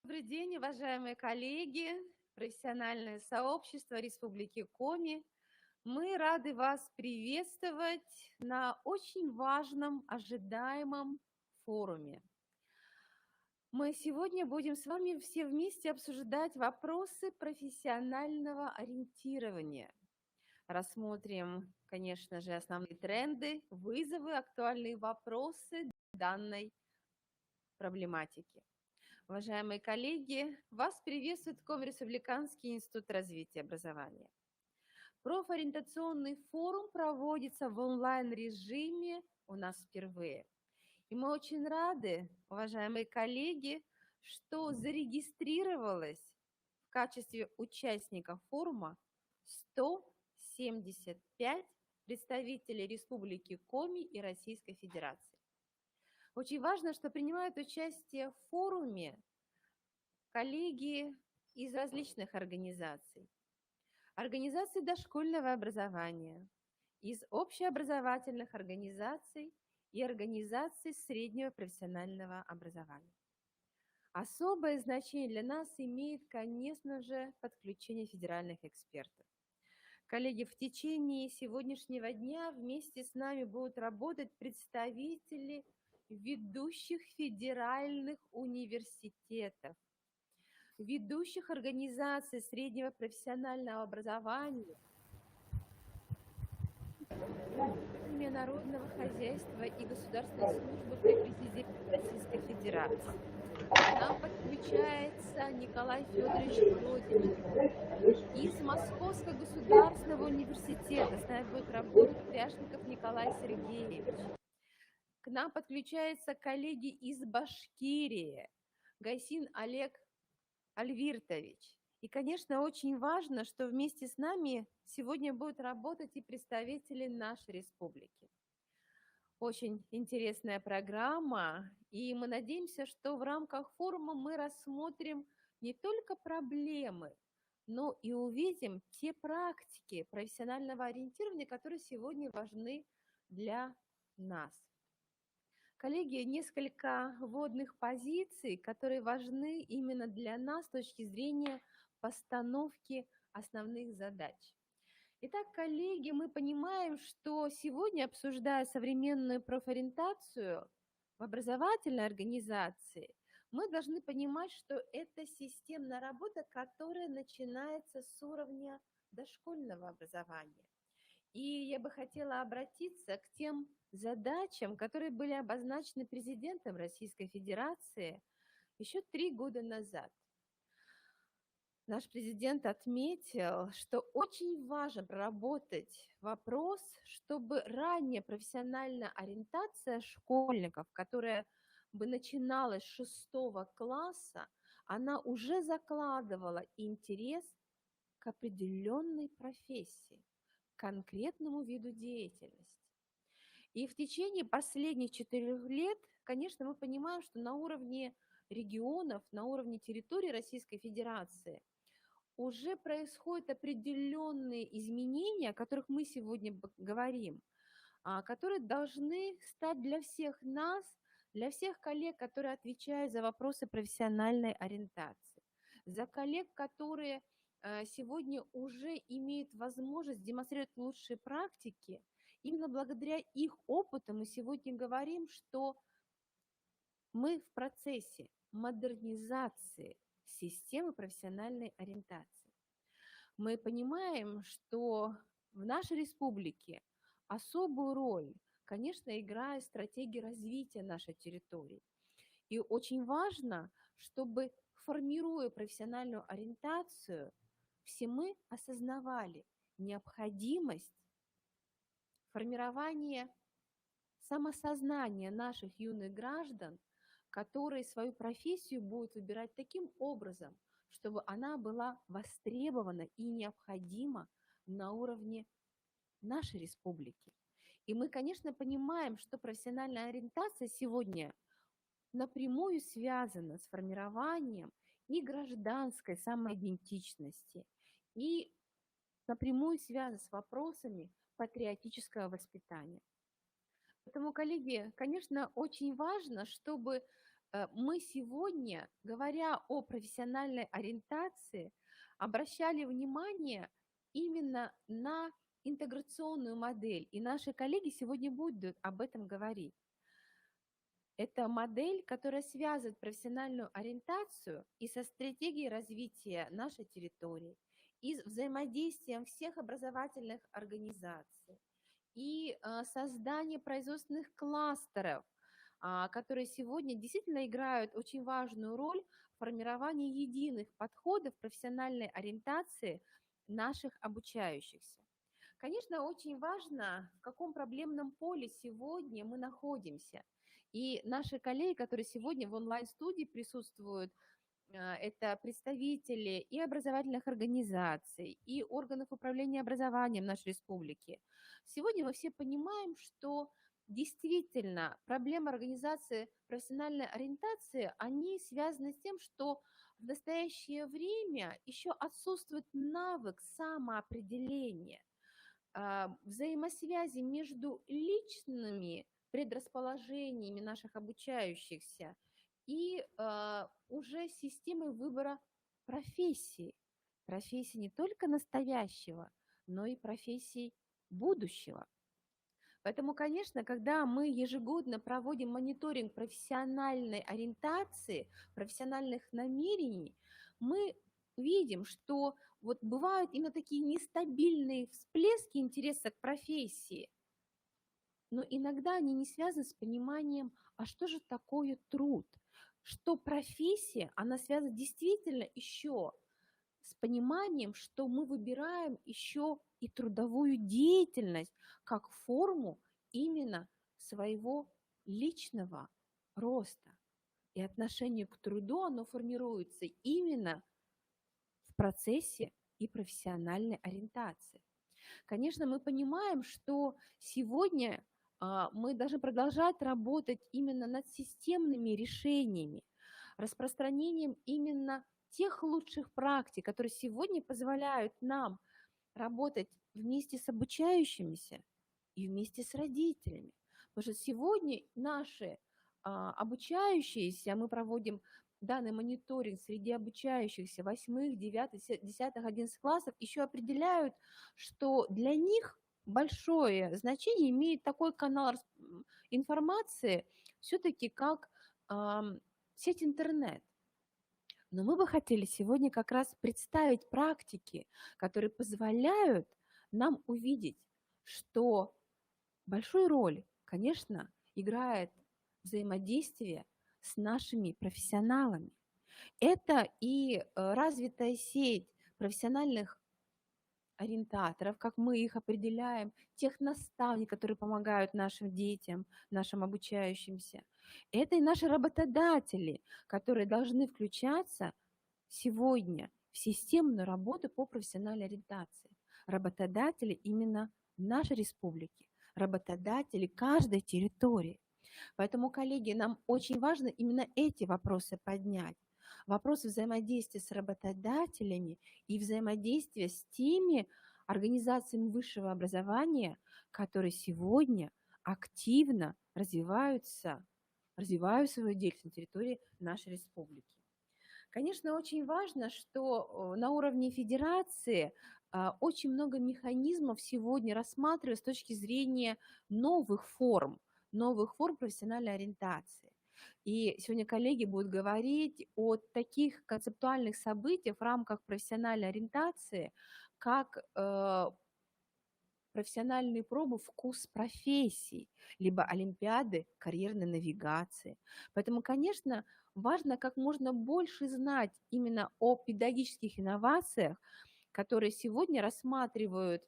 Добрый день, уважаемые коллеги, профессиональное сообщество Республики Коми. Мы рады вас приветствовать на очень важном, ожидаемом форуме. Мы сегодня будем с вами все вместе обсуждать вопросы профессионального ориентирования. Рассмотрим, конечно же, основные тренды, вызовы, актуальные вопросы данной проблематики. Уважаемые коллеги, вас приветствует Комреспубликанский институт развития образования. Профориентационный форум проводится в онлайн-режиме у нас впервые. И мы очень рады, уважаемые коллеги, что зарегистрировалось в качестве участников форума 175 представителей Республики Коми и Российской Федерации. Очень важно, что принимают участие в форуме коллеги из различных организаций. Организаций дошкольного образования, из общеобразовательных организаций и организаций среднего профессионального образования. Особое значение для нас имеет, конечно же, подключение федеральных экспертов. Коллеги, в течение сегодняшнего дня вместе с нами будут работать представители ведущих федеральных университетов, ведущих организаций среднего профессионального образования, народного хозяйства и государственной службы при президенте Российской Федерации. К нам подключается Николай Федорович Бродин из Московского государственного университета. С нами будет работать Пряжников Николай Сергеевич. К нам подключаются коллеги из Башкирии, Гайсин Олег Альвиртович. И, конечно, очень важно, что вместе с нами сегодня будут работать и представители нашей республики. Очень интересная программа, и мы надеемся, что в рамках форума мы рассмотрим не только проблемы, но и увидим те практики профессионального ориентирования, которые сегодня важны для нас. Коллеги, несколько вводных позиций, которые важны именно для нас с точки зрения постановки основных задач. Итак, коллеги, мы понимаем, что сегодня, обсуждая современную профориентацию в образовательной организации, мы должны понимать, что это системная работа, которая начинается с уровня дошкольного образования. И я бы хотела обратиться к тем задачам, которые были обозначены президентом Российской Федерации еще 3 года назад. Наш президент отметил, что очень важно проработать вопрос, чтобы ранняя профессиональная ориентация школьников, которая бы начиналась с 6 класса, она уже закладывала интерес к определенной профессии, к конкретному виду деятельности. И в течение последних 4 лет, конечно, мы понимаем, что на уровне регионов, на уровне территории Российской Федерации уже происходят определенные изменения, о которых мы сегодня говорим, которые должны стать для всех нас, для всех коллег, которые отвечают за вопросы профессиональной ориентации, за коллег, которые сегодня уже имеют возможность демонстрировать лучшие практики. Именно благодаря их опыту мы сегодня говорим, что мы в процессе модернизации системы профессиональной ориентации. Мы понимаем, что в нашей республике особую роль, конечно, играет стратегия развития нашей территории. И очень важно, чтобы, формируя профессиональную ориентацию, все мы осознавали необходимость формирования самосознания наших юных граждан, которые свою профессию будут выбирать таким образом, чтобы она была востребована и необходима на уровне нашей республики. И мы, конечно, понимаем, что профессиональная ориентация сегодня напрямую связана с формированием и гражданской самоидентичности, и напрямую связана с вопросами патриотического воспитания. Поэтому, коллеги, конечно, очень важно, чтобы мы сегодня, говоря о профессиональной ориентации, обращали внимание именно на интеграционную модель, и наши коллеги сегодня будут об этом говорить. Это модель, которая связывает профессиональную ориентацию и со стратегией развития нашей территории, и с взаимодействием всех образовательных организаций, и создание производственных кластеров, которые сегодня действительно играют очень важную роль в формировании единых подходов профессиональной ориентации наших обучающихся. Конечно, очень важно, в каком проблемном поле сегодня мы находимся. И наши коллеги, которые сегодня в онлайн-студии присутствуют, это представители и образовательных организаций, и органов управления образованием нашей республики. Сегодня мы все понимаем, что действительно проблемы организации профессиональной ориентации, они связаны с тем, что в настоящее время еще отсутствует навык самоопределения, взаимосвязи между личными предрасположениями наших обучающихся и уже системой выбора профессии. Профессии не только настоящего, но и профессий будущего. Поэтому, конечно, когда мы ежегодно проводим мониторинг профессиональной ориентации, профессиональных намерений, мы видим, что вот бывают именно такие нестабильные всплески интереса к профессии, но иногда они не связаны с пониманием, а что же такое труд, что профессия, она связана действительно еще с пониманием, что мы выбираем еще и трудовую деятельность как форму именно своего личного роста. И отношение к труду, оно формируется именно в процессе и профессиональной ориентации. Конечно, мы понимаем, что сегодня мы должны продолжать работать именно над системными решениями, распространением именно тех лучших практик, которые сегодня позволяют нам работать вместе с обучающимися и вместе с родителями. Потому что сегодня наши обучающиеся, мы проводим данный мониторинг среди обучающихся 8, 9, 10, 11 классов, еще определяют, что для них большое значение имеет такой канал информации, все-таки как сеть интернет. Но мы бы хотели сегодня как раз представить практики, которые позволяют нам увидеть, что большую роль, конечно, играет взаимодействие с нашими профессионалами. Это и развитая сеть профессиональных ориентаторов, как мы их определяем, тех наставников, которые помогают нашим детям, нашим обучающимся. Это и наши работодатели, которые должны включаться сегодня в системную работу по профессиональной ориентации. Работодатели именно нашей республики, работодатели каждой территории. Поэтому, коллеги, нам очень важно именно эти вопросы поднять. Вопрос взаимодействия с работодателями и взаимодействия с теми организациями высшего образования, которые сегодня активно развивают свою деятельность на территории нашей республики. Конечно, очень важно, что на уровне федерации очень много механизмов сегодня рассматривают с точки зрения новых форм профессиональной ориентации. И сегодня коллеги будут говорить о таких концептуальных событиях в рамках профессиональной ориентации, как профессиональные пробы «Вкус профессий», либо олимпиады карьерной навигации. Поэтому, конечно, важно как можно больше знать именно о педагогических инновациях, которые сегодня рассматривают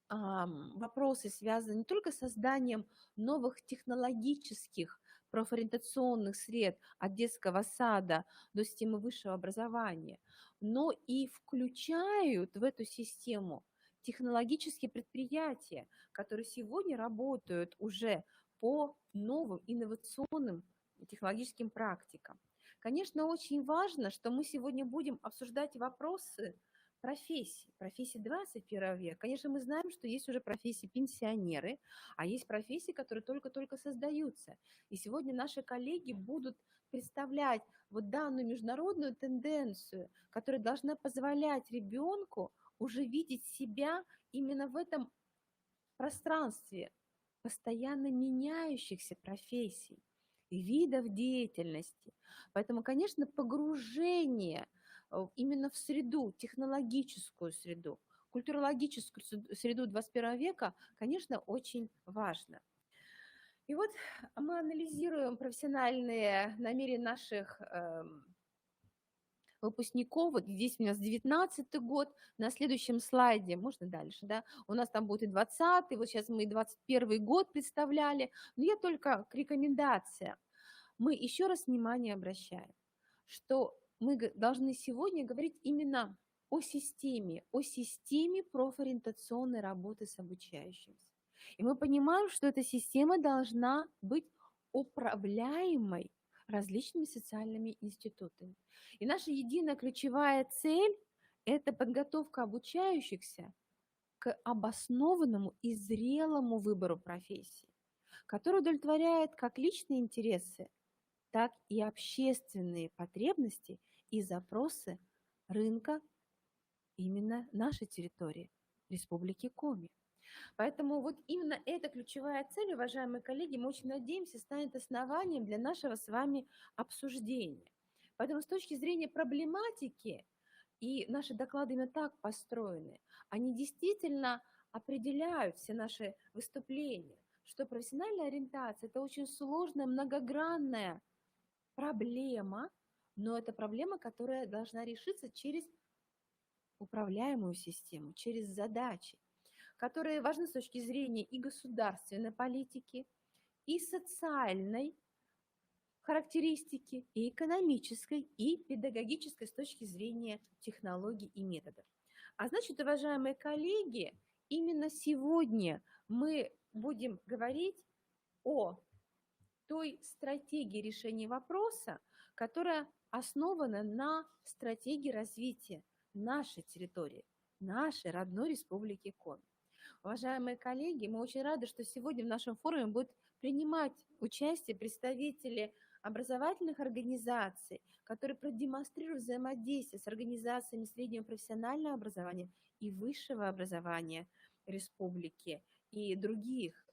вопросы, связанные не только с созданием новых технологических профориентационных сред от детского сада до системы высшего образования, но и включают в эту систему технологические предприятия, которые сегодня работают уже по новым инновационным технологическим практикам. Конечно, очень важно, что мы сегодня будем обсуждать вопросы профессии 21 века. Конечно, мы знаем, что есть уже профессии пенсионеры, а есть профессии, которые только-только создаются. И сегодня наши коллеги будут представлять вот данную международную тенденцию, которая должна позволять ребенку уже видеть себя именно в этом пространстве постоянно меняющихся профессий и видов деятельности. Поэтому, конечно, погружение именно в среду, технологическую среду, культурологическую среду 21 века, конечно, очень важно. И вот мы анализируем профессиональные намерения наших выпускников. Вот здесь у нас 19-й год, на следующем слайде, можно дальше, да, у нас там будет и 20-й, вот сейчас мы и 21-й год представляли, но я только к рекомендациям. Мы еще раз внимание обращаем, что мы должны сегодня говорить именно о системе профориентационной работы с обучающимся. И мы понимаем, что эта система должна быть управляемой различными социальными институтами. И наша единая ключевая цель – это подготовка обучающихся к обоснованному и зрелому выбору профессии, который удовлетворяет как личные интересы, так и общественные потребности и запросы рынка именно нашей территории, Республики Коми. Поэтому вот именно эта ключевая цель, уважаемые коллеги, мы очень надеемся, станет основанием для нашего с вами обсуждения. Поэтому с точки зрения проблематики, и наши доклады именно так построены, они действительно определяют все наши выступления, что профессиональная ориентация – это очень сложная, многогранная проблема, но это проблема, которая должна решиться через управляемую систему, через задачи, которые важны с точки зрения и государственной политики, и социальной характеристики, и экономической, и педагогической с точки зрения технологий и методов. А значит, уважаемые коллеги, именно сегодня мы будем говорить о той стратегии решения вопроса, которая основана на стратегии развития нашей территории, нашей родной республики Коми. Уважаемые коллеги, мы очень рады, что сегодня в нашем форуме будут принимать участие представители образовательных организаций, которые продемонстрируют взаимодействие с организациями среднего профессионального образования и высшего образования республики и других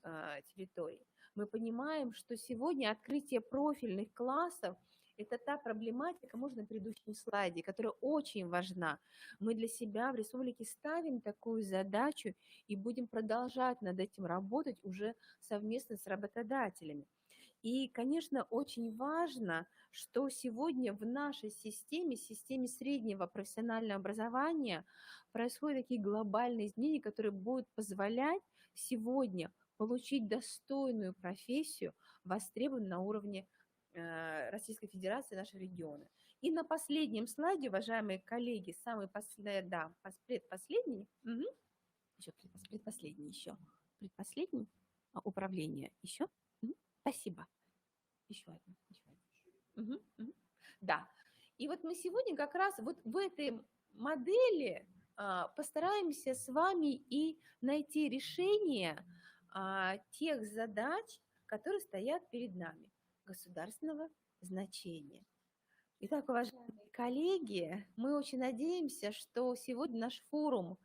территорий. Мы понимаем, что сегодня открытие профильных классов – это та проблематика, можно на предыдущем слайде, которая очень важна. Мы для себя в республике ставим такую задачу и будем продолжать над этим работать уже совместно с работодателями. И, конечно, очень важно, что сегодня в нашей системе среднего профессионального образования происходят такие глобальные изменения, которые будут позволять сегодня получить достойную профессию, востребованную на уровне Российской Федерации, нашего региона. И на последнем слайде, уважаемые коллеги, самый предпоследний, предпоследний управление еще. Спасибо. Еще одно. Да. И вот мы сегодня как раз вот в этой модели постараемся с вами и найти решение тех задач, которые стоят перед нами, государственного значения. Итак, уважаемые коллеги, мы очень надеемся, что сегодня наш форум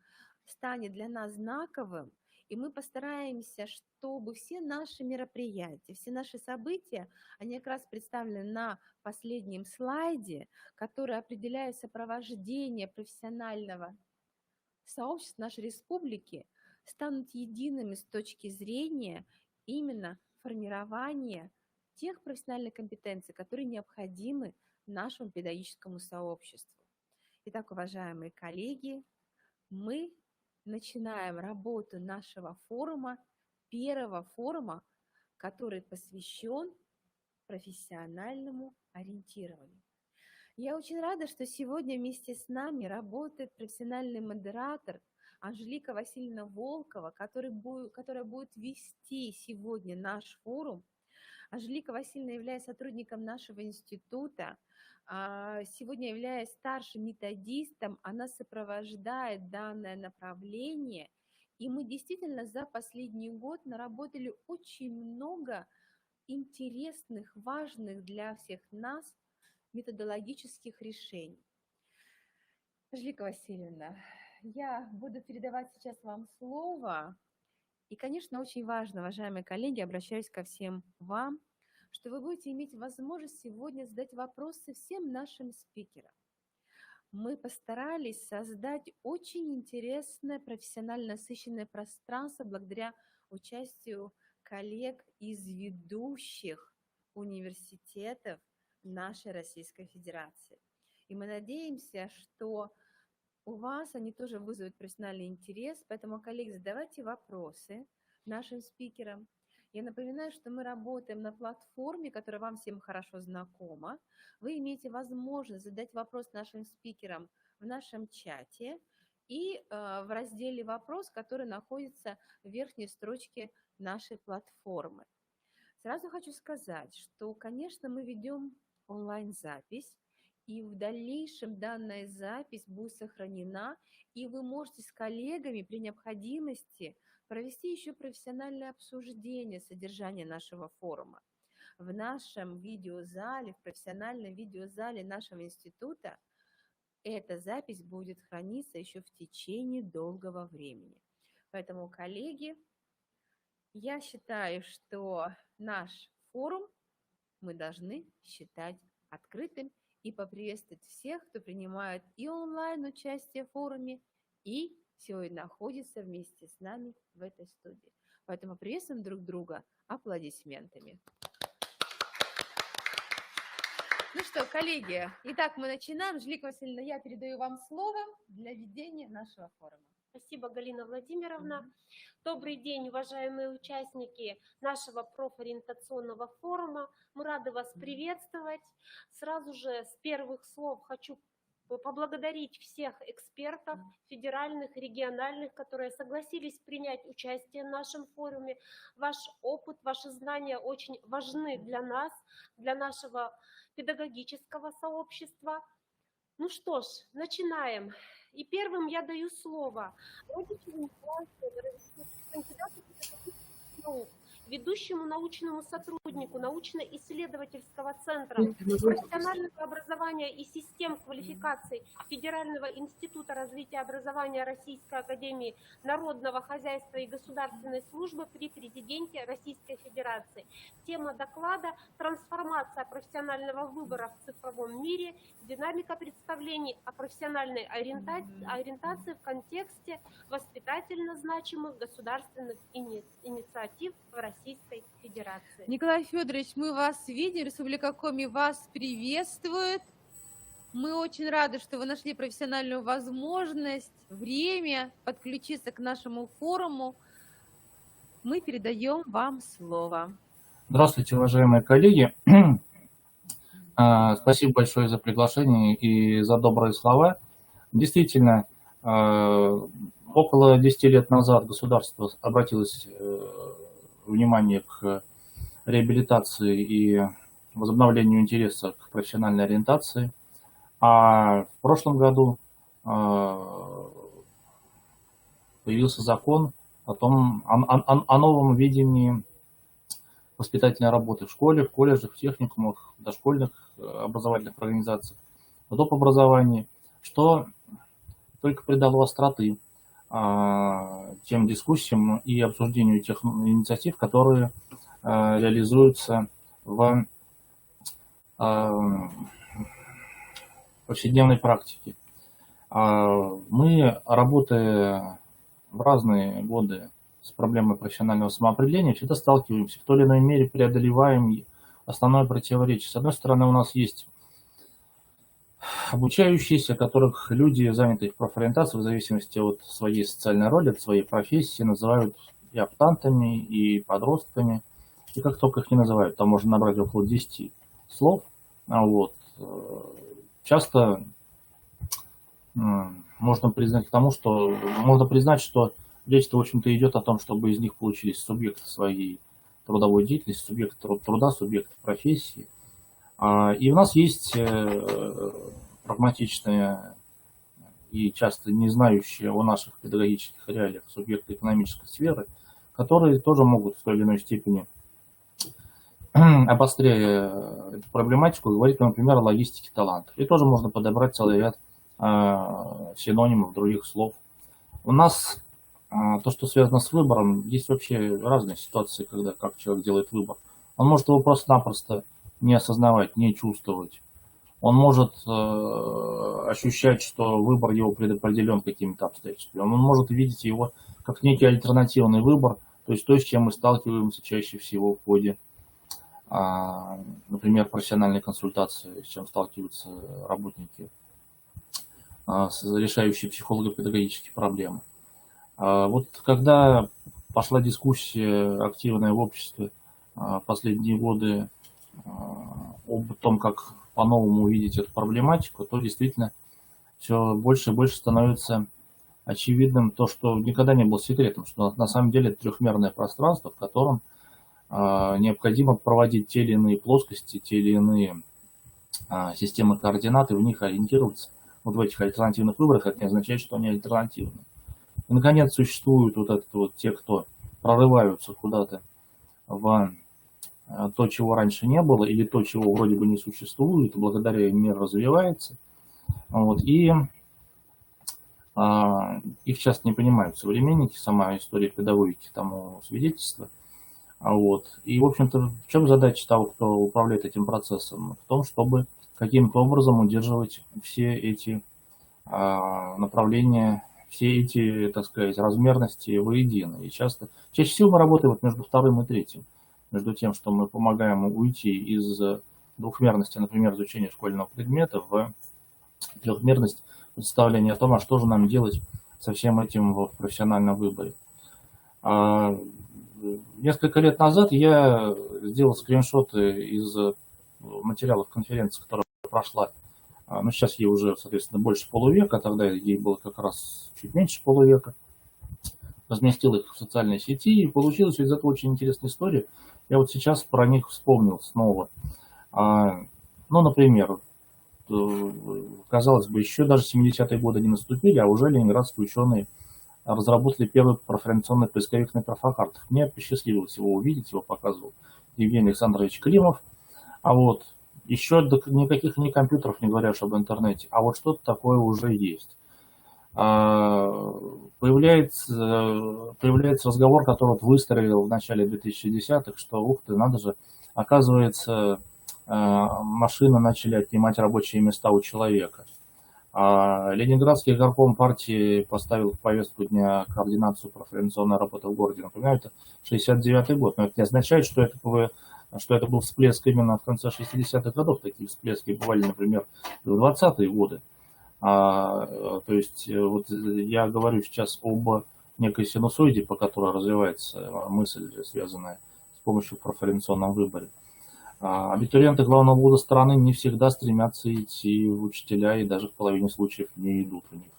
станет для нас знаковым, и мы постараемся, чтобы все наши мероприятия, все наши события, они как раз представлены на последнем слайде, который определяет сопровождение профессионального сообщества нашей республики, станут едиными с точки зрения именно формирования тех профессиональных компетенций, которые необходимы нашему педагогическому сообществу. Итак, уважаемые коллеги, мы начинаем работу нашего форума, первого форума, который посвящен профессиональному ориентированию. Я очень рада, что сегодня вместе с нами работает профессиональный модератор Анжелика Васильевна Волкова, которая будет вести сегодня наш форум. Анжелика Васильевна, являясь сотрудником нашего института, сегодня являясь старшим методистом, она сопровождает данное направление, и мы действительно за последний год наработали очень много интересных, важных для всех нас методологических решений. Анжелика Васильевна, я буду передавать сейчас вам слово. И, конечно, очень важно, уважаемые коллеги, обращаюсь ко всем вам, что вы будете иметь возможность сегодня задать вопросы всем нашим спикерам. Мы постарались создать очень интересное, профессионально насыщенное пространство благодаря участию коллег из ведущих университетов нашей Российской Федерации. И мы надеемся, что у вас они тоже вызовут профессиональный интерес, поэтому, коллеги, задавайте вопросы нашим спикерам. Я напоминаю, что мы работаем на платформе, которая вам всем хорошо знакома. Вы имеете возможность задать вопрос нашим спикерам в нашем чате и в разделе «Вопрос», который находится в верхней строчке нашей платформы. Сразу хочу сказать, что, конечно, мы ведем онлайн-запись, и в дальнейшем данная запись будет сохранена, и вы можете с коллегами при необходимости провести еще профессиональное обсуждение содержания нашего форума. В нашем видеозале, в профессиональном видеозале нашего института эта запись будет храниться еще в течение долгого времени. Поэтому, коллеги, я считаю, что наш форум мы должны считать открытым и поприветствовать всех, кто принимает и онлайн участие в форуме, и сегодня находится вместе с нами в этой студии. Поэтому приветствуем друг друга аплодисментами. Ну что, коллеги, итак, мы начинаем. Анжелика Васильевна, я передаю вам слово для ведения нашего форума. Спасибо, Галина Владимировна. Добрый день, уважаемые участники нашего профориентационного форума. Мы рады вас приветствовать. Сразу же с первых слов хочу поблагодарить всех экспертов федеральных, региональных, которые согласились принять участие в нашем форуме. Ваш опыт, ваши знания очень важны для нас, для нашего педагогического сообщества. Ну что ж, начинаем. И первым я даю слово кандидату педагогических наук, ведущему научному сотруднику научно-исследовательского центра профессионального образования и систем квалификаций Федерального института развития образования Российской академии народного хозяйства и государственной службы при президенте Российской Федерации. Тема доклада «Трансформация профессионального выбора в цифровом мире. Динамика представлений о профессиональной ориентации в контексте воспитательно значимых государственных инициатив в Российской Федерации». Николай Федорович, мы вас видим, Республика Коми вас приветствует. Мы очень рады, что вы нашли профессиональную возможность, время подключиться к нашему форуму. Мы передаем вам слово. Здравствуйте, уважаемые коллеги. Спасибо большое за приглашение и за добрые слова. Действительно, около 10 лет назад государство обратилось внимание к реабилитации и возобновлению интереса к профессиональной ориентации. А в прошлом году появился закон о новом видении воспитательной работы в школе, в колледжах, в техникумах, в дошкольных образовательных организациях, в доп. Образовании, что только придало остроты тем дискуссиям и обсуждению тех инициатив, которые реализуются в повседневной практике. Мы, работая в разные годы с проблемой профессионального самоопределения, всегда сталкиваемся, в той или иной мере преодолеваем основное противоречие. С одной стороны, у нас есть обучающиеся, которых люди, занятые в профориентации, в зависимости от своей социальной роли, от своей профессии, называют и оптантами, и подростками. И как только их не называют, там можно набрать около 10 слов. Часто можно признать что речь-то, в общем-то, идет о том, чтобы из них получились субъекты своей трудовой деятельности, субъект труда, субъект профессии. И у нас есть прагматичные и часто не знающие о наших педагогических реалиях субъекты экономической сферы, которые тоже могут в той или иной степени, обостряя эту проблематику, говорить, например, о логистике талантов. И тоже можно подобрать целый ряд синонимов других слов. У нас то, что связано с выбором, есть вообще разные ситуации, когда как человек делает выбор. Он может его просто-напросто не осознавать, не чувствовать. Он может ощущать, что выбор его предопределен какими-то обстоятельствами. Он может видеть его как некий альтернативный выбор, то есть то, с чем мы сталкиваемся чаще всего в ходе, например, профессиональной консультации, с чем сталкиваются работники, решающие психолого-педагогические проблемы. Вот когда пошла дискуссия активная в обществе последние годы об том, как по-новому увидеть эту проблематику, то действительно все больше и больше становится очевидным то, что никогда не было секретом, что на самом деле это трехмерное пространство, в котором необходимо проводить те или иные плоскости, те или иные системы координат и в них ориентироваться. Вот в этих альтернативных выборах это не означает, что они альтернативны. И, наконец, существуют те, кто прорываются куда-то в то, чего раньше не было, или то, чего вроде бы не существует, и благодаря им мир развивается. Вот. И их часто не понимают современники, сама история педагогики тому свидетельство. Вот. И, в общем-то, в чем задача того, кто управляет этим процессом? В том, чтобы каким-то образом удерживать все эти направления, все эти, так сказать, размерности воедино. И чаще всего мы работаем вот между вторым и третьим. Между тем, что мы помогаем уйти из двухмерности, например, изучения школьного предмета, в трехмерность представления о том, а что же нам делать со всем этим в профессиональном выборе. Несколько лет назад я сделал скриншоты из материалов конференции, которая прошла. Ну, сейчас ей уже, соответственно, больше полувека, тогда ей было как раз чуть меньше полувека. Разместил их в социальной сети, и получилась из этого очень интересная история. Я вот сейчас про них вспомнил снова. Ну, например, казалось бы, еще даже 70-е годы не наступили, а уже ленинградские ученые разработали первый профориентационный поисковик на перфокартах. Мне посчастливилось его увидеть, его показывал Евгений Александрович Климов. А вот еще никаких ни компьютеров, не говоря уж об интернете, а вот что-то такое уже есть. Появляется разговор, который вот выстрелил в начале 2010-х, что, ух ты, надо же, оказывается, машины начали отнимать рабочие места у человека. Ленинградский горком партии поставил в повестку дня координацию профориентационной работы в городе. Напоминаю, это 69-й год, но это не означает, что это был всплеск именно в конце 60-х годов. Такие всплески бывали, например, в 20-е годы. То есть вот я говорю сейчас об некой синусоиде, по которой развивается мысль, связанная с помощью профориентационного выбора. Абитуриенты главного вуза страны не всегда стремятся идти в учителя и даже в половине случаев не идут в них.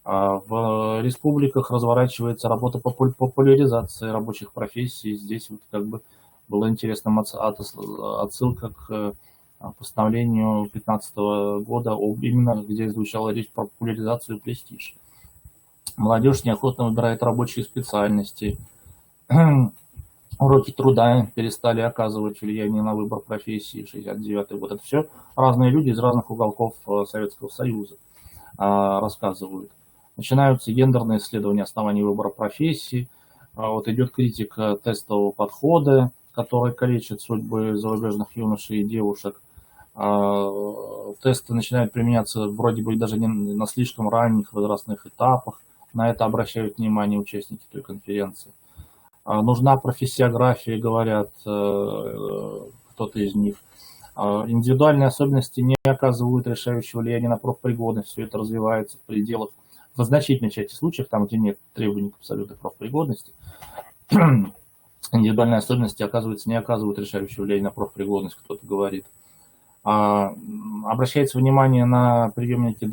В республиках разворачивается работа по популяризации рабочих профессий. Здесь вот как бы была интересная отсылка к постановлению 2015 года, именно где звучала речь про популяризацию и престиж. Молодежь неохотно выбирает рабочие специальности. Уроки труда перестали оказывать влияние на выбор профессии, 69-й год. Это все разные люди из разных уголков Советского Союза рассказывают. Начинаются гендерные исследования оснований выбора профессии. Вот идет критика тестового подхода, который калечит судьбы зарубежных юношей и девушек. Тесты начинают применяться вроде бы даже не на слишком ранних возрастных этапах. На это обращают внимание участники той конференции. Нужна профессиография, говорят кто-то из них. Индивидуальные особенности не оказывают решающего влияния на профпригодность. Все это развивается в пределах, в значительной части случаев, там, где нет требований к абсолютной профпригодности. Индивидуальные особенности, оказывается, не оказывают решающего влияния на профпригодность, кто-то говорит. Обращается внимание на приемники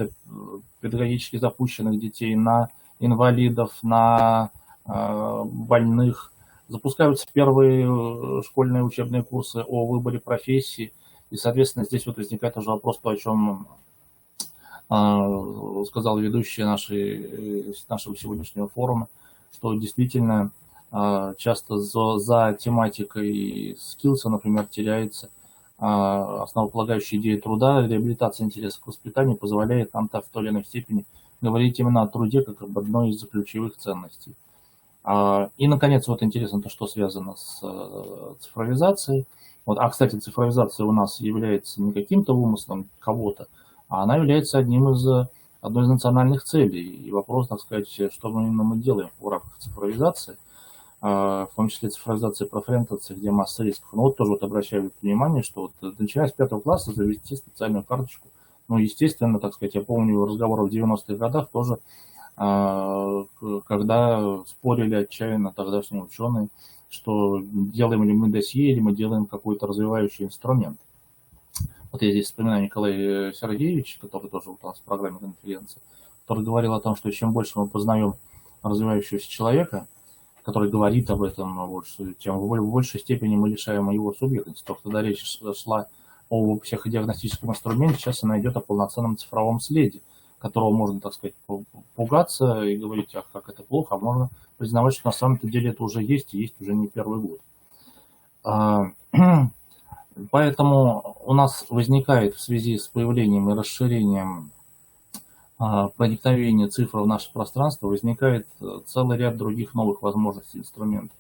педагогически запущенных детей, на инвалидов, на больных, запускаются первые школьные учебные курсы о выборе профессии, и, соответственно, здесь вот возникает уже вопрос, то, о чем сказал ведущий нашего сегодняшнего форума, что действительно часто за тематикой скиллса, например, теряется основополагающая идея труда. Реабилитация интереса к воспитанию позволяет нам в той или иной степени говорить именно о труде как об одной из ключевых ценностей. И, наконец, вот интересно то, что связано с цифровизацией. Вот, кстати, цифровизация у нас является не каким-то вымыслом кого-то, а она является одной из национальных целей. И вопрос, так сказать, что мы делаем в рамках цифровизации, в том числе цифровизации профориентации, где масса рисков. Но вот тоже вот обращаю внимание, что вот, начиная с 5 класса завести специальную карточку, ну, естественно, так сказать, я помню разговоры в 90-х годах тоже, когда спорили отчаянно тогдашние ученые, что делаем ли мы досье, или мы делаем какой-то развивающий инструмент. Вот я здесь вспоминаю Николая Сергеевича, который тоже у нас в программе конференции, который говорил о том, что чем больше мы познаем развивающегося человека, который говорит об этом, тем в большей степени мы лишаем его субъектности. То, когда речь шла о психодиагностическом инструменте, сейчас она идет о полноценном цифровом следе, которого можно, так сказать, пугаться и говорить, ах, как это плохо, а можно признавать, что на самом-то деле это уже есть, и есть уже не первый год. Поэтому у нас возникает в связи с появлением и расширением проникновения цифр в наше пространство, возникает целый ряд других новых возможностей, инструментов.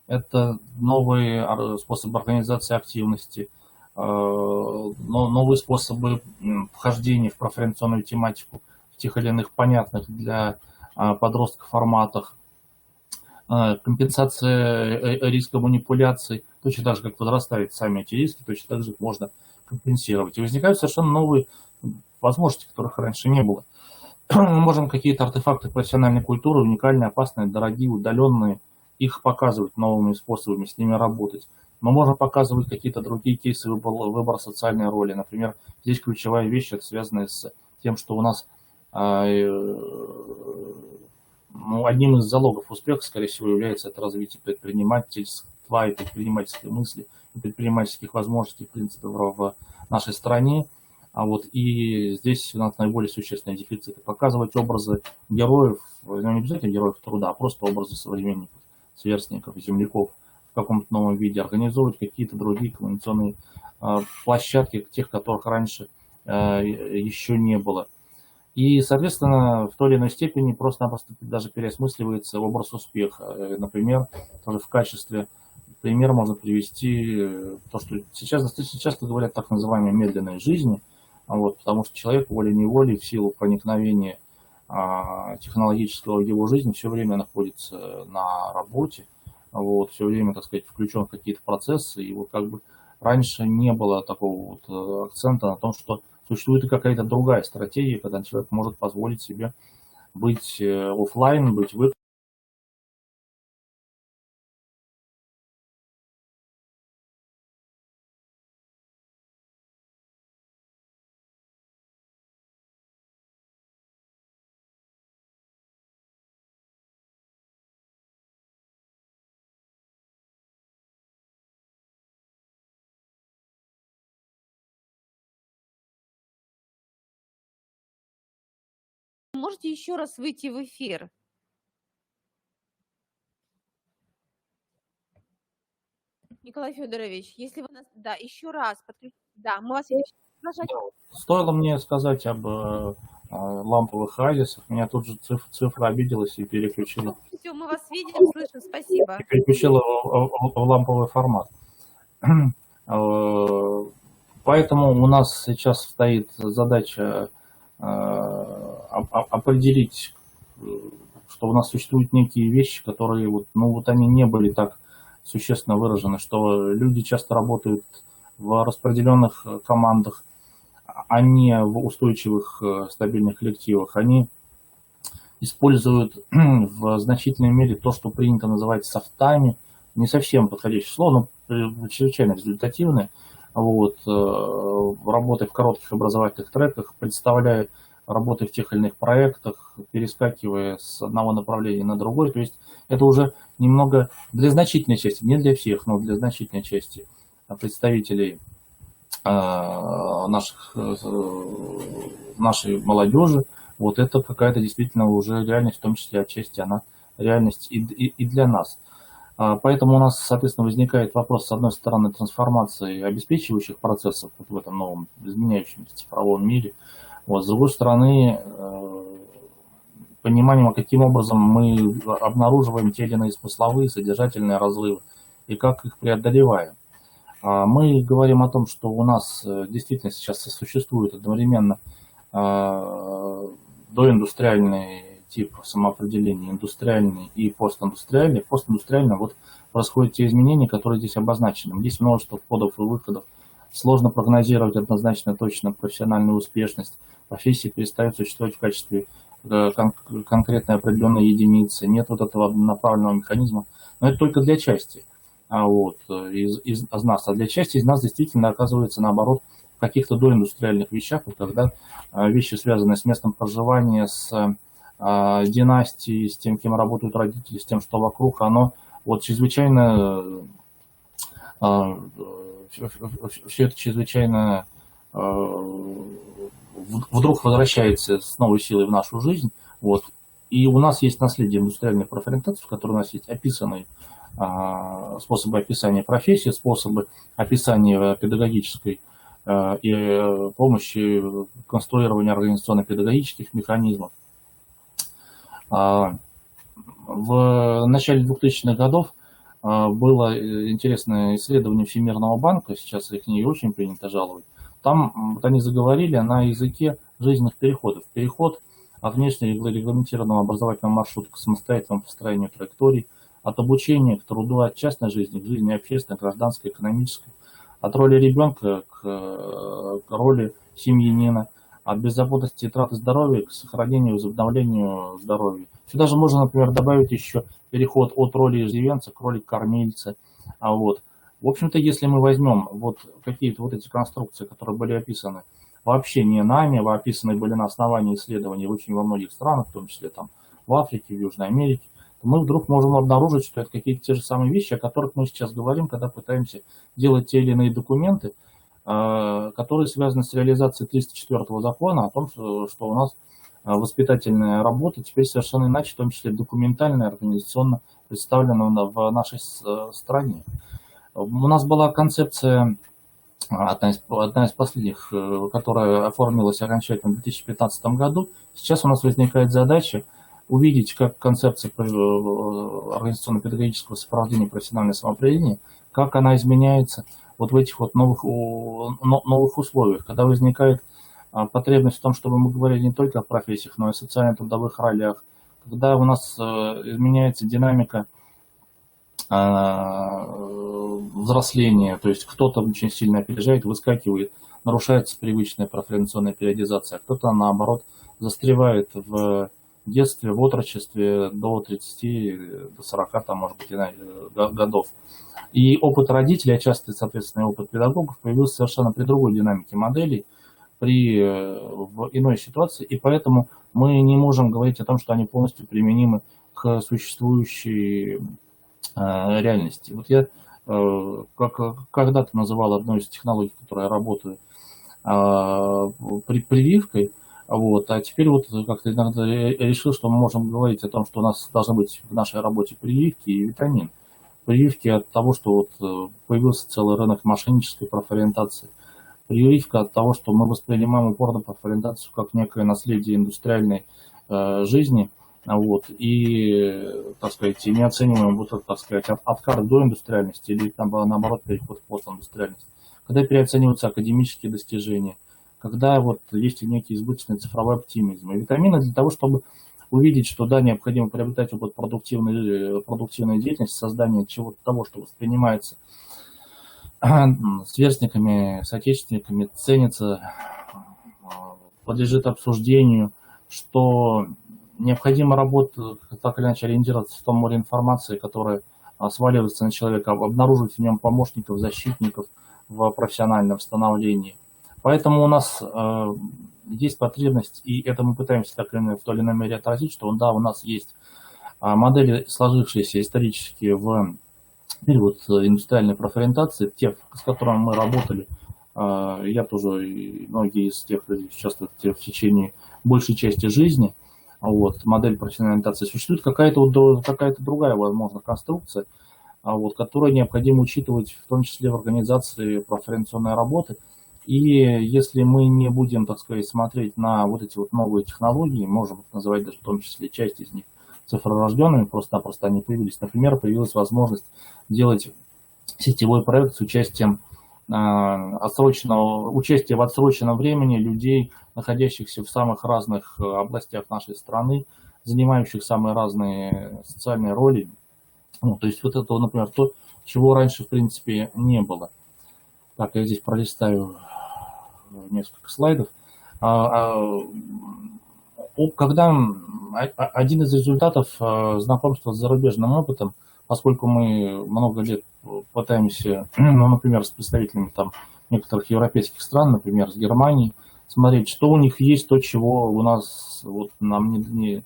Это новые способы организации активности, новые способы вхождения в профориентационную тематику в тех или иных понятных для подростков форматах, компенсация риска манипуляций, точно так же, как возрастают сами эти риски, точно так же их можно компенсировать. И возникают совершенно новые возможности, которых раньше не было. Мы можем какие-то артефакты профессиональной культуры, уникальные, опасные, дорогие, удаленные, их показывать новыми способами, с ними работать. Мы можем показывать какие-то другие кейсы выбора социальной роли. Например, здесь ключевая вещь, это связанная с тем, что у нас одним из залогов успеха, скорее всего, является это развитие предпринимательства и предпринимательской мысли, и предпринимательских возможностей, в принципе, в нашей стране. И здесь у нас наиболее существенные дефициты. Показывать образы героев, не обязательно героев труда, а просто образы современников, сверстников, земляков в каком-то новом виде, организовывать какие-то другие коммуникационные площадки, тех, которых раньше еще не было. И, соответственно, в той или иной степени просто-напросто даже переосмысливается образ успеха. Например, тоже в качестве примера можно привести то, что сейчас достаточно часто говорят так называемой медленной жизни, потому что человек волей-неволей в силу проникновения технологического в его жизнь все время находится на работе, все время, так сказать, включен в какие-то процессы, и раньше не было такого акцента на том, что существует и какая-то другая стратегия, когда человек может позволить себе быть офлайн, быть в Можете еще раз выйти в эфир? Николай Федорович, если вы нас... Да, еще раз подключите. Да, мы вас Стоило мне сказать об ламповых оазисах, меня тут же цифра обиделась и переключила. Все, мы вас видим, слышим, спасибо. И переключила в ламповый формат. Поэтому у нас сейчас стоит задача определить, что у нас существуют некие вещи, которые они не были так существенно выражены, что люди часто работают в распределенных командах, а не в устойчивых стабильных коллективах. Они используют в значительной мере то, что принято называть софтами, не совсем подходящее слово, но чрезвычайно результативное. Работая в коротких образовательных треках, представляя работая в тех или иных проектах, перескакивая с одного направления на другое. То есть это уже немного для значительной части, не для всех, но для значительной части представителей нашей молодежи. Вот это какая-то действительно уже реальность, в том числе отчасти она реальность и для нас. Поэтому у нас, соответственно, возникает вопрос, с одной стороны, трансформации обеспечивающих процессов вот в этом новом изменяющемся цифровом мире, вот, с другой стороны, пониманием, каким образом мы обнаруживаем те или иные смысловые, содержательные разрывы и как их преодолеваем. Мы говорим о том, что у нас действительно сейчас существует одновременно доиндустриальный тип самоопределения, индустриальный и постиндустриальный. Постиндустриально вот происходят те изменения, которые здесь обозначены. Здесь множество входов и выходов. Сложно прогнозировать однозначно точно профессиональную успешность. Профессии перестают существовать в качестве конкретной определенной единицы. Нет вот этого направленного механизма. Но это только для части из нас. А для части из нас действительно оказывается наоборот в каких-то доиндустриальных вещах, когда вещи, связанные с местом проживания, с династией, с тем, кем работают родители, с тем, что вокруг, оно вот чрезвычайно, все это чрезвычайно вдруг возвращается с новой силой в нашу жизнь. Вот. И у нас есть наследие индустриальной профориентации, в которой у нас есть описанные способы описания профессии, способы описания педагогической и помощи конструирования организационно-педагогических механизмов. В начале 2000-х годов было интересное исследование Всемирного банка, сейчас их не очень принято жаловать. Там вот они заговорили на языке жизненных переходов. Переход от внешне регламентированного образовательного маршрута к самостоятельному построению траекторий, от обучения к труду, от частной жизни к жизни общественной, гражданской, экономической, от роли ребенка к роли семьянина, от беззаботности и траты здоровья к сохранению и возобновлению здоровья. Сюда же можно, например, добавить еще переход от роли иждивенца к роли кормильца. В общем-то, если мы возьмем вот какие-то вот эти конструкции, которые были описаны вообще не нами, а описаны были на основании исследований очень во многих странах, в том числе там в Африке, в Южной Америке, то мы вдруг можем обнаружить, что это какие-то те же самые вещи, о которых мы сейчас говорим, когда пытаемся делать те или иные документы, которые связаны с реализацией 304-го закона о том, что у нас воспитательная работа теперь совершенно иначе, в том числе документально, организационно представлена в нашей стране. У нас была концепция, одна из последних, которая оформилась окончательно в 2015 году. Сейчас у нас возникает задача увидеть, как концепция организационно-педагогического сопровождения профессионального самоопределения, как она изменяется вот в этих вот новых условиях, когда возникает потребность в том, чтобы мы говорили не только о профессиях, но и о социально-трудовых ролях, когда у нас изменяется динамика взросления, то есть кто-то очень сильно опережает, выскакивает, нарушается привычная профориентационная периодизация, а кто-то, наоборот, застревает в детстве, в отрочестве до 30, до 40, там, может быть, годов. И опыт родителей, а часто, соответственно, опыт педагогов появился совершенно при другой динамике моделей, в иной ситуации, и поэтому мы не можем говорить о том, что они полностью применимы к существующей реальности. Вот я когда-то называл одну из технологий, в которой я работаю, прививкой, а теперь вот как-то иногда решил, что мы можем говорить о том, что у нас должны быть в нашей работе прививки и витамин. Прививки от того, что вот появился целый рынок мошеннической профориентации. Прививка от того, что мы воспринимаем упорно профориентацию как некое наследие индустриальной жизни, и, так сказать, не оцениваем вот это, так сказать, откат до индустриальности или там, наоборот, переход в постиндустриальность. Когда переоцениваются академические достижения, когда вот есть некий избыточный цифровой оптимизм. И витамины для того, чтобы увидеть, что да, необходимо приобретать опыт продуктивной деятельности, создание чего-то того, что воспринимается сверстниками, соотечественниками, ценится, подлежит обсуждению, что необходимо работать, так или иначе ориентироваться в том море информации, которая сваливается на человека, обнаруживать в нем помощников, защитников в профессиональном становлении. Поэтому у нас есть потребность, и это мы пытаемся так или в той или иной мере отразить, что да, у нас есть модели, сложившиеся исторически в период индустриальной профориентации, те, с которыми мы работали, я тоже и многие из тех, кто участвуют в течение большей части жизни, вот, модель профессиональной ориентации, существует какая-то другая, возможно, конструкция, вот, которую необходимо учитывать в том числе в организации профориентационной работы. И если мы не будем, так сказать, смотреть на вот эти вот новые технологии, можем называть даже в том числе часть из них цифророжденными, просто-напросто они появились. Например, появилась возможность делать сетевой проект с участием участие в отсроченном времени людей, находящихся в самых разных областях нашей страны, занимающих самые разные социальные роли. Ну, то есть вот это, например, то, чего раньше в принципе не было. Так, я здесь пролистаю несколько слайдов. Когда один из результатов знакомства с зарубежным опытом, поскольку мы много лет пытаемся, ну, например, с представителями там некоторых европейских стран, например, с Германией, смотреть, что у них есть, то, чего у нас вот, нам не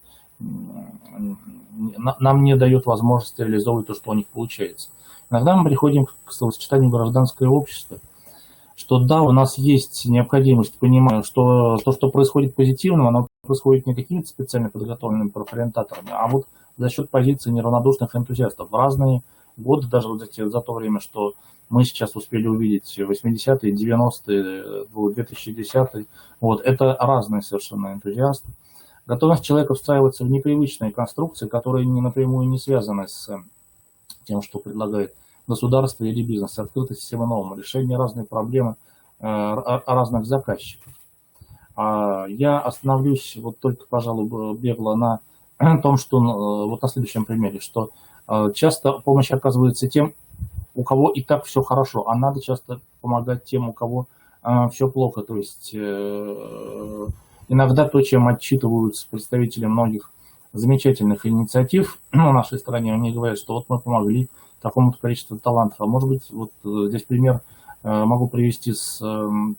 дает возможности реализовывать то, что у них получается. Иногда мы приходим к словосочетанию гражданское общество, что да, у нас есть необходимость, понимая, что то, что происходит позитивного, оно происходит не какими-то специально подготовленными профориентаторами, а вот за счет позиции неравнодушных энтузиастов. В разные годы, даже вот за то время, что мы сейчас успели увидеть 80-е, 90-е, 2010-е, вот, это разные совершенно энтузиасты. Готовность человека встраиваться в непривычные конструкции, которые напрямую не связаны с тем, что предлагает государство или бизнес, открытость всему новому, решение разных проблем разных заказчиков. Я остановлюсь вот только, пожалуй, бегло на том, что вот на следующем примере, что часто помощь оказывается тем, у кого и так все хорошо, а надо часто помогать тем, у кого все плохо. То есть иногда то, чем отчитываются представители многих замечательных инициатив на нашей стране, они говорят, что вот мы помогли такому-то количеству талантов. А может быть, вот здесь пример могу привести с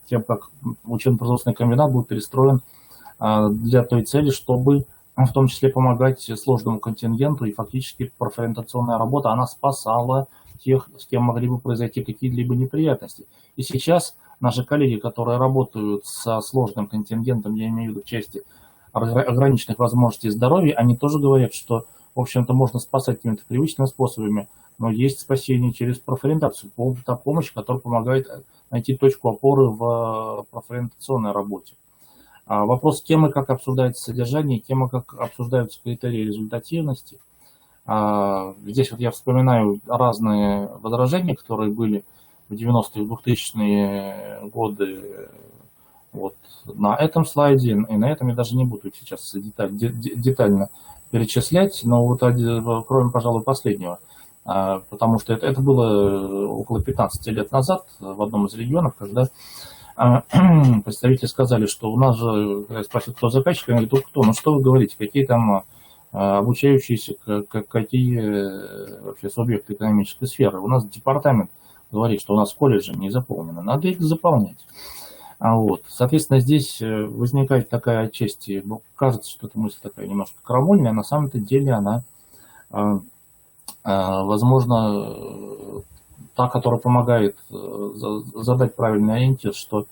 тем, как учебно-производственный комбинат был перестроен для той цели, чтобы в том числе помогать сложному контингенту, и фактически профориентационная работа, она спасала тех, с кем могли бы произойти какие-либо неприятности. И сейчас наши коллеги, которые работают со сложным контингентом, я имею в виду в части ограниченных возможностей здоровья, они тоже говорят, что, в общем-то, можно спасать какими-то привычными способами, но есть спасение через профориентацию, та помощь, которая помогает найти точку опоры в профориентационной работе. Вопрос, кем и как обсуждается содержание, кем и как обсуждаются критерии результативности. Здесь вот я вспоминаю разные возражения, которые были в 90-е и 2000-е годы вот на этом слайде, и на этом я даже не буду сейчас детально перечислять, но вот кроме, пожалуй, последнего, потому что это было около 15 лет назад в одном из регионов, когда представители сказали, что у нас же, когда спросят, кто заказчик, они говорят, кто, ну что вы говорите, какие там обучающиеся, какие вообще субъекты экономической сферы. У нас департамент говорит, что у нас колледжи не заполнены, надо их заполнять. Вот. Соответственно, здесь возникает такая отчасти, кажется, что эта мысль такая немножко крамольная, а на самом-то деле она, возможно, та, которая помогает задать правильный ориентир, что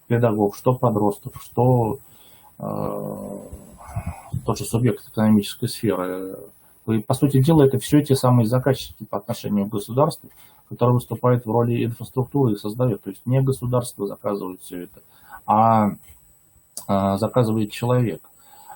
педагог, что подросток, что тот же субъект экономической сферы. И, по сути дела, это все те самые заказчики по отношению к государству, которые выступают в роли инфраструктуры и создают. То есть не государство заказывает все это, а заказывает человек.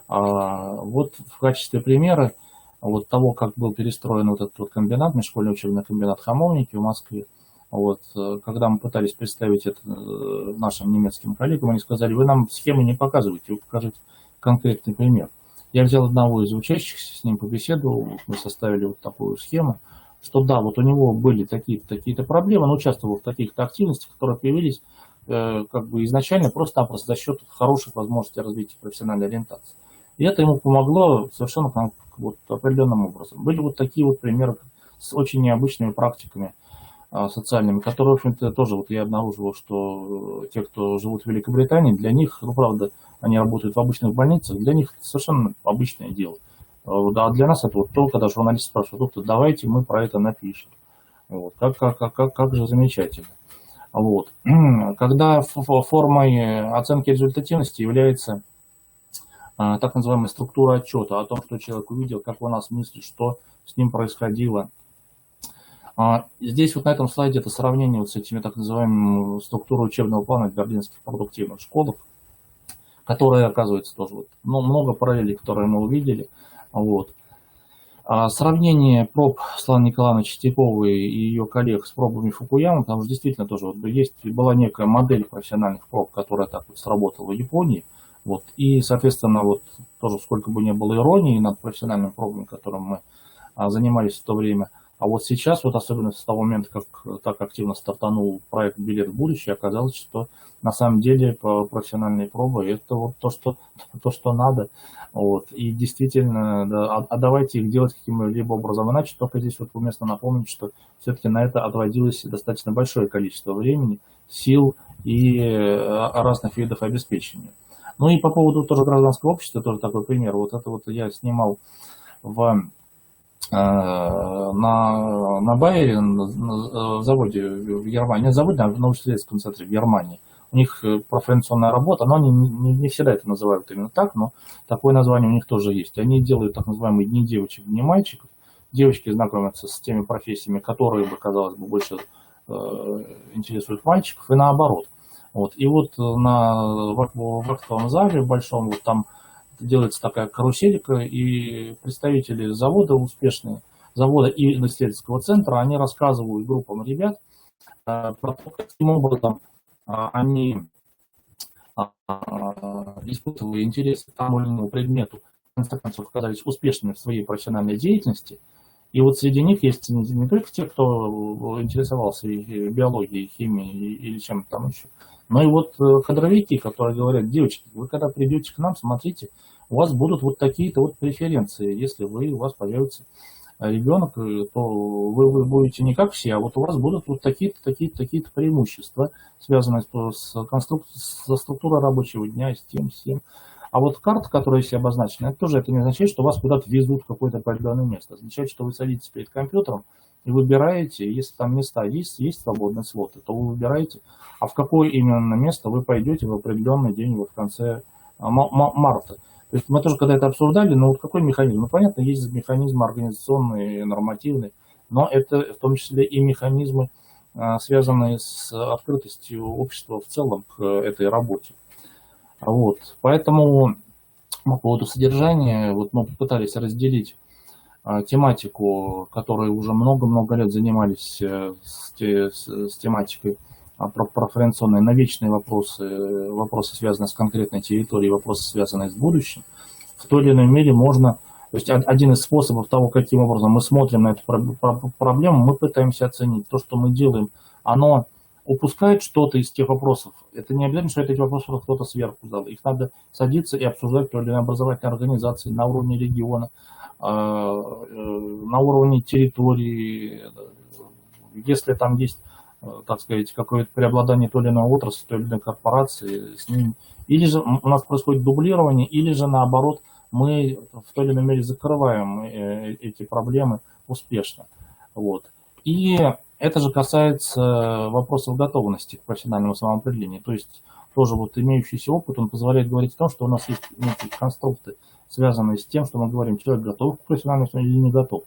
Вот в качестве примера вот того, как был перестроен вот этот вот комбинат, межшкольный учебный комбинат Хамовники в Москве, вот, когда мы пытались представить это нашим немецким коллегам, они сказали, вы нам схемы не показываете, вы покажите конкретный пример. Я взял одного из учащихся, с ним побеседовал, мы составили вот такую схему, что да, вот у него были такие-то проблемы, он участвовал в таких-то активностях, которые появились как бы изначально просто-напросто за счет хороших возможностей развития профессиональной ориентации. И это ему помогло совершенно вот определенным образом. Были вот такие вот примеры с очень необычными практиками социальными, которые, в общем-то, тоже вот я обнаруживал, что те, кто живут в Великобритании, для них, ну, правда, они работают в обычных больницах, для них это совершенно обычное дело. А для нас это вот то, когда журналист спрашивает: доктор, давайте мы про это напишем. Вот. Как же замечательно. Вот. Когда формой оценки результативности является так называемая структура отчета о том, что человек увидел, как у нас мыслит, что с ним происходило. Здесь вот на этом слайде это сравнение вот с этими так называемыми структурой учебного плана в берлинских продуктивных школах, которые, оказывается, тоже вот, ну, много параллелей, которые мы увидели. Вот. Сравнение проб Светланы Николаевны Чистяковой и ее коллег с пробами Фукуямы, потому что действительно тоже вот была некая модель профессиональных проб, которая так вот сработала в Японии. Вот. И, соответственно, вот тоже сколько бы ни было иронии над профессиональными пробами, которым мы занимались в то время. А вот сейчас, вот особенно с того момента, как так активно стартанул проект «Билет в будущее», оказалось, что на самом деле профессиональные пробы – это вот то, что надо. Вот. И действительно, да, давайте их делать каким-либо образом. Иначе только здесь вот уместно напомнить, что все-таки на это отводилось достаточно большое количество времени, сил и разных видов обеспечения. Ну и по поводу тоже гражданского общества, тоже такой пример. Вот это вот я снимал на Байере, на заводе в Германии, заводе на научно-исследовательском центре в Германии. У них профориентационная работа, но они не всегда это называют именно так, но такое название у них тоже есть. Они делают так называемые дни девочек, дни мальчиков. Девочки знакомятся с теми профессиями, которые бы, казалось бы, больше интересуют мальчиков, и наоборот. Вот. И вот в актовом зале в большом, вот там делается такая каруселька, и представители завода успешные, завода и исследовательского центра, они рассказывают группам ребят про то, каким образом они, испытывая интерес к тому или иному предмету, в конце концов оказались успешными в своей профессиональной деятельности. И вот среди них есть не только те, кто интересовался биологией, химией или чем-то там еще, но и вот кадровики, которые говорят: девочки, вы когда придете к нам, смотрите, у вас будут вот такие-то вот преференции. Если у вас появится ребенок, то вы будете не как все, а вот у вас будут вот такие-то преимущества, связанные со структурой рабочего дня, с тем. А вот карта, которая себе обозначена, это не означает, что вас куда-то везут в какое-то определенное место. Означает, что вы садитесь перед компьютером и выбираете, если там места есть свободные слоты, то вы выбираете, а в какое именно место вы пойдете в определенный день вот в конце марта. То есть мы тоже когда это обсуждали, но вот какой механизм? Ну, понятно, есть механизмы организационные, нормативные, но это в том числе и механизмы, связанные с открытостью общества в целом к этой работе. Вот. Поэтому по поводу содержания вот мы попытались разделить тематику, которой уже много-много лет занимались с тематикой профориентационные, на вечные вопросы, связанные с конкретной территорией, вопросы, связанные с будущим. В той или иной мере можно, то есть один из способов того, каким образом мы смотрим на эту проблему, мы пытаемся оценить то, что мы делаем, оно упускает что-то из тех вопросов. Это не обязательно, что эти вопросы кто-то сверху дал. Их надо садиться и обсуждать в той или иной образовательной организации на уровне региона, на уровне территории, если там есть, так сказать, какое-то преобладание той или иной отрасли, той или иной корпорации, с ним. Или же у нас происходит дублирование, или же наоборот мы в той или иной мере закрываем эти проблемы успешно. Вот. И это же касается вопросов готовности к профессиональному самоопределению. То есть тоже вот имеющийся опыт, он позволяет говорить о том, что у нас есть некие конструкты, связанные с тем, что мы говорим, человек готов к профессиональному или не готов.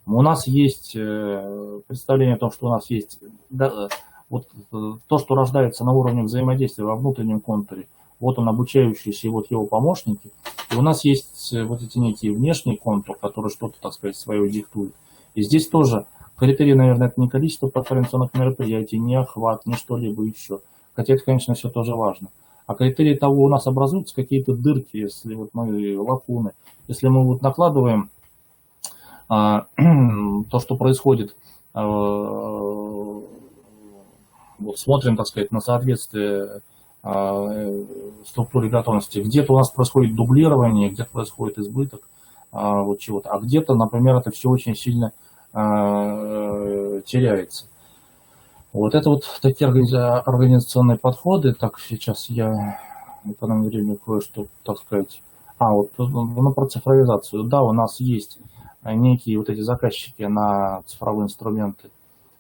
У нас есть представление о том, что у нас есть вот то, что рождается на уровне взаимодействия во внутреннем контуре. Вот он обучающийся, и вот его помощники. И у нас есть вот эти некие внешние контуры, которые что-то, так сказать, свое диктуют. И здесь тоже критерий, наверное, это не количество профориентационных мероприятий, не охват, не что-либо еще. Хотя это, конечно, все тоже важно. А критерий того, у нас образуются какие-то дырки, если вот мы лакуны. Если мы вот накладываем то, что происходит, вот смотрим, так сказать, на соответствие структуре готовности. Где-то у нас происходит дублирование, где-то происходит избыток вот чего-то, а где-то, например, это все очень сильно теряется. Вот это вот такие организационные подходы. Так, сейчас я экономлю время кое-что, так сказать. Вот ну, про цифровизацию. Да, у нас есть некие вот эти заказчики на цифровые инструменты.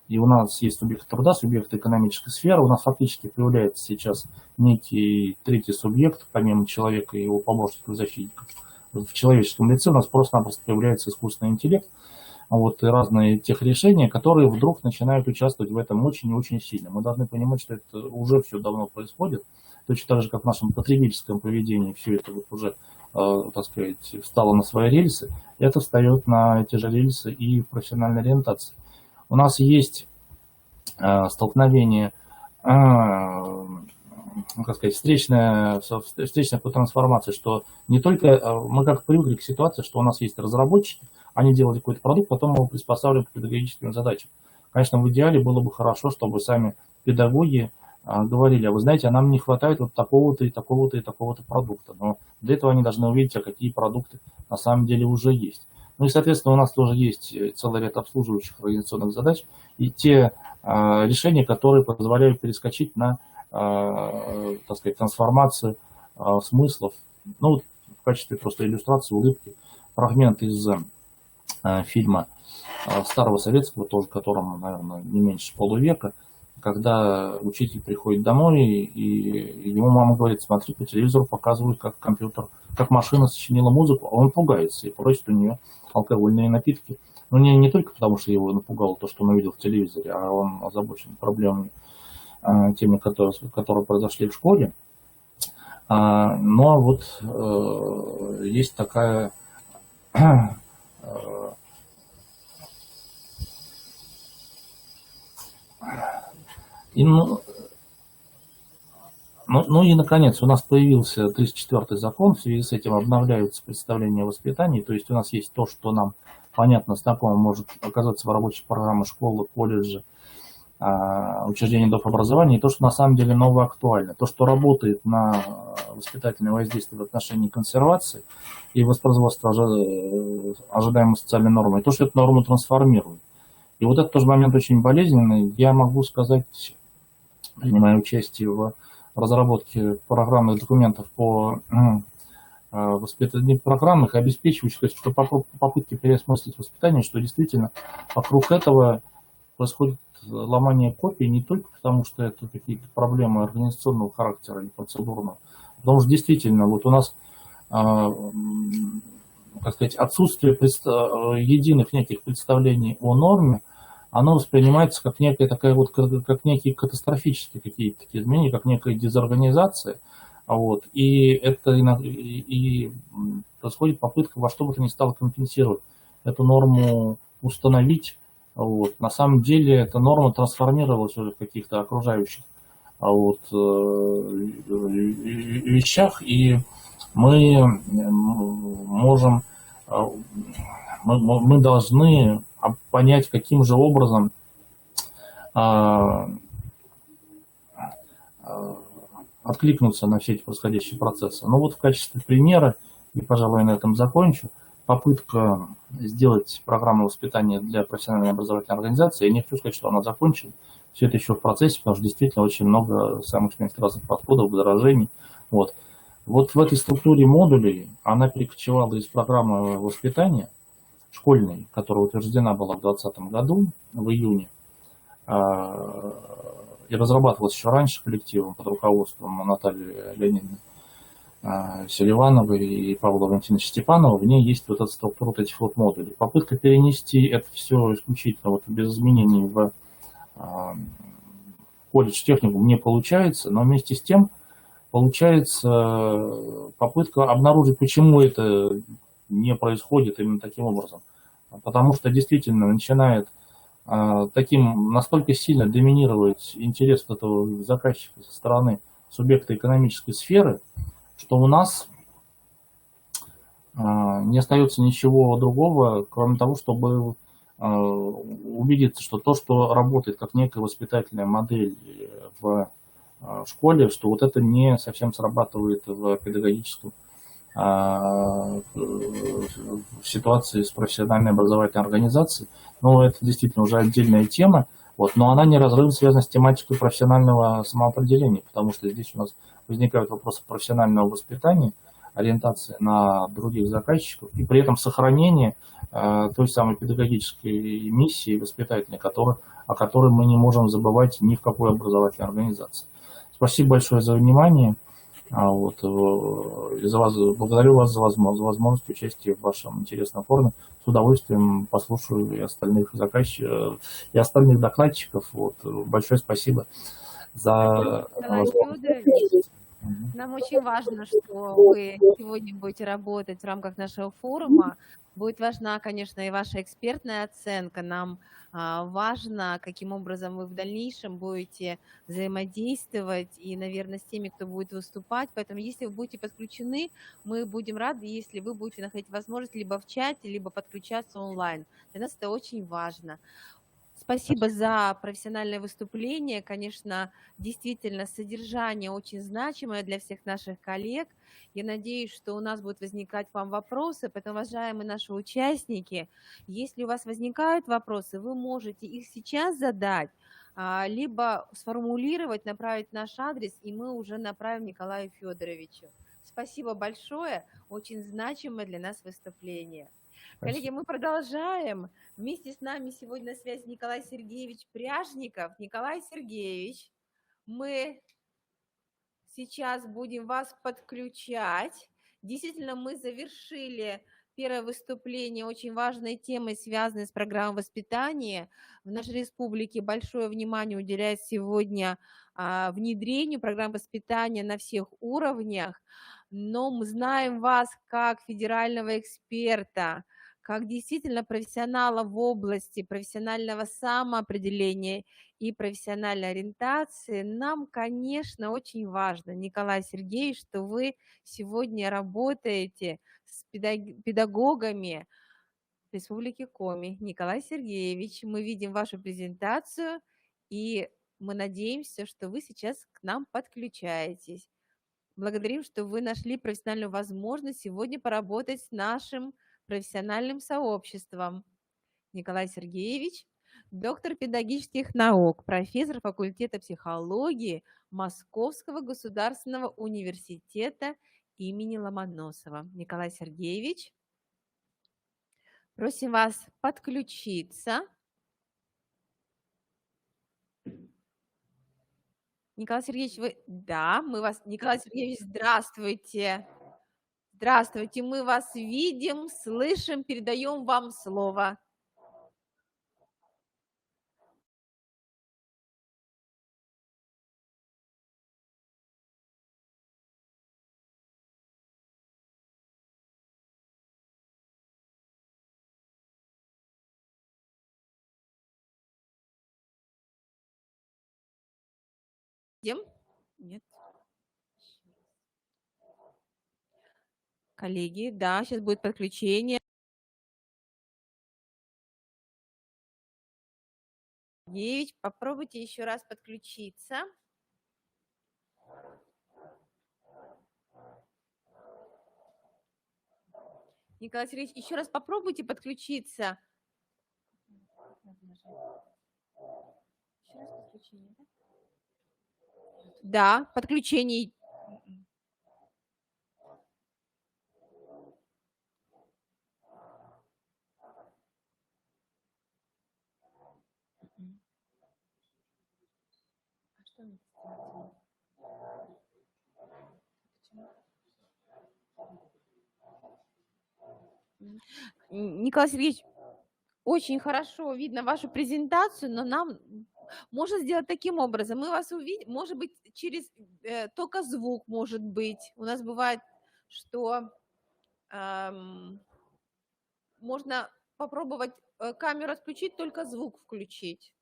И у нас есть субъект труда, субъект экономической сферы. У нас фактически появляется сейчас некий третий субъект, помимо человека и его помощников, защитников. В человеческом лице у нас просто-напросто появляется искусственный интеллект. Вот, и разные тех решения, которые вдруг начинают участвовать в этом очень и очень сильно. Мы должны понимать, что это уже все давно происходит. Точно так же, как в нашем потребительском поведении все это вот уже, так сказать, встало на свои рельсы. Это встает на те же рельсы и в профессиональной ориентации. У нас есть столкновение, как сказать, встречная по трансформации, что не только мы как привыкли к ситуации, что у нас есть разработчики, они делали какой-то продукт, потом мы его приспосабливаем к педагогическим задачам. Конечно, в идеале было бы хорошо, чтобы сами педагоги говорили, а вы знаете, а нам не хватает вот такого-то и такого-то и такого-то продукта. Но для этого они должны увидеть, а какие продукты на самом деле уже есть. Ну и, соответственно, у нас тоже есть целый ряд обслуживающих организационных задач и те решения, которые позволяют перескочить на, так сказать, трансформацию смыслов. Ну, в качестве просто иллюстрации улыбки фрагмент из фильма старого советского, тоже которому, наверное, не меньше полувека, когда учитель приходит домой, и ему мама говорит: смотри, по телевизору показывают, как компьютер, как машина сочинила музыку, а он пугается и просит у нее алкогольные напитки. Но не только потому, что его напугало то, что он увидел в телевизоре, а он озабочен проблемами, теми, которые произошли в школе. Но вот есть такая и, и, наконец, у нас появился 34-й закон, в связи с этим обновляются представления о воспитании, то есть у нас есть то, что нам понятно, знакомо, может оказаться в рабочих программах школы, колледжа, учреждений доп. Образования, и то, что на самом деле ново актуально, то, что работает на воспитательное воздействие в отношении консервации и воспроизводства ожидаемой социальной нормы, и то, что эту норму трансформирует. И вот это тоже момент очень болезненный. Я могу сказать, принимая участие в разработке программных документов по воспитанию, программных, обеспечивающих, что попытки переосмыслить воспитание, что действительно вокруг этого происходит ломание копий не только потому, что это какие-то проблемы организационного характера или процедурного, потому что действительно вот у нас, так сказать, отсутствие единых неких представлений о норме, оно воспринимается как некая такая вот, как некие катастрофические какие-то такие изменения, как некая дезорганизация. Вот, и это и происходит попытка во что бы то ни стало компенсировать эту норму, установить. Вот. На самом деле эта норма трансформировалась уже в каких-то окружающих вещах, и мы можем, мы должны понять, каким же образом откликнуться на все эти происходящие процессы. Ну вот в качестве примера, и, пожалуй, на этом закончу, попытка сделать программу воспитания для профессиональной образовательной организации. Я не хочу сказать, что она закончена. Все это еще в процессе, потому что действительно очень много самых разных подходов, возражений. Вот в этой структуре модулей она перекочевала из программы воспитания школьной, которая утверждена была в 2020 году, в июне, и разрабатывалась еще раньше коллективом под руководством Натальи Леонидовны Селивановой и Павла Валентиновича Степанова. В ней есть вот эта структура вот этих вот модулей. Попытка перенести это все исключительно вот без изменений в колледж техникум не получается, но вместе с тем получается попытка обнаружить, почему это не происходит именно таким образом. Потому что действительно начинает таким настолько сильно доминировать интерес этого заказчика со стороны субъекта экономической сферы, что у нас не остается ничего другого, кроме того, чтобы убедиться, что то, что работает как некая воспитательная модель в школе, что вот это не совсем срабатывает в педагогическом в ситуации с профессиональной образовательной организацией. Но это действительно уже отдельная тема. Вот. Но она неразрывно связана с тематикой профессионального самоопределения, потому что здесь у нас возникают вопросы профессионального воспитания, ориентации на других заказчиков, и при этом сохранение той самой педагогической миссии воспитательной, о которой мы не можем забывать ни в какой образовательной организации. Спасибо большое за внимание. Благодарю вас за возможность участия в вашем интересном форуме. С удовольствием послушаю и остальных заказчиков, и остальных докладчиков. Большое спасибо за Николай возможность. Федорович, нам очень важно, что вы сегодня будете работать в рамках нашего форума. Будет важна, конечно, и ваша экспертная оценка. Нам важно, каким образом вы в дальнейшем будете взаимодействовать и, наверное, с теми, кто будет выступать. Поэтому, если вы будете подключены, мы будем рады, если вы будете находить возможность либо в чате, либо подключаться онлайн. Для нас это очень важно. Спасибо за профессиональное выступление. Конечно, действительно, содержание очень значимое для всех наших коллег. Я надеюсь, что у нас будут возникать к вам вопросы, поэтому, уважаемые наши участники, если у вас возникают вопросы, вы можете их сейчас задать, либо сформулировать, направить наш адрес, и мы уже направим Николаю Федоровичу. Спасибо большое, очень значимое для нас выступление. Коллеги, мы продолжаем. Вместе с нами сегодня на связи Николай Сергеевич Пряжников. Николай Сергеевич, мы сейчас будем вас подключать. Действительно, мы завершили первое выступление очень важной темой, связанной с программой воспитания. В нашей республике большое внимание уделяет сегодня внедрению программ воспитания на всех уровнях. Но мы знаем вас как федерального эксперта, как действительно профессионала в области профессионального самоопределения и профессиональной ориентации. Нам, конечно, очень важно, Николай Сергеевич, что вы сегодня работаете с педагогами Республики Коми. Николай Сергеевич, мы видим вашу презентацию, и мы надеемся, что вы сейчас к нам подключаетесь. Благодарим, что вы нашли профессиональную возможность сегодня поработать с нашим профессиональным сообществом. Николай Сергеевич, доктор педагогических наук, профессор факультета психологии Московского государственного университета имени Ломоносова. Николай Сергеевич, просим вас подключиться. Николай Сергеевич, вы... Да, мы вас... Николай Сергеевич, здравствуйте. Здравствуйте, мы вас видим, слышим, передаем вам слово. Нет. Коллеги, да, сейчас будет подключение. Сергеевич, попробуйте еще раз подключиться. Николай Сергеевич, еще раз попробуйте подключиться. Еще раз подключение, да? Да, подключение. Николай Сергеевич, очень хорошо видно вашу презентацию, но нам можно сделать таким образом. Мы вас увидим, может быть, через только звук, может быть. У нас бывает, что можно попробовать камеру отключить, только звук включить.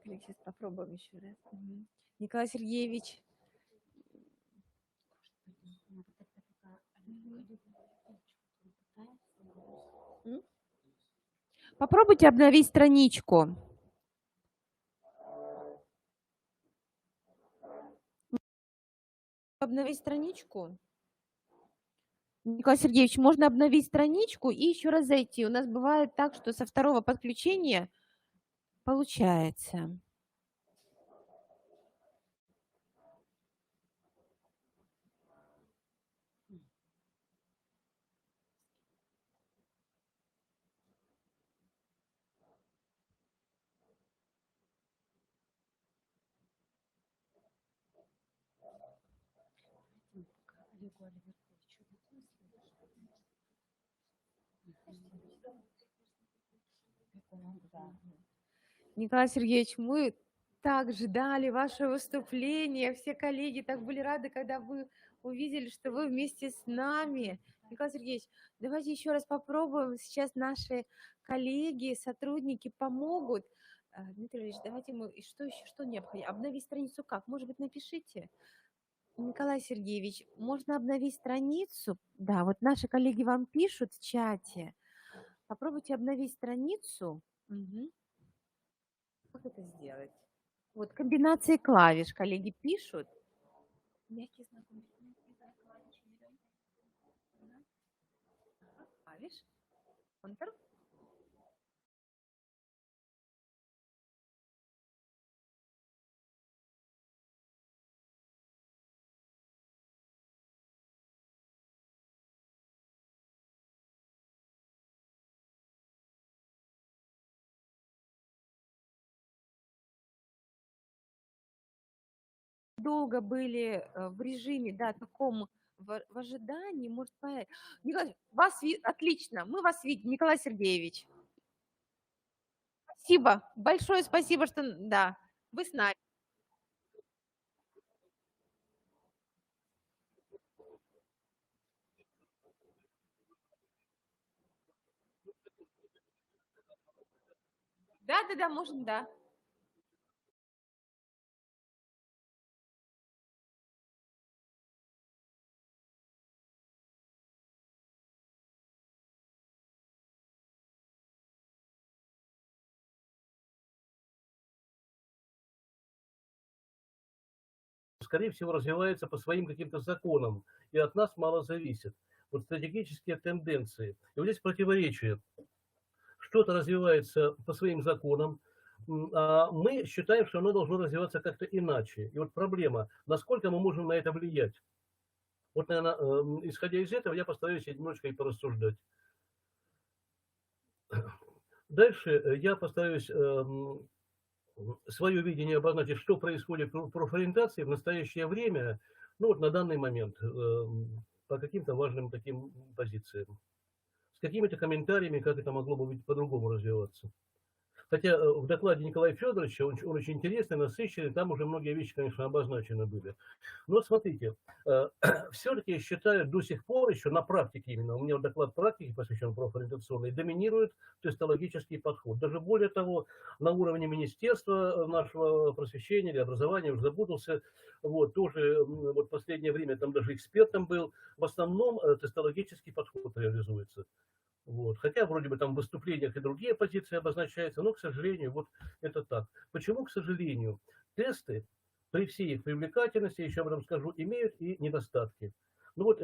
Сейчас попробуем еще раз. Николай Сергеевич. Попробуйте обновить страничку. обновить страничку? Николай Сергеевич, можно обновить страничку и еще раз зайти. У нас бывает так, что со второго подключения получается. Николай Сергеевич, мы так ждали ваше выступление. Все коллеги так были рады, когда вы увидели, что вы вместе с нами. Николай Сергеевич, давайте еще раз попробуем. Сейчас наши коллеги, сотрудники помогут. Дмитрий Ильич, давайте мы... И что еще, что необходимо? Обновить страницу как? Может быть, напишите? Николай Сергеевич, можно обновить страницу? Да, вот наши коллеги вам пишут в чате. Попробуйте обновить страницу. Угу. Как это сделать? Вот комбинации клавиш коллеги пишут. Мягкий знак клавиш. Enter. Долго были в режиме, да, таком в ожидании, может, Николай, вас отлично, мы вас видим, Николай Сергеевич. Спасибо, большое спасибо, что, да, вы с нами. Да, можно, да. Скорее всего, развивается по своим каким-то законам, и от нас мало зависит. Вот стратегические тенденции. И вот здесь противоречие. Что-то развивается по своим законам, а мы считаем, что оно должно развиваться как-то иначе. И вот проблема, насколько мы можем на это влиять. Вот, наверное, исходя из этого, я постараюсь немножечко и порассуждать. Дальше я постараюсь свое видение обозначить, что происходит в профориентации в настоящее время, ну вот на данный момент, по каким-то важным таким позициям. С какими-то комментариями, как это могло бы быть по-другому развиваться. Хотя в докладе Николая Федоровича он очень интересный, насыщенный, там уже многие вещи, конечно, обозначены были. Но смотрите, все-таки я считаю, до сих пор еще на практике именно, у меня доклад практики посвящен профориентационной, доминирует тестологический подход. Даже более того, на уровне министерства нашего просвещения или образования, уже запутался, вот, тоже вот в последнее время там даже экспертом был, в основном тестологический подход реализуется. Вот. Хотя вроде бы там в выступлениях и другие позиции обозначаются, но, к сожалению, вот это так. Почему, к сожалению? Тесты, при всей их привлекательности, еще об этом скажу, имеют и недостатки. Ну вот,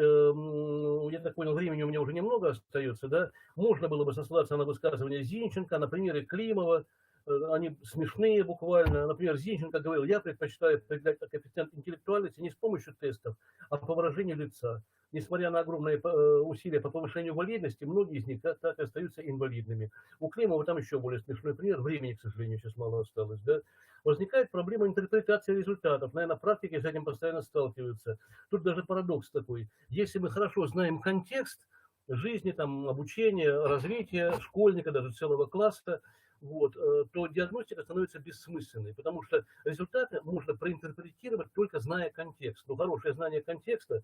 я так понял, времени у меня уже немного остается, да, можно было бы сослаться на высказывание Зинченко, на примеры Климова, они смешные буквально. Например, Зинченко говорил, я предпочитаю определять коэффициент интеллектуальности не с помощью тестов, а по выражению лица. Несмотря на огромные усилия по повышению валидности, многие из них так и остаются инвалидными. У Климова там еще более смешной пример. Времени, к сожалению, сейчас мало осталось. Да? Возникает проблема интерпретации результатов. Наверное, практики с этим постоянно сталкиваются. Тут даже парадокс такой. Если мы хорошо знаем контекст жизни, там, обучения, развития школьника, даже целого класса, вот, то диагностика становится бессмысленной, потому что результаты можно проинтерпретировать, только зная контекст. Но хорошее знание контекста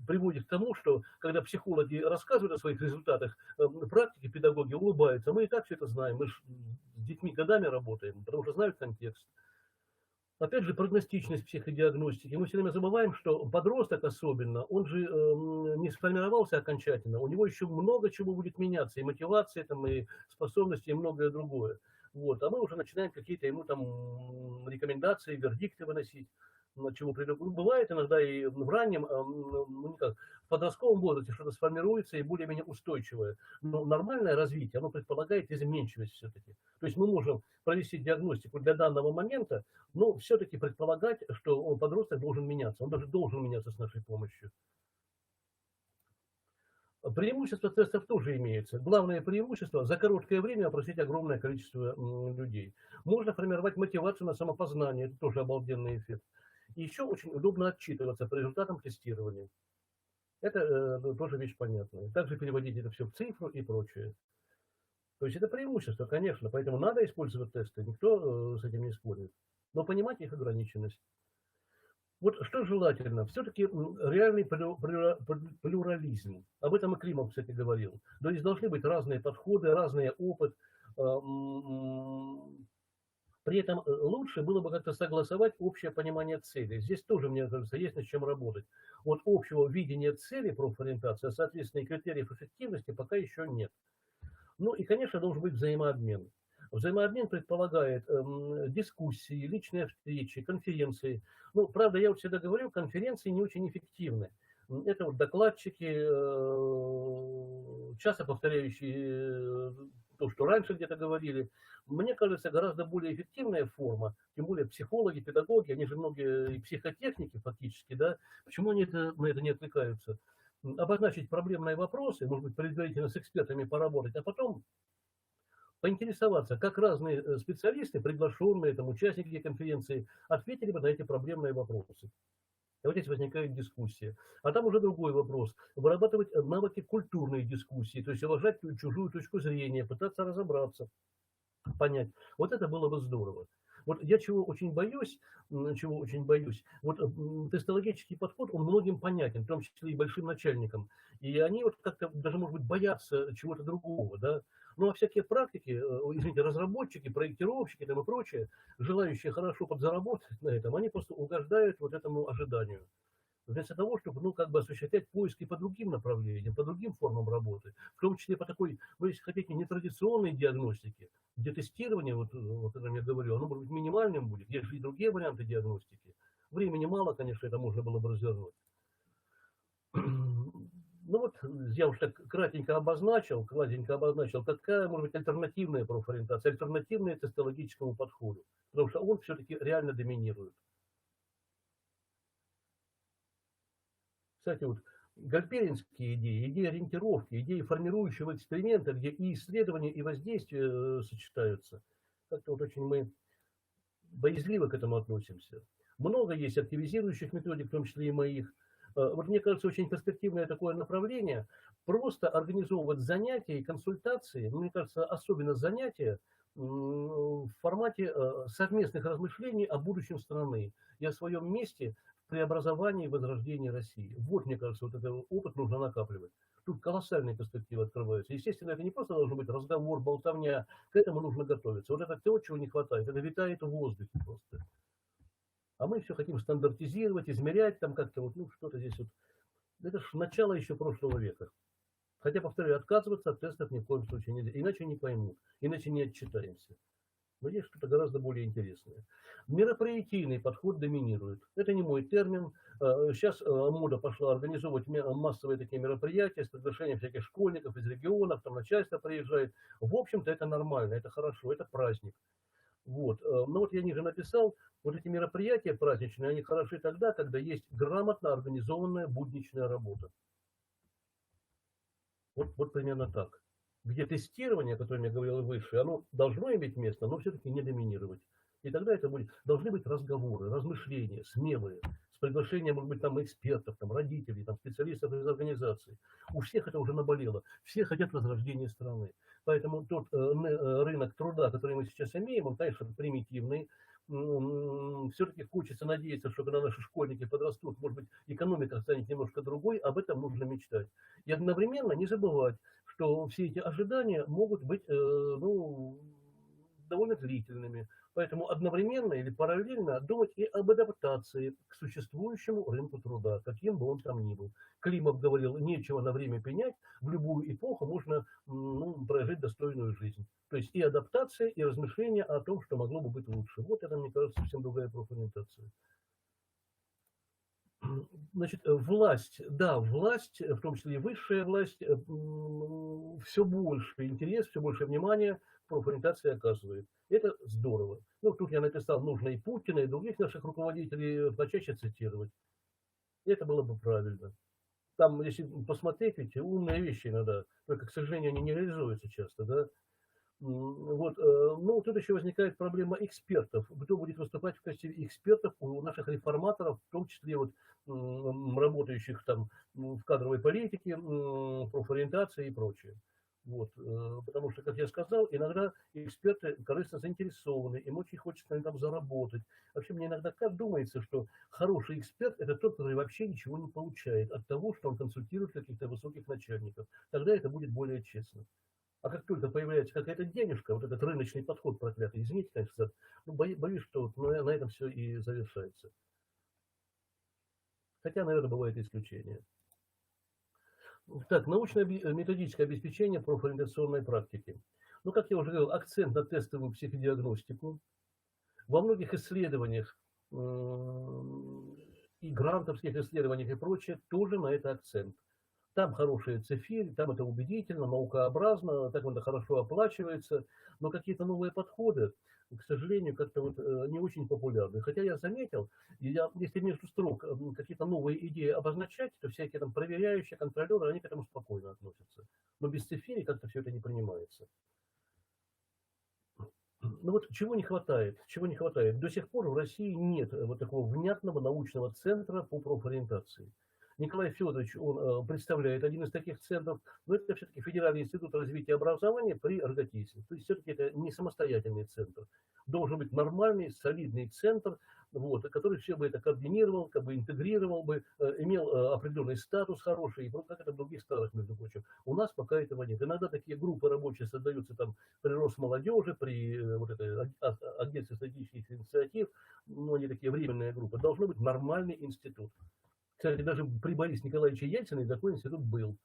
приводит к тому, что когда психологи рассказывают о своих результатах, практики, педагоги улыбаются. Мы и так все это знаем, мы же с детьми годами работаем, потому что знают контекст. Опять же, прогностичность психодиагностики. Мы все время забываем, что подросток особенно, он же не сформировался окончательно. У него еще много чего будет меняться. И мотивация, там, и способности, и многое другое. Вот. А мы уже начинаем какие-то ему там рекомендации, вердикты выносить. на чего привлеку. Бывает иногда и в раннем, в подростковом возрасте что-то сформируется и более-менее устойчивое. Но нормальное развитие, оно предполагает изменчивость все-таки. То есть мы можем провести диагностику для данного момента, но все-таки предполагать, что подросток должен меняться. Он даже должен меняться с нашей помощью. Преимущество тестов тоже имеется. Главное преимущество – за короткое время опросить огромное количество людей. Можно формировать мотивацию на самопознание, это тоже обалденный эффект. И еще очень удобно отчитываться по результатам тестирования. Это тоже вещь понятная. Также переводить это все в цифру и прочее. То есть это преимущество, конечно, поэтому надо использовать тесты, никто с этим не спорит. Но понимать их ограниченность. Вот что желательно? Все-таки реальный плюрализм. Об этом и Климов, кстати, говорил. То есть должны быть разные подходы, разный опыт. При этом лучше было бы как-то согласовать общее понимание цели. Здесь тоже, мне кажется, есть над чем работать. Вот общего видения цели профориентации, а соответственно и критериев эффективности пока еще нет. Ну и, конечно, должен быть взаимообмен. Взаимообмен предполагает дискуссии, личные встречи, конференции. Ну, правда, я вот всегда говорю, конференции не очень эффективны. Это вот докладчики, часто повторяющие то, что раньше где-то говорили. Мне кажется, гораздо более эффективная форма, тем более психологи, педагоги, они же многие и психотехники фактически, да, почему они на это не отвлекаются? Обозначить проблемные вопросы, может быть, предварительно с экспертами поработать, а потом поинтересоваться, как разные специалисты, приглашенные, там, участники конференции, ответили бы на эти проблемные вопросы. И вот здесь возникает дискуссия. А там уже другой вопрос. Вырабатывать навыки культурной дискуссии, то есть уважать чужую точку зрения, пытаться разобраться, понять. Вот это было бы здорово. Вот я чего очень боюсь, вот тестологический подход, он многим понятен, в том числе и большим начальникам. И они вот как-то даже, может быть, боятся чего-то другого, да. Ну, а всякие практики, извините, разработчики, проектировщики там и прочее, желающие хорошо подзаработать на этом, они просто угождают вот этому ожиданию. Вместо того, чтобы, ну, как бы осуществлять поиски по другим направлениям, по другим формам работы, в том числе по такой, ну, если хотите, нетрадиционной диагностике, где тестирование, вот о котором я говорю, оно, может быть, минимальным будет, есть же и другие варианты диагностики. Времени мало, конечно, это можно было бы развернуть. Ну вот, я уж так кратенько обозначил, какая может быть альтернативная профориентация, альтернативная тестологическому подходу, потому что он все-таки реально доминирует. Кстати, вот гальперинские идеи, идеи ориентировки, идеи формирующего эксперимента, где и исследование, и воздействие сочетаются. Как-то вот очень мы боязливо к этому относимся. Много есть активизирующих методик, в том числе и моих. Вот мне кажется, очень перспективное такое направление. Просто организовывать занятия и консультации, мне кажется, особенно занятия в формате совместных размышлений о будущем страны и о своем месте в преобразовании и возрождении России. Вот, мне кажется, вот этот опыт нужно накапливать. Тут колоссальные перспективы открываются. Естественно, это не просто должен быть разговор, болтовня. К этому нужно готовиться. Вот это то, чего не хватает. Это витает в воздухе просто. А мы все хотим стандартизировать, измерять там как-то вот, ну, что-то здесь вот. Это же начало еще прошлого века. Хотя, повторяю, отказываться от тестов ни в коем случае нельзя. Иначе не поймут, иначе не отчитаемся. Но есть что-то гораздо более интересное. Мероприятийный подход доминирует. Это не мой термин. Сейчас мода пошла организовывать массовые такие мероприятия с приглашением всяких школьников из регионов, там начальство приезжает. В общем-то, это нормально, это хорошо, это праздник. Вот. Но вот я ниже написал, вот эти мероприятия праздничные, они хороши тогда, когда есть грамотно организованная будничная работа. Вот примерно так. Где тестирование, о котором я говорил выше, оно должно иметь место, но все-таки не доминировать. И тогда это будет, должны быть разговоры, размышления, смелые, с приглашением, может быть, там экспертов, там родителей, там специалистов из организаций. У всех это уже наболело. Все хотят возрождения страны. Поэтому тот рынок труда, который мы сейчас имеем, он, конечно, примитивный. Все-таки хочется надеяться, что когда наши школьники подрастут, может быть, экономика станет немножко другой, об этом нужно мечтать. И одновременно не забывать, что все эти ожидания могут быть довольно длительными. Поэтому одновременно или параллельно думать и об адаптации к существующему рынку труда, каким бы он там ни был. Климов говорил, нечего на время пенять, в любую эпоху можно прожить достойную жизнь. То есть и адаптация, и размышления о том, что могло бы быть лучше. Вот это, мне кажется, совсем другая профориентация. Значит, власть, да, власть, в том числе и высшая власть, все больше интерес, все больше внимания профориентации оказывает. Это здорово. Ну, тут я написал, нужно и Путина, и других наших руководителей почаще цитировать. Это было бы правильно. Там, если посмотреть, ведь умные вещи иногда, только, к сожалению, они не реализуются часто, да. Вот, ну, тут еще возникает проблема экспертов. Кто будет выступать в качестве экспертов у наших реформаторов, в том числе вот работающих там в кадровой политике, профориентации и прочее. Вот, потому что, как я сказал, иногда эксперты корыстно заинтересованы, им очень хочется на этом заработать. Вообще мне иногда как думается, что хороший эксперт – это тот, который вообще ничего не получает от того, что он консультирует каких-то высоких начальников. Тогда это будет более честно. А как только появляется какая-то денежка, вот этот рыночный подход проклятый, извините, конечно, ну, боюсь, что на этом все и завершается. Хотя, наверное, бывают исключения. Так, научно-методическое обеспечение профориентационной практики. Ну, как я уже говорил, акцент на тестовую психодиагностику. Во многих исследованиях и грантовских исследованиях и прочее тоже на это акцент. Там хорошие цифры, там это убедительно, наукообразно, так это хорошо оплачивается, но какие-то новые подходы, к сожалению, как-то вот не очень популярны. Хотя я заметил, если между строк какие-то новые идеи обозначать, то всякие там проверяющие, контролеры, они к этому спокойно относятся. Но без цифры как-то все это не принимается. Ну вот чего не хватает? Чего не хватает? До сих пор в России нет вот такого внятного научного центра по профориентации. Николай Федорович, он представляет один из таких центров, но это все-таки Федеральный институт развития образования при Рогатисе. То есть все-таки это не самостоятельный центр. Должен быть нормальный, солидный центр, вот, который все бы это координировал, как бы интегрировал бы, имел определенный статус хороший, ну, как это в других странах, между прочим. У нас пока этого нет. Иногда такие группы рабочие создаются там при Росмолодежи, при вот этой агентстве стратегических инициатив, ну, они такие временные группы. Должен быть нормальный институт. Кстати, даже при Борисе Николаевиче Ельцине такой институт был.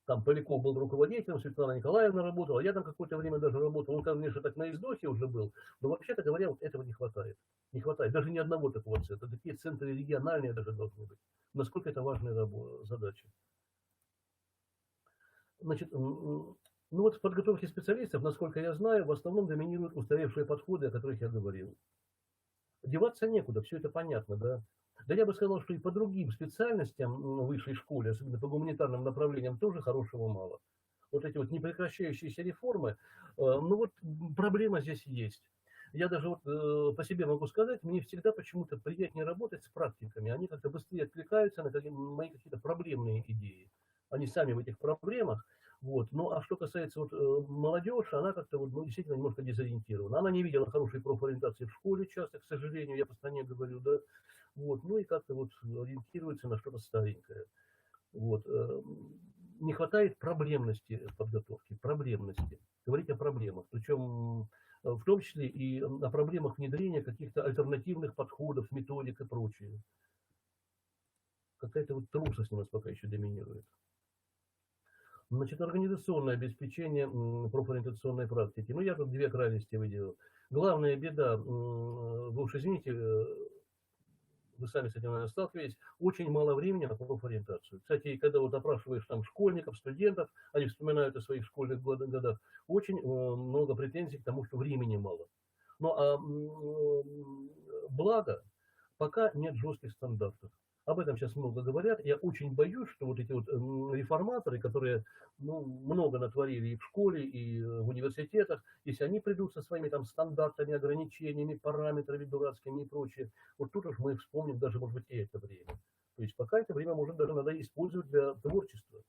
Там Поляков был руководителем, Светлана Николаевна работала, я там какое-то время даже работал. Он, конечно, так на издохе уже был, но вообще-то говоря, вот этого не хватает. Не хватает даже ни одного такого центра. Такие центры региональные даже должны быть. Насколько это важная задача. Значит, ну вот в подготовке специалистов, насколько я знаю, в основном доминируют устаревшие подходы, о которых я говорил. Деваться некуда, все это понятно, да. Да я бы сказал, что и по другим специальностям в высшей школе, особенно по гуманитарным направлениям, тоже хорошего мало. Вот эти вот непрекращающиеся реформы, ну вот проблема здесь есть. Я даже вот по себе могу сказать, мне всегда почему-то приятнее работать с практиками. Они как-то быстрее откликаются на мои какие-то проблемные идеи. Они сами в этих проблемах. Вот. Ну, а что касается вот, молодежи, она как-то вот, ну, действительно немножко дезориентирована. Она не видела хорошей профориентации в школе часто, к сожалению, я постоянно говорю, да. Вот. Ну и как-то вот ориентируется на что-то старенькое. Вот. Не хватает проблемности подготовки, проблемности. Говорить о проблемах. Причем в том числе и о проблемах внедрения каких-то альтернативных подходов, методик и прочее. Какая-то вот трусость у нас пока еще доминирует. Значит, организационное обеспечение профориентационной практики. Ну, я тут две крайности выделил. Главная беда, вы уж извините, вы сами с этим, наверное, сталкиваетесь, очень мало времени на профориентацию. Кстати, когда вот опрашиваешь там школьников, студентов, они вспоминают о своих школьных годах, очень много претензий к тому, что времени мало. Ну, а благо, пока нет жестких стандартов. Об этом сейчас много говорят. Я очень боюсь, что вот эти вот реформаторы, которые много натворили и в школе, и в университетах, если они придут со своими там стандартами, ограничениями, параметрами дурацкими и прочее, вот тут уж мы вспомним даже, может быть, и это время. То есть пока это время, может, даже надо использовать для творчества,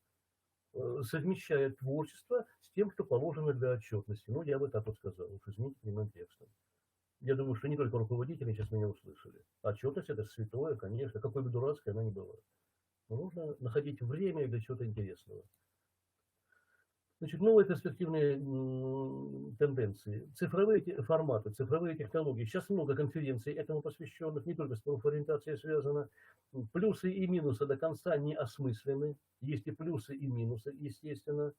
совмещая творчество с тем, что положено для отчетности. Ну, я бы так вот сказал, уж извините прямым текстом. Я думаю, что не только руководители сейчас меня услышали. Отчетность это святое, конечно, какой бы дурацкой она ни была. Но нужно находить время для чего-то интересного. Значит, новые перспективные тенденции. Цифровые форматы, цифровые технологии. Сейчас много конференций этому посвященных, не только с профориентацией связано. Плюсы и минусы до конца не осмыслены. Есть и плюсы, и минусы, естественно.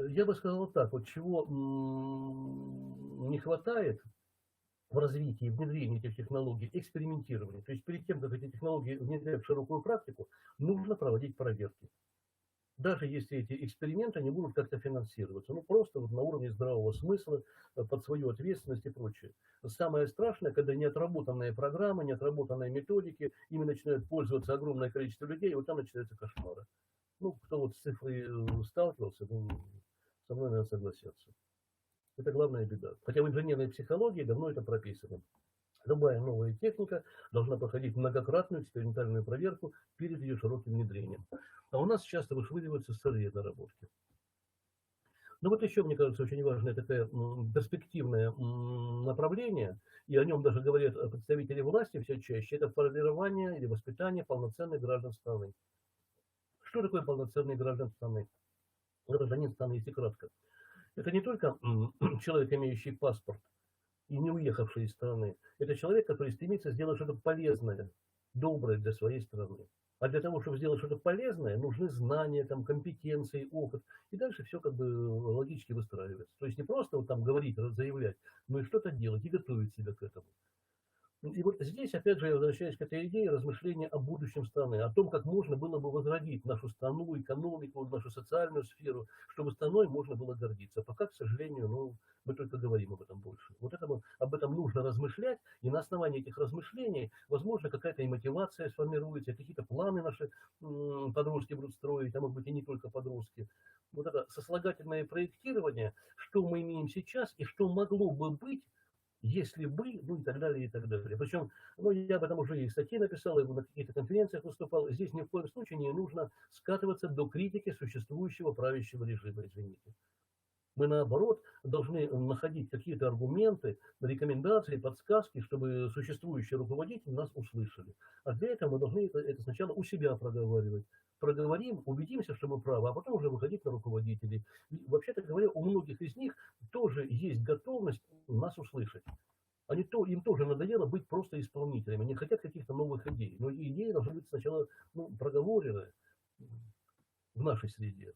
Я бы сказал так, вот чего не хватает, в развитии, внедрении этих технологий, экспериментировании. То есть перед тем, как эти технологии внедрять в широкую практику, нужно проводить проверки. Даже если эти эксперименты не будут как-то финансироваться. Ну, просто вот на уровне здравого смысла, под свою ответственность и прочее. Самое страшное, когда неотработанные программы, неотработанные методики, ими начинают пользоваться огромное количество людей, и вот там начинаются кошмары. Ну, кто вот с цифрой сталкивался, ну, со мной, наверное, согласятся. Это главная беда. Хотя в инженерной психологии давно это прописано. Любая новая техника должна проходить многократную экспериментальную проверку перед ее широким внедрением. А у нас часто вышвыриваются сырые наработки. Ну вот еще, мне кажется, очень важное такое перспективное направление, и о нем даже говорят представители власти все чаще, это формирование или воспитание полноценных граждан страны. Что такое полноценные граждан страны? Гражданин страны, если кратко. Это не только человек, имеющий паспорт и не уехавший из страны. Это человек, который стремится сделать что-то полезное, доброе для своей страны. А для того, чтобы сделать что-то полезное, нужны знания, там, компетенции, опыт. И дальше все как бы логически выстраивается. То есть не просто вот там говорить, заявлять, но и что-то делать, и готовить себя к этому. И вот здесь, опять же, я возвращаюсь к этой идее размышления о будущем страны, о том, как можно было бы возродить нашу страну, экономику, нашу социальную сферу, чтобы страной можно было гордиться. Пока, к сожалению, ну, мы только говорим об этом больше. Вот об этом нужно размышлять, и на основании этих размышлений, возможно, какая-то и мотивация сформируется, какие-то планы наши подростки будут строить, а может быть и не только подростки. Вот это сослагательное проектирование, что мы имеем сейчас и что могло бы быть, если бы, ну и так далее, и так далее. Причем, ну, я об этом уже и статьи написал, и на каких-то конференциях выступал. Здесь ни в коем случае не нужно скатываться до критики существующего правящего режима, извините. Мы, наоборот, должны находить какие-то аргументы, рекомендации, подсказки, чтобы существующие руководители нас услышали. А для этого мы должны это сначала у себя проговаривать. Проговорим, убедимся, что мы правы, а потом уже выходить на руководителей. И, вообще-то говоря, у многих из них тоже есть готовность нас услышать. Им тоже надоело быть просто исполнителями. Они хотят каких-то новых идей. Но идеи должны быть сначала проговорены в нашей среде.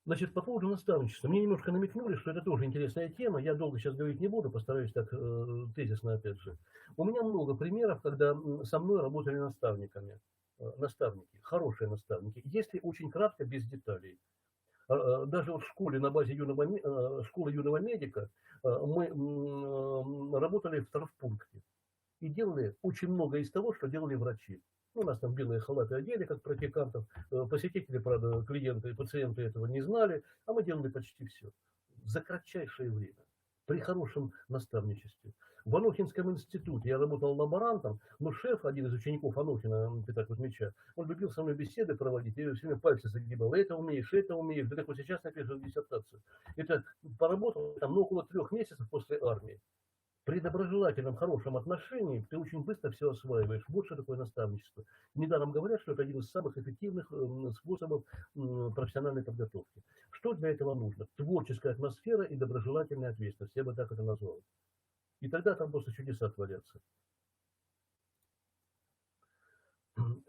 Значит, по поводу наставничества. Мне немножко намекнули, что это тоже интересная тема. Я долго сейчас говорить не буду, постараюсь так тезисно опять же. У меня много примеров, когда со мной работали наставниками. Наставники, хорошие наставники. Если очень кратко, без деталей. Даже вот в школе на базе школы юного медика мы работали в травмпункте. И делали очень много из того, что делали врачи. У нас там белые халаты одели, как практикантов. Посетители, правда, клиенты и пациенты этого не знали, а мы делали почти все. За кратчайшее время. При хорошем наставничестве. В Анохинском институте я работал лаборантом, но шеф, один из учеников Анохина, Петра Кузьмича, он любил со мной беседы проводить, и все время пальцы загибал. Это умеешь, ты как вот сейчас напишешь диссертацию. Это поработал там около 3 месяцев после армии. При доброжелательном, хорошем отношении ты очень быстро все осваиваешь. Вот что такое наставничество. Недаром говорят, что это один из самых эффективных способов профессиональной подготовки. Что для этого нужно? Творческая атмосфера и доброжелательная ответственность. Я бы так это назвал. И тогда там просто чудеса творятся.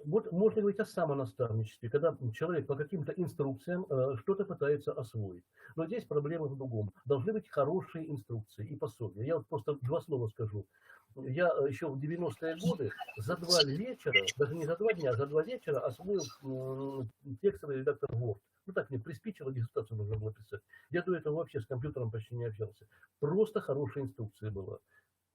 Вот можно говорить о самонаставничестве, когда человек по каким-то инструкциям что-то пытается освоить. Но здесь проблема в другом. Должны быть хорошие инструкции и пособия. Я вот просто 2 слова скажу. Я еще в 90-е годы за 2 вечера, даже не за 2 дня, а за 2 вечера освоил текстовый редактор Word. Ну так мне приспичило, диссертацию нужно было писать. Я до этого вообще с компьютером почти не общался. Просто хорошая инструкция была.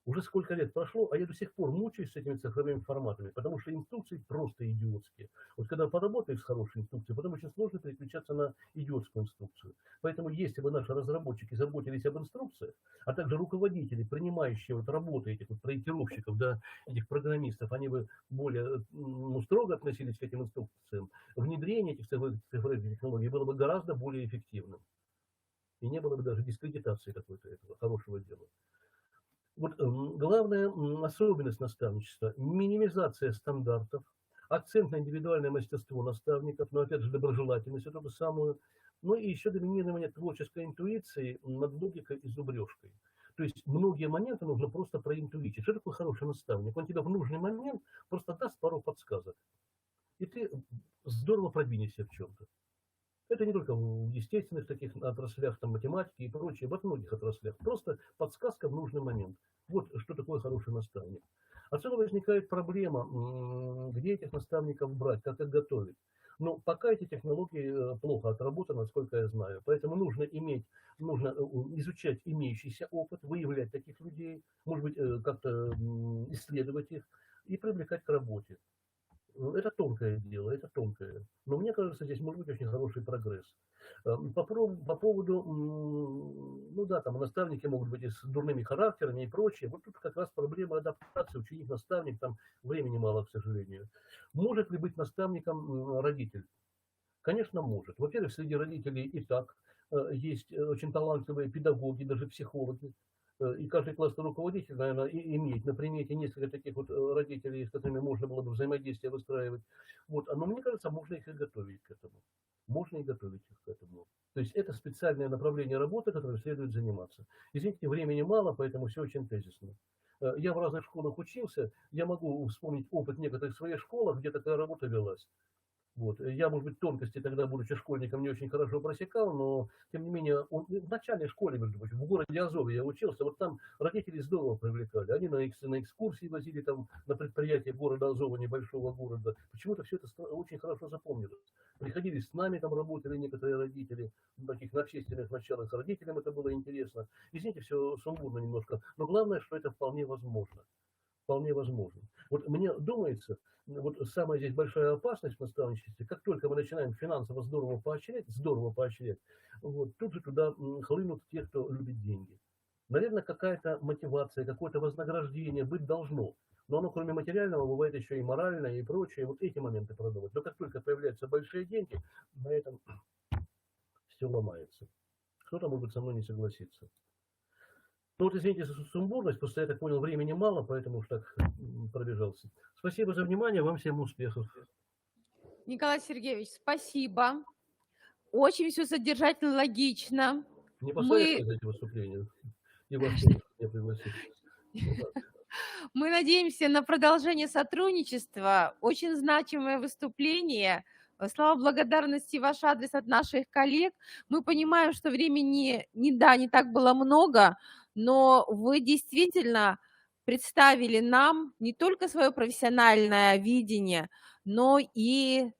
Уже сколько лет прошло, а я до сих пор мучаюсь с этими цифровыми форматами, потому что инструкции просто идиотские. Вот когда поработаешь с хорошей инструкцией, потом очень сложно переключаться на идиотскую инструкцию. Поэтому если бы наши разработчики заботились об инструкциях, а также руководители, принимающие вот работы этих вот проектировщиков, да, этих программистов, они бы более строго относились к этим инструкциям, внедрение этих цифровых технологий было бы гораздо более эффективным. И не было бы даже дискредитации какой-то этого хорошего дела. Вот главная особенность наставничества – минимизация стандартов, акцент на индивидуальное мастерство наставников, но опять же доброжелательность, это самое, ну и еще доминирование творческой интуиции над логикой и зубрежкой. То есть многие моменты нужно просто проинтуитить. Что такое хороший наставник? Он тебе в нужный момент просто даст пару подсказок. И ты здорово продвинешься в чем-то. Это не только в естественных таких отраслях, там, математики и прочее, во многих отраслях. Просто подсказка в нужный момент. Вот что такое хороший наставник. Отсюда возникает проблема, где этих наставников брать, как их готовить. Но пока эти технологии плохо отработаны, насколько я знаю. Поэтому нужно изучать имеющийся опыт, выявлять таких людей, может быть, как-то исследовать их и привлекать к работе. Это тонкое дело, это тонкое. Но мне кажется, здесь может быть очень хороший прогресс. По поводу, ну да, там наставники могут быть и с дурными характерами и прочее. Вот тут как раз проблема адаптации, ученик-наставник, там времени мало, к сожалению. Может ли быть наставником родитель? Конечно, может. Во-первых, среди родителей и так есть очень талантливые педагоги, даже психологи. И каждый классный руководитель, наверное, имеет на примете несколько таких вот родителей, с которыми можно было бы взаимодействие выстраивать. Вот. Но мне кажется, можно их и готовить к этому. Можно и готовить их к этому. То есть это специальное направление работы, которым следует заниматься. Извините, времени мало, поэтому все очень тезисно. Я в разных школах учился, я могу вспомнить опыт некоторых своих школах, где такая работа велась. Вот. Я, может быть, тонкости тогда, будучи школьником, не очень хорошо просекал, но, тем не менее, в начальной школе, между прочим, в городе Азове я учился, вот там родители здорово привлекали. Они на экскурсии возили там на предприятие города Азова, небольшого города. Почему-то все это очень хорошо запомнилось. Приходили с нами, там работали некоторые родители, таких на общественных началах, с родителям это было интересно. Извините, все сумбурно немножко, но главное, что это вполне возможно. Вполне возможно. Вот мне думается, вот самая здесь большая опасность в наставничестве, как только мы начинаем финансово здорово поощрять, вот, тут же туда хлынут те, кто любит деньги. Наверное, какая-то мотивация, какое-то вознаграждение быть должно. Но оно, кроме материального, бывает еще и моральное и прочее. Вот эти моменты продавать. Но как только появляются большие деньги, на этом все ломается. Кто-то, может быть, со мной не согласится. Ну вот извините за сумбурность, просто я так понял, времени мало, поэтому уж так пробежался. Спасибо за внимание, вам всем успехов. Николай Сергеевич, спасибо. Очень все содержательно, логично. Не посоветую за эти выступления. И вас тоже не пригласили. Мы надеемся на продолжение сотрудничества. Очень значимое выступление. Слова благодарности в ваш адрес от наших коллег. Мы понимаем, что времени не так было много, но вы действительно представили нам не только свое профессиональное видение, но и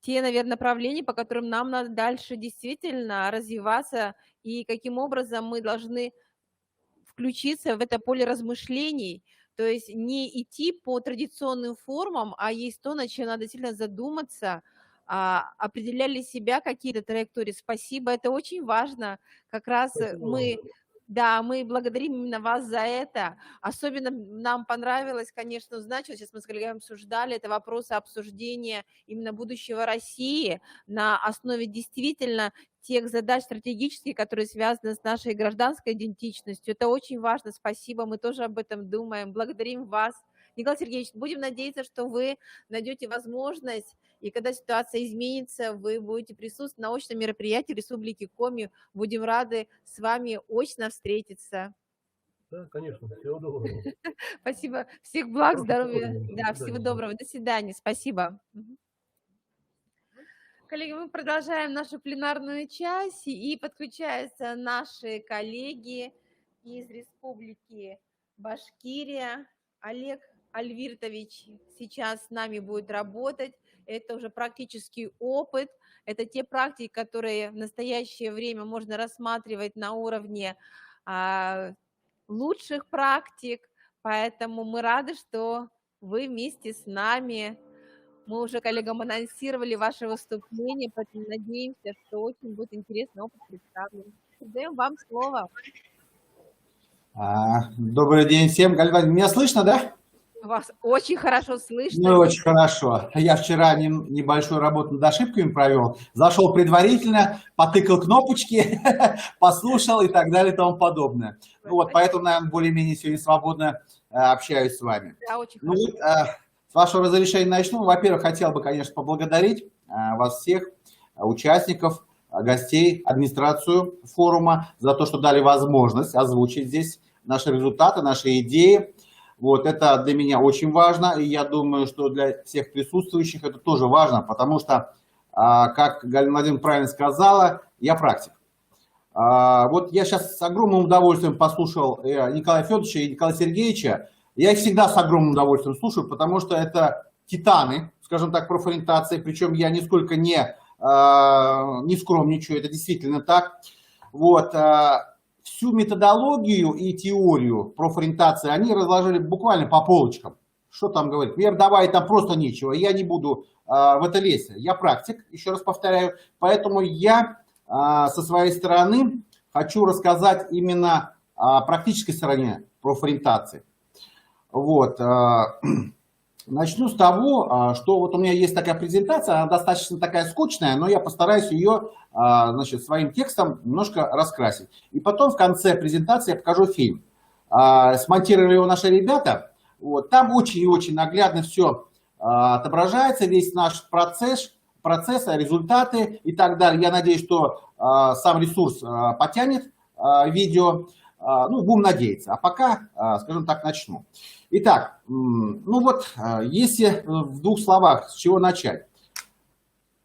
те, наверное, направления, по которым нам надо дальше действительно развиваться, и каким образом мы должны включиться в это поле размышлений, то есть не идти по традиционным формам, а есть то, над чем надо действительно задуматься, определяли себя какие-то траектории. Спасибо, это очень важно. Как раз мы благодарим именно вас за это. Особенно нам понравилось, конечно, узнать, что сейчас мы с коллегами обсуждали, это вопросы обсуждения именно будущего России на основе действительно тех задач стратегических, которые связаны с нашей гражданской идентичностью. Это очень важно. Спасибо, мы тоже об этом думаем. Благодарим вас. Николай Сергеевич, будем надеяться, что вы найдете возможность, и когда ситуация изменится, вы будете присутствовать на очном мероприятии Республики Коми. Будем рады с вами очно встретиться. Да, конечно. Всего доброго. Спасибо. Всех благ, здоровья. Да, всего доброго. До свидания. Спасибо. Коллеги, мы продолжаем нашу пленарную часть, и подключаются наши коллеги из Республики Башкирия. Олег Альвиртович сейчас с нами будет работать. Это уже практический опыт. Это те практики, которые в настоящее время можно рассматривать на уровне лучших практик. Поэтому мы рады, что вы вместе с нами. Мы уже коллегам анонсировали ваше выступление, поэтому надеемся, что очень будет интересный опыт представлен. Передаем вам слово. Добрый день всем. Галина, меня слышно, да? Вас очень хорошо слышно. Ну, очень хорошо. Я вчера небольшую работу над ошибками провел. Зашел предварительно, потыкал кнопочки, послушал и так далее и тому подобное. Ну, вот, поэтому, наверное, более-менее сегодня свободно общаюсь с вами. Да, очень ну, хорошо. С вашего разрешения начну. Во-первых, хотел бы, конечно, поблагодарить вас всех, участников, гостей, администрацию форума за то, что дали возможность озвучить здесь наши результаты, наши идеи. Вот, это для меня очень важно, и я думаю, что для всех присутствующих это тоже важно, потому что как Галина Владимировна правильно сказала, я практик. Вот я сейчас с огромным удовольствием послушал Николая Федоровича и Николая Сергеевича. Я их всегда с огромным удовольствием слушаю, потому что это титаны, скажем так, профориентации. Причем я нисколько не скромничаю, это действительно так. Вот. Всю методологию и теорию профориентации они разложили буквально по полочкам. Что там говорить? Вер, давай, там просто нечего. Я не буду в это лезть. Я практик, еще раз повторяю. Поэтому я со своей стороны хочу рассказать именно о практической стороне профориентации. Вот. Начну с того, что вот у меня есть такая презентация, она достаточно такая скучная, но я постараюсь ее, значит, своим текстом немножко раскрасить. И потом в конце презентации я покажу фильм. Смонтировали его наши ребята. Вот. Там очень и очень наглядно все отображается, весь наш процесс, результаты и так далее. Я надеюсь, что сам ресурс потянет видео. Ну, будем надеяться. А пока, скажем так, начну. Итак, ну вот, если в двух словах, с чего начать?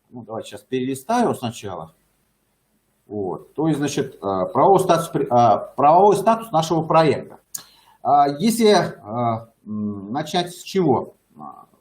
Ну, давайте сейчас перелистаю сначала. Вот. То есть, значит, правовой статус нашего проекта. Если начать с чего?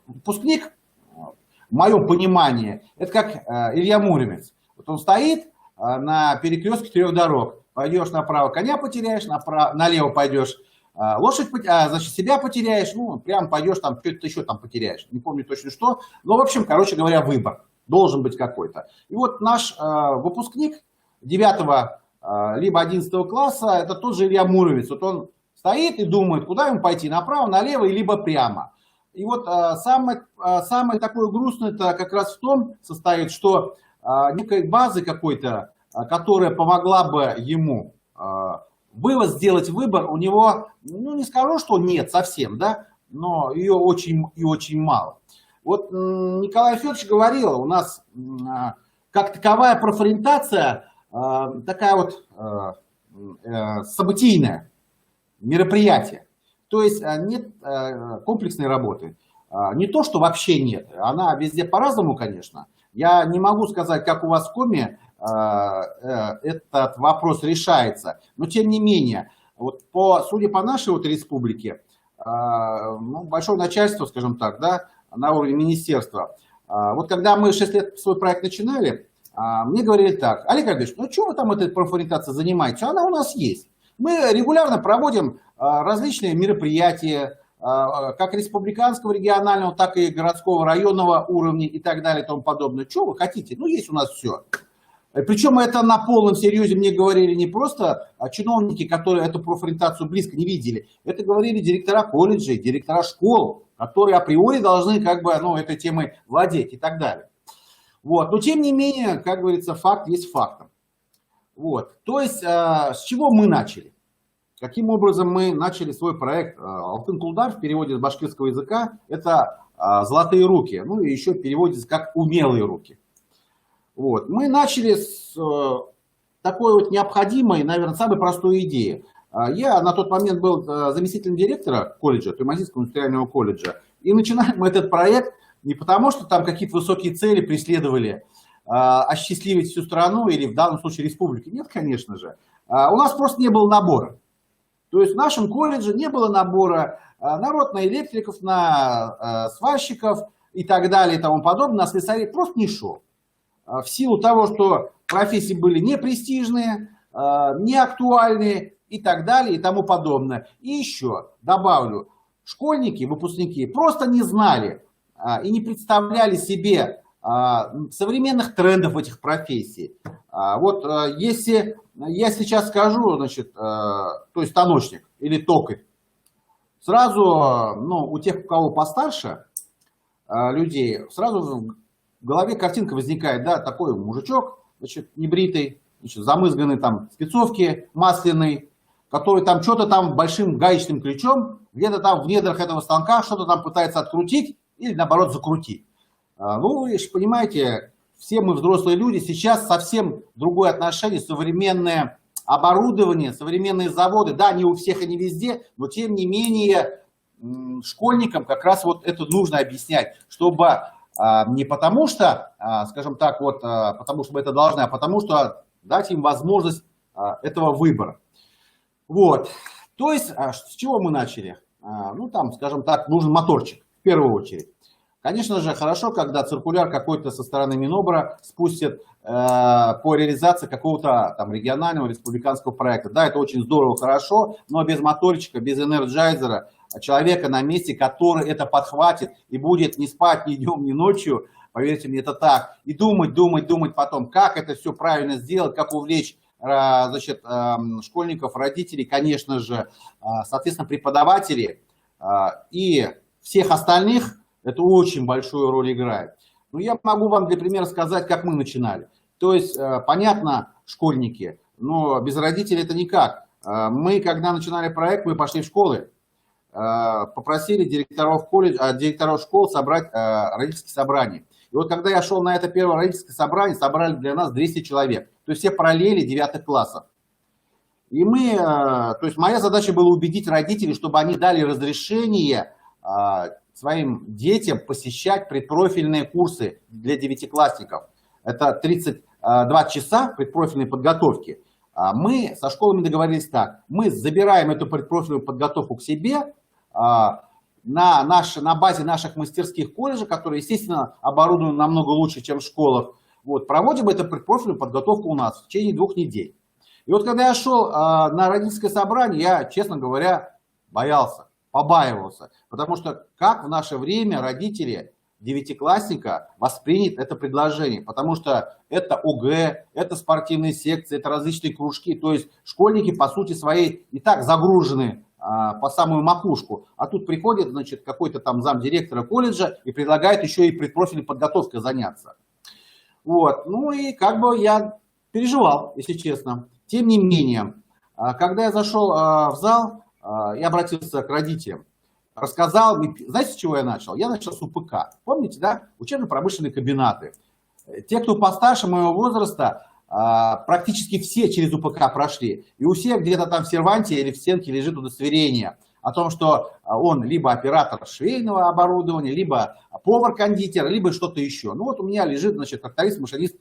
Выпускник, в моем понимании, это как Илья Муромец. Вот он стоит на перекрестке 3 дорог. Пойдешь направо, коня потеряешь, налево пойдешь, лошадь, значит, себя потеряешь, ну, прям пойдешь, там, что-то еще там потеряешь. Не помню точно что. Но, в общем, короче говоря, выбор должен быть какой-то. И вот наш выпускник 9 либо 11 класса, это тот же Илья Муромец. Вот он стоит и думает, куда ему пойти, направо, налево, либо прямо. И вот самое такое грустное-то как раз в том состоит, что некой базы какой-то, которая помогла бы ему сделать выбор, у него, ну не скажу, что нет совсем, да, но ее очень и очень мало. Вот Николай Федорович говорил, у нас как таковая профориентация, такая вот событийное мероприятие. То есть нет комплексной работы. Не то, что вообще нет, она везде по-разному, конечно. Я не могу сказать, как у вас в Коме этот вопрос решается. Но тем не менее, вот судя по нашей вот республике, ну, большое начальство, скажем так, да, на уровне министерства, вот когда мы 6 лет свой проект начинали, мне говорили так: Олег Олегович, ну что вы там этой профориентацией занимаетесь? Она у нас есть. Мы регулярно проводим различные мероприятия, как республиканского, регионального, так и городского, районного уровня и так далее и тому подобное. Что вы хотите? Ну, есть у нас все. Причем это на полном серьезе мне говорили не просто чиновники, которые эту профориентацию близко не видели. Это говорили директора колледжей, директора школ, которые априори должны как бы, ну, этой темой владеть и так далее. Вот. Но тем не менее, как говорится, факт есть фактом. Вот. То есть, с чего мы начали? Каким образом мы начали свой проект? Алтын Кулдар в переводе с башкирского языка это золотые руки. Ну и еще переводится как умелые руки. Вот. Мы начали с такой вот необходимой, наверное, самой простой идеи. Я на тот момент был заместителем директора колледжа, Туймазинского индустриального колледжа. И начинали мы этот проект не потому, что там какие-то высокие цели преследовали, осчастливить всю страну или в данном случае республику. Нет, конечно же. У нас просто не было набора. То есть в нашем колледже не было набора народ на электриков, на сварщиков и так далее и тому подобное, на слесарей просто не шел. В силу того, что профессии были не престижные, не актуальные и так далее и тому подобное. И еще добавлю, школьники, выпускники просто не знали и не представляли себе современных трендов этих профессий. Вот если я сейчас скажу, значит, то есть станочник или токарь, сразу, ну, у тех, у кого постарше людей, сразу в голове картинка возникает, да, такой мужичок, значит, небритый, значит, замызганный там спецовки масляный, который там что-то там большим гаечным ключом где-то там в недрах этого станка что-то там пытается открутить или наоборот закрутить. Ну, вы же понимаете, все мы взрослые люди, сейчас совсем другое отношение, современное оборудование, современные заводы, да, не у всех и не везде, но тем не менее школьникам как раз вот это нужно объяснять, чтобы не потому что, скажем так, вот, потому что мы это должны, а потому что дать им возможность этого выбора. Вот. То есть, с чего мы начали? Ну, там, скажем так, нужен моторчик, в первую очередь. Конечно же, хорошо, когда циркуляр какой-то со стороны Минобра спустит по реализации какого-то там регионального, республиканского проекта. Да, это очень здорово, хорошо, но без моторчика, без энерджайзера, человека на месте, который это подхватит и будет не спать ни днем, ни ночью, поверьте мне, это так. И думать потом, как это все правильно сделать, как увлечь, значит, школьников, родителей, конечно же, соответственно, преподавателей и всех остальных. Это очень большую роль играет. Но я могу вам для примера сказать, как мы начинали. То есть, понятно, школьники, но без родителей это никак. Мы, когда начинали проект, мы пошли в школы, попросили директоров школ собрать родительские собрания. И вот когда я шел на это первое родительское собрание, собрали для нас 200 человек. То есть все параллели 9 классов. И мы, то есть моя задача была убедить родителей, чтобы они дали разрешение своим детям посещать предпрофильные курсы для девятиклассников. Это 32 часа предпрофильной подготовки. Мы со школами договорились так. Мы забираем эту предпрофильную подготовку к себе на базе наших мастерских колледжей, которые, естественно, оборудованы намного лучше, чем в школах. Вот, проводим эту предпрофильную подготовку у нас в течение 2 недель. И вот когда я шел на родительское собрание, я, честно говоря, боялся. Побаивался, потому что как в наше время родители девятиклассника воспринят это предложение, потому что это ОГЭ, это спортивные секции, это различные кружки, то есть школьники по сути своей и так загружены по самую макушку, а тут приходит, значит, какой-то там замдиректора колледжа и предлагает еще и предпрофильной подготовкой заняться. Вот, ну и как бы я переживал, если честно. Тем не менее, когда я зашел в зал, я обратился к родителям, рассказал, знаете, с чего я начал? Я начал с УПК. Помните, да? Учебно-промышленные комбинаты. Те, кто постарше моего возраста, практически все через УПК прошли. И у всех где-то там в серванте или в стенке лежит удостоверение о том, что он либо оператор швейного оборудования, либо повар-кондитер, либо что-то еще. Ну вот у меня лежит, значит, тракторист-машинист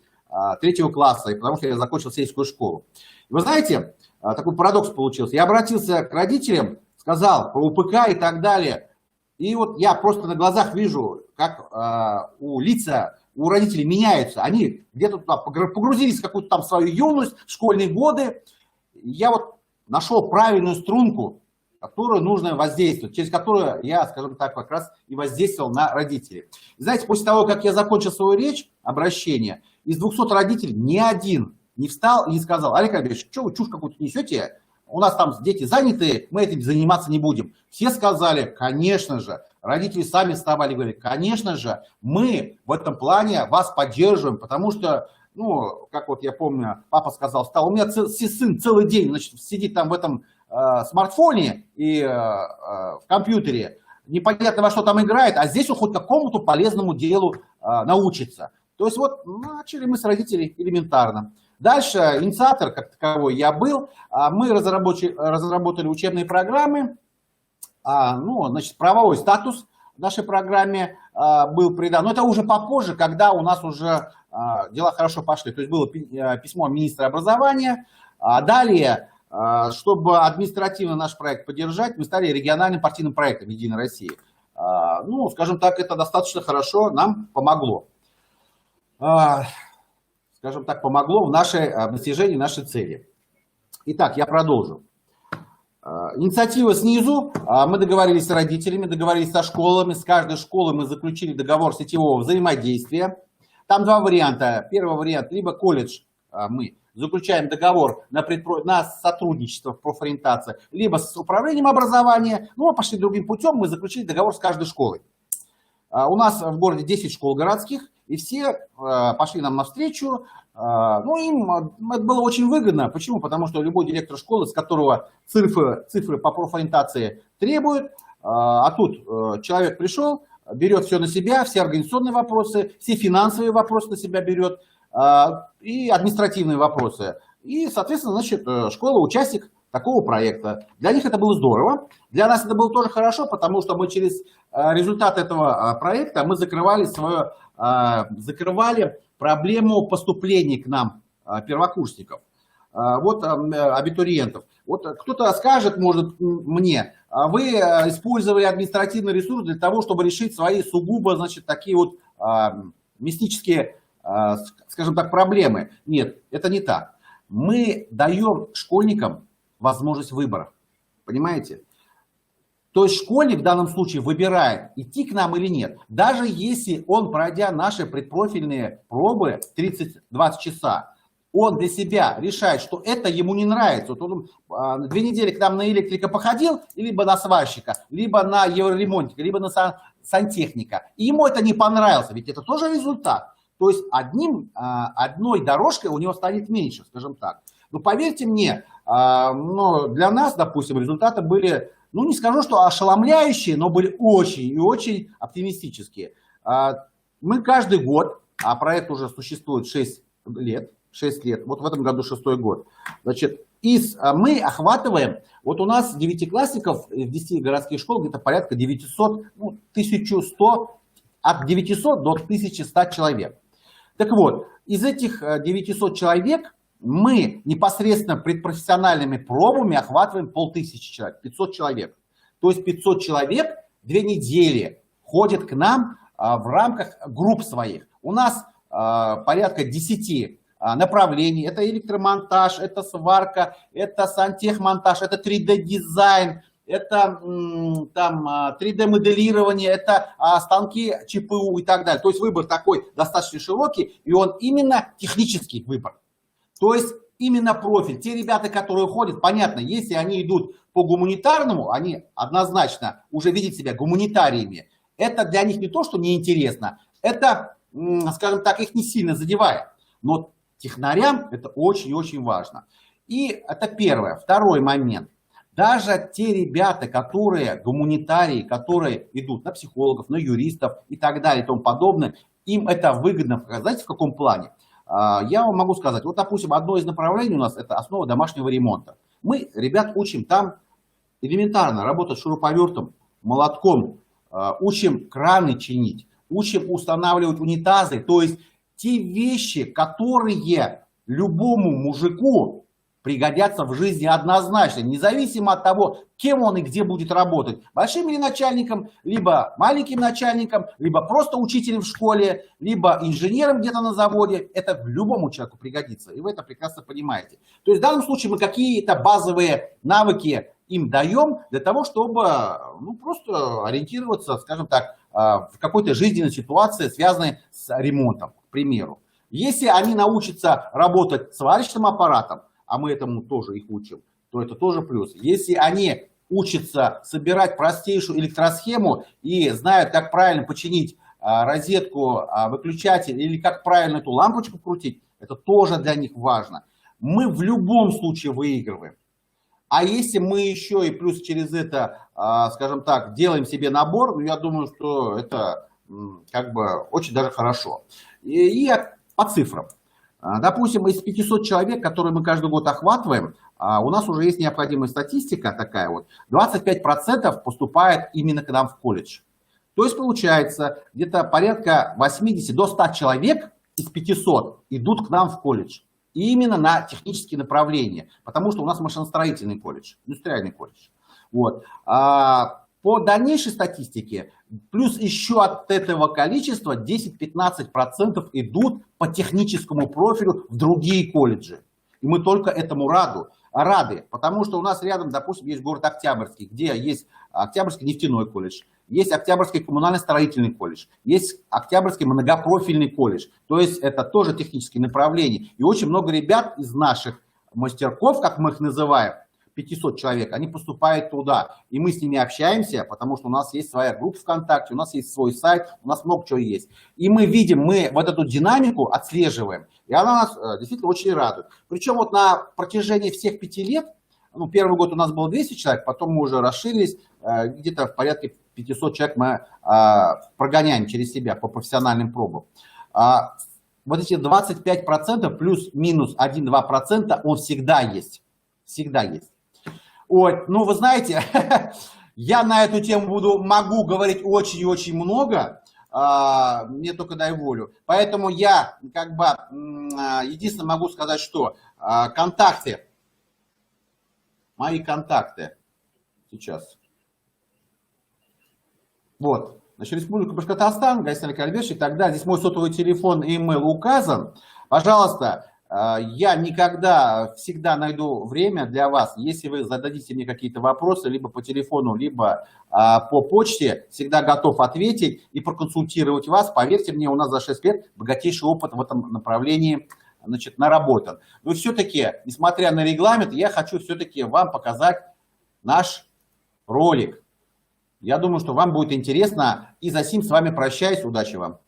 3 класса, потому что я закончил сельскую школу. И вы знаете, такой парадокс получился. Я обратился к родителям, сказал про УПК и так далее. И вот я просто на глазах вижу, как лица у родителей меняются. Они где-то туда погрузились в какую-то там свою юность, школьные годы. Я вот нашел правильную струнку, которую нужно воздействовать, через которую я, скажем так, как раз и воздействовал на родителей. И знаете, после того, как я закончил свою речь, обращение, из 200 родителей ни один не встал и не сказал: Олег Альбертович, что вы чушь какую-то несете? У нас там дети заняты, мы этим заниматься не будем. Все сказали: конечно же. Родители сами вставали и говорили: конечно же, мы в этом плане вас поддерживаем, потому что, ну, как вот я помню, папа сказал, встал, у меня сын целый день, значит, сидит там в этом смартфоне и в компьютере, непонятно во что там играет, а здесь он хоть какому-то полезному делу научится. То есть вот начали мы с родителей элементарно. Дальше инициатор как таковой я был, мы разработали учебные программы, ну, значит, правовой статус нашей программе был придан, но это уже попозже, когда у нас уже дела хорошо пошли, то есть было письмо министра образования, далее, чтобы административно наш проект поддержать, мы стали региональным партийным проектом «Единой России». Ну, скажем так, это достаточно хорошо нам помогло. Скажем так, помогло в достижении нашей цели. Итак, я продолжу. Инициатива снизу. Мы договорились с родителями, договорились со школами. С каждой школой мы заключили договор сетевого взаимодействия. Там 2 варианта. Первый вариант, либо колледж, мы заключаем договор на сотрудничество в профориентации, либо с управлением образования. Ну, мы пошли другим путем, мы заключили договор с каждой школой. У нас в городе 10 школ городских, и все пошли нам навстречу. Ну, им это было очень выгодно. Почему? Потому что любой директор школы, с которого цифры по профориентации требуют, а тут человек пришел, берет все на себя, все организационные вопросы, все финансовые вопросы на себя берет, и административные вопросы. И, соответственно, значит, школа-участник такого проекта. Для них это было здорово. Для нас это было тоже хорошо, потому что мы через результат этого проекта мы закрывали проблему поступления к нам первокурсников, вот абитуриентов. Вот кто-то скажет, может, мне, вы использовали административный ресурс для того, чтобы решить свои сугубо, значит, такие вот мистические, скажем так, проблемы. Нет, это не так. Мы даем школьникам возможность выбора. Понимаете? То есть школьник в данном случае выбирает, идти к нам или нет. Даже если он, пройдя наши предпрофильные пробы 30-20 часа, он для себя решает, что это ему не нравится. Вот он 2 недели к нам на электрика походил, либо на сварщика, либо на евроремонтника, либо на сантехника. И ему это не понравилось, ведь это тоже результат. То есть одной дорожкой у него станет меньше, скажем так. Но поверьте мне, но для нас, допустим, результаты были, ну не скажу, что ошеломляющие, но были очень и очень оптимистические. Мы каждый год, а проект уже существует 6 лет, вот в этом году 6-й год, значит, мы охватываем, вот у нас девятиклассников в 10 городских школах где-то порядка 900, ну, 1100, от 900 до 1100 человек. Так вот, из этих 900 человек мы непосредственно предпрофессиональными пробами охватываем 5000 человек, 500 человек. То есть 500 человек 2 недели ходят к нам в рамках групп своих. У нас порядка 10 направлений. Это электромонтаж, это сварка, это сантехмонтаж, это 3D-дизайн, это там 3D-моделирование, это станки ЧПУ и так далее. То есть выбор такой достаточно широкий, и он именно технический выбор. То есть именно профиль. Те ребята, которые ходят, понятно, если они идут по гуманитарному, они однозначно уже видят себя гуманитариями. Это для них не то, что неинтересно, это, скажем так, их не сильно задевает. Но технарям это очень-очень важно. И это первое. Второй момент. Даже те ребята, которые гуманитарии, которые идут на психологов, на юристов и так далее и тому подобное, им это выгодно. Знаете, в каком плане? Я вам могу сказать, вот, допустим, одно из направлений у нас это основа домашнего ремонта. Мы ребят учим там элементарно работать шуруповертом, молотком, учим краны чинить, учим устанавливать унитазы. То есть те вещи, которые любому мужику пригодятся в жизни однозначно, независимо от того, кем он и где будет работать. Большим или начальником, либо маленьким начальником, либо просто учителем в школе, либо инженером где-то на заводе. Это любому человеку пригодится, и вы это прекрасно понимаете. То есть в данном случае мы какие-то базовые навыки им даем для того, чтобы просто ориентироваться, скажем так, в какой-то жизненной ситуации, связанной с ремонтом, к примеру. Если они научатся работать сварочным аппаратом, а мы этому тоже их учим, то это тоже плюс. Если они учатся собирать простейшую электросхему и знают, как правильно починить розетку, выключатель или как правильно эту лампочку крутить, это тоже для них важно. Мы в любом случае выигрываем. А если мы еще и плюс через это, скажем так, делаем себе набор, я думаю, что это как бы очень даже хорошо. И по цифрам. Допустим, из 500 человек, которые мы каждый год охватываем, у нас уже есть необходимая статистика такая вот, 25% поступает именно к нам в колледж. То есть получается, где-то порядка 80 до 100 человек из 500 идут к нам в колледж. И именно на технические направления, потому что у нас машиностроительный колледж, индустриальный колледж. Вот. По дальнейшей статистике, плюс еще от этого количества 10-15% идут по техническому профилю в другие колледжи. И мы только этому рады, потому что у нас рядом, допустим, есть город Октябрьский, где есть Октябрьский нефтяной колледж, есть Октябрьский коммунально-строительный колледж, есть Октябрьский многопрофильный колледж. То есть это тоже технические направления. И очень много ребят из наших мастерков, как мы их называем, 500 человек, они поступают туда. И мы с ними общаемся, потому что у нас есть своя группа ВКонтакте, у нас есть свой сайт, у нас много чего есть. И мы видим, мы вот эту динамику отслеживаем. И она нас действительно очень радует. Причем вот на протяжении всех 5 лет, первый год у нас было 200 человек, потом мы уже расширились, где-то в порядке 500 человек мы прогоняем через себя по профессиональным пробам. Вот эти 25% плюс-минус 1-2%, он всегда есть. Всегда есть. Ой, ну вы знаете, я на эту тему могу говорить очень и очень много, мне только дай волю. Поэтому я как бы единственное могу сказать, что контакты, мои контакты сейчас. Вот, значит, Республика Башкортостан, Гаисин Александрович и так далее. Здесь мой сотовый телефон и имейл указан. Пожалуйста, я всегда найду время для вас. Если вы зададите мне какие-то вопросы, либо по телефону, либо по почте, всегда готов ответить и проконсультировать вас. Поверьте мне, у нас за 6 лет богатейший опыт в этом направлении, значит, наработан. Но все-таки, несмотря на регламент, я хочу все-таки вам показать наш ролик. Я думаю, что вам будет интересно. И за сим с вами прощаюсь. Удачи вам.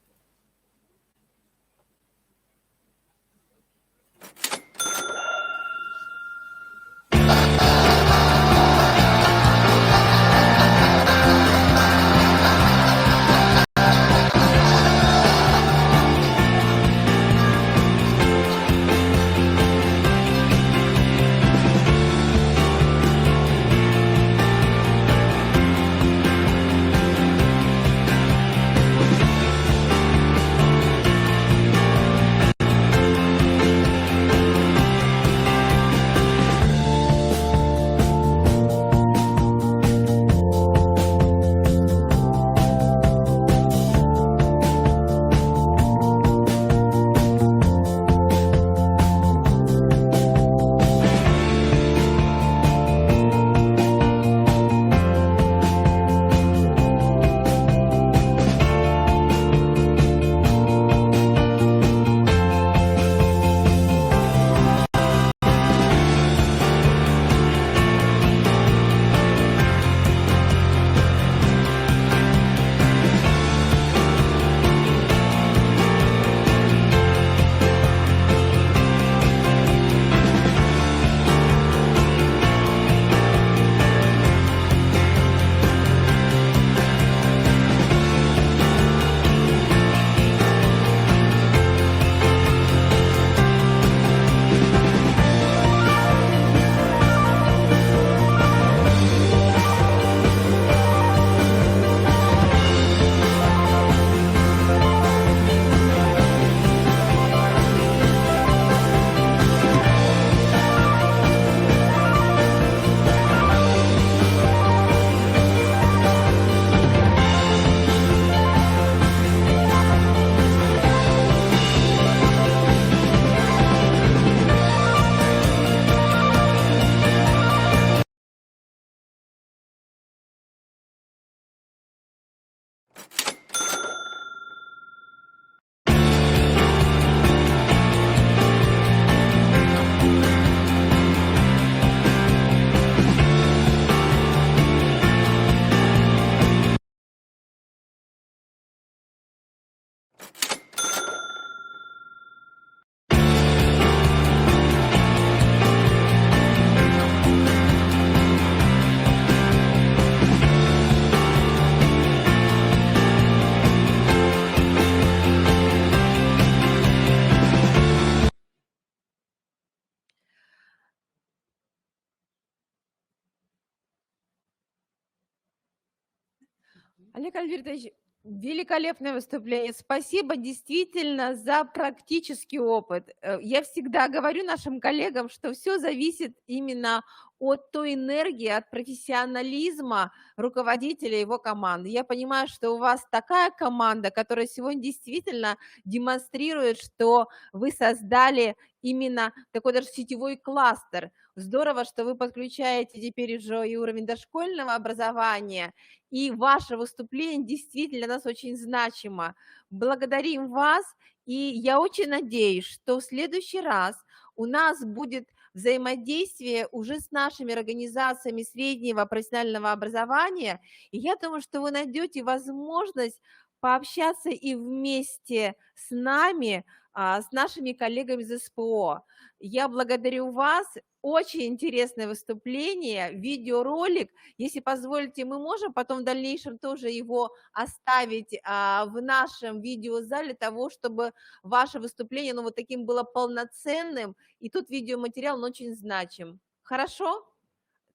Олег Альбертович, великолепное выступление. Спасибо действительно за практический опыт. Я всегда говорю нашим коллегам, что все зависит именно от той энергии, от профессионализма руководителя его команды. Я понимаю, что у вас такая команда, которая сегодня действительно демонстрирует, что вы создали именно такой даже сетевой кластер. Здорово, что вы подключаете теперь уже и уровень дошкольного образования, и ваше выступление действительно для нас очень значимо. Благодарим вас, и я очень надеюсь, что в следующий раз у нас будет взаимодействие уже с нашими организациями среднего профессионального образования, и я думаю, что вы найдете возможность пообщаться и вместе с нами, с нашими коллегами из СПО. Я благодарю вас. Очень интересное выступление, видеоролик. Если позволите, мы можем потом в дальнейшем тоже его оставить в нашем видеозале, для того, чтобы ваше выступление, вот таким было полноценным. И тут видеоматериал, он очень значим. Хорошо?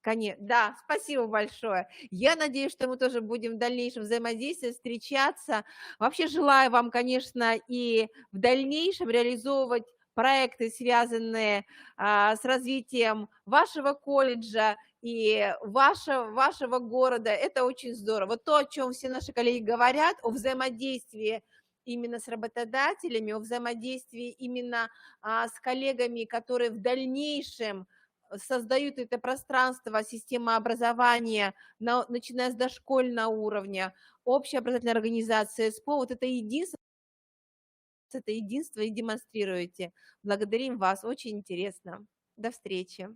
Да, спасибо большое. Я надеюсь, что мы тоже будем в дальнейшем взаимодействовать, встречаться. Вообще желаю вам, конечно, и в дальнейшем реализовывать проекты, связанные с развитием вашего колледжа и вашего города. Это очень здорово. Вот то, о чем все наши коллеги говорят, о взаимодействии именно с работодателями, о взаимодействии именно с коллегами, которые в дальнейшем создают это пространство, система образования, начиная с дошкольного уровня, общая образовательная организация СПО, вот это единство и демонстрируете. Благодарим вас, очень интересно. До встречи.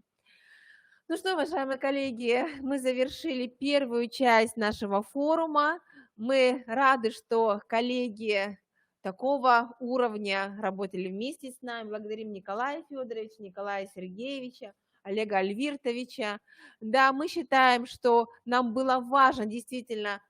Ну что, уважаемые коллеги, мы завершили первую часть нашего форума. Мы рады, что коллеги такого уровня работали вместе с нами. Благодарим Николая Федоровича, Николая Сергеевича, Олега Альвиртовича. Да, мы считаем, что нам было важно действительно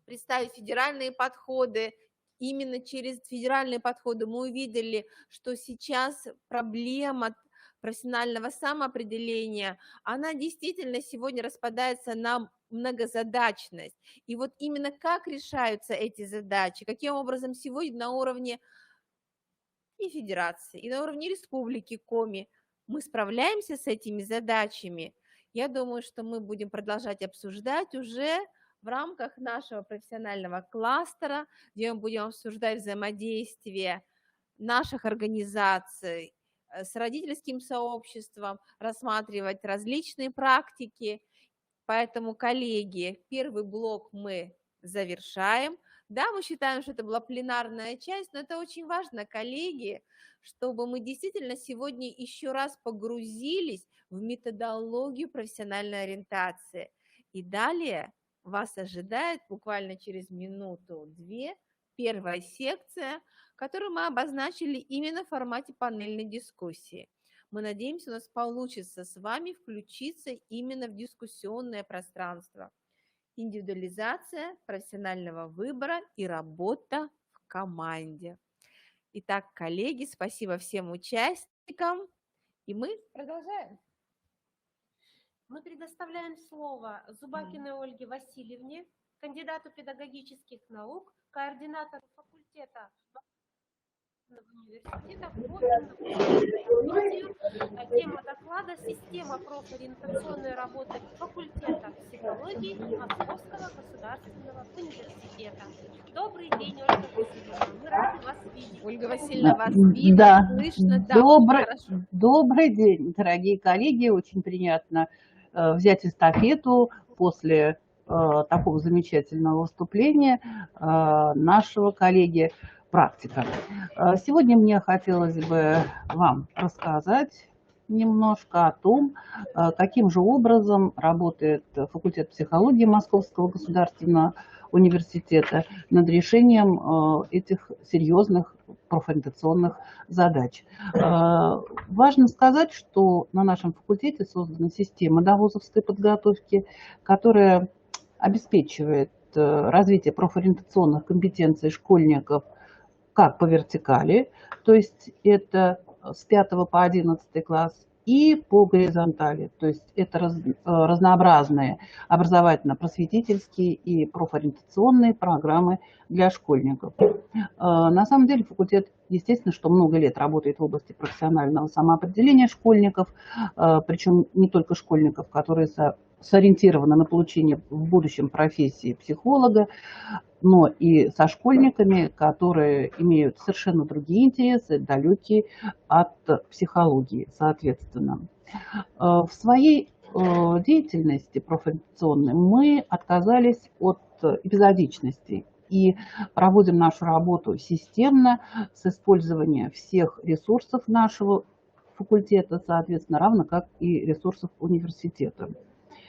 представить федеральные подходы. Именно через федеральные подходы мы увидели, что сейчас проблема профессионального самоопределения, она действительно сегодня распадается на многозадачность. И вот именно как решаются эти задачи, каким образом сегодня на уровне и федерации, и на уровне республики Коми мы справляемся с этими задачами, я думаю, что мы будем продолжать обсуждать уже в рамках нашего профессионального кластера, где мы будем обсуждать взаимодействие наших организаций с родительским сообществом, рассматривать различные практики. Поэтому, коллеги, первый блок мы завершаем. Да, мы считаем, что это была пленарная часть, но это очень важно, коллеги, чтобы мы действительно сегодня еще раз погрузились в методологию профессиональной ориентации. И далее вас ожидает буквально через минуту-две первая секция, которую мы обозначили именно в формате панельной дискуссии. Мы надеемся, у нас получится с вами включиться именно в дискуссионное пространство. Индивидуализация профессионального выбора и работа в команде. Итак, коллеги, спасибо всем участникам, и мы продолжаем. Мы предоставляем слово Зубакиной Ольге Васильевне, кандидату педагогических наук, координатору факультета университета по индустрии. Тема доклада «Система профориентационной работы факультета психологии Московского государственного университета». Добрый день, Ольга Васильевна. Мы рады вас видеть. Ольга Васильевна, вас видно, Да. слышно. Добрый день, дорогие коллеги. Очень приятно взять эстафету после такого замечательного выступления нашего коллеги практика. Сегодня мне хотелось бы вам рассказать немножко о том, каким же образом работает факультет психологии Московского государственного университета над решением этих серьезных профориентационных задач. Важно сказать, что на нашем факультете создана система довузовской подготовки, которая обеспечивает развитие профориентационных компетенций школьников как по вертикали, то есть это с 5 по 11 класс, и по горизонтали, то есть это разнообразные образовательно-просветительские и профориентационные программы для школьников. На самом деле факультет, естественно, что много лет работает в области профессионального самоопределения школьников, причем не только школьников, которые сориентированы на получение в будущем профессии психолога, но и со школьниками, которые имеют совершенно другие интересы, далекие от психологии, соответственно. В своей деятельности профориентационной мы отказались от эпизодичности и проводим нашу работу системно с использованием всех ресурсов нашего факультета, соответственно, равно как и ресурсов университета.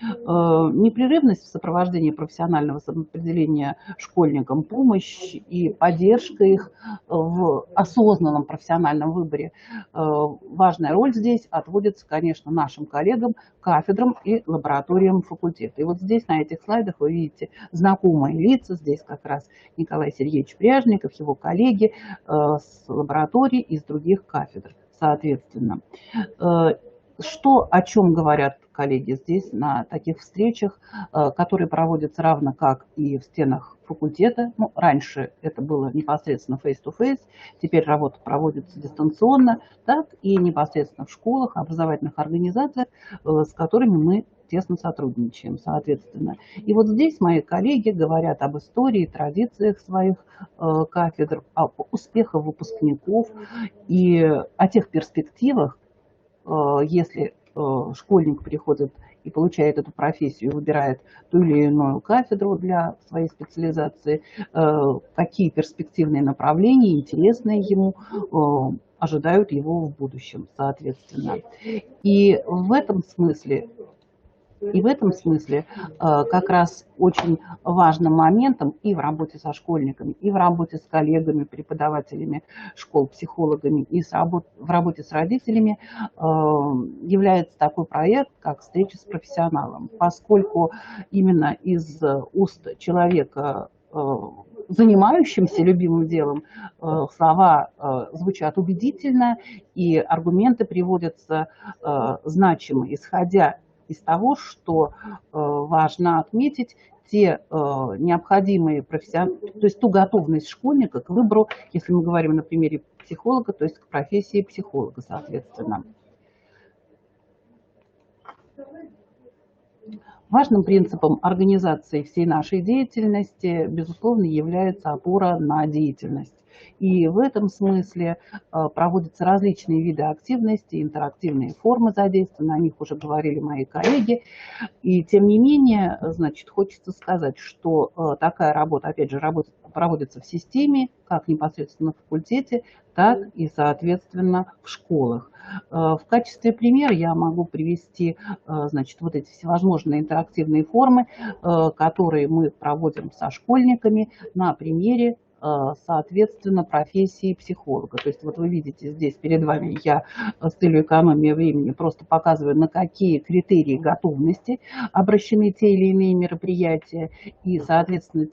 Непрерывность в сопровождении профессионального самоопределения школьникам, помощь и поддержка их в осознанном профессиональном выборе. Важная роль здесь отводится, конечно, нашим коллегам, кафедрам и лабораториям факультета. И вот здесь на этих слайдах вы видите знакомые лица. Здесь как раз Николай Сергеевич Пряжников, его коллеги с лабораторий и с других кафедр, соответственно. Что, о чем говорят коллеги, здесь на таких встречах, которые проводятся равно как и в стенах факультета. Ну, раньше это было непосредственно face-to-face, теперь работа проводится дистанционно, так и непосредственно в школах, образовательных организациях, с которыми мы тесно сотрудничаем, соответственно. И вот здесь мои коллеги говорят об истории, традициях своих кафедр, о успехах выпускников и о тех перспективах, если школьник приходит и получает эту профессию, выбирает ту или иную кафедру для своей специализации, какие перспективные направления, интересные ему, ожидают его в будущем, соответственно. И в этом смысле как раз очень важным моментом и в работе со школьниками, и в работе с коллегами, преподавателями школ, психологами, и в работе с родителями является такой проект, как встреча с профессионалом. Поскольку именно из уст человека, занимающимся любимым делом, слова звучат убедительно, и аргументы приводятся значимо, исходя из того, что важно отметить те необходимые профессиональные, то есть ту готовность школьника к выбору, если мы говорим на примере психолога, то есть к профессии психолога, соответственно. Важным принципом организации всей нашей деятельности, безусловно, является опора на деятельность. И в этом смысле проводятся различные виды активности, интерактивные формы задействия, о них уже говорили мои коллеги. И тем не менее, значит, хочется сказать, что такая работа, опять же, проводится в системе, как непосредственно на факультете, так и, соответственно, в школах. В качестве примера я могу привести, значит, вот эти всевозможные интерактивные формы, которые мы проводим со школьниками на примере, соответственно, профессии психолога. То есть вот вы видите здесь перед вами, я с целью экономии времени просто показываю, на какие критерии готовности обращены те или иные мероприятия и, соответственно,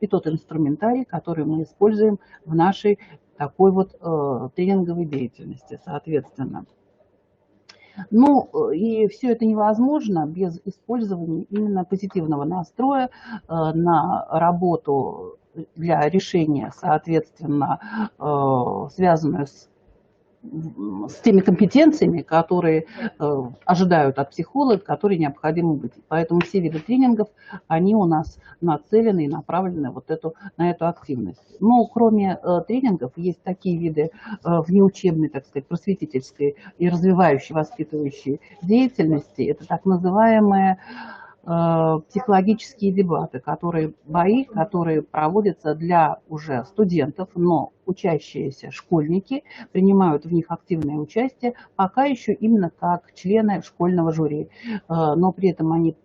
тот инструментарий, который мы используем в нашей такой вот тренинговой деятельности, соответственно. Ну, и все это невозможно без использования именно позитивного настроя на работу для решения, соответственно, связанную с теми компетенциями, которые ожидают от психолога, которые необходимы быть. Поэтому все виды тренингов, они у нас нацелены и направлены на эту активность. Но кроме тренингов есть такие виды внеучебной, так сказать, просветительской и развивающей, воспитывающей деятельности. Это так называемые психологические дебаты, бои, которые проводятся для уже студентов, но учащиеся школьники принимают в них активное участие, пока еще именно как члены школьного жюри. Но при этом они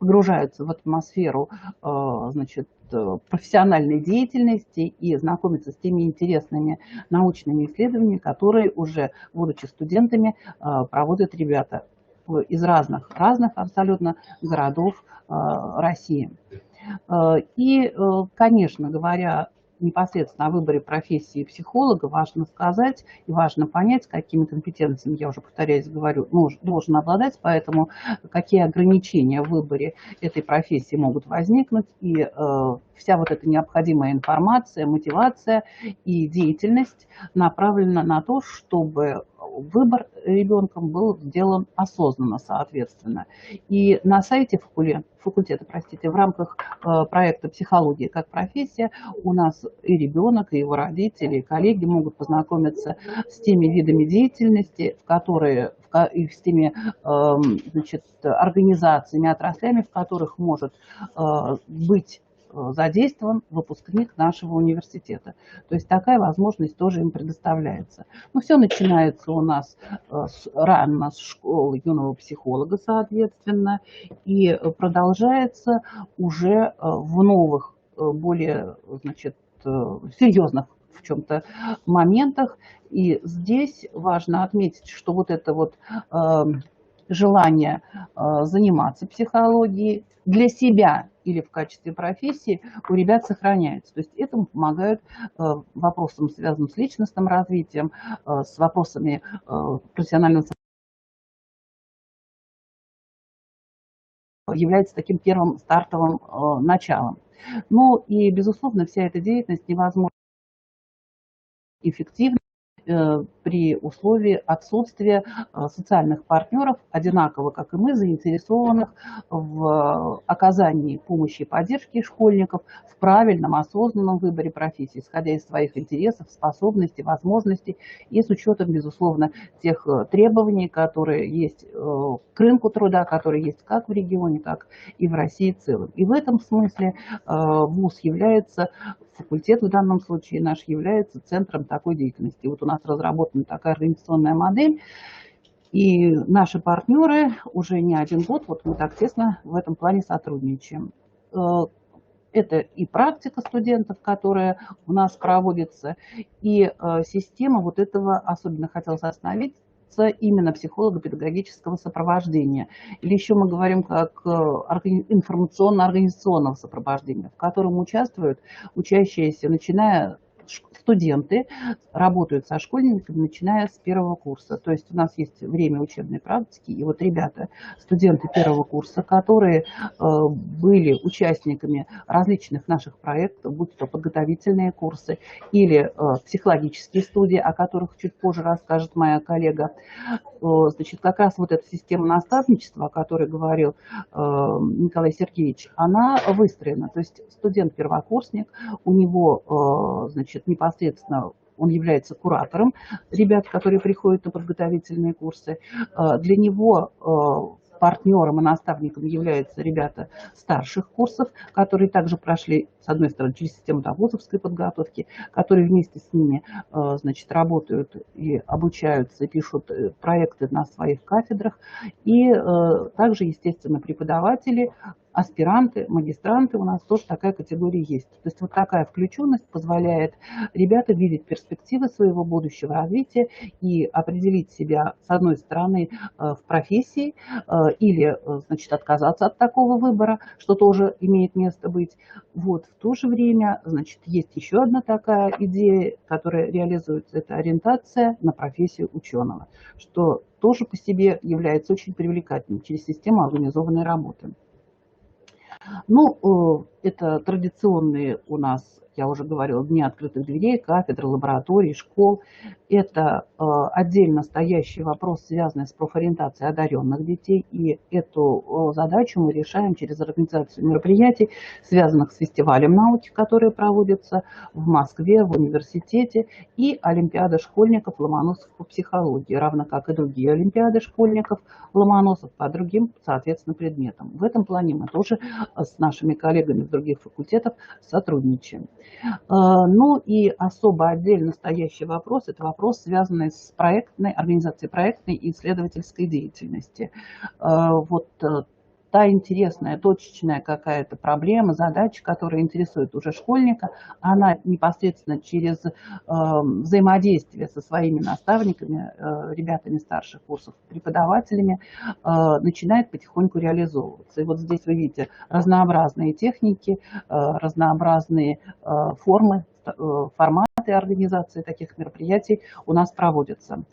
погружаются в атмосферу, значит, профессиональной деятельности и знакомятся с теми интересными научными исследованиями, которые уже, будучи студентами, проводят ребята из разных абсолютно городов России. И, конечно, говоря непосредственно о выборе профессии психолога, важно сказать и важно понять, какими компетенциями, я уже повторяюсь, говорю, должен обладать, поэтому какие ограничения в выборе этой профессии могут возникнуть, и вся вот эта необходимая информация, мотивация и деятельность направлена на то, чтобы выбор ребенком был сделан осознанно, соответственно. И на сайте факультета, в рамках проекта «Психология как профессия» у нас и ребенок, и его родители, и коллеги могут познакомиться с теми видами деятельности, и с теми, значит, организациями, отраслями, в которых может быть задействован выпускник нашего университета. То есть такая возможность тоже им предоставляется. Но все начинается у нас рано с школы юного психолога, соответственно, и продолжается уже в новых, более, значит, серьезных в чем-то моментах. И здесь важно отметить, что вот это вот желание заниматься психологией для себя или в качестве профессии у ребят сохраняется. То есть этому помогают вопросам, связанным с личностным развитием, с вопросами профессионального является таким первым стартовым началом. Ну и, безусловно, вся эта деятельность невозможна эффективно при условии отсутствия социальных партнеров, одинаково, как и мы, заинтересованных в оказании помощи и поддержки школьников в правильном, осознанном выборе профессии, исходя из своих интересов, способностей, возможностей и с учетом, безусловно, тех требований, которые есть к рынку труда, которые есть как в регионе, так и в России в целом. И в этом смысле ВУЗ является, факультет в данном случае наш, является центром такой деятельности. Вот у нас разработана такая организационная модель, и наши партнеры уже не один год, вот мы так тесно в этом плане сотрудничаем. Это и практика студентов, которая у нас проводится, и система вот этого, особенно хотелось остановиться, именно психолого-педагогического сопровождения. Или еще мы говорим как информационно-организационного сопровождения, в котором участвуют учащиеся, начиная студенты, работают со школьниками, начиная с первого курса. То есть у нас есть время учебной практики, и вот ребята, студенты первого курса, которые были участниками различных наших проектов, будь то подготовительные курсы или психологические студии, о которых чуть позже расскажет моя коллега, значит, как раз вот эта система наставничества, о которой говорил Николай Сергеевич, она выстроена. То есть студент-первокурсник, у него, значит, непосредственно он является куратором ребят, которые приходят на подготовительные курсы. Для него партнером и наставником являются ребята старших курсов, которые также прошли, с одной стороны, через систему вузовской подготовки, которые вместе с ними, значит, работают и обучаются, и пишут проекты на своих кафедрах. И также, естественно, преподаватели, аспиранты, магистранты, у нас тоже такая категория есть. То есть вот такая включенность позволяет ребятам видеть перспективы своего будущего развития и определить себя, с одной стороны, в профессии или, значит, отказаться от такого выбора, что тоже имеет место быть. Вот. В то же время, значит, есть еще одна такая идея, которая реализуется, это ориентация на профессию ученого, что тоже по себе является очень привлекательным через систему организованной работы. Ну, это традиционные у нас, я уже говорила, дни открытых дверей, кафедры, лабораторий, школ. Это отдельно стоящий вопрос, связанный с профориентацией одаренных детей. И эту задачу мы решаем через организацию мероприятий, связанных с фестивалем науки, которые проводятся в Москве, в университете, и Олимпиада школьников Ломоносов по психологии, равно как и другие Олимпиады школьников Ломоносов по другим, соответственно, предметам. В этом плане мы тоже с нашими коллегами с других факультетов сотрудничаем. Ну и особо отдельно стоящий вопрос, это вопрос, связанный с организацией проектной и исследовательской деятельности. Вот та интересная, точечная какая-то проблема, задача, которая интересует уже школьника, она непосредственно через взаимодействие со своими наставниками, ребятами старших курсов, преподавателями, начинает потихоньку реализовываться. И вот здесь вы видите разнообразные техники, разнообразные формы, форматы организации таких мероприятий у нас проводятся.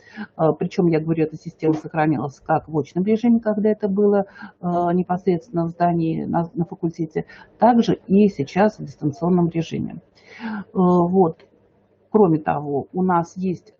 Причем, я говорю, эта система сохранилась как в очном режиме, когда это было непосредственно в здании на факультете, также и сейчас в дистанционном режиме. Вот. Кроме того, у нас есть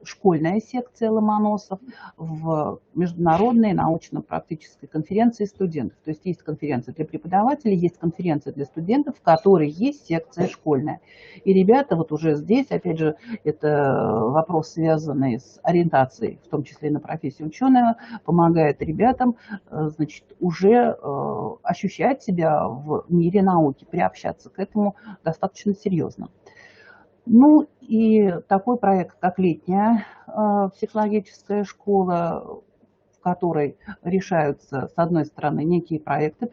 школьная секция Ломоносов в международной научно-практической конференции студентов. То есть есть конференция для преподавателей, есть конференция для студентов, в которой есть секция школьная. И ребята вот уже здесь, опять же, это вопрос, связанный с ориентацией, в том числе на профессию ученого, помогает ребятам, значит, уже ощущать себя в мире науки, приобщаться к этому достаточно серьезно. Ну и такой проект, как летняя психологическая школа, в которой решаются, с одной стороны, некие проекты,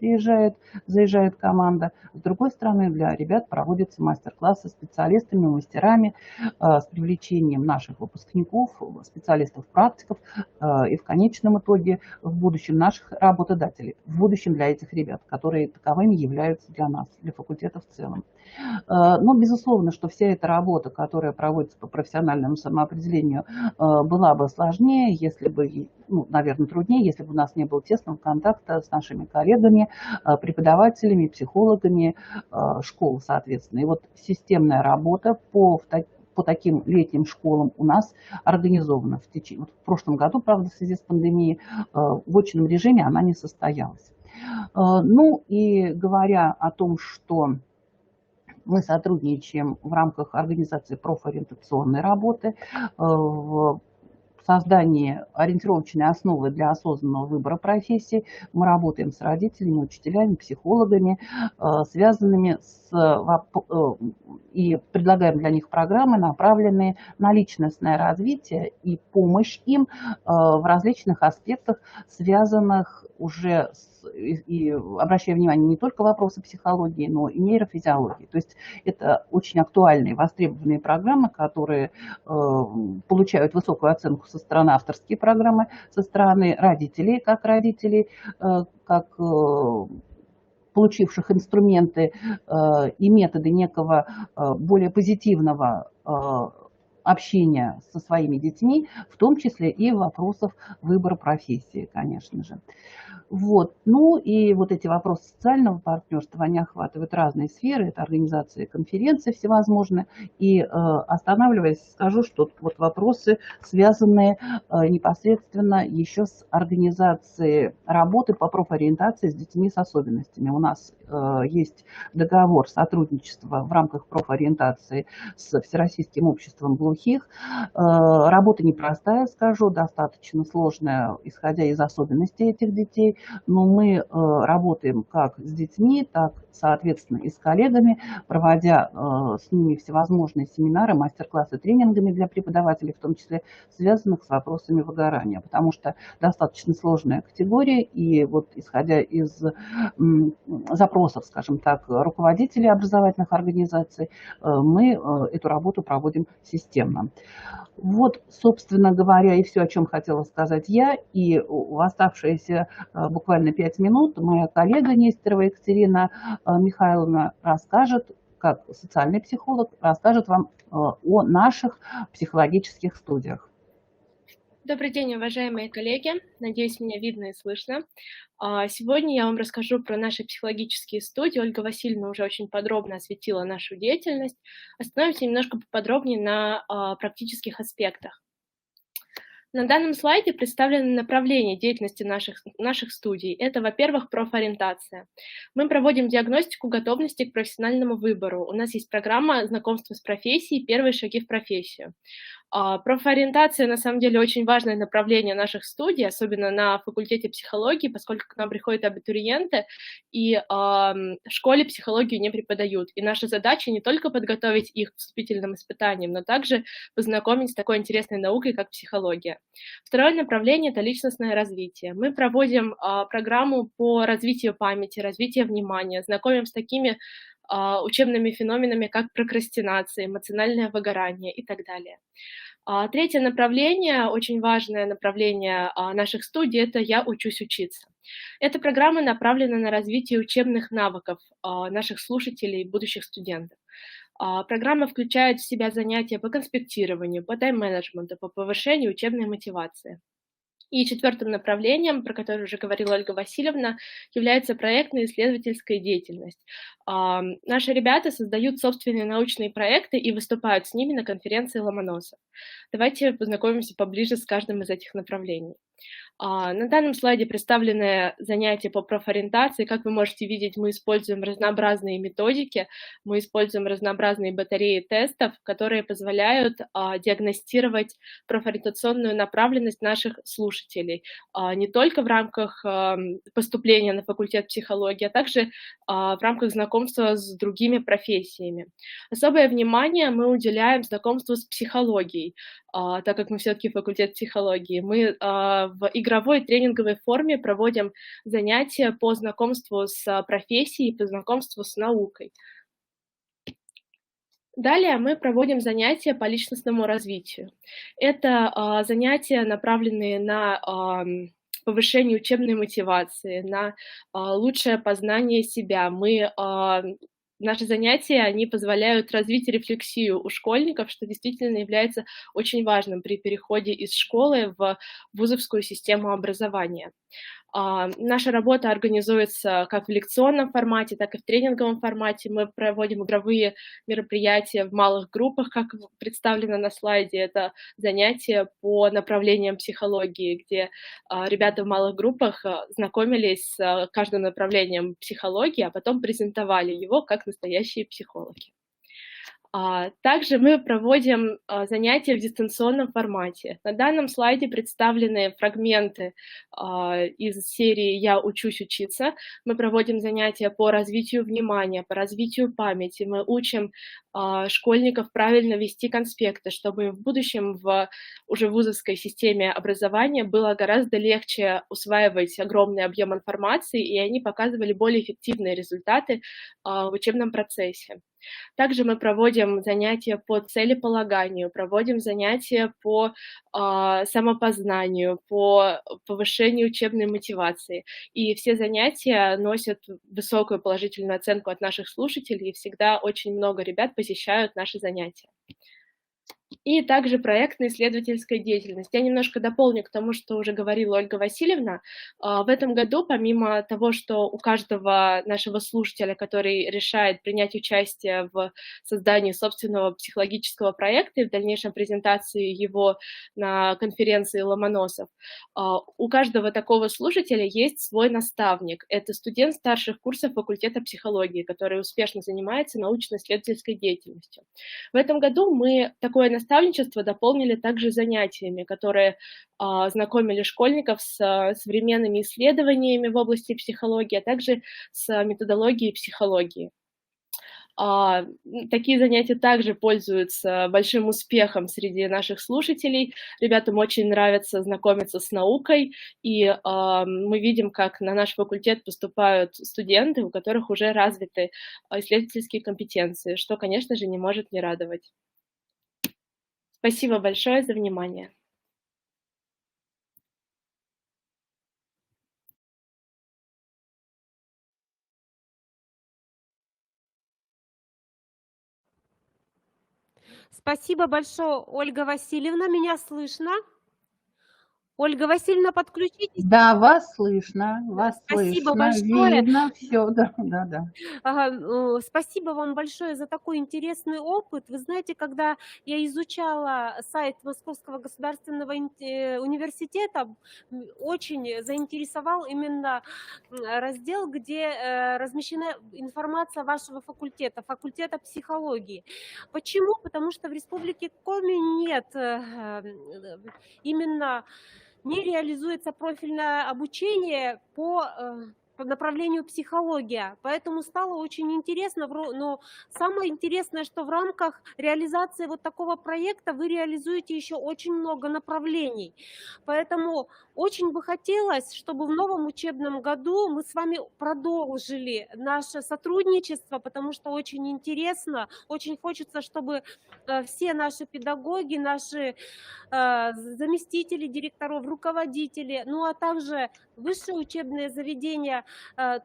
заезжает команда, с другой стороны, для ребят проводятся мастер-классы с специалистами, мастерами, с привлечением наших выпускников, специалистов-практиков и в конечном итоге в будущем наших работодателей, в будущем для этих ребят, которые таковыми являются для нас, для факультета в целом. Но, безусловно, что вся эта работа, которая проводится по профессиональному самоопределению, была бы сложнее, если бы, ну, наверное, конечно, труднее, если бы у нас не было тесного контакта с нашими коллегами, преподавателями, психологами школ, соответственно. И вот системная работа по таким летним школам у нас организована. Вот в прошлом году, правда, в связи с пандемией, в очном режиме она не состоялась. Ну и говоря о том, что мы сотрудничаем в рамках организации профориентационной работы в создании ориентировочной основы для осознанного выбора профессии. Мы работаем с родителями, учителями, психологами, связанными и предлагаем для них программы, направленные на личностное развитие и помощь им в различных аспектах, связанных уже и обращая внимание не только вопросы психологии, но и нейрофизиологии. То есть это очень актуальные, востребованные программы, которые получают высокую оценку со стороны авторские программы, со стороны родителей, как получивших инструменты и методы некого более позитивного общения со своими детьми, в том числе и вопросов выбора профессии, конечно же. Вот. Ну и вот эти вопросы социального партнерства, они охватывают разные сферы, это организации конференций всевозможные. И останавливаясь, скажу, что вот вопросы, связанные непосредственно еще с организацией работы по профориентации с детьми с особенностями. У нас есть договор сотрудничества в рамках профориентации с Всероссийским обществом глухих. Работа непростая, скажу, достаточно сложная, исходя из особенностей этих детей, но мы работаем как с детьми, так, соответственно, и с коллегами, проводя с ними всевозможные семинары, мастер-классы, тренингами для преподавателей, в том числе связанных с вопросами выгорания, потому что достаточно сложная категория, и вот исходя из запросов, скажем так, руководителей образовательных организаций, мы эту работу проводим системно. Вот, собственно говоря, и все, о чем хотела сказать я, и в оставшиеся буквально 5 минут моя коллега Нестерова Екатерина Михайловна расскажет, как социальный психолог, расскажет вам о наших психологических студиях. Добрый день, уважаемые коллеги. Надеюсь, меня видно и слышно. Сегодня я вам расскажу про наши психологические студии. Ольга Васильевна уже очень подробно осветила нашу деятельность. Остановимся немножко поподробнее на практических аспектах. На данном слайде представлены направления деятельности наших студий. Это, во-первых, профориентация. Мы проводим диагностику готовности к профессиональному выбору. У нас есть программа знакомства с профессией «Первые шаги в профессию». Профориентация, на самом деле, очень важное направление наших студий, особенно на факультете психологии, поскольку к нам приходят абитуриенты, и в школе психологию не преподают. И наша задача не только подготовить их к вступительным испытаниям, но также познакомить с такой интересной наукой, как психология. Второе направление – это личностное развитие. Мы проводим программу по развитию памяти, развитию внимания, знакомим с такими учебными феноменами, как прокрастинация, эмоциональное выгорание и так далее. Третье направление, очень важное направление наших студий, это «Я учусь учиться». Эта программа направлена на развитие учебных навыков наших слушателей и будущих студентов. Программа включает в себя занятия по конспектированию, по тайм-менеджменту, по повышению учебной мотивации. И четвертым направлением, про которое уже говорила Ольга Васильевна, является проектно-исследовательская деятельность. Наши ребята создают собственные научные проекты и выступают с ними на конференции Ломоносов. Давайте познакомимся поближе с каждым из этих направлений. На данном слайде представлены занятия по профориентации. Как вы можете видеть, мы используем разнообразные методики, мы используем разнообразные батареи тестов, которые позволяют диагностировать профориентационную направленность наших слушателей не только в рамках поступления на факультет психологии, а также в рамках знакомства с другими профессиями. Особое внимание мы уделяем знакомству с психологией, так как мы все-таки факультет психологии. Мы в игровой тренинговой форме проводим занятия по знакомству с профессией, по знакомству с наукой. Далее мы проводим занятия по личностному развитию. Это занятия, направленные на повышение учебной мотивации, на лучшее познание себя. Мы наши занятия, они позволяют развить рефлексию у школьников, что действительно является очень важным при переходе из школы в вузовскую систему образования. Наша работа организуется как в лекционном формате, так и в тренинговом формате. Мы проводим игровые мероприятия в малых группах, как представлено на слайде. Это занятия по направлениям психологии, где ребята в малых группах знакомились с каждым направлением психологии, а потом презентовали его как настоящие психологи. Также мы проводим занятия в дистанционном формате. На данном слайде представлены фрагменты из серии «Я учусь учиться». Мы проводим занятия по развитию внимания, по развитию памяти. Мы учим школьников правильно вести конспекты, чтобы в будущем в уже вузовской системе образования было гораздо легче усваивать огромный объем информации, и они показывали более эффективные результаты в учебном процессе. Также мы проводим занятия по целеполаганию, проводим занятия по самопознанию, по повышению учебной мотивации. И все занятия носят высокую положительную оценку от наших слушателей, и всегда очень много ребят посещают наши занятия. И также проектно-исследовательская деятельность. Я немножко дополню к тому, что уже говорила Ольга Васильевна. В этом году, помимо того, что у каждого нашего слушателя, который решает принять участие в создании собственного психологического проекта и в дальнейшем презентации его на конференции Ломоносов, у каждого такого слушателя есть свой наставник. Это студент старших курсов факультета психологии, который успешно занимается научно-исследовательской деятельностью. В этом году мы такое наставничество дополнили также занятиями, которые знакомили школьников с современными исследованиями в области психологии, а также с методологией психологии. Такие занятия также пользуются большим успехом среди наших слушателей. Ребятам очень нравится знакомиться с наукой, и мы видим, как на наш факультет поступают студенты, у которых уже развиты исследовательские компетенции, что, конечно же, не может не радовать. Спасибо большое за внимание. Спасибо большое, Ольга Васильевна. Меня слышно? Ольга Васильевна, подключитесь. Да, вас слышно, Спасибо слышно, большое. видно, все, да. Ага, спасибо вам большое за такой интересный опыт. Вы знаете, когда я изучала сайт Московского государственного университета, очень заинтересовал именно раздел, где размещена информация вашего факультета психологии. Почему? Потому что в Республике Коми нет именно не реализуется профильное обучение по направлению психология, поэтому стало очень интересно, но самое интересное, что в рамках реализации вот такого проекта вы реализуете еще очень много направлений, поэтому очень бы хотелось, чтобы в новом учебном году мы с вами продолжили наше сотрудничество, потому что очень интересно, очень хочется, чтобы все наши педагоги, наши заместители директоров, руководители, ну а также высшие учебные заведения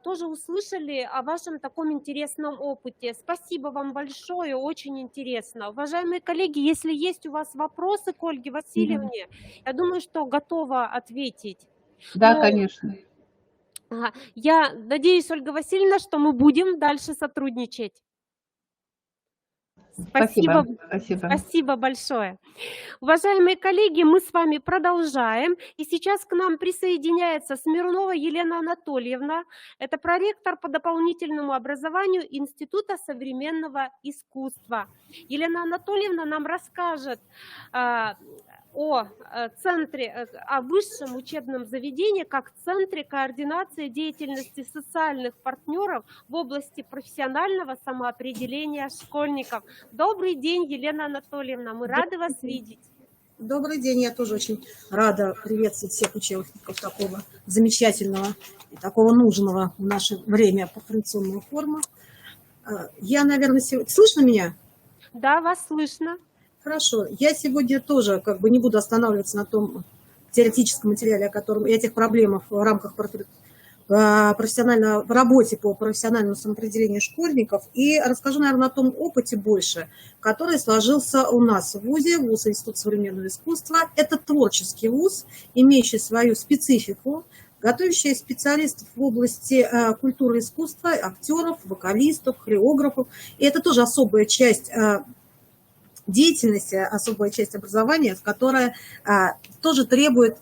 тоже услышали о вашем таком интересном опыте. Спасибо вам большое, очень интересно. Уважаемые коллеги, если есть у вас вопросы к Ольге Васильевне, я думаю, что готова ответить. Да, конечно. Я надеюсь, Ольга Васильевна, что мы будем дальше сотрудничать. Спасибо большое. Уважаемые коллеги, мы с вами продолжаем. И сейчас к нам присоединяется Смирнова Елена Анатольевна. Это проректор по дополнительному образованию Института современного искусства. Елена Анатольевна нам расскажет о высшем учебном заведении как центре координации деятельности социальных партнеров в области профессионального самоопределения школьников. Добрый день, Елена Анатольевна, мы рады вас видеть. Добрый день, я тоже очень рада приветствовать всех участников такого замечательного и такого нужного в наше время информационного форума. Я, наверное, сегодня... Слышно меня? Да, вас слышно. Хорошо. Я сегодня тоже не буду останавливаться на том теоретическом материале, о котором и этих проблемах в рамках в работе по профессиональному самоопределению школьников и расскажу, наверное, о том опыте больше, который сложился у нас в ВУЗе, ВУЗ Институт современного искусства. Это творческий ВУЗ, имеющий свою специфику, готовящий специалистов в области культуры и искусства, актеров, вокалистов, хореографов. И это тоже особая часть деятельности, особая часть образования, которая тоже требует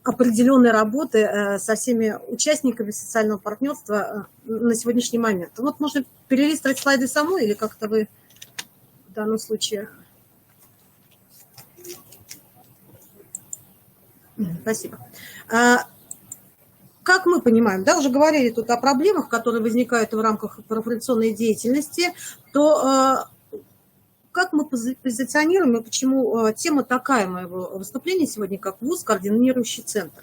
определенной работы со всеми участниками социального партнерства на сегодняшний момент. Вот можно перелистывать слайды самой или как-то вы в данном случае... Спасибо. Как мы понимаем, да, уже говорили тут о проблемах, которые возникают в рамках профориентационной деятельности, то как мы позиционируем и почему тема такая моего выступления сегодня, как ВУЗ, координирующий центр.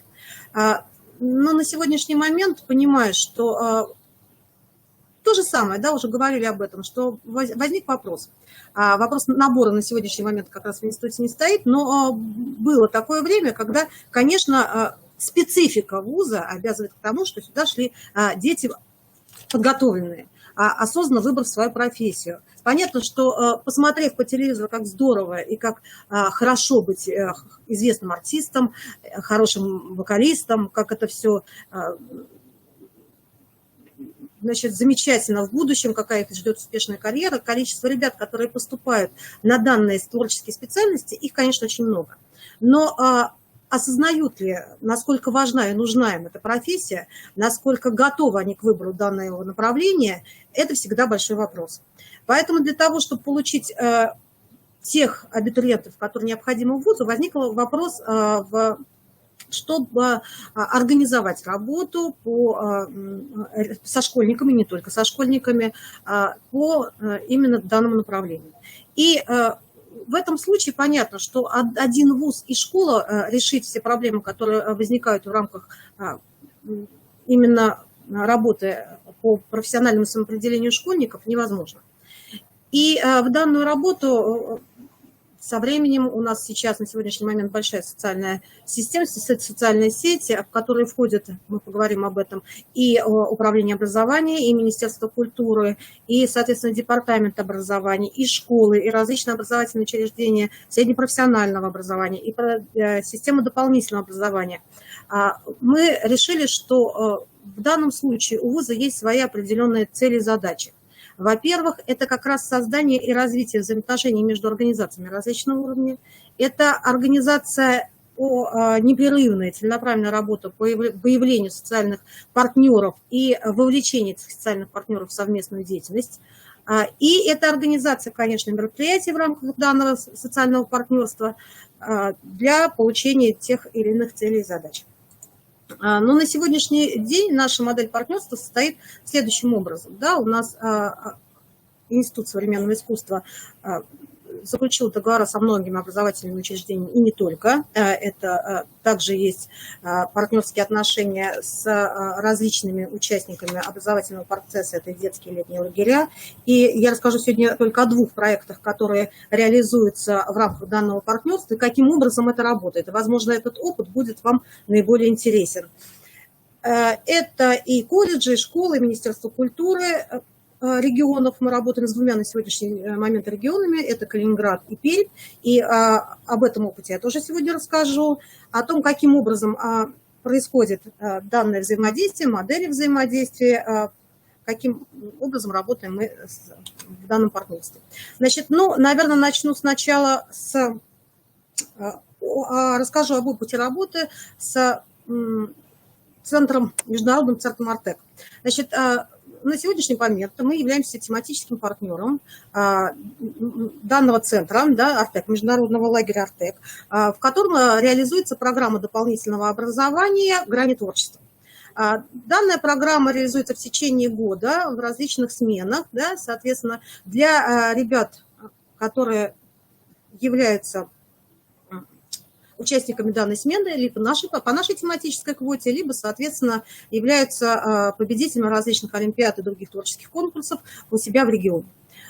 Но на сегодняшний момент понимаю, что то же самое, да, уже говорили об этом, что возник вопрос. Вопрос набора на сегодняшний момент как раз в институте не стоит, но было такое время, когда, конечно, специфика вуза обязывает к тому, что сюда шли дети подготовленные, осознанно выбрав свою профессию. Понятно, что посмотрев по телевизору, как здорово и как хорошо быть известным артистом, хорошим вокалистом, как это все, значит, замечательно в будущем, какая их ждет успешная карьера, количество ребят, которые поступают на данные творческие специальности, их, конечно, очень много. Но осознают ли, насколько важна и нужна им эта профессия, насколько готовы они к выбору данного направления, это всегда большой вопрос. Поэтому для того, чтобы получить тех абитуриентов, которые необходимы в вузу, возник вопрос, чтобы организовать работу со школьниками, не только со школьниками, по именно данному направлению. И в этом случае понятно, что один вуз и школа решить все проблемы, которые возникают в рамках именно работы по профессиональному самоопределению школьников, невозможно. И в данную работу со временем у нас сейчас на сегодняшний момент большая социальная система, социальные сети, в которые входят, мы поговорим об этом, и Управление образования, и Министерство культуры, и, соответственно, Департамент образования, и школы, и различные образовательные учреждения среднепрофессионального образования, и система дополнительного образования. Мы решили, что в данном случае у вуза есть свои определенные цели и задачи. Во-первых, это как раз создание и развитие взаимоотношений между организациями различного уровня. Это организация непрерывная, целенаправленная работа по выявлению социальных партнеров и вовлечение этих социальных партнеров в совместную деятельность. И это организация, конечно, мероприятий в рамках данного социального партнерства для получения тех или иных целей и задач. Но на сегодняшний день наша модель партнерства состоит следующим образом. Да, у нас Институт современного искусства заключил договора со многими образовательными учреждениями, и не только. Это также есть партнерские отношения с различными участниками образовательного процесса, это детские летние лагеря. И я расскажу сегодня только о двух проектах, которые реализуются в рамках данного партнерства, и каким образом это работает. И, возможно, этот опыт будет вам наиболее интересен. Это и колледжи, и школы, и Министерство культуры регионов. Мы работаем с двумя на сегодняшний момент регионами, это Калининград и Пермь, и об этом опыте я тоже сегодня расскажу, о том, каким образом происходит данное взаимодействие, модели взаимодействия, каким образом работаем мы в данном партнерстве. Значит, наверное, начну сначала расскажу об опыте работы с международным центром Артек. Значит, на сегодняшний момент мы являемся тематическим партнером данного центра, да, Артек, международного лагеря Артек, в котором реализуется программа дополнительного образования «Грани творчества». Данная программа реализуется в течение года в различных сменах, да, соответственно, для ребят, которые являются участниками данной смены, либо по нашей тематической квоте, либо, соответственно, являются победителями различных олимпиад и других творческих конкурсов у себя в регионе.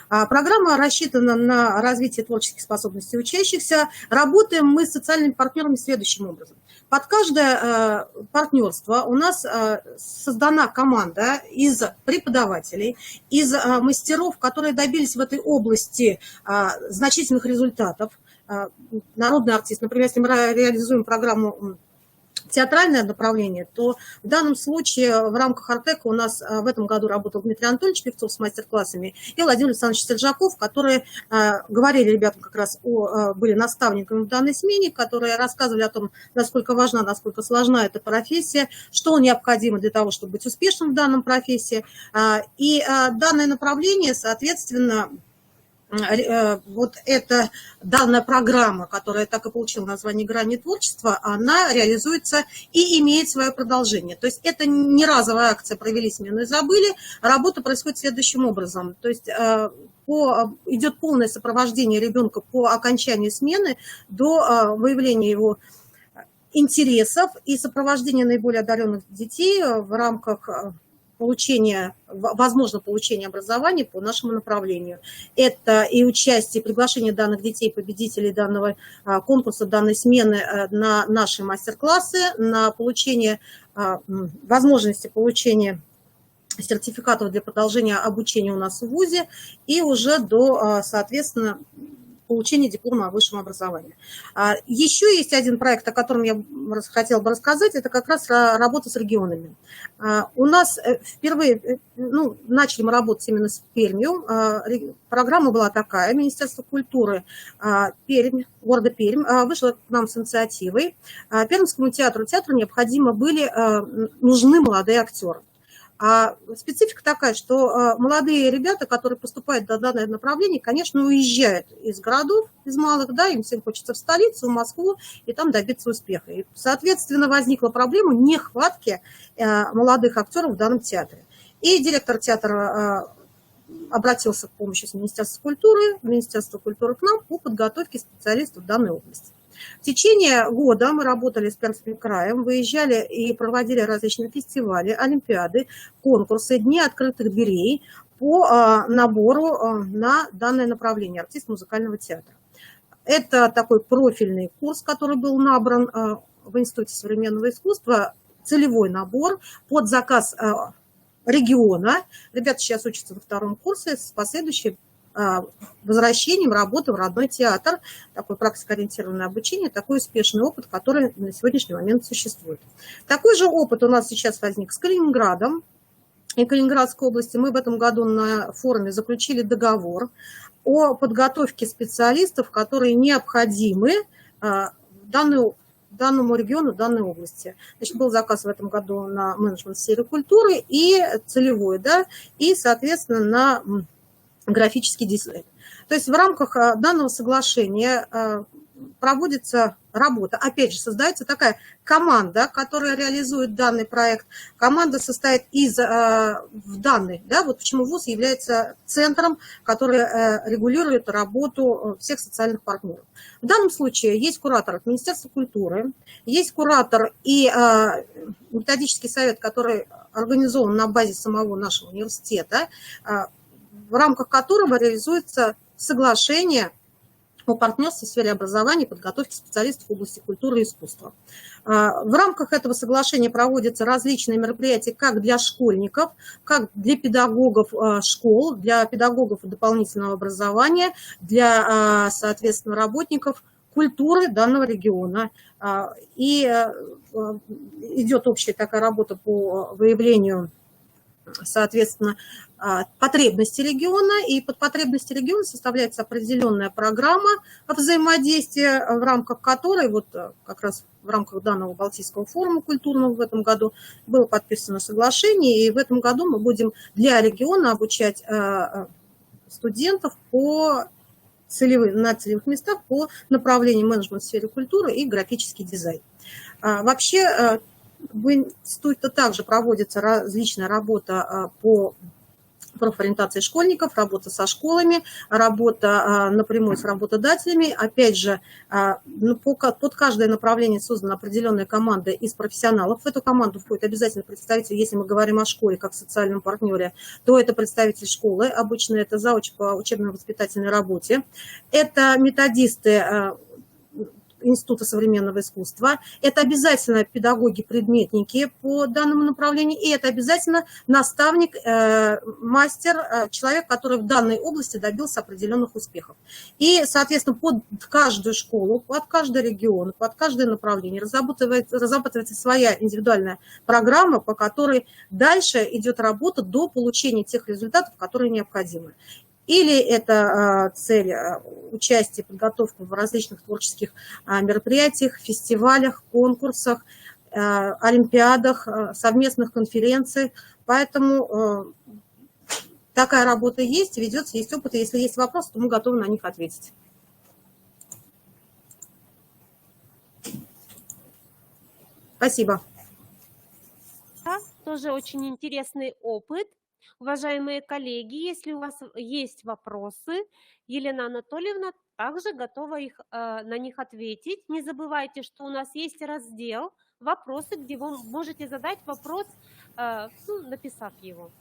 Программа рассчитана на развитие творческих способностей учащихся. Работаем мы с социальными партнерами следующим образом. Под каждое партнерство у нас создана команда из преподавателей, из мастеров, которые добились в этой области значительных результатов. Народный артист, например, если мы реализуем программу театральное направление, то в данном случае в рамках Артека у нас в этом году работал Дмитрий Анатольевич Певцов с мастер-классами и Владимир Александрович Сержаков, которые говорили ребятам как раз были наставниками в данной смене, которые рассказывали о том, насколько важна, насколько сложна эта профессия, что необходимо для того, чтобы быть успешным в данном профессии. И данное направление, соответственно, вот эта данная программа, которая так и получила название «Грани творчества», она реализуется и имеет свое продолжение. То есть это не разовая акция «Провели смену и забыли», работа происходит следующим образом. То есть идет полное сопровождение ребенка по окончании смены до выявления его интересов и сопровождения наиболее одаренных детей в рамках возможно получение образования по нашему направлению. Это и участие, приглашение данных детей, победителей данного конкурса, данной смены на наши мастер-классы, на получение, возможности получения сертификатов для продолжения обучения у нас в ВУЗе и уже до, соответственно, получения диплома о высшем образовании. Еще есть один проект, о котором я хотела бы рассказать, это как раз работа с регионами. У нас впервые, начали мы работать именно с Пермью. Программа была такая, Министерство культуры города Пермь вышло к нам с инициативой. Пермскому театру необходимо нужны молодые актеры. А специфика такая, что молодые ребята, которые поступают на данное направление, конечно, уезжают из городов, из малых, да, им всем хочется в столицу, в Москву, и там добиться успеха. И, соответственно, возникла проблема нехватки молодых актеров в данном театре. И директор театра обратился к помощи Министерства культуры к нам по подготовке специалистов в данной области. В течение года мы работали с Пермским краем, выезжали и проводили различные фестивали, олимпиады, конкурсы, дни открытых дверей по набору на данное направление артист музыкального театра. Это такой профильный курс, который был набран в Институте современного искусства, целевой набор под заказ региона. Ребята сейчас учатся во втором курсе с последующим возвращением работы в родной театр, такое практикоориентированное обучение, такой успешный опыт, который на сегодняшний момент существует. Такой же опыт у нас сейчас возник с Калининградом и Калининградской области. Мы в этом году на форуме заключили договор о подготовке специалистов, которые необходимы данному региону, данной области. Значит, был заказ в этом году на менеджмент в сфере культуры и целевой, да, и, соответственно, на графический дизайн. То есть в рамках данного соглашения проводится работа. Опять же, создается такая команда, которая реализует данный проект. Команда состоит из данной, да, вот почему ВУЗ является центром, который регулирует работу всех социальных партнеров. В данном случае есть куратор от Министерства культуры, есть куратор и методический совет, который организован на базе самого нашего университета, в рамках которого реализуется соглашение о партнерстве в сфере образования и подготовки специалистов в области культуры и искусства. В рамках этого соглашения проводятся различные мероприятия как для школьников, как для педагогов школ, для педагогов дополнительного образования, для, соответственно, работников культуры данного региона. И идет общая такая работа по выявлению, соответственно, потребности региона, и под потребности региона составляется определенная программа взаимодействия, в рамках которой, вот как раз в рамках данного Балтийского форума культурного в этом году было подписано соглашение, и в этом году мы будем для региона обучать студентов на целевых местах по направлению менеджмент в сфере культуры и графический дизайн. Вообще, в институте также проводится различная работа по профориентации школьников, работа со школами, работа напрямую с работодателями. Опять же, под каждое направление создана определенная команда из профессионалов. В эту команду входит обязательно представитель, если мы говорим о школе как социальном партнере, то это представитель школы, обычно это завуч по учебно-воспитательной работе. Это методисты Института современного искусства, это обязательно педагоги-предметники по данному направлению, и это обязательно наставник, мастер, человек, который в данной области добился определенных успехов. И, соответственно, под каждую школу, под каждый регион, под каждое направление разрабатывается своя индивидуальная программа, по которой дальше идет работа до получения тех результатов, которые необходимы. Или это цель участия, подготовки в различных творческих мероприятиях, фестивалях, конкурсах, олимпиадах, совместных конференциях. Поэтому такая работа есть, ведется, есть опыт. И если есть вопросы, то мы готовы на них ответить. Спасибо. Тоже очень интересный опыт. Уважаемые коллеги, если у вас есть вопросы, Елена Анатольевна также готова на них ответить. Не забывайте, что у нас есть раздел «Вопросы», где вы можете задать вопрос, написав его.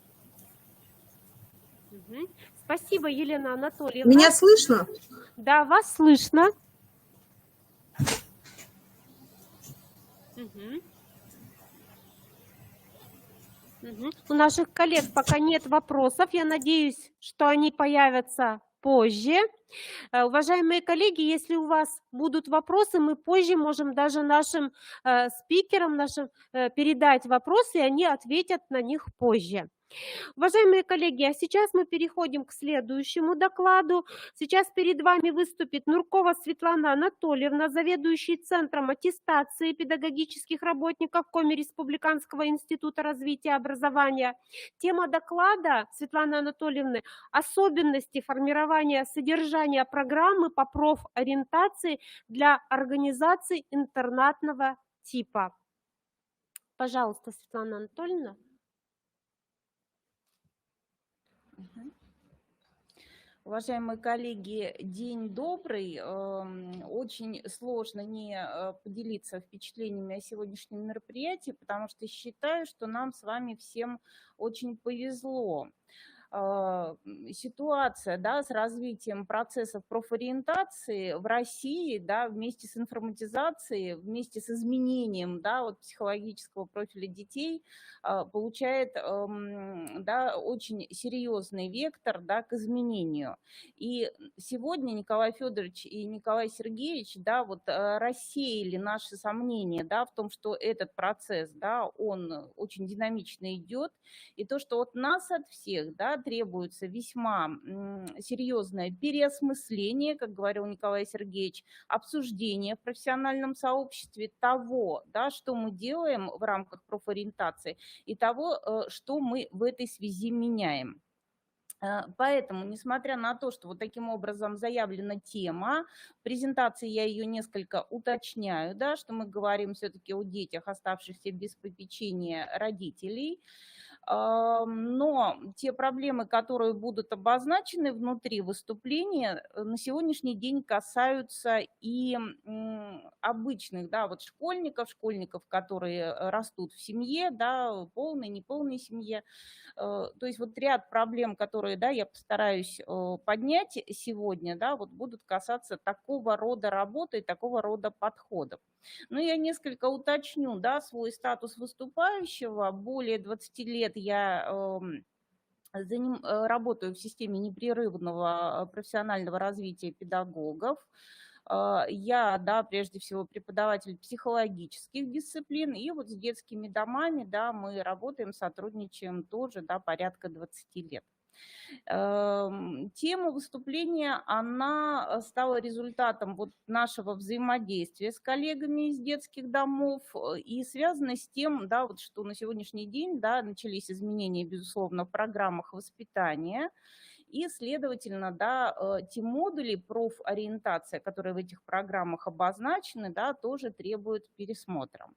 Угу. Спасибо, Елена Анатольевна. Меня слышно? Да, вас слышно. Угу. У наших коллег пока нет вопросов. Я надеюсь, что они появятся позже. Уважаемые коллеги, если у вас будут вопросы, мы позже можем даже нашим спикерам передать вопросы, и они ответят на них позже. Уважаемые коллеги, а сейчас мы переходим к следующему докладу. Сейчас перед вами выступит Нуркова Светлана Анатольевна, заведующий Центром аттестации педагогических работников Коми Республиканского института развития образования. Тема доклада Светланы Анатольевны – особенности формирования содержания программы по профориентации для организаций интернатного типа. Пожалуйста, Светлана Анатольевна. Уважаемые коллеги, день добрый. Очень сложно не поделиться впечатлениями о сегодняшнем мероприятии, потому что считаю, что нам с вами всем очень повезло. Ситуация, да, с развитием процессов профориентации в России, да, вместе с информатизацией, вместе с изменением, да, вот, психологического профиля детей получает, да, очень серьезный вектор, да, к изменению. И сегодня Николай Федорович и Николай Сергеевич, да, вот рассеяли наши сомнения, да, в том, что этот процесс, да, он очень динамично идет, и то, что от нас, от всех, да, требуется весьма серьезное переосмысление, как говорил Николай Сергеевич, обсуждение в профессиональном сообществе того, да, что мы делаем в рамках профориентации, и того, что мы в этой связи меняем. Поэтому, несмотря на то, что вот таким образом заявлена тема, в презентации я ее несколько уточняю, да, что мы говорим все-таки о детях, оставшихся без попечения родителей, но те проблемы, которые будут обозначены внутри выступления, на сегодняшний день касаются и обычных, да, вот школьников, которые растут в семье, да, полной, неполной семье. То есть вот ряд проблем, которые, да, я постараюсь поднять сегодня, да, вот будут касаться такого рода работы и такого рода подходов. Но я несколько уточню, да, свой статус выступающего. Более 20 лет я работаю в системе непрерывного профессионального развития педагогов. Я, да, прежде всего преподаватель психологических дисциплин, и вот с детскими домами, да, мы работаем, сотрудничаем тоже, да, порядка 20 лет. Тема выступления, она стала результатом вот нашего взаимодействия с коллегами из детских домов и связана с тем, да, вот что на сегодняшний день, да, начались изменения, безусловно, в программах воспитания, и, следовательно, да, те модули профориентация, которые в этих программах обозначены, да, тоже требуют пересмотра.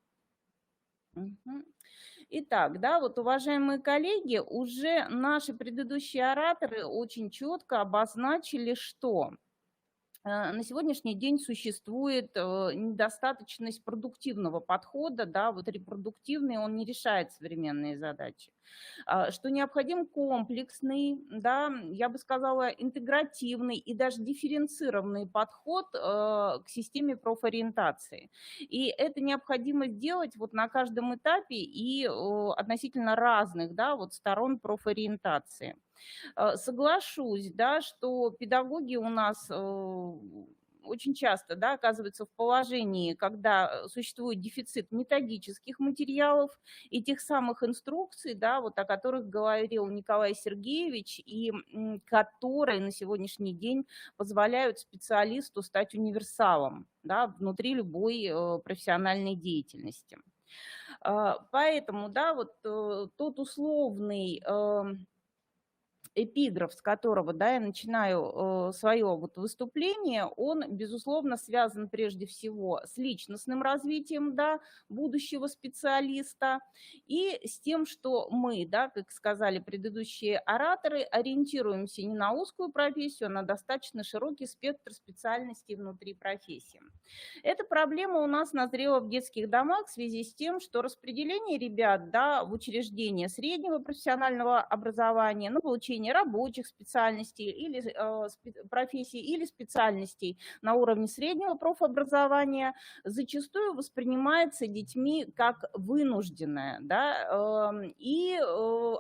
Итак, да, вот, уважаемые коллеги, уже наши предыдущие ораторы очень четко обозначили, что на сегодняшний день существует недостаточность продуктивного подхода, да, вот репродуктивный, он не решает современные задачи. Что необходим комплексный, да, я бы сказала, интегративный и даже дифференцированный подход к системе профориентации. И это необходимо сделать вот на каждом этапе и относительно разных, да, вот сторон профориентации. Соглашусь, да, что педагоги у нас очень часто, да, оказываются в положении, когда существует дефицит методических материалов и тех самых инструкций, да, вот о которых говорил Николай Сергеевич, и которые на сегодняшний день позволяют специалисту стать универсалом, да, внутри любой профессиональной деятельности. Поэтому, да, вот тот условный эпиграф, с которого, да, я начинаю свое вот выступление, он, безусловно, связан прежде всего с личностным развитием, да, будущего специалиста и с тем, что мы, да, как сказали предыдущие ораторы, ориентируемся не на узкую профессию, а на достаточно широкий спектр специальностей внутри профессии. Эта проблема у нас назрела в детских домах в связи с тем, что распределение ребят, да, в учреждения среднего профессионального образования на получение рабочих специальностей или профессий или специальностей на уровне среднего профобразования зачастую воспринимается детьми как вынужденная, да, и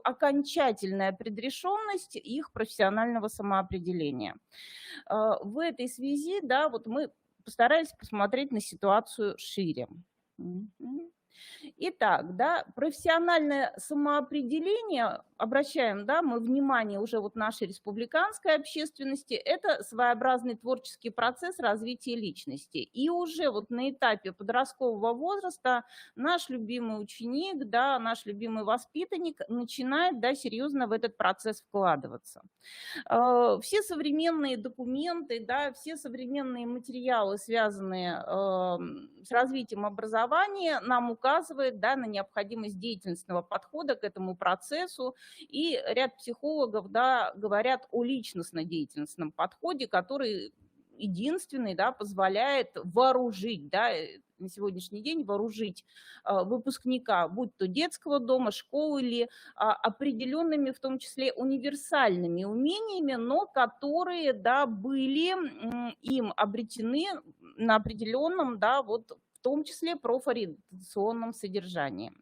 окончательная предрешенность их профессионального самоопределения. В этой связи, да, вот мы постарались посмотреть на ситуацию шире. Итак, да, профессиональное самоопределение, обращаем, да, мы внимание уже вот нашей республиканской общественности, это своеобразный творческий процесс развития личности. И уже вот на этапе подросткового возраста наш любимый ученик, да, наш любимый воспитанник начинает, да, серьезно в этот процесс вкладываться. Все современные документы, да, все современные материалы, связанные с развитием образования, нам указывают, да, на необходимость деятельностного подхода к этому процессу. И ряд психологов, да, говорят о личностно-деятельностном подходе, который единственный, да, позволяет вооружить, да, на сегодняшний день вооружить выпускника, будь то детского дома, школы или определенными, в том числе универсальными умениями, но которые, да, были им обретены на определенном, да, вот в том числе профориентационном содержании.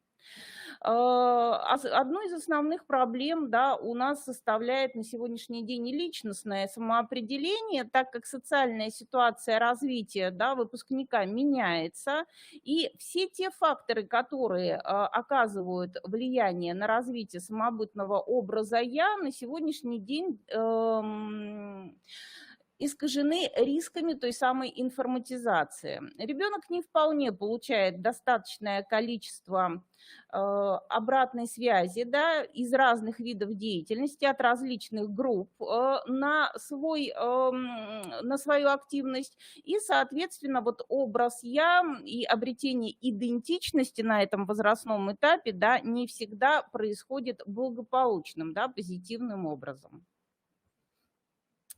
Одну из основных проблем, да, у нас составляет на сегодняшний день и личностное самоопределение, так как социальная ситуация развития, да, выпускника меняется, и все те факторы, которые оказывают влияние на развитие самобытного образа «я», на сегодняшний день искажены рисками той самой информатизации. Ребенок не вполне получает достаточное количество обратной связи, да, из разных видов деятельности, от различных групп на свою активность. И, соответственно, вот образ «я» и обретение идентичности на этом возрастном этапе, да, не всегда происходит благополучным, да, позитивным образом.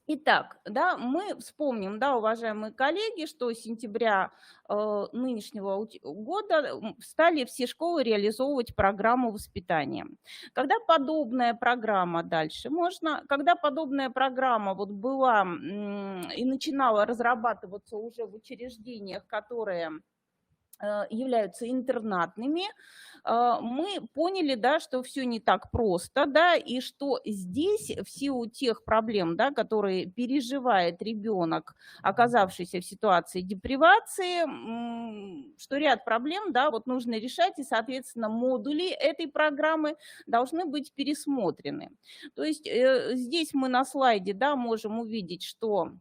Итак, да, мы вспомним, да, уважаемые коллеги, что с сентября нынешнего года стали все школы реализовывать программу воспитания. Когда подобная программа когда подобная программа вот была и начинала разрабатываться уже в учреждениях, которые являются интернатными, мы поняли, да, что все не так просто, да, и что здесь в силу тех проблем, да, которые переживает ребенок, оказавшийся в ситуации депривации, что ряд проблем, да, вот нужно решать, и, соответственно, модули этой программы должны быть пересмотрены. То есть здесь мы на слайде, да, можем увидеть, что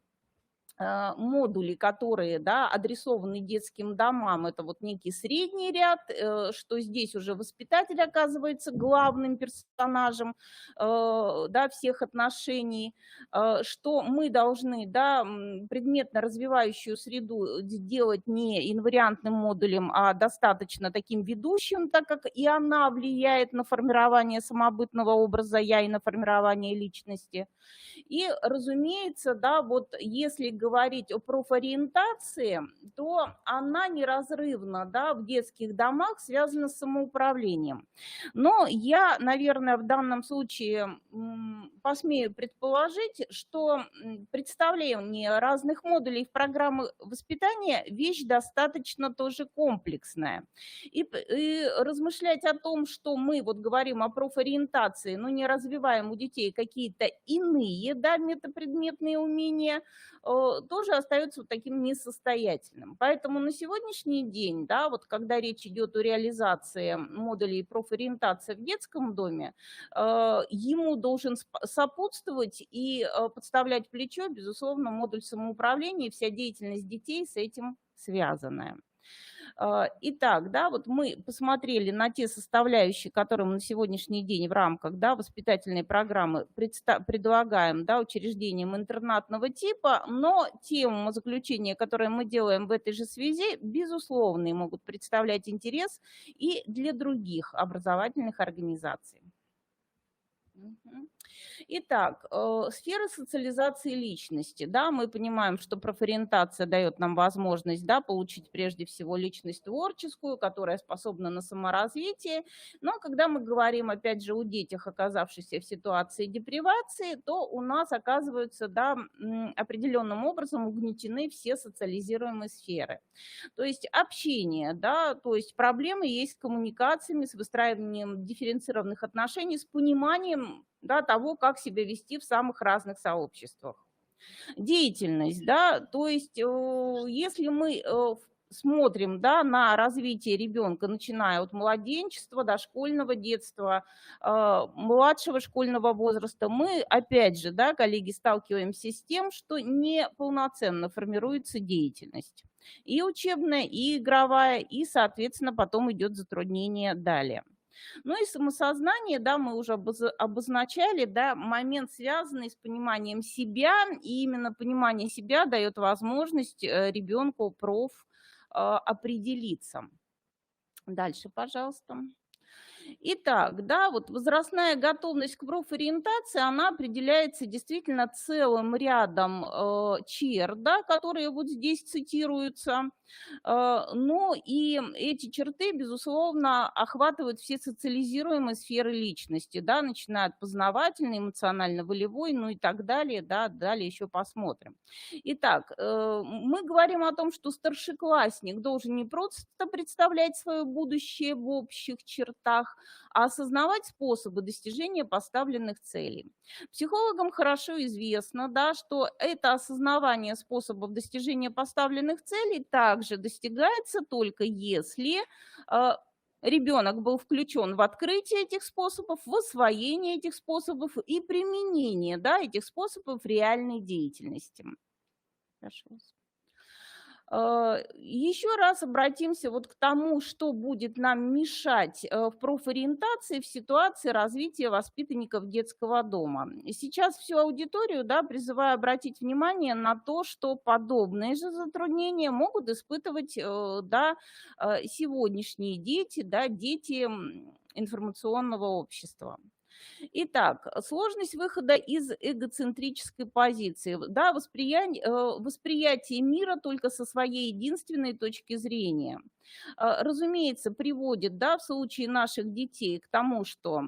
модули, которые, да, адресованы детским домам, это вот некий средний ряд, что здесь уже воспитатель оказывается главным персонажем, да, всех отношений, что мы должны, да, предметно развивающую среду делать не инвариантным модулем, а достаточно таким ведущим, так как и она влияет на формирование самобытного образа «я» и на формирование личности. И, разумеется, да, вот если говорить о профориентации, то она неразрывно, да, в детских домах связана с самоуправлением. Но я, наверное, в данном случае посмею предположить, что представление разных модулей в программы воспитания – вещь достаточно тоже комплексная. И размышлять о том, что мы вот говорим о профориентации, но не развиваем у детей какие-то иные, да, метапредметные умения, тоже остается вот таким несостоятельным. Поэтому на сегодняшний день, да, вот когда речь идет о реализации модулей профориентации в детском доме, ему должен сопутствовать и подставлять плечо, безусловно, модуль самоуправления и вся деятельность детей с этим связанная. Итак, да, вот мы посмотрели на те составляющие, которые мы на сегодняшний день в рамках, да, воспитательной программы предлагаем, да, учреждениям интернатного типа, но те умозаключения, которые мы делаем в этой же связи, безусловно, могут представлять интерес и для других образовательных организаций. Итак, сфера социализации личности. Да, мы понимаем, что профориентация дает нам возможность, да, получить прежде всего личность творческую, которая способна на саморазвитие. Но когда мы говорим, опять же, о детях, оказавшихся в ситуации депривации, то у нас оказываются, да, определенным образом угнетены все социализируемые сферы. То есть общение, да, то есть проблемы есть с коммуникациями, с выстраиванием дифференцированных отношений, с пониманием, да, того, как себя вести в самых разных сообществах. Деятельность, да, то есть если мы смотрим, да, на развитие ребенка, начиная от младенчества, дошкольного детства, младшего школьного возраста, мы, опять же, да, коллеги, сталкиваемся с тем, что неполноценно формируется деятельность. И учебная, и игровая, и, соответственно, потом идет затруднение далее. Ну и самосознание, да, мы уже обозначали, да, момент, связанный с пониманием себя, и именно понимание себя дает возможность ребенку определиться. Дальше, пожалуйста. Итак, да, вот возрастная готовность к профориентации, она определяется действительно целым рядом черт, да, которые вот здесь цитируются. Но и эти черты, безусловно, охватывают все социализируемые сферы личности, да, начиная от познавательной, эмоционально-волевой, ну и так далее, да, далее еще посмотрим. Итак, мы говорим о том, что старшеклассник должен не просто представлять свое будущее в общих чертах, а осознавать способы достижения поставленных целей. Психологам хорошо известно, да, что это осознавание способов достижения поставленных целей также достигается только если ребенок был включен в открытие этих способов, в освоение этих способов и применение, да, этих способов в реальной деятельности. Прошу вас. Еще раз обратимся вот к тому, что будет нам мешать в профориентации в ситуации развития воспитанников детского дома. И сейчас всю аудиторию, да, призываю обратить внимание на то, что подобные же затруднения могут испытывать, да, сегодняшние дети, да, дети информационного общества. Итак, сложность выхода из эгоцентрической позиции, да, восприятие мира только со своей единственной точки зрения. Разумеется, приводит, да, в случае наших детей к тому, что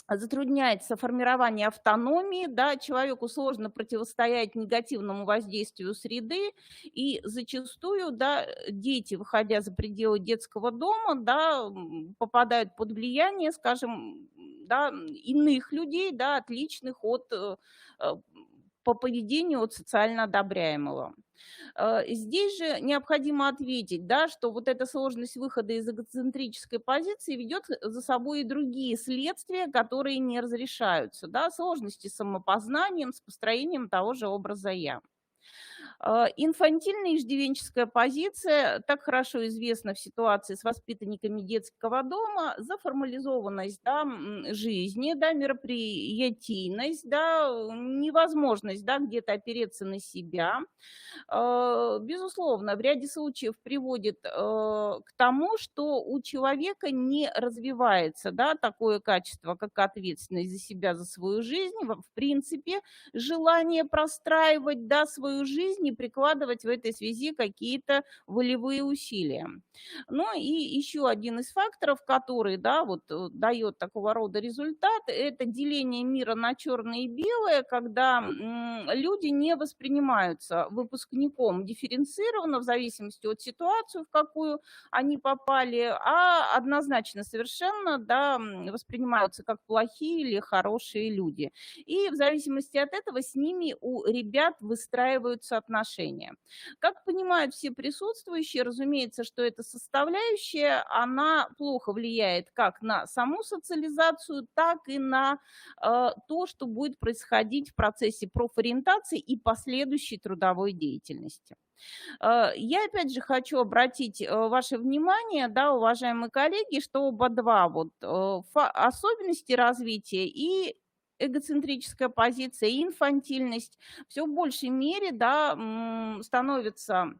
затрудняется формирование автономии, да, человеку сложно противостоять негативному воздействию среды, и зачастую, да, дети, выходя за пределы детского дома, да, попадают под влияние, скажем, да, иных людей, да, отличных от, по поведению от социально одобряемого. Здесь же необходимо ответить, да, что вот эта сложность выхода из эгоцентрической позиции ведет за собой и другие следствия, которые не разрешаются, да, сложности с самопознанием, с построением того же образа «я». Инфантильная иждивенческая позиция, так хорошо известна в ситуации с воспитанниками детского дома, заформализованность, да, жизни, да, мероприятийность, да, невозможность, да, где-то опереться на себя, безусловно, в ряде случаев приводит к тому, что у человека не развивается, да, такое качество, как ответственность за себя, за свою жизнь, в принципе, желание простраивать, да, свою жизнь и прикладывать в этой связи какие-то волевые усилия. Ну и еще один из факторов, который, да, вот дает такого рода результат, это деление мира на черное и белое, когда люди не воспринимаются выпускником дифференцированно в зависимости от ситуации, в какую они попали, а однозначно совершенно, да, воспринимаются как плохие или хорошие люди. И в зависимости от этого с ними у ребят выстраиваются отношения. Как понимают все присутствующие, разумеется, что эта составляющая, она плохо влияет как на саму социализацию, так и на то, что будет происходить в процессе профориентации и последующей трудовой деятельности. Я опять же хочу обратить ваше внимание, да, уважаемые коллеги, что оба два вот особенности развития и эгоцентрическая позиция, и инфантильность все в большей мере, да, становятся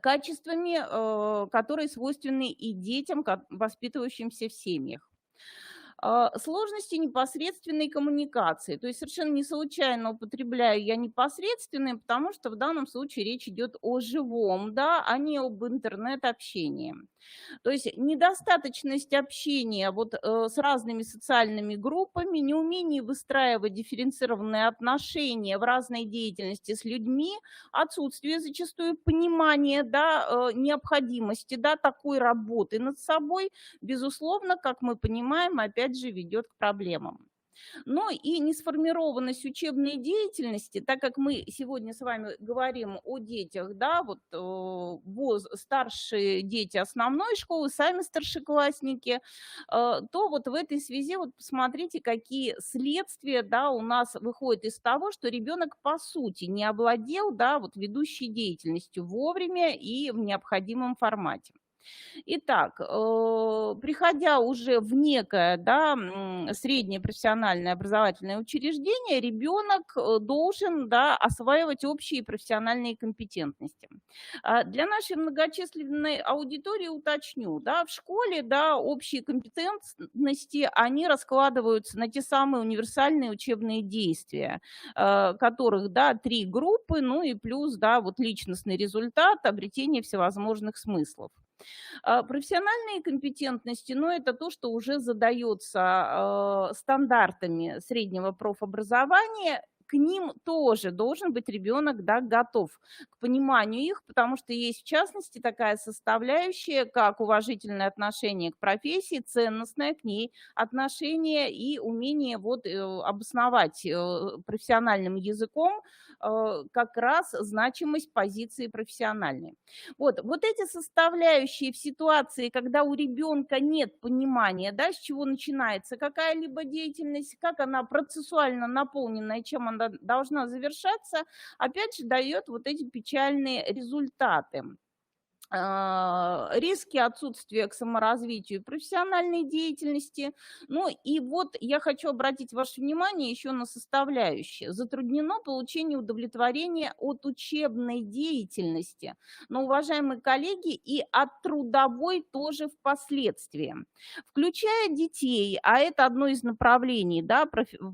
качествами, которые свойственны и детям, воспитывающимся в семьях. Сложности непосредственной коммуникации. То есть совершенно не случайно употребляю я непосредственные, потому что в данном случае речь идет о живом, да, а не об интернет-общении. То есть недостаточность общения вот с разными социальными группами, неумение выстраивать дифференцированные отношения в разной деятельности с людьми, отсутствие зачастую понимания, да, необходимости, да, такой работы над собой, безусловно, как мы понимаем, опять же ведет к проблемам. Но и несформированность учебной деятельности, так как мы сегодня с вами говорим о детях, да, вот старшие дети основной школы, сами старшеклассники, то вот в этой связи вот посмотрите, какие следствия, да, у нас выходят из того, что ребенок по сути не овладел, да, вот ведущей деятельностью вовремя и в необходимом формате. Итак, приходя уже в некое, да, среднее профессиональное образовательное учреждение, ребенок должен, да, осваивать общие профессиональные компетентности. Для нашей многочисленной аудитории уточню, да, в школе, да, общие компетентности, они раскладываются на те самые универсальные учебные действия, которых, да, 3 группы, ну и плюс, да, вот личностный результат, обретение всевозможных смыслов. Профессиональные компетентности, но это то, что уже задается стандартами среднего профобразования. К ним тоже должен быть ребенок, да, готов к пониманию их, потому что есть в частности такая составляющая, как уважительное отношение к профессии, ценностное к ней отношение и умение вот обосновать профессиональным языком как раз значимость позиции профессиональной. Вот эти составляющие в ситуации, когда у ребенка нет понимания, да, с чего начинается какая-либо деятельность, как она процессуально наполнена и чем она должна завершаться, опять же дает вот эти печальные результаты. Риски отсутствия к саморазвитию и профессиональной деятельности. Ну и вот я хочу обратить ваше внимание еще на составляющие. Затруднено получение удовлетворения от учебной деятельности, но, уважаемые коллеги, и от трудовой тоже впоследствии. Включая детей, а это одно из направлений, да,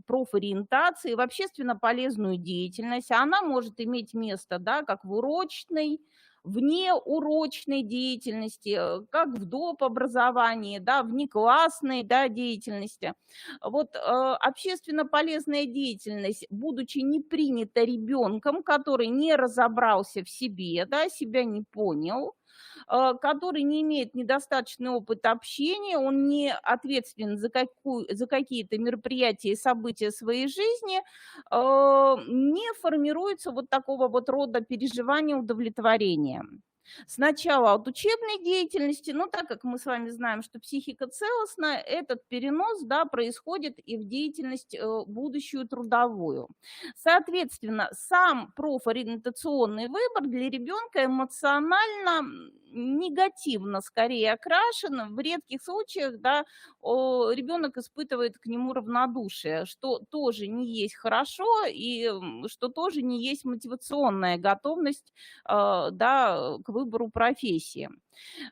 профориентации в общественно полезную деятельность, она может иметь место, да, как в урочной, внеурочной деятельности, как в доп. Образовании, да, внеклассной, да, деятельности. Вот общественно полезная деятельность, будучи не принята ребенком, который не разобрался в себе, да, себя не понял, который не имеет недостаточный опыт общения, он не ответственен за какие-то мероприятия и события своей жизни, не формируется вот такого вот рода переживания удовлетворения. Сначала от учебной деятельности, но так как мы с вами знаем, что психика целостна, этот перенос, да, происходит и в деятельность будущую трудовую. Соответственно, сам профориентационный выбор для ребенка эмоционально негативно скорее окрашен. В редких случаях, да, ребенок испытывает к нему равнодушие, что тоже не есть хорошо и что тоже не есть мотивационная готовность, да, к выбору профессии.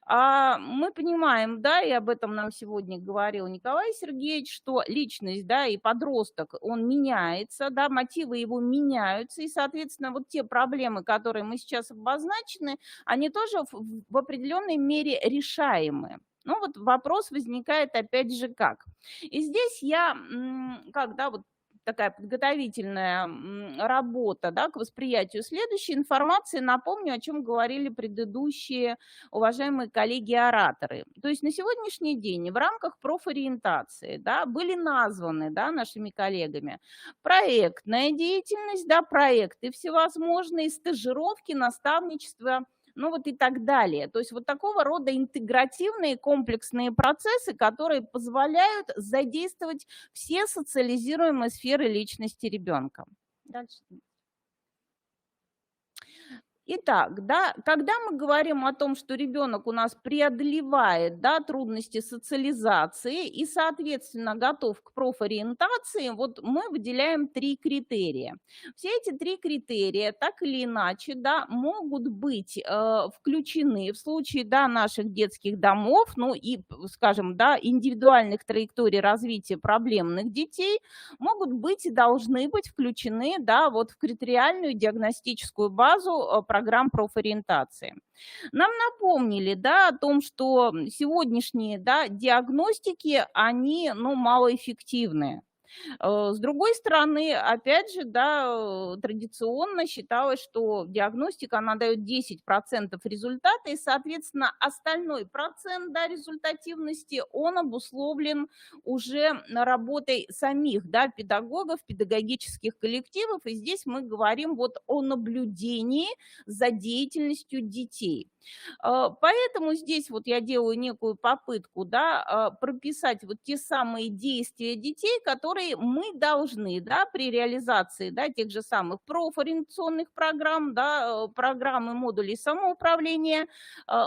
Мы понимаем, да, и об этом нам сегодня говорил Николай Сергеевич, что личность, да, и подросток, он меняется, да, мотивы его меняются, и, соответственно, вот те проблемы, которые мы сейчас обозначены, они тоже в определенной мере решаемы. Ну вот вопрос возникает опять же как. И здесь я, вот такая подготовительная работа, да, к восприятию следующей информации, напомню, о чем говорили предыдущие уважаемые коллеги-ораторы. То есть на сегодняшний день в рамках профориентации, да, были названы, да, нашими коллегами проектная деятельность, да, проекты всевозможные, стажировки, наставничество, ну вот и так далее. То есть вот такого рода интегративные комплексные процессы, которые позволяют задействовать все социализируемые сферы личности ребенка. Дальше. Итак, да, когда мы говорим о том, что ребенок у нас преодолевает, да, трудности социализации и, соответственно, готов к профориентации, вот мы выделяем 3 критерия. Все эти 3 критерия так или иначе, да, могут быть включены в случае, да, наших детских домов, ну и, скажем, да, индивидуальных траекторий развития проблемных детей, могут быть и должны быть включены, да, вот в критериальную диагностическую базу программ профориентации. Нам напомнили, да, о том, что сегодняшние, да, диагностики, они, ну, малоэффективны. С другой стороны, опять же, да, традиционно считалось, что диагностика, она дает 10% результата, и, соответственно, остальной процент, да, результативности, он обусловлен уже работой самих, да, педагогов, педагогических коллективов, и здесь мы говорим вот о наблюдении за деятельностью детей. Поэтому здесь вот я делаю некую попытку, да, прописать вот те самые действия детей, которые мы должны, да, при реализации, да, тех же самых профориентационных программ, да, программ и модулей самоуправления,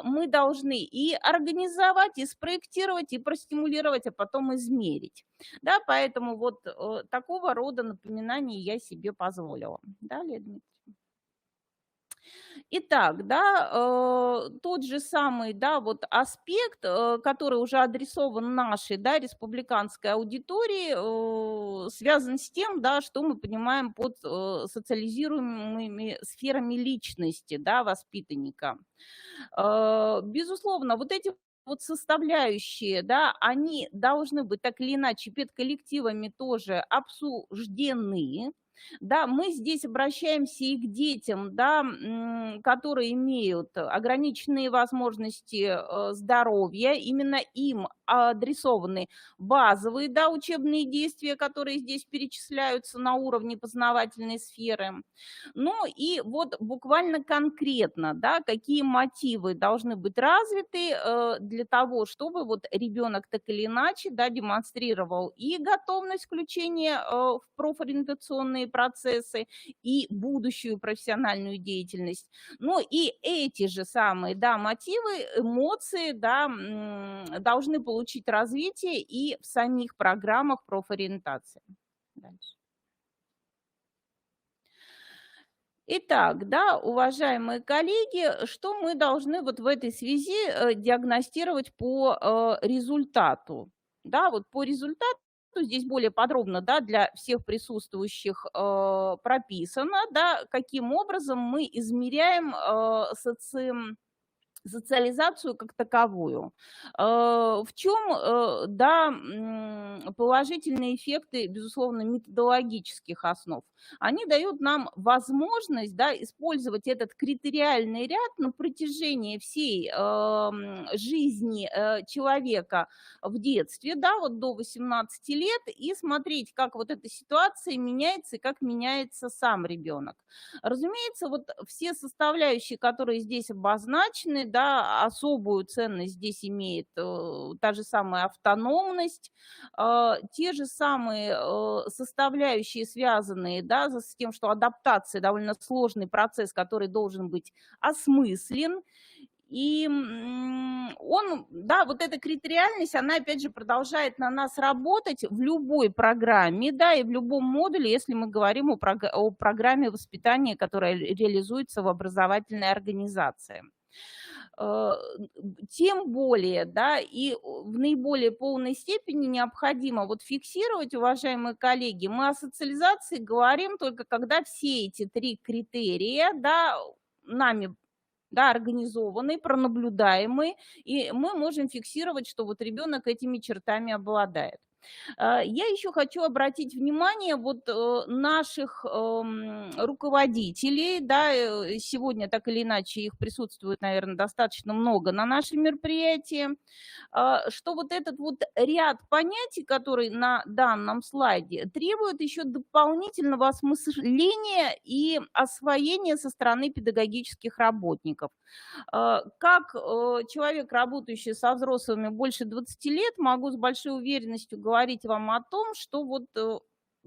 мы должны и организовать, и спроектировать, и простимулировать, а потом измерить. Да, поэтому вот такого рода напоминаний я себе позволила. Далее, Дмитрий. Итак, да, тот же самый, да, вот аспект, который уже адресован нашей, да, республиканской аудитории, связан с тем, да, что мы понимаем под социализируемыми сферами личности, да, воспитанника. Безусловно, вот эти вот составляющие, да, они должны быть так или иначе педколлективами тоже обсуждены. Да, мы здесь обращаемся и к детям, да, которые имеют ограниченные возможности здоровья, именно им адресованы базовые, да, учебные действия, которые здесь перечисляются на уровне познавательной сферы. Ну и вот буквально конкретно, да, какие мотивы должны быть развиты для того, чтобы вот ребенок так или иначе, да, демонстрировал и готовность включения в профориентационные процессы и будущую профессиональную деятельность. Ну и эти же самые, да, мотивы, эмоции, да, должны получить развитие и в самих программах профориентации. Дальше. Итак, да, уважаемые коллеги, что мы должны вот в этой связи диагностировать по результату? Да, вот по результату здесь более подробно, да, для всех присутствующих прописано, да, каким образом мы измеряем социализацию как таковую. В чем, да, положительные эффекты, безусловно, методологических основ? Они дают нам возможность, да, использовать этот критериальный ряд на протяжении всей жизни человека в детстве, да, вот до 18 лет, и смотреть, как вот эта ситуация меняется и как меняется сам ребенок. Разумеется, вот все составляющие, которые здесь обозначены, да, особую ценность здесь имеет та же самая автономность, те же самые составляющие, связанные, да, с тем, что адаптация довольно сложный процесс, который должен быть осмыслен. И он, да, вот эта критериальность, она опять же продолжает на нас работать в любой программе, да, и в любом модуле, если мы говорим о программе воспитания, которая реализуется в образовательной организации. Тем более, да, и в наиболее полной степени необходимо вот фиксировать, уважаемые коллеги, мы о социализации говорим только когда все эти 3 критерия, да, нами, да, организованы, пронаблюдаемы, и мы можем фиксировать, что вот ребенок этими чертами обладает. Я еще хочу обратить внимание вот наших руководителей, да, сегодня так или иначе их присутствует, наверное, достаточно много на нашем мероприятии, что вот этот вот ряд понятий, который на данном слайде, требует еще дополнительного осмысления и освоения со стороны педагогических работников. Как человек, работающий со взрослыми больше 20 лет, могу с большой уверенностью говорить вам о том, что вот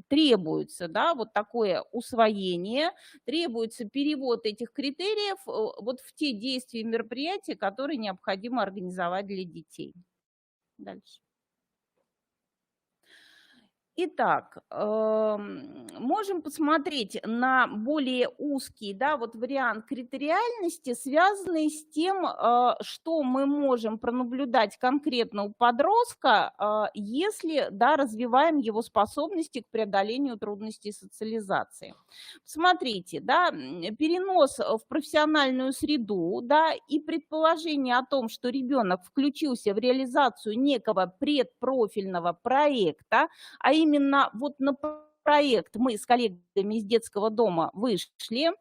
требуется, да, вот такое усвоение, требуется перевод этих критериев вот в те действия и мероприятия, которые необходимо организовать для детей. Дальше. Итак, можем посмотреть на более узкий, да, вот вариант критериальности, связанный с тем, что мы можем пронаблюдать конкретно у подростка, если, да, развиваем его способности к преодолению трудностей социализации. Смотрите, да, перенос в профессиональную среду, да, и предположение о том, что ребенок включился в реализацию некого предпрофильного проекта, а именно вот на проект мы с коллегами из детского дома вышли,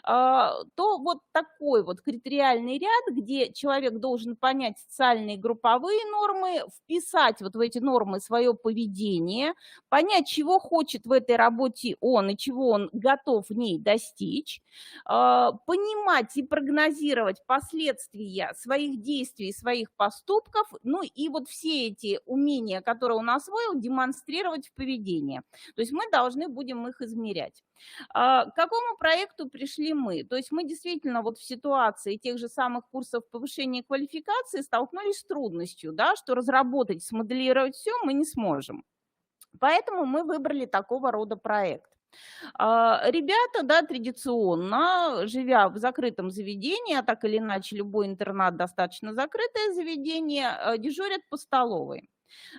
то вот такой вот критериальный ряд, где человек должен понять социальные групповые нормы, вписать вот в эти нормы свое поведение, понять, чего хочет в этой работе он и чего он готов в ней достичь, понимать и прогнозировать последствия своих действий, своих поступков, ну и вот все эти умения, которые он освоил, демонстрировать в поведении. То есть мы должны будем их измерять. К какому проекту пришли мы? То есть мы действительно вот в ситуации тех же самых курсов повышения квалификации столкнулись с трудностью, да, что разработать, смоделировать все мы не сможем. Поэтому мы выбрали такого рода проект. Ребята, да, традиционно, живя в закрытом заведении, а так или иначе любой интернат достаточно закрытое заведение, дежурят по столовой.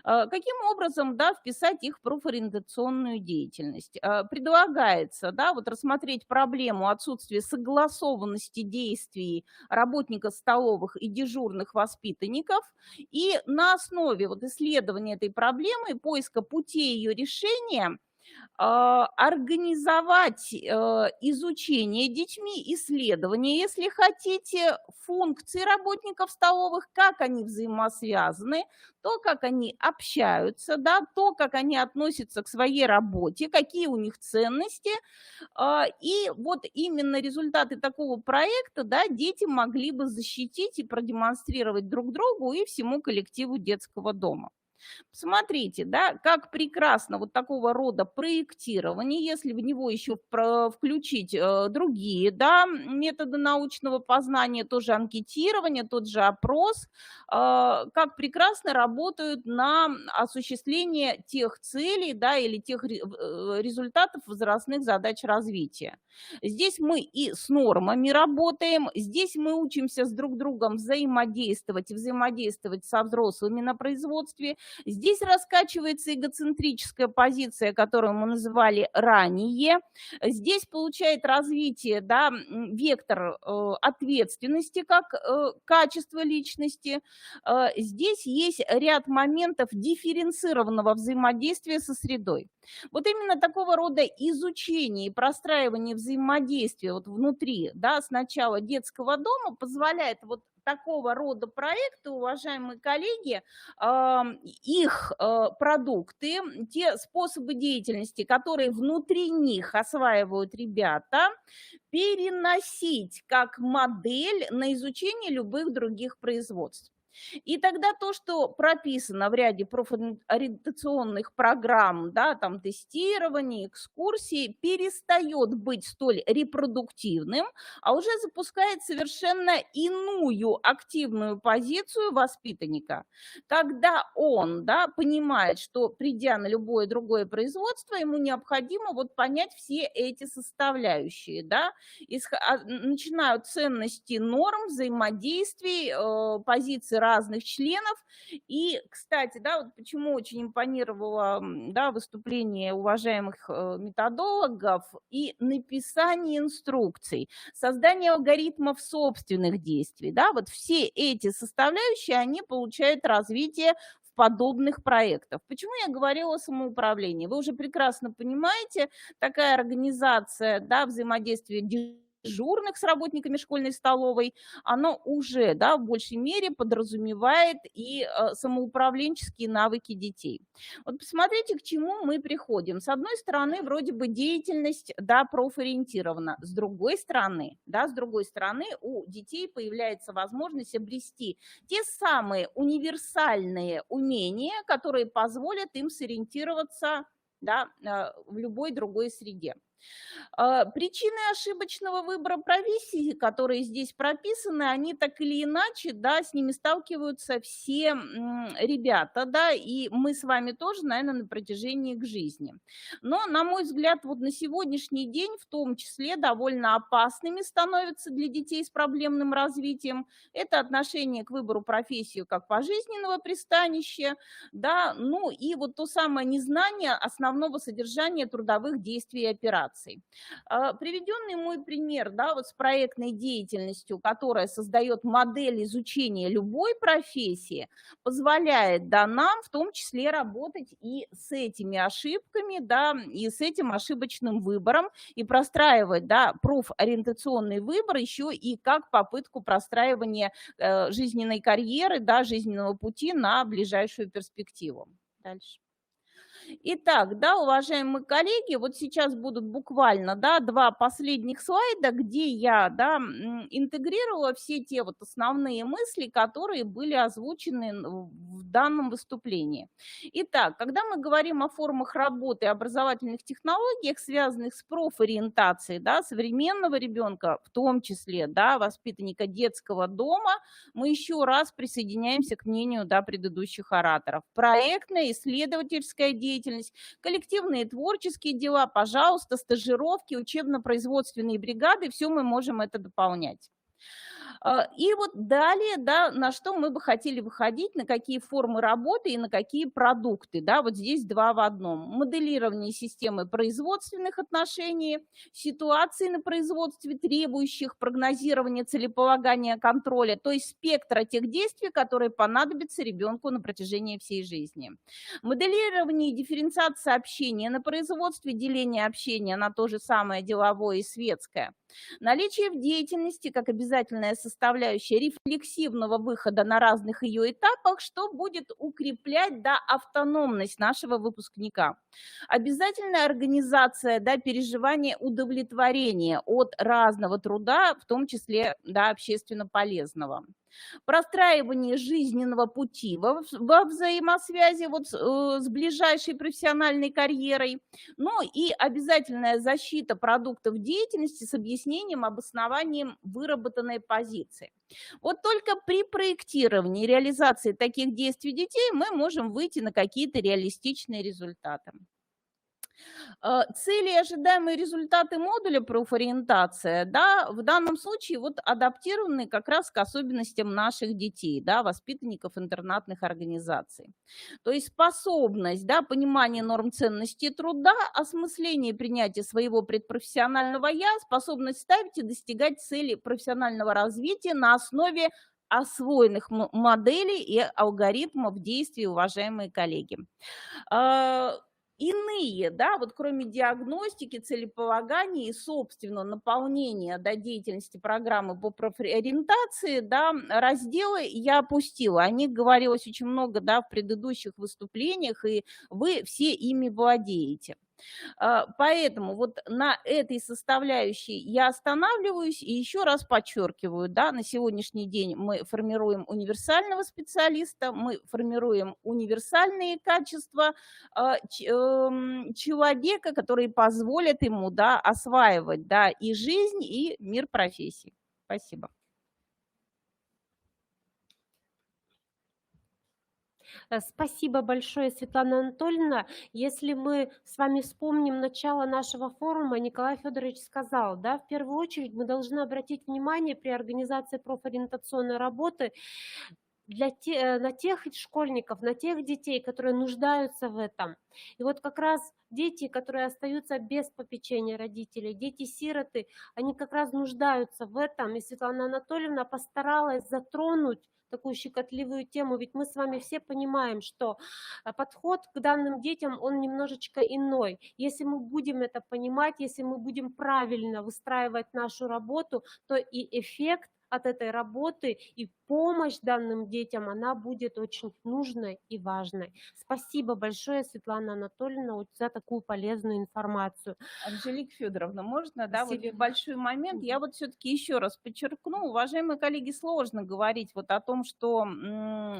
Каким образом, да, вписать их в профориентационную деятельность? Предлагается, да, вот рассмотреть проблему отсутствия согласованности действий работников столовых и дежурных воспитанников, и на основе вот исследования этой проблемы и поиска путей ее решения организовать изучение детьми, исследование, если хотите, функций работников столовых, как они взаимосвязаны, то, как они общаются, да, то, как они относятся к своей работе, какие у них ценности. И вот именно результаты такого проекта, да, дети могли бы защитить и продемонстрировать друг другу и всему коллективу детского дома. Посмотрите, да, как прекрасно вот такого рода проектирование, если в него еще включить другие, да, методы научного познания, тоже анкетирование, тот же опрос, как прекрасно работают на осуществление тех целей, да, или тех результатов возрастных задач развития. Здесь мы и с нормами работаем, здесь мы учимся с друг другом взаимодействовать и взаимодействовать со взрослыми на производстве. Здесь раскачивается эгоцентрическая позиция, которую мы называли ранее. Здесь получает развитие, да, вектор ответственности как качество личности. Здесь есть ряд моментов дифференцированного взаимодействия со средой. Вот именно такого рода изучение и простраивание взаимодействия вот внутри, да, сначала детского дома позволяет вот такого рода проекты, уважаемые коллеги, их продукты, те способы деятельности, которые внутри них осваивают ребята, переносить как модель на изучение любых других производств. И тогда то, что прописано в ряде профориентационных программ, да, там тестирование, экскурсии, перестает быть столь репродуктивным, а уже запускает совершенно иную активную позицию воспитанника, когда он, да, понимает, что придя на любое другое производство, ему необходимо вот понять все эти составляющие, да, начиная от ценностей, норм, взаимодействий, позиций разных членов. И, кстати, да, вот почему очень импонировало, да, выступление уважаемых методологов и написание инструкций, создание алгоритмов собственных действий, да, вот все эти составляющие, они получают развитие в подобных проектах. Почему я говорила о самоуправлении? Вы уже прекрасно понимаете, такая организация, да, взаимодействия дежурных с работниками школьной столовой, оно уже, да, в большей мере подразумевает и самоуправленческие навыки детей. Вот посмотрите, к чему мы приходим. С одной стороны, вроде бы деятельность, да, профориентирована. С другой стороны, у детей появляется возможность обрести те самые универсальные умения, которые позволят им сориентироваться, да, в любой другой среде. Причины ошибочного выбора профессии, которые здесь прописаны, они так или иначе, да, с ними сталкиваются все ребята, да, и мы с вами тоже, наверное, на протяжении к жизни. Но, на мой взгляд, вот на сегодняшний день в том числе довольно опасными становятся для детей с проблемным развитием это отношение к выбору профессии как пожизненного пристанища, да, ну и вот то самое незнание основного содержания трудовых действий и операций. Приведенный мой пример, да, вот с проектной деятельностью, которая создает модель изучения любой профессии, позволяет, да, нам в том числе работать и с этими ошибками, да, и с этим ошибочным выбором, и простраивать, да, профориентационный выбор еще и как попытку простраивания жизненной карьеры, да, жизненного пути на ближайшую перспективу. Дальше. Итак, да, уважаемые коллеги, вот сейчас будут буквально, да, два последних слайда, где я, да, интегрировала все те вот основные мысли, которые были озвучены в данном выступлении. Итак, когда мы говорим о формах работы и образовательных технологиях, связанных с профориентацией, да, современного ребенка, в том числе, да, воспитанника детского дома, мы еще раз присоединяемся к мнению, да, предыдущих ораторов. Проектная, исследовательская деятельность, коллективные творческие дела, пожалуйста, стажировки, учебно-производственные бригады, все мы можем это дополнять. И вот далее, да, на что мы бы хотели выходить, на какие формы работы и на какие продукты, да, вот здесь два в одном. Моделирование системы производственных отношений, ситуации на производстве, требующих прогнозирования, целеполагания, контроля, то есть спектра тех действий, которые понадобятся ребенку на протяжении всей жизни. Моделирование и дифференциация общения на производстве, деление общения на то же самое деловое и светское. Наличие в деятельности как обязательная составляющая рефлексивного выхода на разных ее этапах, что будет укреплять, да, автономность нашего выпускника. Обязательная организация, да, переживания удовлетворения от разного труда, в том числе, да, общественно полезного. Простраивание жизненного пути во взаимосвязи вот с ближайшей профессиональной карьерой, ну и обязательная защита продуктов деятельности с объяснением, обоснованием выработанной позиции. Вот только при проектировании и реализации таких действий детей мы можем выйти на какие-то реалистичные результаты. Цели и ожидаемые результаты модуля профориентация, да, в данном случае вот адаптированы как раз к особенностям наших детей, да, воспитанников интернатных организаций. То есть способность, да, понимание норм ценностей труда, осмысление и принятие своего предпрофессионального «я», способность ставить и достигать цели профессионального развития на основе освоенных моделей и алгоритмов действий, уважаемые коллеги. Иные, да, вот кроме диагностики, целеполагания и собственного наполнения, да, деятельности программы по профориентации, да, разделы я опустила. О них говорилось очень много, да, в предыдущих выступлениях, и вы все ими владеете. Поэтому вот на этой составляющей я останавливаюсь и еще раз подчеркиваю, да, на сегодняшний день мы формируем универсального специалиста, мы формируем универсальные качества человека, которые позволят ему, да, осваивать, да, и жизнь, и мир профессий. Спасибо. Спасибо большое, Светлана Анатольевна. Если мы с вами вспомним начало нашего форума, Николай Федорович сказал, да, в первую очередь мы должны обратить внимание при организации профориентационной работы на тех школьников, на тех детей, которые нуждаются в этом. И вот как раз дети, которые остаются без попечения родителей, дети-сироты, они как раз нуждаются в этом. И Светлана Анатольевна постаралась затронуть такую щекотливую тему, ведь мы с вами все понимаем, что подход к данным детям, он немножечко иной. Если мы будем это понимать, если мы будем правильно выстраивать нашу работу, то и эффект от этой работы и помощь данным детям, она будет очень нужной и важной. Спасибо большое, Светлана Анатольевна, за такую полезную информацию. Анжелика Федоровна, можно, да, вот Спасибо. большой момент. Я вот все-таки еще раз подчеркну, уважаемые коллеги, сложно говорить вот о том, что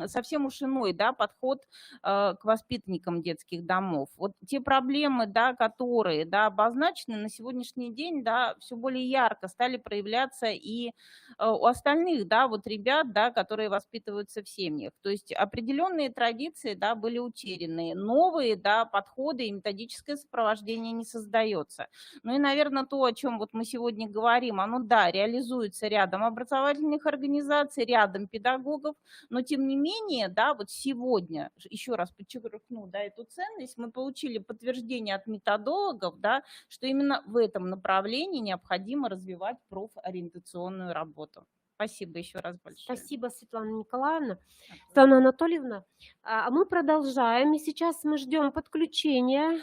совсем уж иной, да, подход к воспитанникам детских домов. Вот те проблемы, да, которые, да, обозначены на сегодняшний день, да, все более ярко стали проявляться и у остальных, да, вот ребят, да, которые воспитываются в семьях. То есть определенные традиции, да, были утеряны, новые, да, подходы и методическое сопровождение не создается. Ну и, наверное, то, о чем вот мы сегодня говорим, оно, да, реализуется рядом образовательных организаций, рядом педагогов, но тем не менее, да, вот сегодня, еще раз подчеркну, да, эту ценность, мы получили подтверждение от методологов, да, что именно в этом направлении необходимо развивать профориентационную работу. Спасибо еще раз большое. Спасибо, Светлана Николаевна. Светлана Анатольевна, мы продолжаем, и сейчас мы ждем подключения.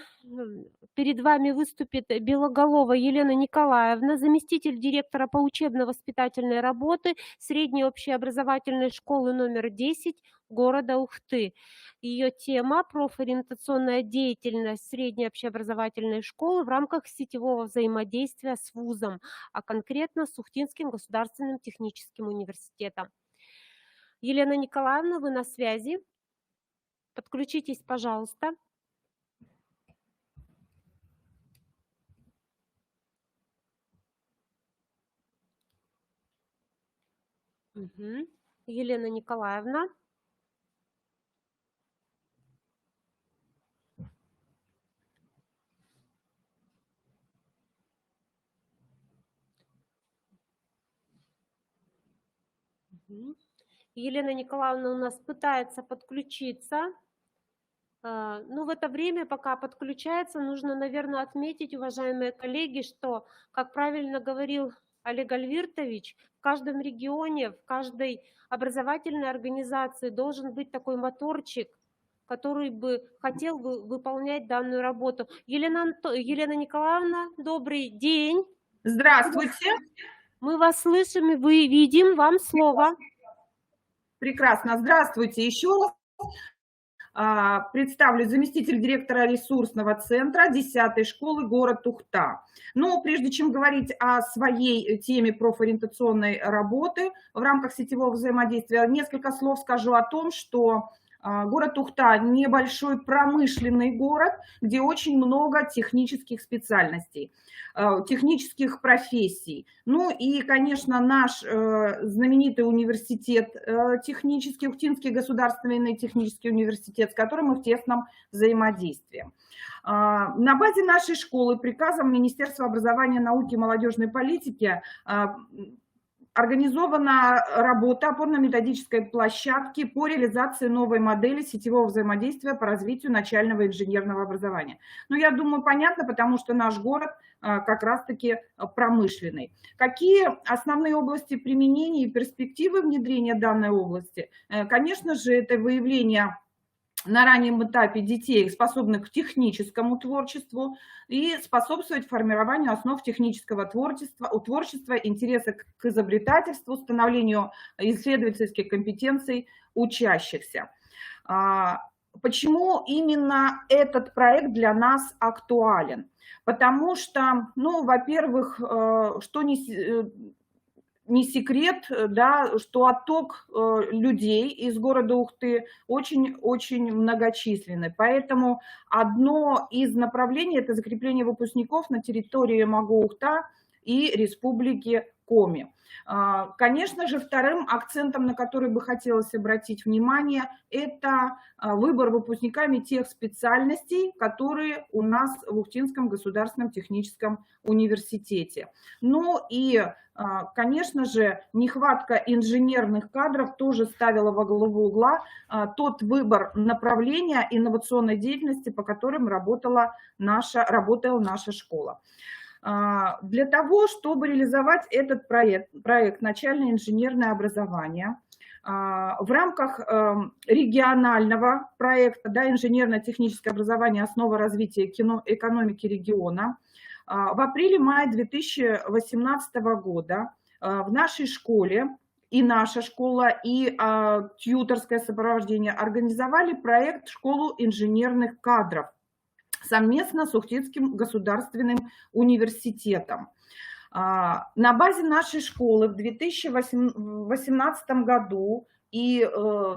Перед вами выступит Белоголова Елена Николаевна, заместитель директора по учебно-воспитательной работе средней общеобразовательной школы номер 10 города Ухты. Ее тема – профориентационная деятельность средней общеобразовательной школы в рамках сетевого взаимодействия с вузом, а конкретно с Ухтинским государственным техническим университетом. Елена Николаевна, вы на связи. Подключитесь, пожалуйста. Угу. Елена Николаевна. Елена Николаевна у нас пытается подключиться. Ну, в это время, пока подключается, нужно, наверное, отметить, уважаемые коллеги, что, как правильно говорил Олег Альвиртович, в каждом регионе, в каждой образовательной организации должен быть такой моторчик, который бы хотел бы выполнять данную работу. Елена Николаевна, добрый день. Здравствуйте. Мы вас слышим и вы видим. Вам слово. Прекрасно. Здравствуйте еще раз. Представлю заместитель директора ресурсного центра 10-й школы город Ухта. Но прежде чем говорить о своей теме профориентационной работы в рамках сетевого взаимодействия, несколько слов скажу о том, что город Ухта – небольшой промышленный город, где очень много технических специальностей, технических профессий. Ну и, конечно, наш знаменитый университет технический, Ухтинский государственный технический университет, с которым мы в тесном взаимодействии. На базе нашей школы приказом Министерства образования, науки и молодежной политики организована работа опорно-методической площадки по реализации новой модели сетевого взаимодействия по развитию начального инженерного образования. Ну, я думаю, понятно, потому что наш город как раз-таки промышленный. Какие основные области применения и перспективы внедрения данной области? Конечно же, это выявление на раннем этапе детей, способных к техническому творчеству, и способствовать формированию основ технического творчества, интереса к изобретательству, становлению исследовательских компетенций учащихся. Почему именно этот проект для нас актуален? Потому что, ну, во-первых, что не секрет, да, что отток людей из города Ухты очень-очень многочисленный. Поэтому одно из направлений – это закрепление выпускников на территории МАГО-Ухта и Республики Коми. Конечно же, вторым акцентом, на который бы хотелось обратить внимание, это выбор выпускниками тех специальностей, которые у нас в Ухтинском государственном техническом университете. Ну и, конечно же, нехватка инженерных кадров тоже ставила во главу угла тот выбор направления инновационной деятельности, по которым работала наша школа. Для того, чтобы реализовать этот проект «Начальное инженерное образование», в рамках регионального проекта, да, «Инженерно-техническое образование. Основа развития экономики региона», в апреле-мае 2018 года в нашей школе, и наша школа, и тьюторское сопровождение организовали проект «Школу инженерных кадров» совместно с Ухтинским государственным университетом. На базе нашей школы в 2018 году и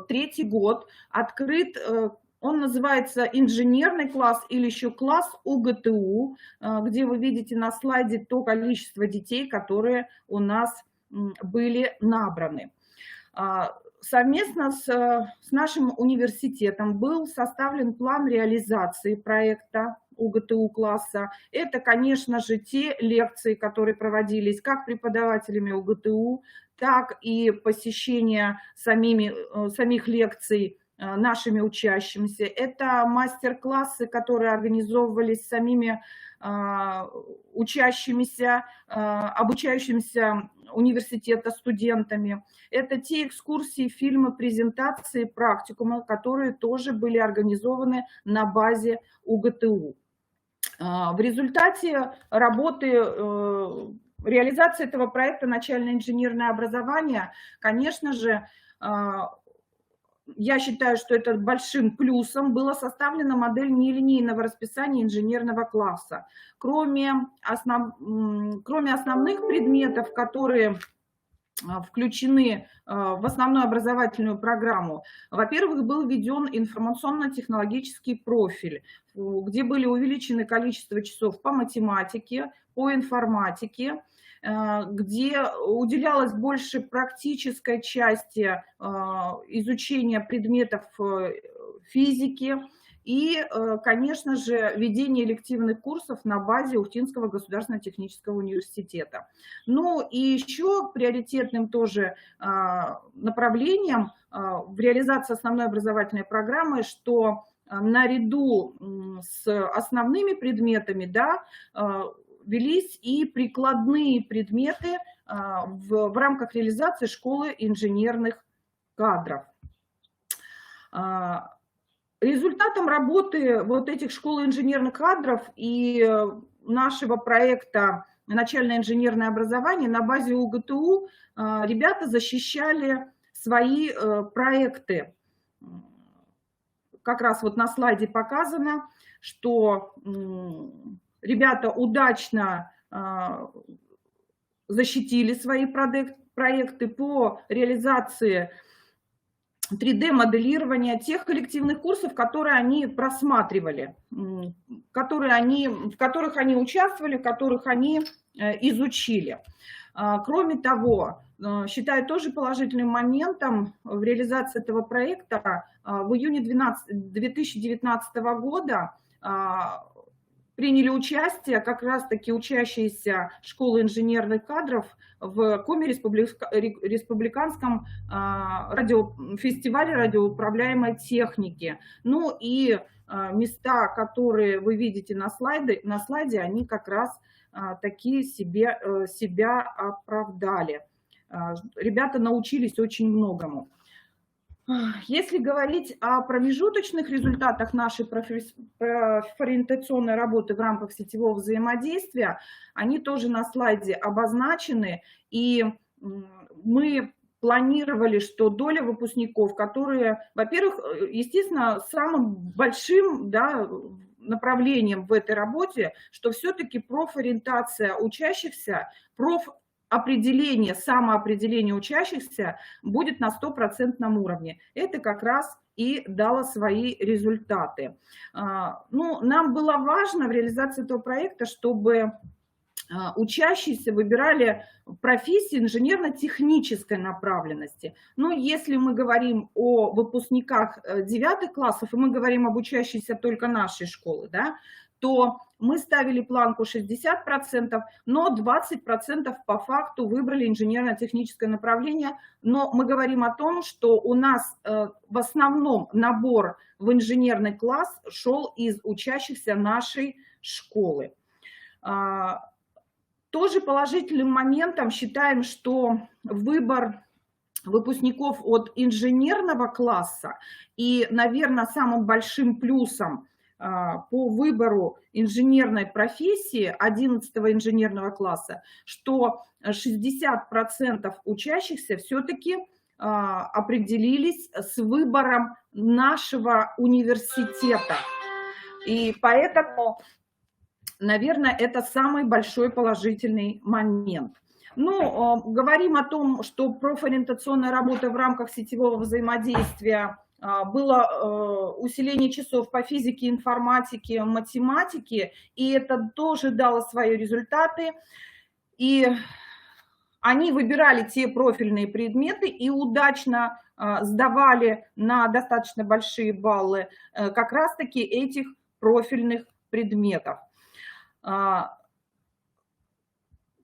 третий год открыт, он называется инженерный класс или еще класс УГТУ, где вы видите на слайде то количество детей, которые у нас были набраны. Совместно с нашим университетом был составлен план реализации проекта УГТУ класса. Это, конечно же, те лекции, которые проводились как преподавателями УГТУ, так и посещение самих лекций нашими учащимися. Это мастер-классы, которые организовывались самими учащимися, обучающимися университета студентами. Это те экскурсии, фильмы, презентации, практикумы, которые тоже были организованы на базе УГТУ. В результате работы, реализации этого проекта «Начальное инженерное образование», конечно же, я считаю, что это большим плюсом, была составлена модель нелинейного расписания инженерного класса. Кроме основных предметов, которые включены в основную образовательную программу, во-первых, был введен информационно-технологический профиль, где были увеличены количество часов по математике, по информатике, где уделялось больше практической части изучения предметов физики и, конечно же, ведение элективных курсов на базе Ухтинского государственного технического университета. Ну и еще приоритетным тоже направлением в реализации основной образовательной программы, что наряду с основными предметами, да, велись и прикладные предметы в рамках реализации школы инженерных кадров. Результатом работы вот этих школ инженерных кадров и нашего проекта «Начальное инженерное образование» на базе УГТУ ребята защищали свои проекты. Как раз вот на слайде показано, что ребята удачно защитили свои проекты по реализации 3D-моделирования тех коллективных курсов, которые они просматривали, в которых они участвовали, в которых они изучили. Кроме того, считаю тоже положительным моментом в реализации этого проекта, в июне 2019 года приняли участие как раз-таки учащиеся школы инженерных кадров в Коми республиканском фестивале радиоуправляемой техники. Ну и места, которые вы видите на слайде, они как раз такие себя оправдали. Ребята научились очень многому. Если говорить о промежуточных результатах нашей профориентационной работы в рамках сетевого взаимодействия, они тоже на слайде обозначены, и мы планировали, что доля выпускников, которые, во-первых, естественно, самым большим, да, направлением в этой работе, что все-таки профориентация учащихся, профопределение, самоопределение учащихся будет на 100% уровне. Это как раз и дало свои результаты. Ну, нам было важно в реализации этого проекта, чтобы учащиеся выбирали профессии инженерно-технической направленности. Но если мы говорим о выпускниках 9 классов, и мы говорим об учащихся только нашей школы, да, то мы ставили планку 60%, но 20% по факту выбрали инженерно-техническое направление. Но мы говорим о том, что у нас в основном набор в инженерный класс шел из учащихся нашей школы. Тоже положительным моментом считаем, что выбор выпускников от инженерного класса и, наверное, самым большим плюсом по выбору инженерной профессии 11-го инженерного класса, что 60% учащихся все-таки определились с выбором нашего университета. И поэтому, наверное, это самый большой положительный момент. Ну, говорим о том, что профориентационная работа в рамках сетевого взаимодействия было усиление часов по физике, информатике, математике, и это тоже дало свои результаты. И они выбирали те профильные предметы и удачно сдавали на достаточно большие баллы как раз-таки этих профильных предметов.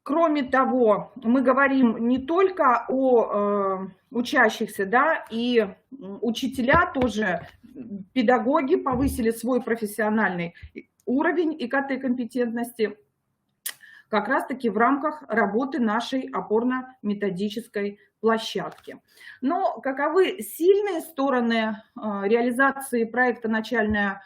Кроме того, мы говорим не только о учащихся, да, и учителя тоже, педагоги повысили свой профессиональный уровень ИКТ-компетентности как раз-таки в рамках работы нашей опорно-методической площадки. Но каковы сильные стороны реализации проекта «Начальное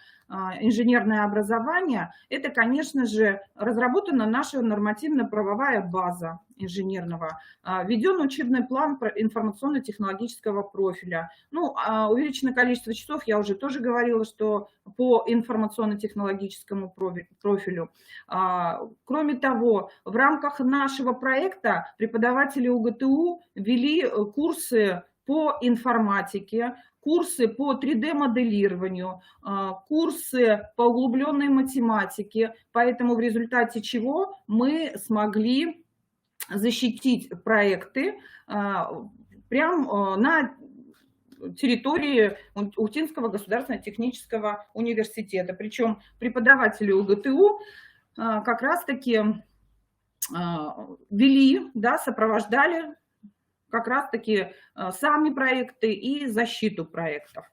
инженерное образование»? Это, конечно же, разработана наша нормативно-правовая база инженерного, введен учебный план информационно-технологического профиля. Ну, увеличено количество часов, я уже тоже говорила, что по информационно-технологическому профилю. Кроме того, в рамках нашего проекта преподаватели УГТУ ввели курсы по информатике, курсы по 3D-моделированию, курсы по углубленной математике, поэтому в результате чего мы смогли защитить проекты прямо на территории Ухтинского государственного технического университета. Причем преподаватели УГТУ как раз-таки вели, да, сопровождали как раз-таки сами проекты и защиту проектов.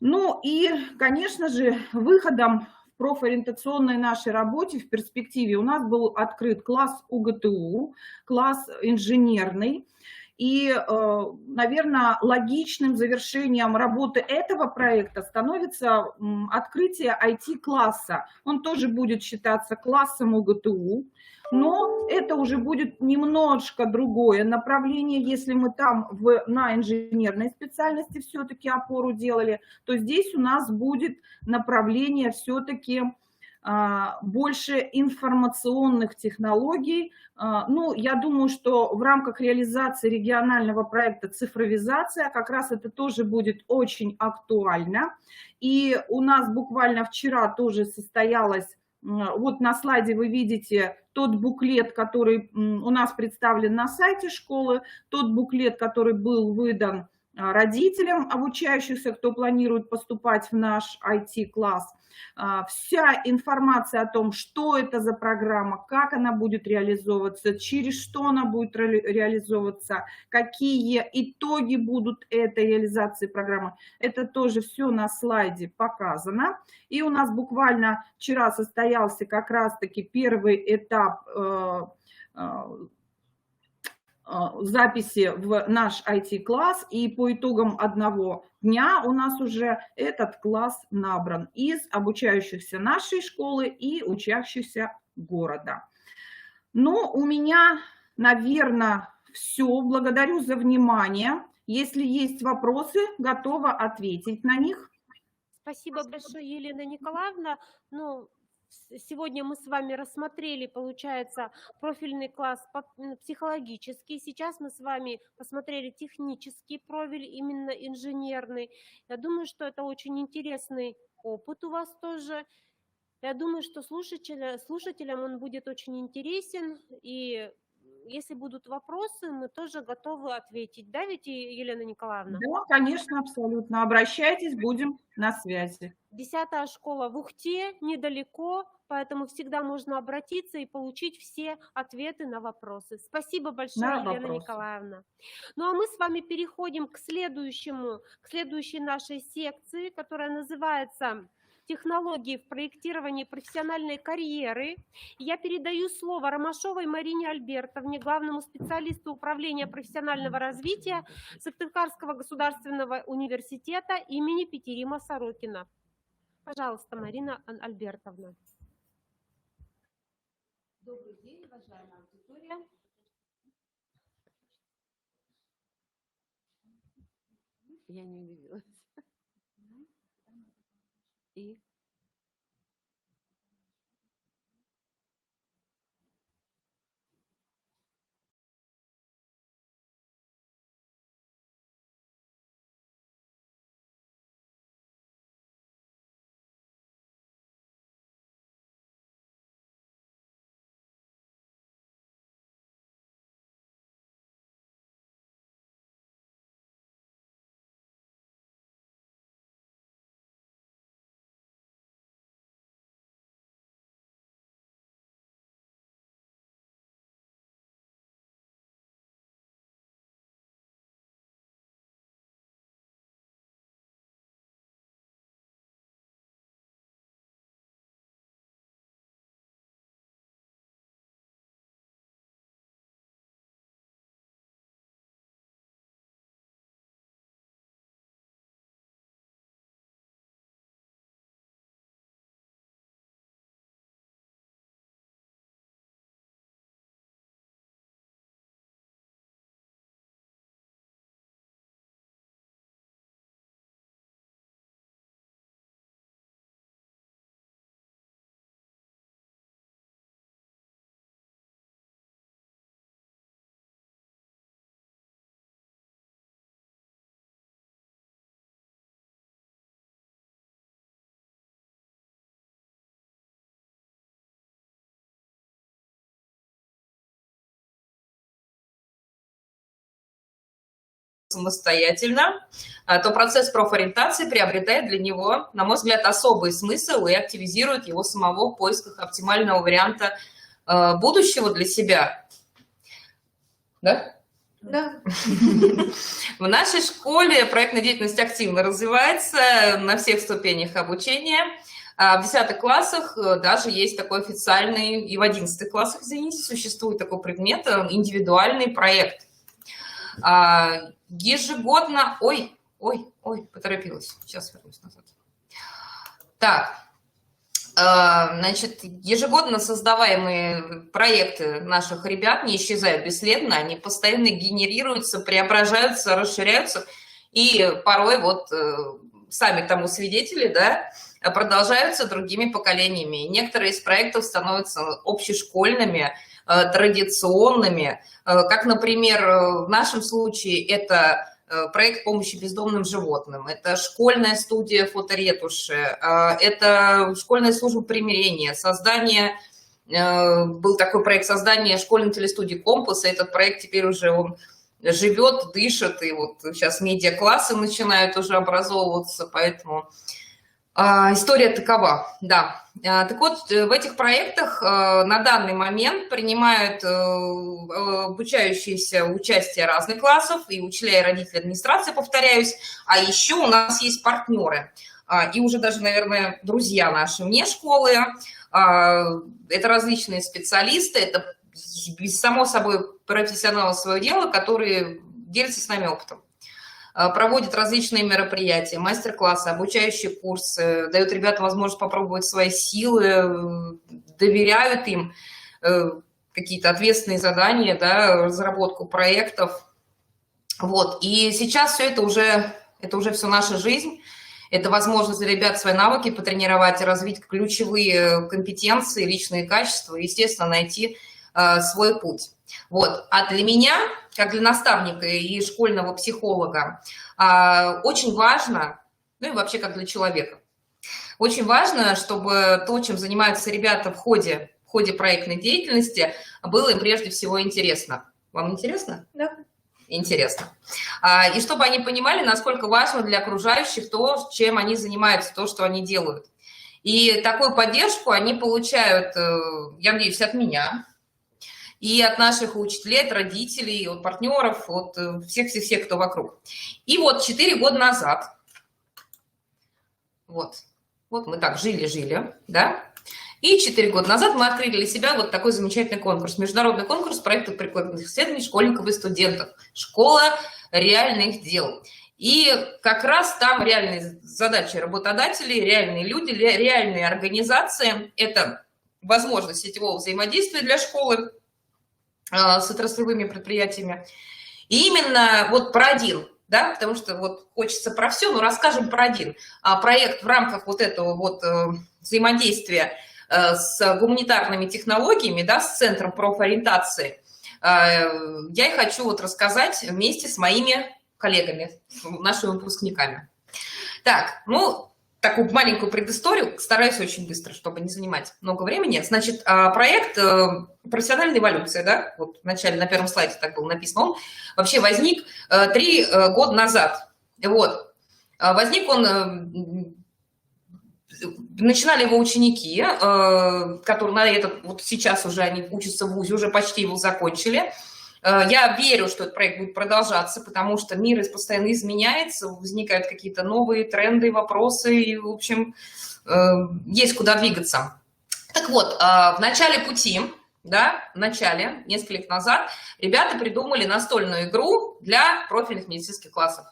Ну и, конечно же, выходом в профориентационной нашей работе в перспективе у нас был открыт класс УГТУ, класс инженерный. И, наверное, логичным завершением работы этого проекта становится открытие IT-класса. Он тоже будет считаться классом УГТУ, но это уже будет немножко другое направление. Если мы там на инженерной специальности все-таки опору делали, то здесь у нас будет направление все-таки больше информационных технологий. Ну, я думаю, что в рамках реализации регионального проекта «Цифровизация» как раз это тоже будет очень актуально. И у нас буквально вчера тоже состоялось, вот на слайде вы видите тот буклет, который у нас представлен на сайте школы, тот буклет, который был выдан родителям обучающихся, кто планирует поступать в наш IT-класс. Вся информация о том, что это за программа, как она будет реализовываться, через что она будет реализовываться, какие итоги будут этой реализации программы, это тоже все на слайде показано. И у нас буквально вчера состоялся как раз-таки первый этап записи в наш IT-класс, и по итогам одного дня у нас уже этот класс набран из обучающихся нашей школы и учащихся города. Но у меня, наверное, Все, благодарю за внимание. Если есть вопросы, готова ответить на них. Спасибо большое, Елена Николаевна. Ну, сегодня мы с вами рассмотрели, получается, профильный класс психологический. Сейчас мы с вами посмотрели технический профиль, именно инженерный. Я думаю, что это очень интересный опыт у вас тоже. Я думаю, что слушателям он будет очень интересен. И если будут вопросы, мы тоже готовы ответить. Да, ведь, Елена Николаевна? Да, конечно, абсолютно. Обращайтесь, будем на связи. 10-я школа в Ухте, недалеко, поэтому всегда можно обратиться и получить все ответы на вопросы. Спасибо большое, Елена Николаевна. Ну а мы с вами переходим к следующей нашей секции, которая называется «Технологии в проектировании профессиональной карьеры». Я передаю слово Ромашовой Марине Альбертовне, главному специалисту управления профессионального развития Сыктывкарского государственного университета имени Петерима Сорокина. Пожалуйста, Марина Альбертовна. Добрый день, уважаемая аудитория. Я не удивилась. И самостоятельно, то процесс профориентации приобретает для него, на мой взгляд, особый смысл и активизирует его самого в поисках оптимального варианта будущего для себя. Да? Да. В нашей школе проектная деятельность активно развивается на всех ступенях обучения. В 10 классах даже есть такой официальный, и в 11 классах, извините, существует такой предмет, индивидуальный проект. Ежегодно... Ой, поторопилась. Сейчас вернусь назад. Так, значит, ежегодно создаваемые проекты наших ребят не исчезают бесследно, они постоянно генерируются, преображаются, расширяются, и порой вот сами тому свидетели, да, продолжаются другими поколениями. Некоторые из проектов становятся общешкольными, традиционными, как, например, в нашем случае это проект помощи бездомным животным, это школьная студия фоторетуши, это школьная служба примирения, был такой проект создания школьной телестудии «Компас», и этот проект теперь уже он живет, дышит, и вот сейчас медиа-классы начинают уже образовываться, поэтому история такова, да. Так вот, в этих проектах на данный момент принимают обучающиеся участие разных классов, и учителя, и родители, администрации, повторяюсь, а еще у нас есть партнеры, и уже даже, наверное, друзья наши вне школы, это различные специалисты, это, само собой, профессионалы своего дела, которые делятся с нами опытом. Проводят различные мероприятия, мастер-классы, обучающие курсы, дают ребятам возможность попробовать свои силы, доверяют им. какие-то ответственные задания, да, разработку проектов. Вот. И сейчас все это уже все наша жизнь. Это возможность для ребят свои навыки потренировать, развить ключевые компетенции, личные качества, и, естественно, найти свой путь. Вот. А для меня, как для наставника и школьного психолога, очень важно, ну и вообще как для человека, очень важно, чтобы то, чем занимаются ребята в ходе проектной деятельности, было им прежде всего интересно. Вам интересно? Да. Интересно. И чтобы они понимали, насколько важно для окружающих то, чем они занимаются, то, что они делают. И такую поддержку они получают, я надеюсь, от меня, и от наших учителей, от родителей, от партнеров, от всех-всех-всех, кто вокруг. И вот 4 года назад, вот мы так жили-жили, да, и 4 года назад мы открыли для себя вот такой замечательный конкурс, международный конкурс проектов прикладных исследований школьников и студентов, школа реальных дел. И как раз там реальные задачи работодателей, реальные люди, реальные организации, это возможность сетевого взаимодействия для школы с отраслевыми предприятиями. И именно вот про один, да, потому что вот хочется про все, но расскажем про один проект в рамках вот этого вот взаимодействия с гуманитарными технологиями, да, с Центром профориентации. Я и хочу вот рассказать вместе с моими коллегами, нашими выпускниками. Так, ну, такую маленькую предысторию, стараюсь очень быстро, чтобы не занимать много времени. Значит, проект «Профессиональная эволюция», да, вот вначале на первом слайде так было написано, он вообще возник 3 года назад. Вот. Возник он, начинали его ученики, которые на этот, вот сейчас уже они учатся в ВУЗе, уже почти его закончили. Я верю, что этот проект будет продолжаться, потому что мир постоянно изменяется, возникают какие-то новые тренды, вопросы, и, в общем, есть куда двигаться. Так вот, в начале пути, да, несколько лет назад, ребята придумали настольную игру для профильных медицинских классов.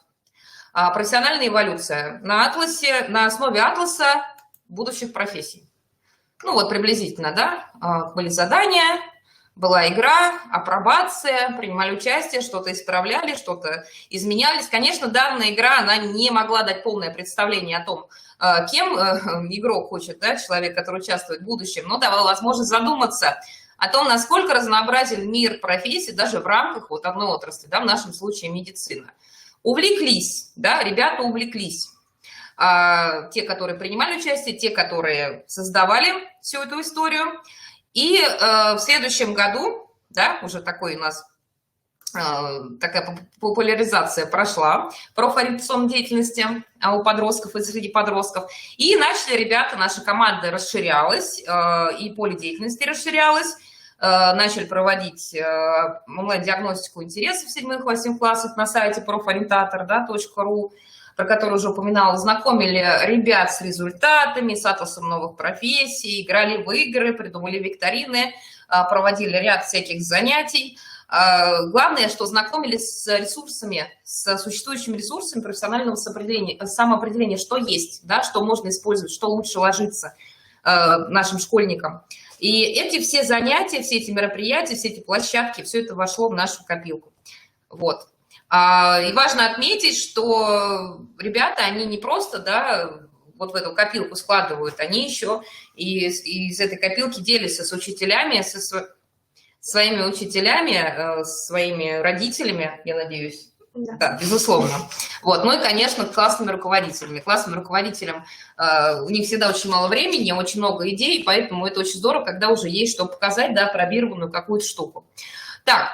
Профессиональная эволюция на атласе, на основе атласа будущих профессий. Ну вот приблизительно, да, были задания, была игра, апробация, принимали участие, что-то исправляли, что-то изменялись. Конечно, данная игра, она не могла дать полное представление о том, кем игрок хочет, да, человек, который участвует в будущем, но давала возможность задуматься о том, насколько разнообразен мир профессий даже в рамках вот одной отрасли, да, в нашем случае медицина. Увлеклись, да, ребята увлеклись. Те, которые принимали участие, те, которые создавали всю эту историю. И в следующем году, да, уже такой у нас такая популяризация прошла профориентационной деятельности у подростков и среди подростков. И начали ребята, наша команда расширялась, и поле деятельности расширялось. Начали проводить онлайн-диагностику интересов в 7-8 классах на сайте proforientator.ru, про который уже упоминала, знакомили ребят с результатами, с атласом новых профессий, играли в игры, придумали викторины, проводили ряд всяких занятий. Главное, что знакомились с ресурсами, с существующими ресурсами профессионального самоопределения, что есть, да, что можно использовать, что лучше ложится нашим школьникам. И эти все занятия, все эти мероприятия, все эти площадки, все это вошло в нашу копилку. Вот. И важно отметить, что ребята, они не просто, да, вот в эту копилку складывают, они еще и из этой копилки делятся с учителями, со своими учителями, своими родителями, я надеюсь. Да, безусловно. Вот. Ну и, конечно, классными руководителями. Классным руководителям у них всегда очень мало времени, очень много идей, поэтому это очень здорово, когда уже есть что показать, да, пробированную какую-то штуку. Так,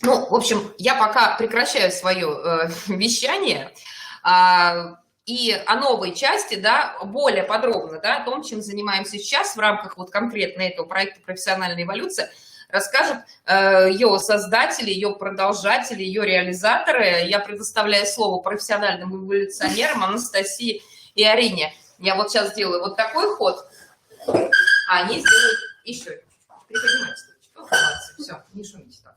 ну, в общем, я пока прекращаю свое вещание и о новой части, да, более подробно, да, о том, чем занимаемся сейчас в рамках вот конкретно этого проекта «Профессиональная эволюция», расскажут ее создатели, ее продолжатели, ее реализаторы. Я предоставляю слово профессиональным эволюционерам Анастасии и Арине. Я вот сейчас сделаю вот такой ход, а они сделают еще. Приподнимайте. Все, не шумите так.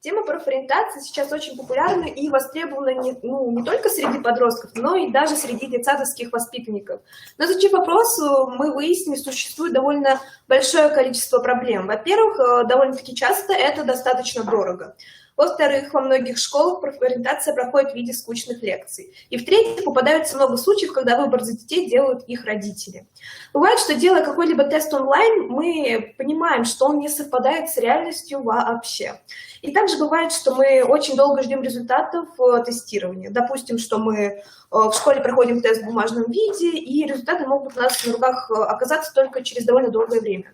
Тема профориентации сейчас очень популярна и востребована не только среди подростков, но и даже среди детсадовских воспитанников. Но изучив вопрос, мы выяснили, что существует довольно большое количество проблем. Во-первых, довольно-таки часто это достаточно дорого. Во-вторых, во многих школах профориентация проходит в виде скучных лекций. И в-третьих, попадаются много случаев, когда выбор за детей делают их родители. Бывает, что делая какой-либо тест онлайн, мы понимаем, что он не совпадает с реальностью вообще. И также бывает, что мы очень долго ждем результатов тестирования. Допустим, что мы в школе проходим тест в бумажном виде, и результаты могут у нас на руках оказаться только через довольно долгое время.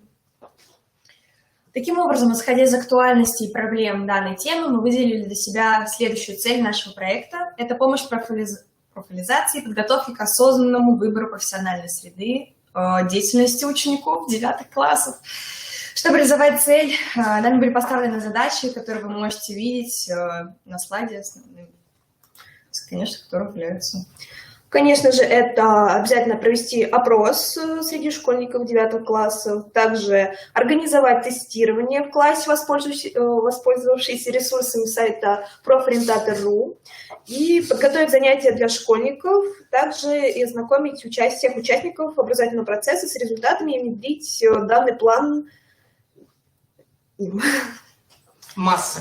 Таким образом, исходя из актуальности и проблем данной темы, мы выделили для себя следующую цель нашего проекта. Это помощь в профилизации и подготовке к осознанному выбору профессиональной среды деятельности учеников 9 классов. Чтобы реализовать цель, нами были поставлены задачи, которые вы можете видеть на слайде, конечно, которые являются. Конечно же, это обязательно провести опрос среди школьников 9 классов, также организовать тестирование в классе, воспользовавшись ресурсами сайта профориентатор.ру, и подготовить занятия для школьников, также и ознакомить всех участников образовательного процесса с результатами и внедрить данный план. Масса.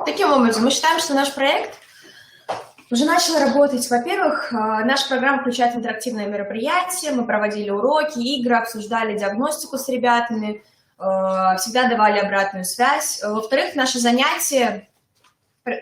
Таким образом, мы считаем, что наш проект уже начал работать. Во-первых, наша программа включает интерактивные мероприятия, мы проводили уроки, игры, обсуждали диагностику с ребятами, всегда давали обратную связь. Во-вторых, наши занятия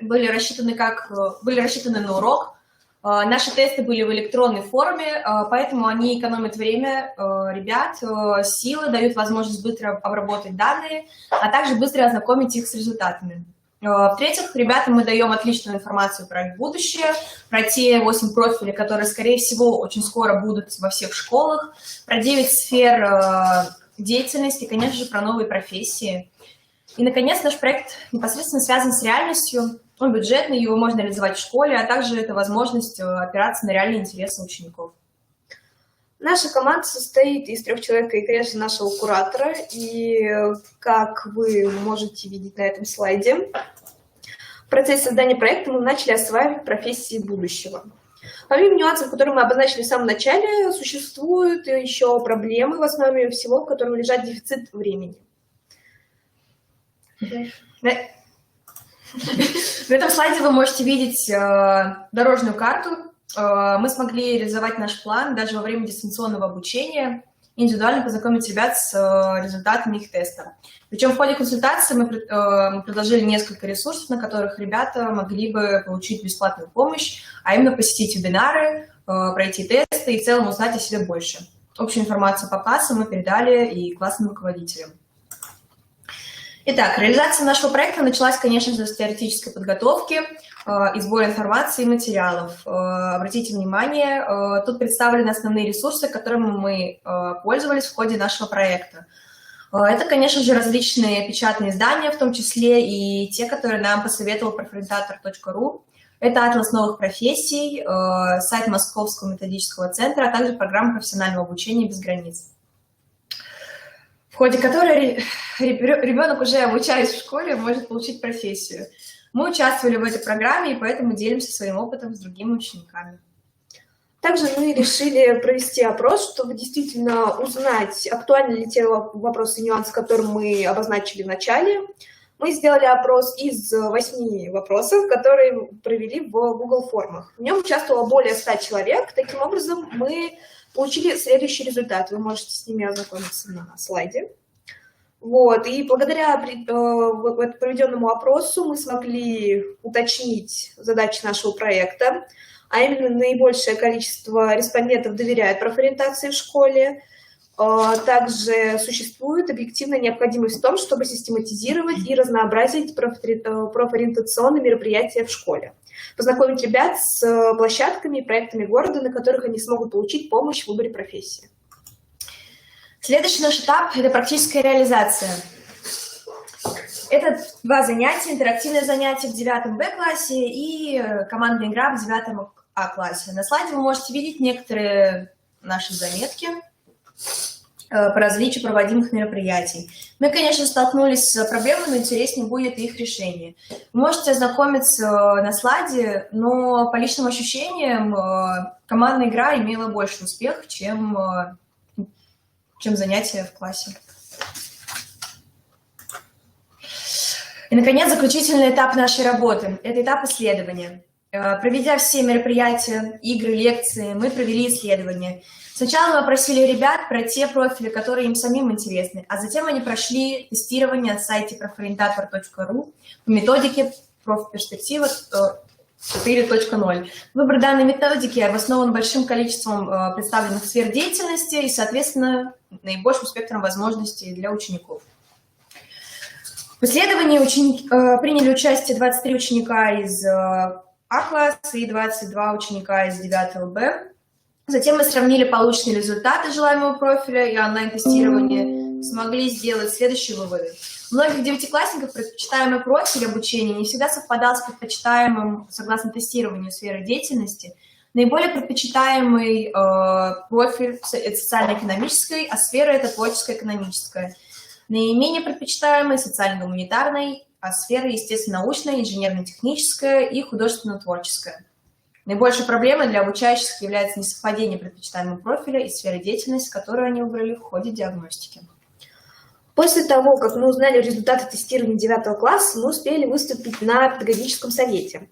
были рассчитаны на урок. Наши тесты были в электронной форме, поэтому они экономят время ребят, силы, дают возможность быстро обработать данные, а также быстро ознакомить их с результатами. В-третьих, ребятам мы даем отличную информацию про их будущее, про те 8 профилей, которые, скорее всего, очень скоро будут во всех школах, про 9 сфер деятельности, конечно же, про новые профессии. И, наконец, наш проект непосредственно связан с реальностью. Он бюджетный, его можно реализовать в школе, а также это возможность опираться на реальные интересы учеников. Наша команда состоит из 3 человек и, конечно, нашего куратора. И, как вы можете видеть на этом слайде, в процессе создания проекта мы начали осваивать профессии будущего. Помимо нюансов, которые мы обозначили в самом начале, существуют еще проблемы, в основе всего, в котором лежит дефицит времени. На этом слайде вы можете видеть дорожную карту. Мы смогли реализовать наш план даже во время дистанционного обучения, индивидуально познакомить ребят с результатами их теста. Причем в ходе консультации мы предложили несколько ресурсов, на которых ребята могли бы получить бесплатную помощь, а именно посетить вебинары, пройти тесты и в целом узнать о себе больше. Общую информацию по классам мы передали и классным руководителям. Итак, реализация нашего проекта началась, конечно же, с теоретической подготовки и сбора информации и материалов. Обратите внимание, тут представлены основные ресурсы, которыми мы пользовались в ходе нашего проекта. Это, конечно же, различные печатные издания, в том числе и те, которые нам посоветовал профориентатор.ру. Это атлас новых профессий, сайт Московского методического центра, а также программа профессионального обучения без границ, в ходе которой ребенок, уже обучаясь в школе, может получить профессию. Мы участвовали в этой программе, и поэтому делимся своим опытом с другими учениками. Также мы решили провести опрос, чтобы действительно узнать, актуальны ли те вопросы и нюансы, которые мы обозначили в начале. Мы сделали опрос из 8 вопросов, которые провели в Google формах. В нем участвовало более 100 человек. Таким образом, мы получили следующий результат. Вы можете с ними ознакомиться на слайде. Вот. И благодаря проведенному опросу мы смогли уточнить задачи нашего проекта, а именно наибольшее количество респондентов доверяет профориентации в школе. Также существует объективная необходимость в том, чтобы систематизировать и разнообразить профориентационные мероприятия в школе, познакомить ребят с площадками и проектами города, на которых они смогут получить помощь в выборе профессии. Следующий наш этап – это практическая реализация. Это 2 занятия, интерактивное занятие в 9 Б-классе и командная игра в 9 А-классе. На слайде вы можете видеть некоторые наши заметки. по различию проводимых мероприятий. Мы, конечно, столкнулись с проблемой, но интереснее будет их решение. Вы можете ознакомиться на слайде, но по личным ощущениям командная игра имела больше успех, чем занятия в классе. И, наконец, заключительный этап нашей работы – это этап исследования. Проведя все мероприятия, игры, лекции, мы провели исследование. Сначала мы опросили ребят про те профили, которые им самим интересны, а затем они прошли тестирование на сайте профориентатор.ру по методике профперспектива 4.0. Выбор данной методики обоснован большим количеством представленных сфер деятельности и, соответственно, наибольшим спектром возможностей для учеников. В исследовании приняли участие 23 ученика из А-класса и 22 ученика из 9 Б. Затем мы сравнили полученные результаты желаемого профиля и онлайн-тестирования, смогли сделать следующие выводы. У многих девятиклассников предпочитаемый профиль обучения не всегда совпадал с предпочитаемым, согласно тестированию, сферы деятельности. Наиболее предпочитаемый профиль – это социально-экономический, а сфера – это творческо-экономическая. Наименее предпочитаемый – социально-гуманитарный, а сфера – естественно-научная, инженерно-техническая и художественно-творческая. Наибольшей проблемой для обучающихся является несовпадение предпочитаемого профиля и сферы деятельности, которую они выбрали в ходе диагностики. После того, как мы узнали результаты тестирования 9 класса, мы успели выступить на педагогическом совете.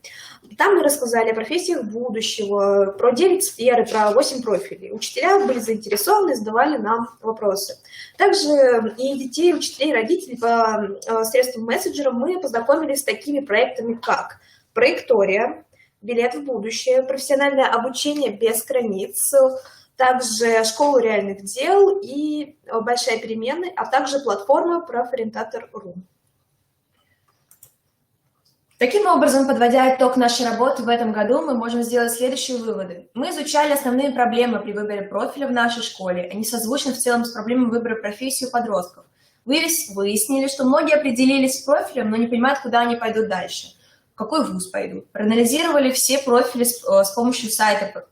Там мы рассказали о профессиях будущего, про 9 сфер, про 8 профилей. Учителя были заинтересованы, задавали нам вопросы. Также и детей, учителей, родителей по средствам мессенджера мы познакомились с такими проектами, как «Проектория», «Билет в будущее», профессиональное обучение без границ, также школа реальных дел и большая переменная, а также платформа профориентатор.ру. Таким образом, подводя итог нашей работы в этом году, мы можем сделать следующие выводы. Мы изучали основные проблемы при выборе профиля в нашей школе. Они созвучны в целом с проблемой выбора профессии у подростков. Выяснили, что многие определились с профилем, но не понимают, куда они пойдут дальше. В какой вуз пойдут. Проанализировали все профили с помощью сайта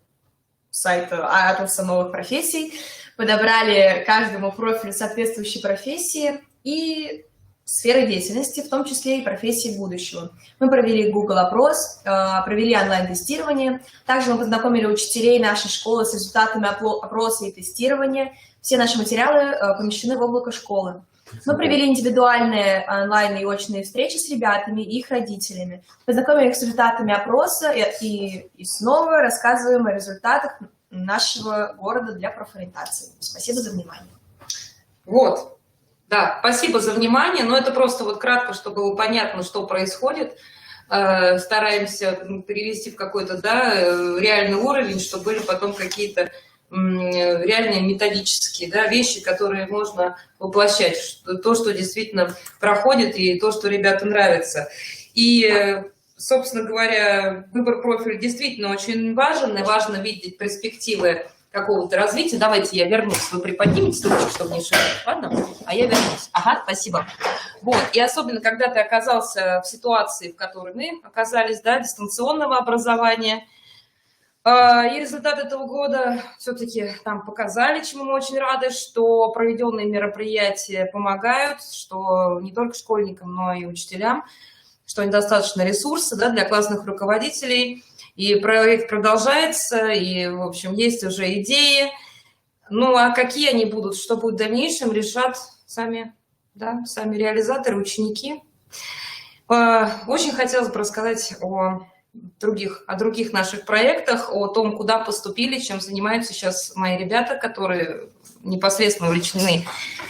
атласа новых профессий, подобрали каждому профилю соответствующей профессии и сферы деятельности, в том числе и профессии будущего. Мы провели Google опрос, провели онлайн-тестирование. Также мы познакомили учителей нашей школы с результатами опроса и тестирования. Все наши материалы помещены в облако школы. Мы провели индивидуальные онлайн и очные встречи с ребятами и их родителями. Познакомили их с результатами опроса и снова рассказываем о результатах нашего города для профориентации. Спасибо за внимание. Вот. Да, спасибо за внимание, но это просто вот кратко, чтобы было понятно, что происходит. Стараемся перевести в какой-то, да, реальный уровень, чтобы были потом какие-то реальные методические, да, вещи, которые можно воплощать, то, что действительно проходит, и то, что ребятам нравится. И, собственно говоря, выбор профиля действительно очень важен, и важно видеть перспективы какого-то развития. Давайте я вернусь, вы приподнимите ручку, чтобы не шагать, ладно? А я вернусь. Ага, спасибо. Вот, и особенно, когда ты оказался в ситуации, в которой мы оказались, да, дистанционного образования, и результаты этого года все-таки там показали, чему мы очень рады, что проведенные мероприятия помогают, что не только школьникам, но и учителям, что недостаточно ресурсов, да, для классных руководителей. И проект продолжается, и, в общем, есть уже идеи. Ну, а какие они будут, что будет в дальнейшем, решат сами, да, сами реализаторы, ученики. Очень хотелось бы рассказать о других наших проектах, о том, куда поступили, чем занимаются сейчас мои ребята, которые непосредственно увлечены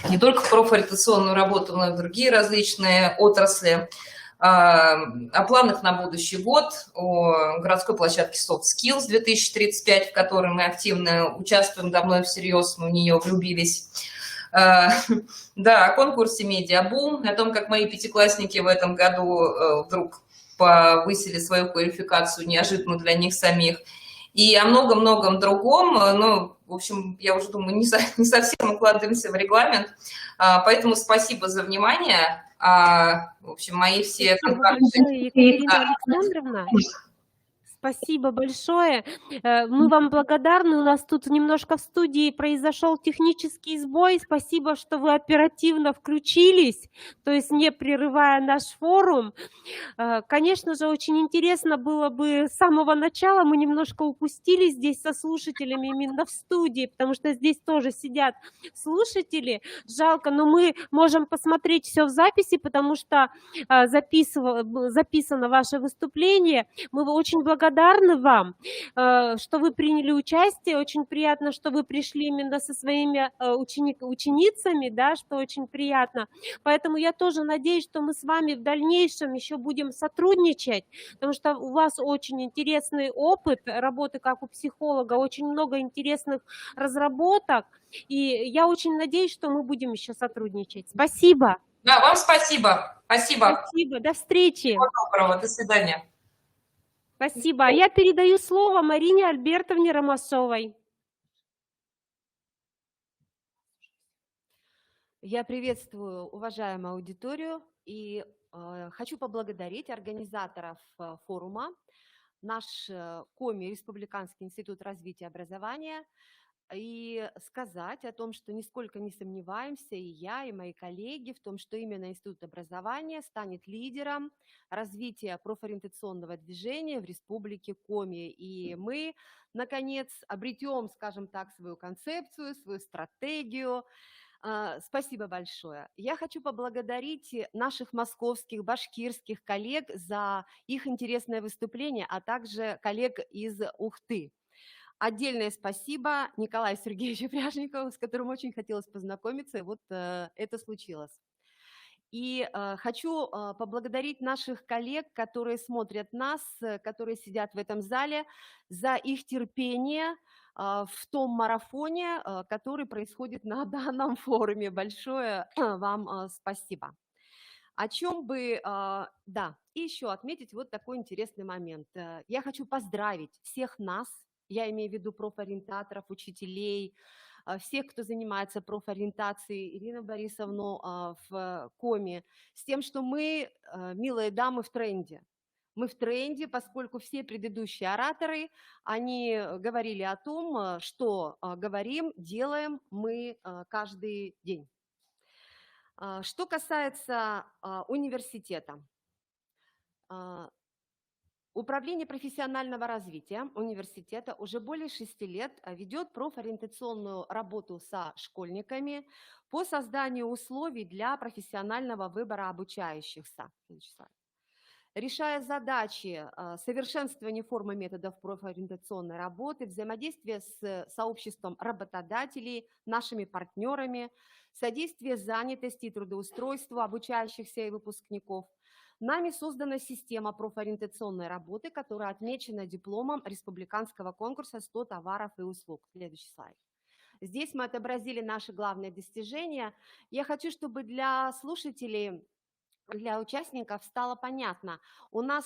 не только в профориентационную работу, но и в другие различные отрасли. О планах на будущий год, о городской площадке Soft Skills 2035, в которой мы активно участвуем, давно и всерьез мы в нее влюбились. Да, о конкурсе «Медиабум», о том, как мои пятиклассники в этом году вдруг повысили свою квалификацию неожиданно для них самих, и о многом-многом другом. Ну, в общем, я уже думаю, не совсем укладываемся в регламент, поэтому спасибо за внимание. В общем, мои все контакты. Екатерина Александровна, спасибо большое. Мы вам благодарны. У нас тут немножко в студии произошел технический сбой. Спасибо, что вы оперативно включились, то есть не прерывая наш форум. Конечно же, очень интересно было бы с самого начала. Мы немножко упустили здесь со слушателями именно в студии, потому что здесь тоже сидят слушатели. Жалко, но мы можем посмотреть все в записи, потому что записано ваше выступление. Мы очень благодарны вам, что вы приняли участие. Очень приятно, что вы пришли именно со своими ученицами, да, что очень приятно. Поэтому я тоже надеюсь, что мы с вами в дальнейшем еще будем сотрудничать, потому что у вас очень интересный опыт работы как у психолога, очень много интересных разработок, и я очень надеюсь, что мы будем еще сотрудничать. Спасибо. Да, вам спасибо. Спасибо. Спасибо. До встречи. Всего доброго. До свидания. Спасибо. А я передаю слово Марине Альбертовне Ромасовой. Я приветствую уважаемую аудиторию и хочу поблагодарить организаторов форума, наш КОМИ, Республиканский институт развития образования, и сказать о том, что нисколько не сомневаемся, и я, и мои коллеги, в том, что именно Институт образования станет лидером развития профориентационного движения в Республике Коми. И мы, наконец, обретем, скажем так, свою концепцию, свою стратегию. Спасибо большое. Я хочу поблагодарить наших московских, башкирских коллег за их интересное выступление, а также коллег из Ухты. Отдельное спасибо Николаю Сергеевичу Пряжникову, с которым очень хотелось познакомиться, и вот это случилось. И хочу поблагодарить наших коллег, которые смотрят нас, которые сидят в этом зале, за их терпение в том марафоне, который происходит на данном форуме. Большое вам спасибо. О чем бы, да, и еще отметить вот такой интересный момент. Я хочу поздравить всех нас, я имею в виду профориентаторов, учителей, всех, кто занимается профориентацией, Ирину Борисовну в Коми, с тем, что мы, милые дамы, в тренде. Мы в тренде, поскольку все предыдущие ораторы, они говорили о том, что говорим, делаем мы каждый день. Что касается университета. Управление профессионального развития университета уже более 6 лет ведет профориентационную работу со школьниками по созданию условий для профессионального выбора обучающихся, решая задачи совершенствования формы методов профориентационной работы, взаимодействия с сообществом работодателей, нашими партнерами, содействие занятости и трудоустройству обучающихся и выпускников. Нами создана система профориентационной работы, которая отмечена дипломом республиканского конкурса «100 товаров и услуг». Следующий слайд. Здесь мы отобразили наши главные достижения. Я хочу, чтобы для слушателей, для участников стало понятно, у нас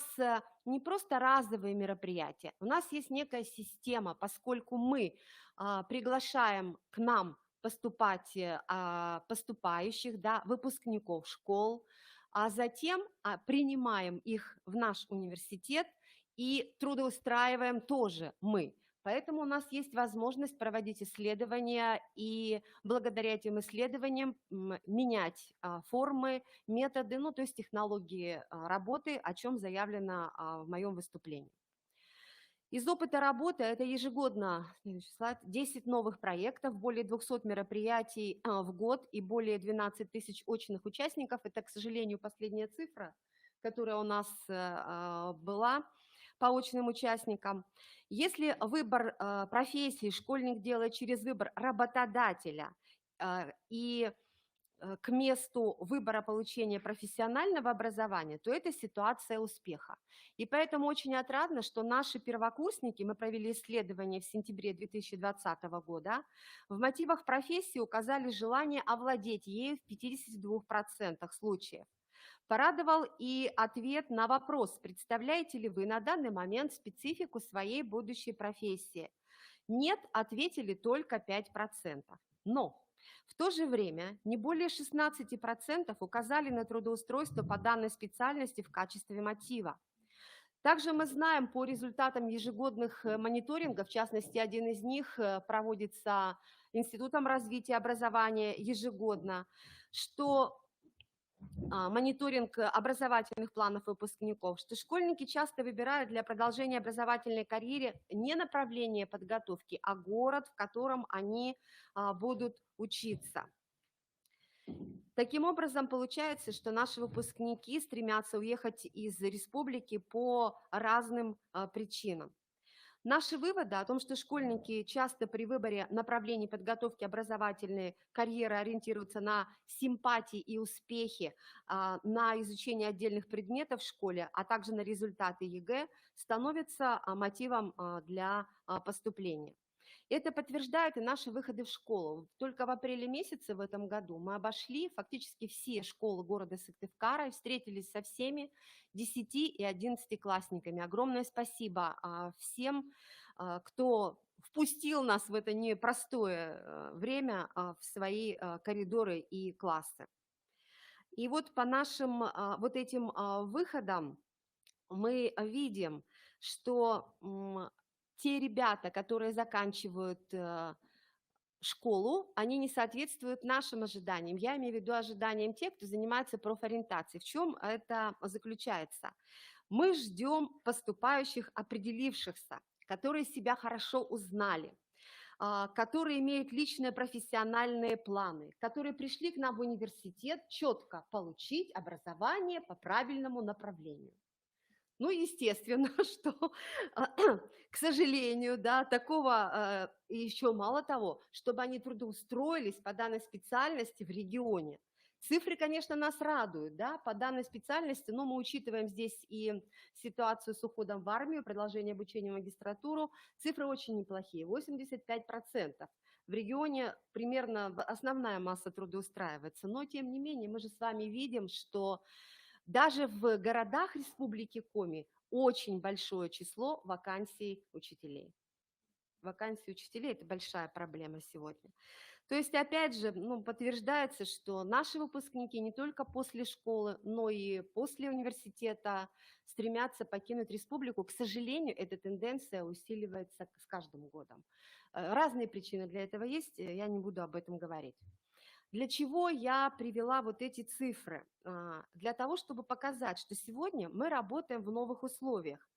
не просто разовые мероприятия, у нас есть некая система, поскольку мы приглашаем к нам поступать поступающих, да, выпускников школ, а затем принимаем их в наш университет и трудоустраиваем тоже мы. Поэтому у нас есть возможность проводить исследования и благодаря этим исследованиям менять формы, методы, ну то есть технологии работы, о чем заявлено в моем выступлении. Из опыта работы это ежегодно 10 новых проектов, более 200 мероприятий в год и более 12 тысяч очных участников. Это, к сожалению, последняя цифра, которая у нас была по очным участникам. Если выбор профессии школьник делает через выбор работодателя и к месту выбора получения профессионального образования, то это ситуация успеха. И поэтому очень отрадно, что наши первокурсники, мы провели исследование в сентябре 2020 года, в мотивах профессии указали желание овладеть ею в 52% случаев. Порадовал и ответ на вопрос, представляете ли вы на данный момент специфику своей будущей профессии. Нет, ответили только 5%. Но в то же время не более 16% указали на трудоустройство по данной специальности в качестве мотива. Также мы знаем по результатам ежегодных мониторингов, в частности, один из них проводится Институтом развития образования ежегодно, что мониторинг образовательных планов выпускников, что школьники часто выбирают для продолжения образовательной карьеры не направление подготовки, а город, в котором они будут учиться. Таким образом, получается, что наши выпускники стремятся уехать из республики по разным причинам. Наши выводы о том, что школьники часто при выборе направлений подготовки образовательной карьеры ориентируются на симпатии и успехи, на изучение отдельных предметов в школе, а также на результаты ЕГЭ, становятся мотивом для поступления. Это подтверждает и наши выходы в школу. Только в апреле месяце в этом году мы обошли фактически все школы города Сыктывкара и встретились со всеми 10 и 11-классниками. Огромное спасибо всем, кто впустил нас в это непростое время в свои коридоры и классы. И вот по нашим вот этим выходам мы видим, что те ребята, которые заканчивают школу, они не соответствуют нашим ожиданиям. Я имею в виду ожиданиям тех, кто занимается профориентацией. В чем это заключается? Мы ждем поступающих, определившихся, которые себя хорошо узнали, которые имеют личные профессиональные планы, которые пришли к нам в университет четко получить образование по правильному направлению. Ну, естественно, что, к сожалению, да, такого еще мало того, чтобы они трудоустроились по данной специальности в регионе. Цифры, конечно, нас радуют, да, по данной специальности, но мы учитываем здесь и ситуацию с уходом в армию, продолжение обучения в магистратуру. Цифры очень неплохие, 85%. В регионе примерно основная масса трудоустраивается, но тем не менее мы же с вами видим, что даже в городах Республики Коми очень большое число вакансий учителей. Вакансии учителей – это большая проблема сегодня. То есть, опять же, подтверждается, что наши выпускники не только после школы, но и после университета стремятся покинуть республику. К сожалению, эта тенденция усиливается с каждым годом. Разные причины для этого есть, я не буду об этом говорить. Для чего я привела вот эти цифры? Для того, чтобы показать, что сегодня мы работаем в новых условиях.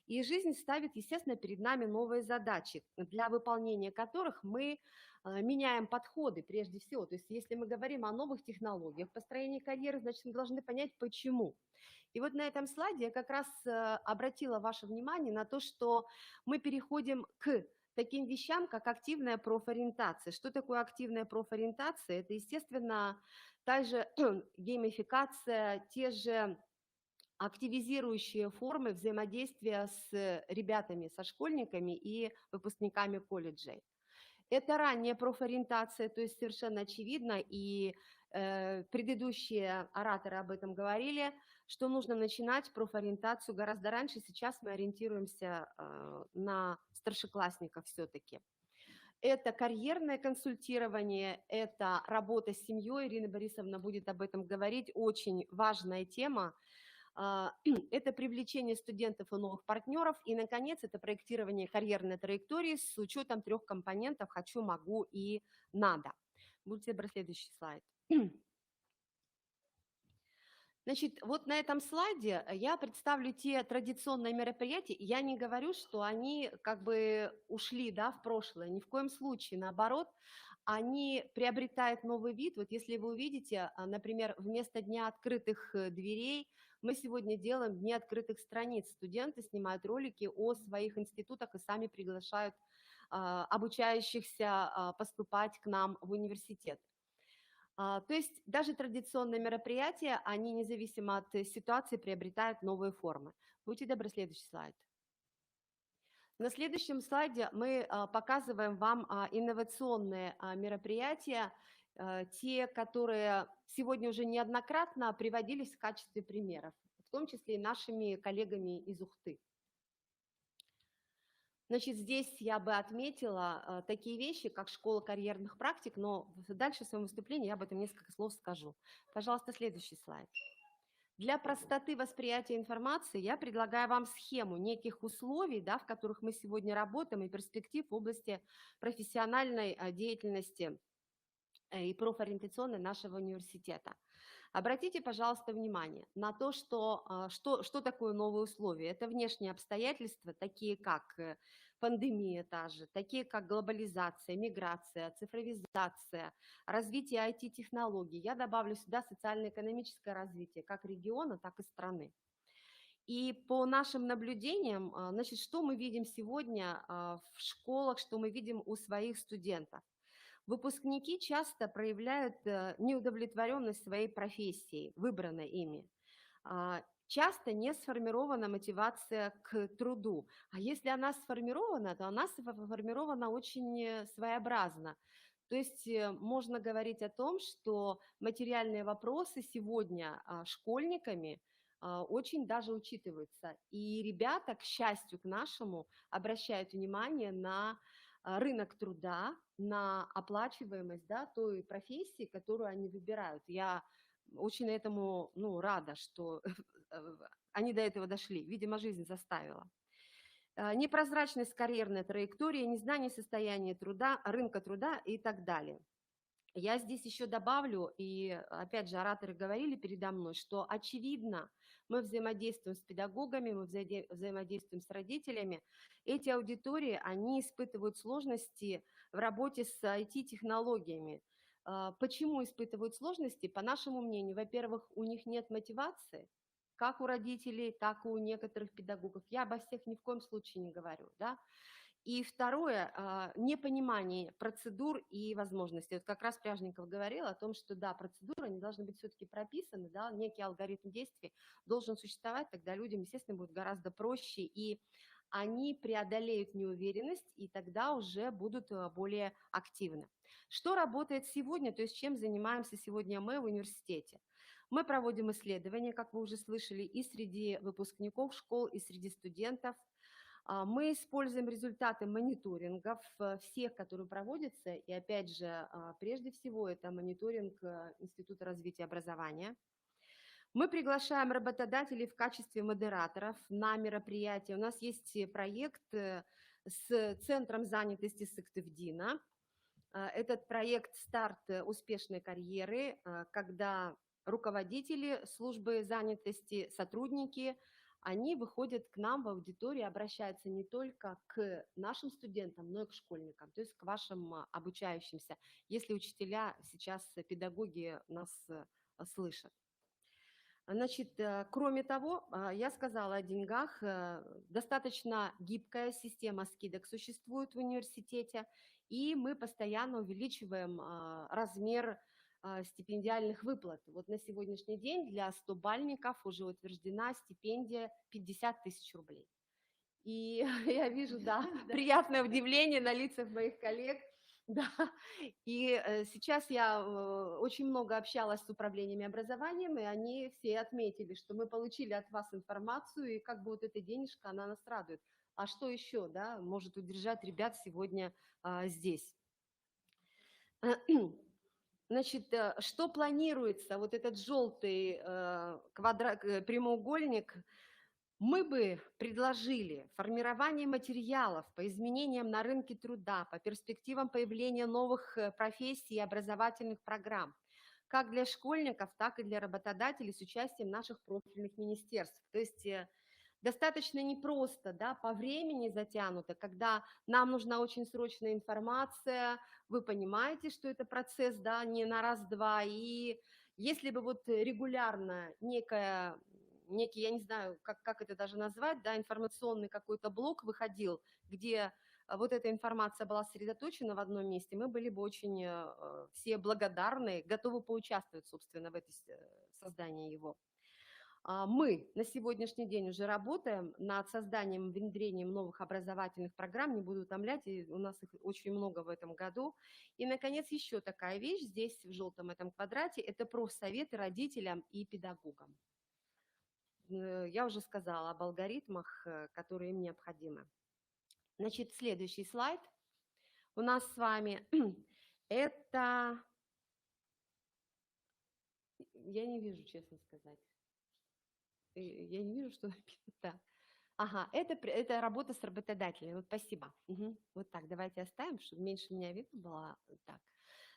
И жизнь ставит, естественно, перед нами новые задачи, для выполнения которых мы меняем подходы прежде всего. То есть если мы говорим о новых технологиях построения карьеры, значит, мы должны понять, почему. И вот на этом слайде я как раз обратила ваше внимание на то, что мы переходим к таким вещам, как активная профориентация. Что такое активная профориентация? Это, естественно, та же геймификация, те же активизирующие формы взаимодействия с ребятами, со школьниками и выпускниками колледжей. Это ранняя профориентация, то есть совершенно очевидно, и предыдущие ораторы об этом говорили, что нужно начинать профориентацию гораздо раньше. Сейчас мы ориентируемся на старшеклассников все-таки. Это карьерное консультирование, это работа с семьей. Ирина Борисовна будет об этом говорить. Очень важная тема. Это привлечение студентов и новых партнеров. И, наконец, это проектирование карьерной траектории с учетом 3 компонентов «хочу», «могу» и «надо». Будьте добры, следующий слайд. Значит, вот на этом слайде я представлю те традиционные мероприятия. Я не говорю, что они как бы ушли, да, в прошлое, ни в коем случае. Наоборот, они приобретают новый вид. Вот если вы увидите, например, вместо Дня открытых дверей мы сегодня делаем Дни открытых страниц. Студенты снимают ролики о своих институтах и сами приглашают обучающихся поступать к нам в университет. То есть даже традиционные мероприятия, они независимо от ситуации приобретают новые формы. Будьте добры, следующий слайд. На следующем слайде мы показываем вам инновационные мероприятия, те, которые сегодня уже неоднократно приводились в качестве примеров, в том числе и нашими коллегами из Ухты. Значит, здесь я бы отметила такие вещи, как школа карьерных практик, но дальше в своем выступлении я об этом несколько слов скажу. Пожалуйста, следующий слайд. Для простоты восприятия информации я предлагаю вам схему неких условий, да, в которых мы сегодня работаем, и перспектив в области профессиональной деятельности и профориентационной нашего университета. Обратите, пожалуйста, внимание на то, что такое новые условия. Это внешние обстоятельства, такие как пандемия та же, такие как глобализация, миграция, цифровизация, развитие IT-технологий. Я добавлю сюда социально-экономическое развитие как региона, так и страны. И по нашим наблюдениям, значит, что мы видим сегодня в школах, что мы видим у своих студентов? Выпускники часто проявляют неудовлетворенность своей профессией, выбранной ими. Часто не сформирована мотивация к труду. А если она сформирована, то она сформирована очень своеобразно. То есть можно говорить о том, что материальные вопросы сегодня школьниками очень даже учитываются. И ребята, к счастью, к нашему, обращают внимание на рынок труда, на оплачиваемость, да, той профессии, которую они выбирают. Я очень этому рада, что они до этого дошли. Видимо, жизнь заставила. Непрозрачность карьерной траектории, незнание состояния труда, рынка труда и так далее. Я здесь еще добавлю, и опять же ораторы говорили передо мной, что очевидно, мы взаимодействуем с педагогами, мы взаимодействуем с родителями. Эти аудитории, они испытывают сложности в работе с IT-технологиями. Почему испытывают сложности? По нашему мнению, во-первых, у них нет мотивации, как у родителей, так и у некоторых педагогов. Я обо всех ни в коем случае не говорю, да. И второе, непонимание процедур и возможностей. Вот как раз Пряжников говорил о том, что да, процедуры, они должны быть все-таки прописаны, да, некий алгоритм действий должен существовать, тогда людям, естественно, будет гораздо проще, и они преодолеют неуверенность, и тогда уже будут более активны. Что работает сегодня, то есть чем занимаемся сегодня мы в университете? Мы проводим исследования, как вы уже слышали, и среди выпускников школ, и среди студентов. Мы используем результаты мониторингов всех, которые проводятся, и опять же, прежде всего, это мониторинг Института развития образования. Мы приглашаем работодателей в качестве модераторов на мероприятия. У нас есть проект с Центром занятости Сыктывдина. Этот проект «Старт успешной карьеры», когда руководители службы занятости, сотрудники, они выходят к нам в аудиторию, обращаются не только к нашим студентам, но и к школьникам, то есть к вашим обучающимся, если учителя сейчас, педагоги нас слышат. Значит, кроме того, я сказала о деньгах, достаточно гибкая система скидок существует в университете, и мы постоянно увеличиваем размер стипендиальных выплат. Вот на сегодняшний день для 100-бальников уже утверждена стипендия 50 тысяч рублей. И я вижу, да, приятное удивление на лицах моих коллег. Да. И сейчас я очень много общалась с управлениями образованием, и они все отметили, что мы получили от вас информацию, и как бы вот эта денежка, она нас радует. А что еще, да, может удержать ребят сегодня здесь? Значит, что планируется, вот этот желтый прямоугольник, мы бы предложили формирование материалов по изменениям на рынке труда, по перспективам появления новых профессий и образовательных программ, как для школьников, так и для работодателей с участием наших профильных министерств. То есть достаточно непросто, да, по времени затянуто, когда нам нужна очень срочная информация, вы понимаете, что это процесс, да, не на раз-два, и если бы вот регулярно некий, я не знаю, как это даже назвать, да, информационный какой-то блок выходил, где вот эта информация была сосредоточена в одном месте, мы были бы очень все благодарны, готовы поучаствовать, собственно, в этой создании его. Мы на сегодняшний день уже работаем над созданием, внедрением новых образовательных программ, не буду утомлять, и у нас их очень много в этом году. И, наконец, еще такая вещь здесь, в желтом этом квадрате, это профсоветы родителям и педагогам. Я уже сказала об алгоритмах, которые им необходимы. Значит, следующий слайд у нас с вами это... Я не вижу, честно сказать. Я не вижу, что написано. Да. Ага, это работа с работодателем. Вот спасибо. Угу. Вот так, давайте оставим, чтобы меньше меня видно было. Так.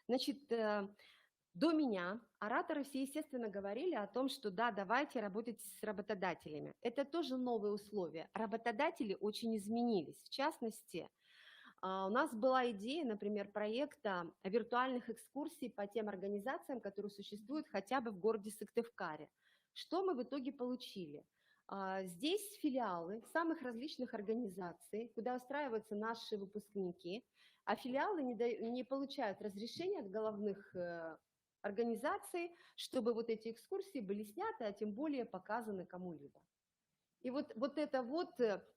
Значит, до меня ораторы все, естественно, говорили о том, что да, давайте работать с работодателями. Это тоже новые условия. Работодатели очень изменились. В частности, у нас была идея, например, проекта виртуальных экскурсий по тем организациям, которые существуют хотя бы в городе Сыктывкаре. Что мы в итоге получили? Здесь филиалы самых различных организаций, куда устраиваются наши выпускники, а филиалы не получают разрешения от головных организаций, чтобы вот эти экскурсии были сняты, а тем более показаны кому-либо. И вот это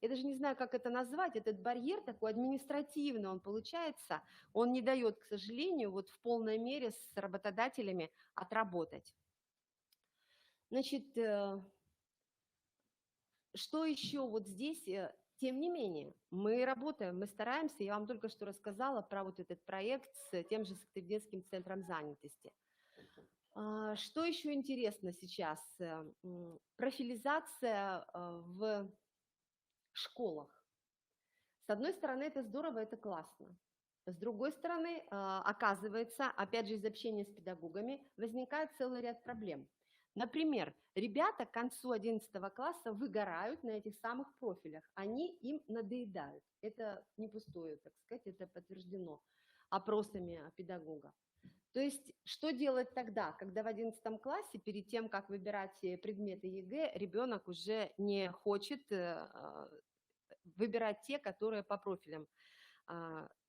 я даже не знаю, как это назвать, этот барьер такой административный, он получается, он не дает, к сожалению, вот в полной мере с работодателями отработать. Значит, что еще вот здесь? Тем не менее, мы работаем, мы стараемся. Я вам только что рассказала про вот этот проект с тем же Сыктывдинским центром занятости. Что еще интересно сейчас? Профилизация в школах. С одной стороны, это здорово, это классно. С другой стороны, оказывается, опять же, из общения с педагогами возникает целый ряд проблем. Например, ребята к концу 11 класса выгорают на этих самых профилях, они им надоедают. Это не пустое, так сказать, это подтверждено опросами педагогов. То есть, что делать тогда, когда в 11 классе, перед тем, как выбирать предметы ЕГЭ, ребенок уже не хочет выбирать те, которые по профилям.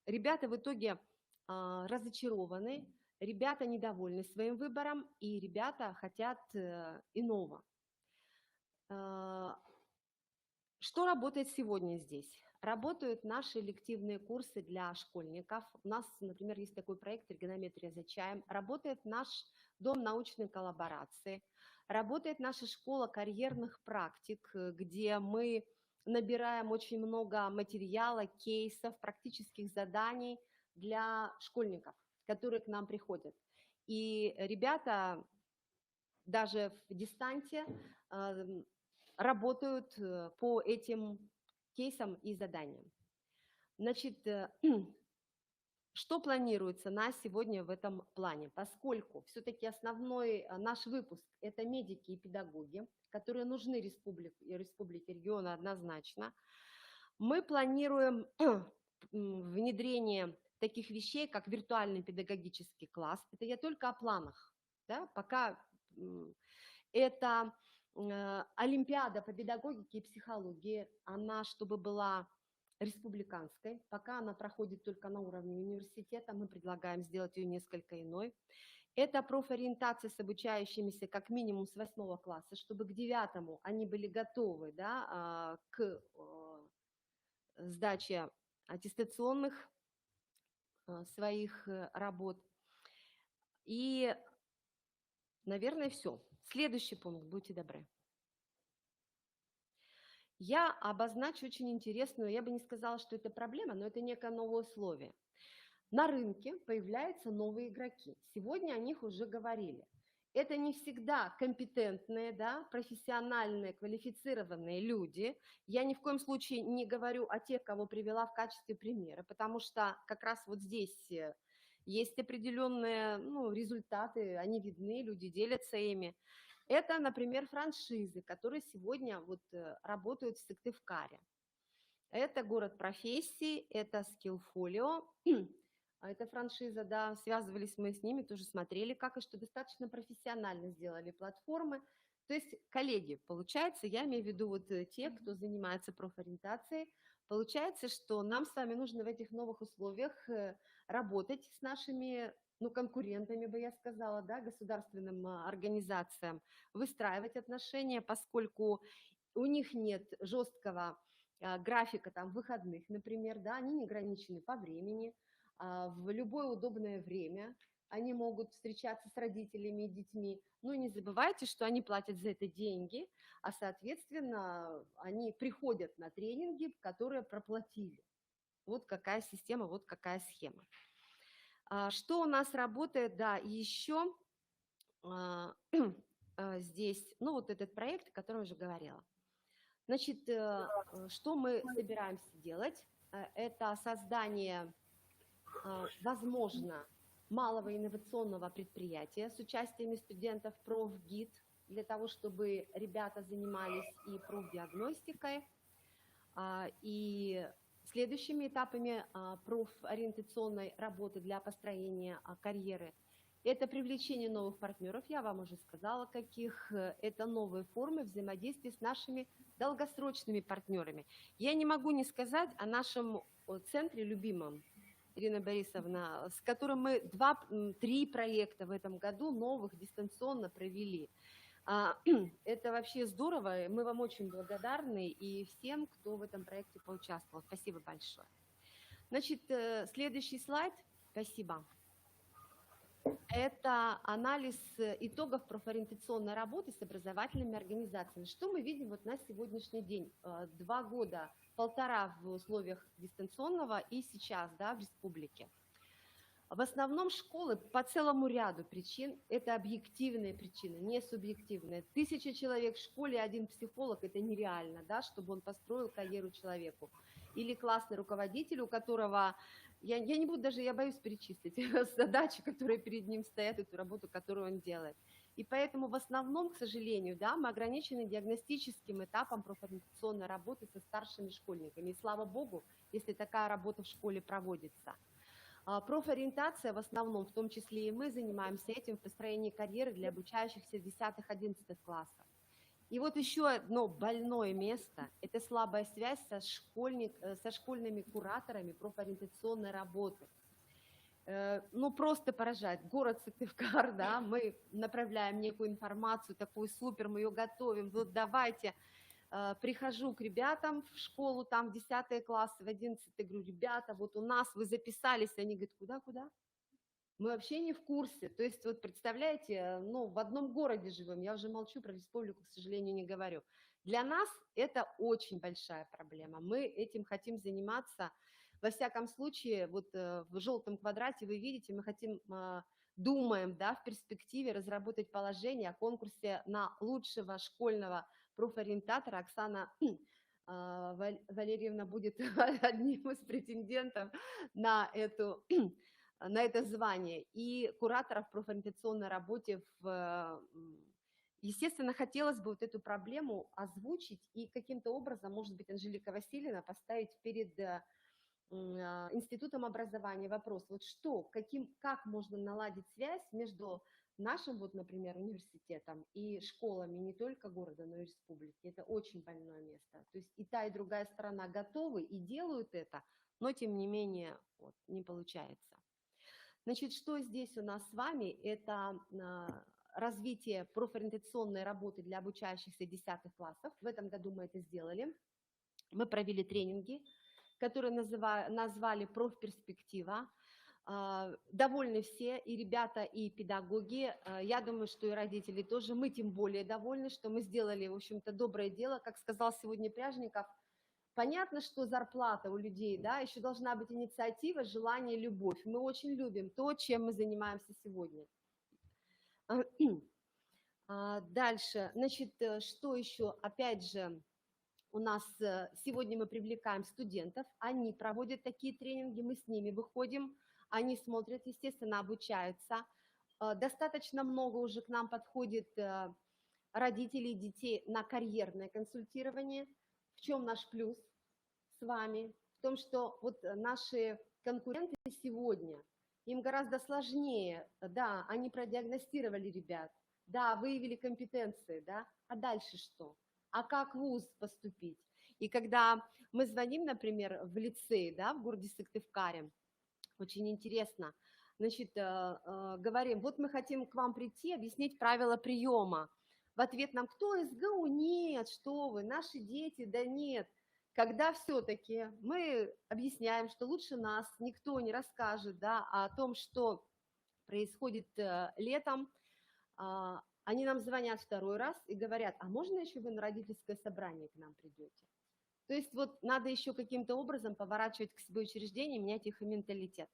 Ребята в итоге разочарованы, ребята недовольны своим выбором, и ребята хотят иного. Что работает сегодня здесь? Работают наши элективные курсы для школьников. У нас, например, есть такой проект «Тригонометрия за чаем». Работает наш дом научной коллаборации. Работает наша школа карьерных практик, где мы набираем очень много материала, кейсов, практических заданий для школьников, которые к нам приходят. И ребята даже в дистанте работают по этим кейсам и заданиям. Значит, что планируется на сегодня в этом плане? Поскольку все-таки основной наш выпуск – это медики и педагоги, которые нужны республике, региону однозначно, мы планируем внедрение таких вещей, как виртуальный педагогический класс. Это я только о планах. Да? Пока это олимпиада по педагогике и психологии, она, чтобы была республиканской, пока она проходит только на уровне университета, мы предлагаем сделать ее несколько иной. Это профориентация с обучающимися как минимум с 8 класса, чтобы к 9 они были готовы, да, к сдаче аттестационных своих работ. И, наверное, все. Следующий пункт, будьте добры. Я обозначу очень интересную, я бы не сказала, что это проблема, но это некое новое условие. На рынке появляются новые игроки. Сегодня о них уже говорили. Это не всегда компетентные, да, профессиональные, квалифицированные люди. Я ни в коем случае не говорю о тех, кого привела в качестве примера, потому что как раз вот здесь есть определенные результаты, они видны, люди делятся ими. Это, например, франшизы, которые сегодня вот работают в Сыктывкаре. Это город профессий, это Skillfolio. Это франшиза, да, связывались мы с ними, тоже смотрели, как и что достаточно профессионально сделали платформы. То есть, коллеги, получается, я имею в виду вот те, кто занимается профориентацией, получается, что нам с вами нужно в этих новых условиях работать с нашими конкурентами, бы я сказала, да, государственным организациям, выстраивать отношения, поскольку у них нет жесткого графика там выходных, например, да, они не ограничены по времени, в любое удобное время они могут встречаться с родителями и детьми. Но не забывайте, что они платят за это деньги, а, соответственно, они приходят на тренинги, которые проплатили. Вот какая система, вот какая схема. Что у нас работает? Да, еще здесь, ну, вот этот проект, о котором я уже говорила. Значит, что мы собираемся делать? Это создание, возможно, малого инновационного предприятия с участием студентов профгид, для того, чтобы ребята занимались и профдиагностикой, и следующими этапами профориентационной работы для построения карьеры. Это привлечение новых партнеров, я вам уже сказала, каких. Это новые формы взаимодействия с нашими долгосрочными партнерами. Я не могу не сказать о нашем центре любимом, Ирина Борисовна, с которым мы 3 проекта в этом году новых дистанционно провели. Это вообще здорово, мы вам очень благодарны и всем, кто в этом проекте поучаствовал. Спасибо большое. Значит, следующий слайд. Спасибо. Это анализ итогов профориентационной работы с образовательными организациями. Что мы видим вот на сегодняшний день? 2 года, 1,5 в условиях дистанционного и сейчас, да, в республике. В основном школы по целому ряду причин, это объективные причины, не субъективные. 1000 человек в школе, 1 психолог, это нереально, да, чтобы он построил карьеру человеку. Или классный руководитель, у которого, я не буду даже, я боюсь перечислить задачи, которые перед ним стоят, эту работу, которую он делает. И поэтому в основном, к сожалению, да, мы ограничены диагностическим этапом профориентационной работы со старшими школьниками. И слава богу, если такая работа в школе проводится. Профориентация в основном, в том числе и мы, занимаемся этим в построении карьеры для обучающихся 10-11 классов. И вот еще одно больное место – это слабая связь со школьными кураторами профориентационной работы. Ну, просто поражает. Город Сыктывкар, да, мы направляем некую информацию, такую супер, мы ее готовим, вот давайте. Прихожу к ребятам в школу, там 10 классы, в 11 говорю, ребята, вот у нас вы записались, они говорят, куда? Мы вообще не в курсе. То есть вот представляете, ну, в одном городе живем, я уже молчу, про республику, к сожалению, не говорю. Для нас это очень большая проблема. Мы этим хотим заниматься. Во всяком случае, вот в желтом квадрате вы видите, мы хотим, думаем, да, в перспективе разработать положение о конкурсе на лучшего школьного профориентатора. Оксана Валерьевна будет одним из претендентов на это звание. И кураторов в профориентационной работе. Естественно, хотелось бы вот эту проблему озвучить и каким-то образом, может быть, Анжелика Васильевна поставить перед Институтом образования вопрос, вот как можно наладить связь между нашим, вот, например, университетом и школами не только города, но и республики. Это очень больное место. То есть и та, и другая сторона готовы и делают это, но тем не менее вот, не получается. Значит, что здесь у нас с вами? Это развитие профориентационной работы для обучающихся 10 классов. В этом году мы это сделали. Мы провели тренинги, которые назвали «Профперспектива». Довольны все, и ребята, и педагоги. Я думаю, что и родители тоже. Мы тем более довольны, что мы сделали, в общем-то, доброе дело. Как сказал сегодня Пряжников, понятно, что зарплата у людей, да, еще должна быть инициатива, желание, любовь. Мы очень любим то, чем мы занимаемся сегодня. Дальше, значит, что еще? Опять же, у нас сегодня мы привлекаем студентов, они проводят такие тренинги, мы с ними выходим, они смотрят, естественно, обучаются. Достаточно много уже к нам подходит родителей детей на карьерное консультирование. В чем наш плюс с вами? В том, что вот наши конкуренты сегодня, им гораздо сложнее, да, они продиагностировали ребят, да, выявили компетенции, да, а дальше что? А как в вуз поступить? И когда мы звоним, например, в лицей, да, в городе Сыктывкаре, очень интересно, значит, говорим, вот мы хотим к вам прийти, объяснить правила приема. В ответ нам, кто СГУ? Нет, что вы, наши дети, да нет. Когда все-таки мы объясняем, что лучше нас никто не расскажет, да, о том, что происходит летом, они нам звонят 2-й раз и говорят, а можно еще вы на родительское собрание к нам придете? То есть вот надо еще каким-то образом поворачивать к себе учреждения, менять их и менталитет.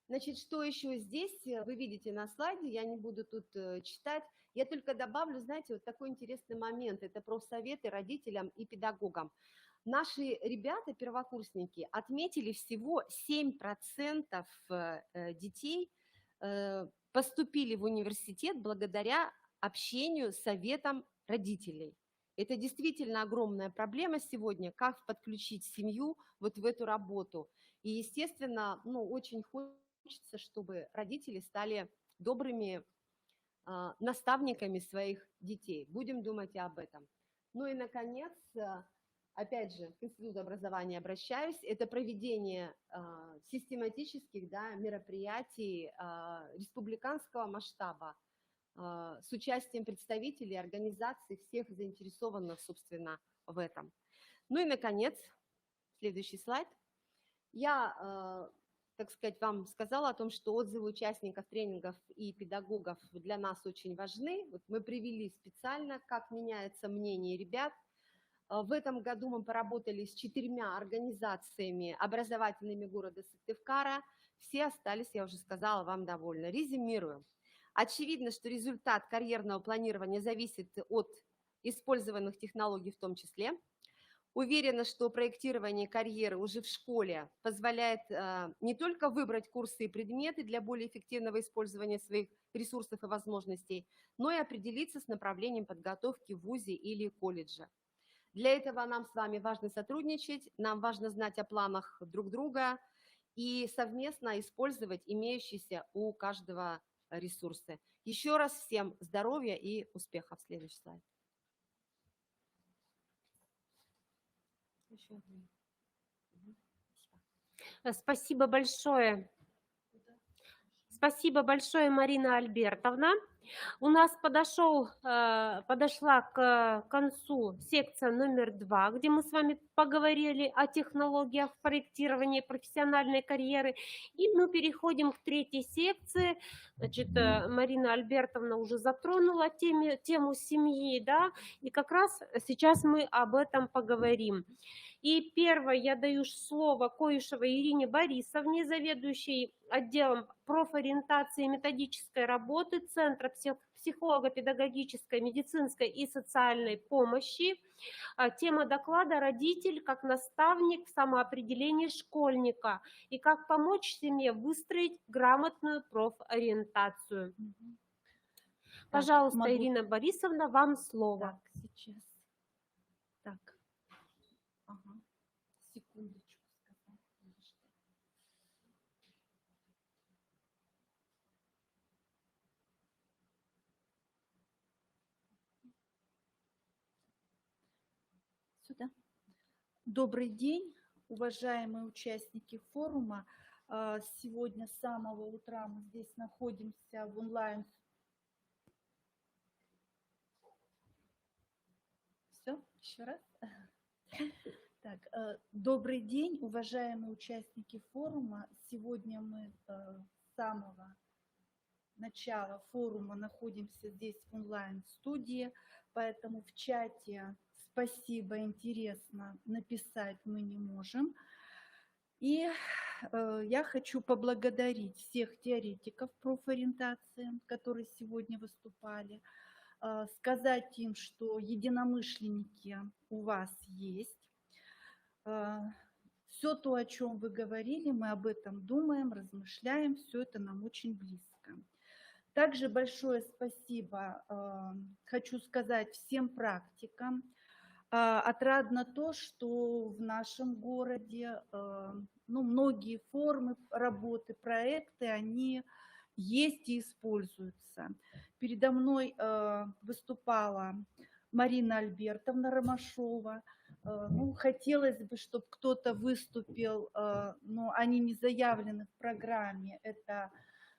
Значит, что еще здесь вы видите на слайде, я не буду тут читать. Я только добавлю, знаете, вот такой интересный момент. Это профсоветы родителям и педагогам. Наши ребята, первокурсники, отметили всего 7% детей поступили в университет благодаря общению с советом родителей. Это действительно огромная проблема сегодня, как подключить семью вот в эту работу. И, естественно, очень хочется, чтобы родители стали добрыми наставниками своих детей. Будем думать и об этом. Ну и, наконец, опять же, к Институту образования обращаюсь. Это проведение систематических мероприятий республиканского масштаба с участием представителей организаций, всех заинтересованных, собственно, в этом. Ну и, наконец, следующий слайд. Я, так сказать, вам сказала о том, что отзывы участников тренингов и педагогов для нас очень важны. Вот мы привели специально, как меняется мнение ребят. В этом году мы поработали с 4 организациями образовательными города Сыктывкара. Все остались, я уже сказала, вам довольны. Резюмируем. Очевидно, что результат карьерного планирования зависит от использованных технологий в том числе. Уверена, что проектирование карьеры уже в школе позволяет не только выбрать курсы и предметы для более эффективного использования своих ресурсов и возможностей, но и определиться с направлением подготовки в вузе или колледже. Для этого нам с вами важно сотрудничать, нам важно знать о планах друг друга и совместно использовать имеющиеся у каждого ресурсы. Еще раз всем здоровья и успехов. Следующий слайд. Спасибо большое. Спасибо большое, Марина Альбертовна. У нас подошла к концу секция номер 2, где мы с вами поговорили о технологиях проектирования профессиональной карьеры. И мы переходим к третьей секции. Значит, Марина Альбертовна уже затронула тему семьи, да, и как раз сейчас мы об этом поговорим. И первое я даю слово Коишевой Ирине Борисовне, заведующей отделом профориентации и методической работы Центра психолого-педагогической, медицинской и социальной помощи. Тема доклада «Родитель как наставник в самоопределении школьника» и как помочь семье выстроить грамотную профориентацию. Пожалуйста, Ирина Борисовна, вам слово. Так, сейчас. Так. Ага. Секундочку. Сюда. Добрый день, уважаемые участники форума. Сегодня с самого утра мы здесь находимся в онлайн. Все, еще раз. Так, добрый день, уважаемые участники форума. Сегодня мы с самого начала форума находимся здесь в онлайн-студии, поэтому в чате спасибо, интересно написать мы не можем. И я хочу поблагодарить всех теоретиков профориентации, которые сегодня выступали, сказать им, что единомышленники у вас есть. Все то, о чем вы говорили, мы об этом думаем, размышляем, все это нам очень близко. Также большое спасибо хочу сказать всем практикам. Отрадно то, что в нашем городе многие формы работы, проекты, они есть и используются. Передо мной выступала Марина Альбертовна Ромашова. Хотелось бы, чтобы кто-то выступил, но они не заявлены в программе. Это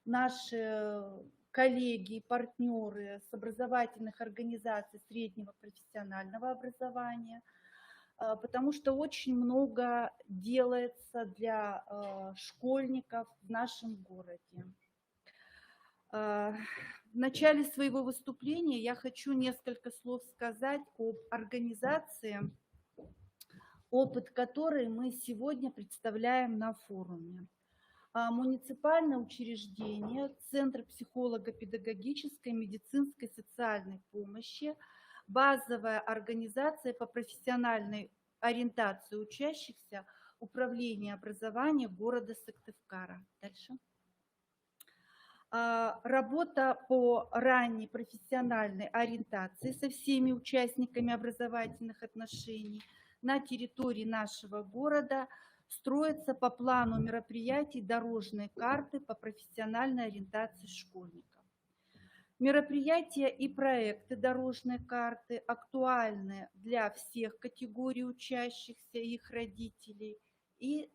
наши коллеги и партнеры с образовательных организаций среднего профессионального образования, потому что очень много делается для школьников в нашем городе. В начале своего выступления я хочу несколько слов сказать об организации, опыт которой мы сегодня представляем на форуме. муниципальное учреждение, Центр психолого-педагогической, медицинской, социальной помощи, базовая организация по профессиональной ориентации учащихся, Управление образования города Сыктывкара. Дальше. Работа по ранней профессиональной ориентации со всеми участниками образовательных отношений на территории нашего города строится по плану мероприятий дорожной карты по профессиональной ориентации школьников. Мероприятия и проекты дорожной карты актуальны для всех категорий учащихся, их родителей и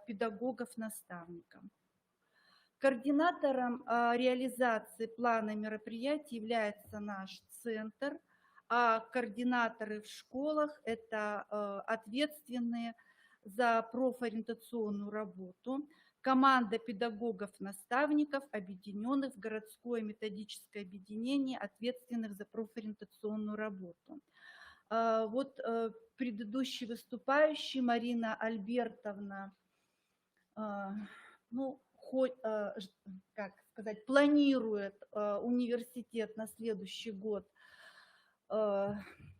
педагогов-наставников. Координатором реализации плана мероприятий является наш центр, а координаторы в школах – это ответственные за профориентационную работу, команда педагогов-наставников, объединенных в городское методическое объединение, ответственных за профориентационную работу. Вот предыдущий выступающий, Марина Альбертовна, ну, как сказать, планирует университет на следующий год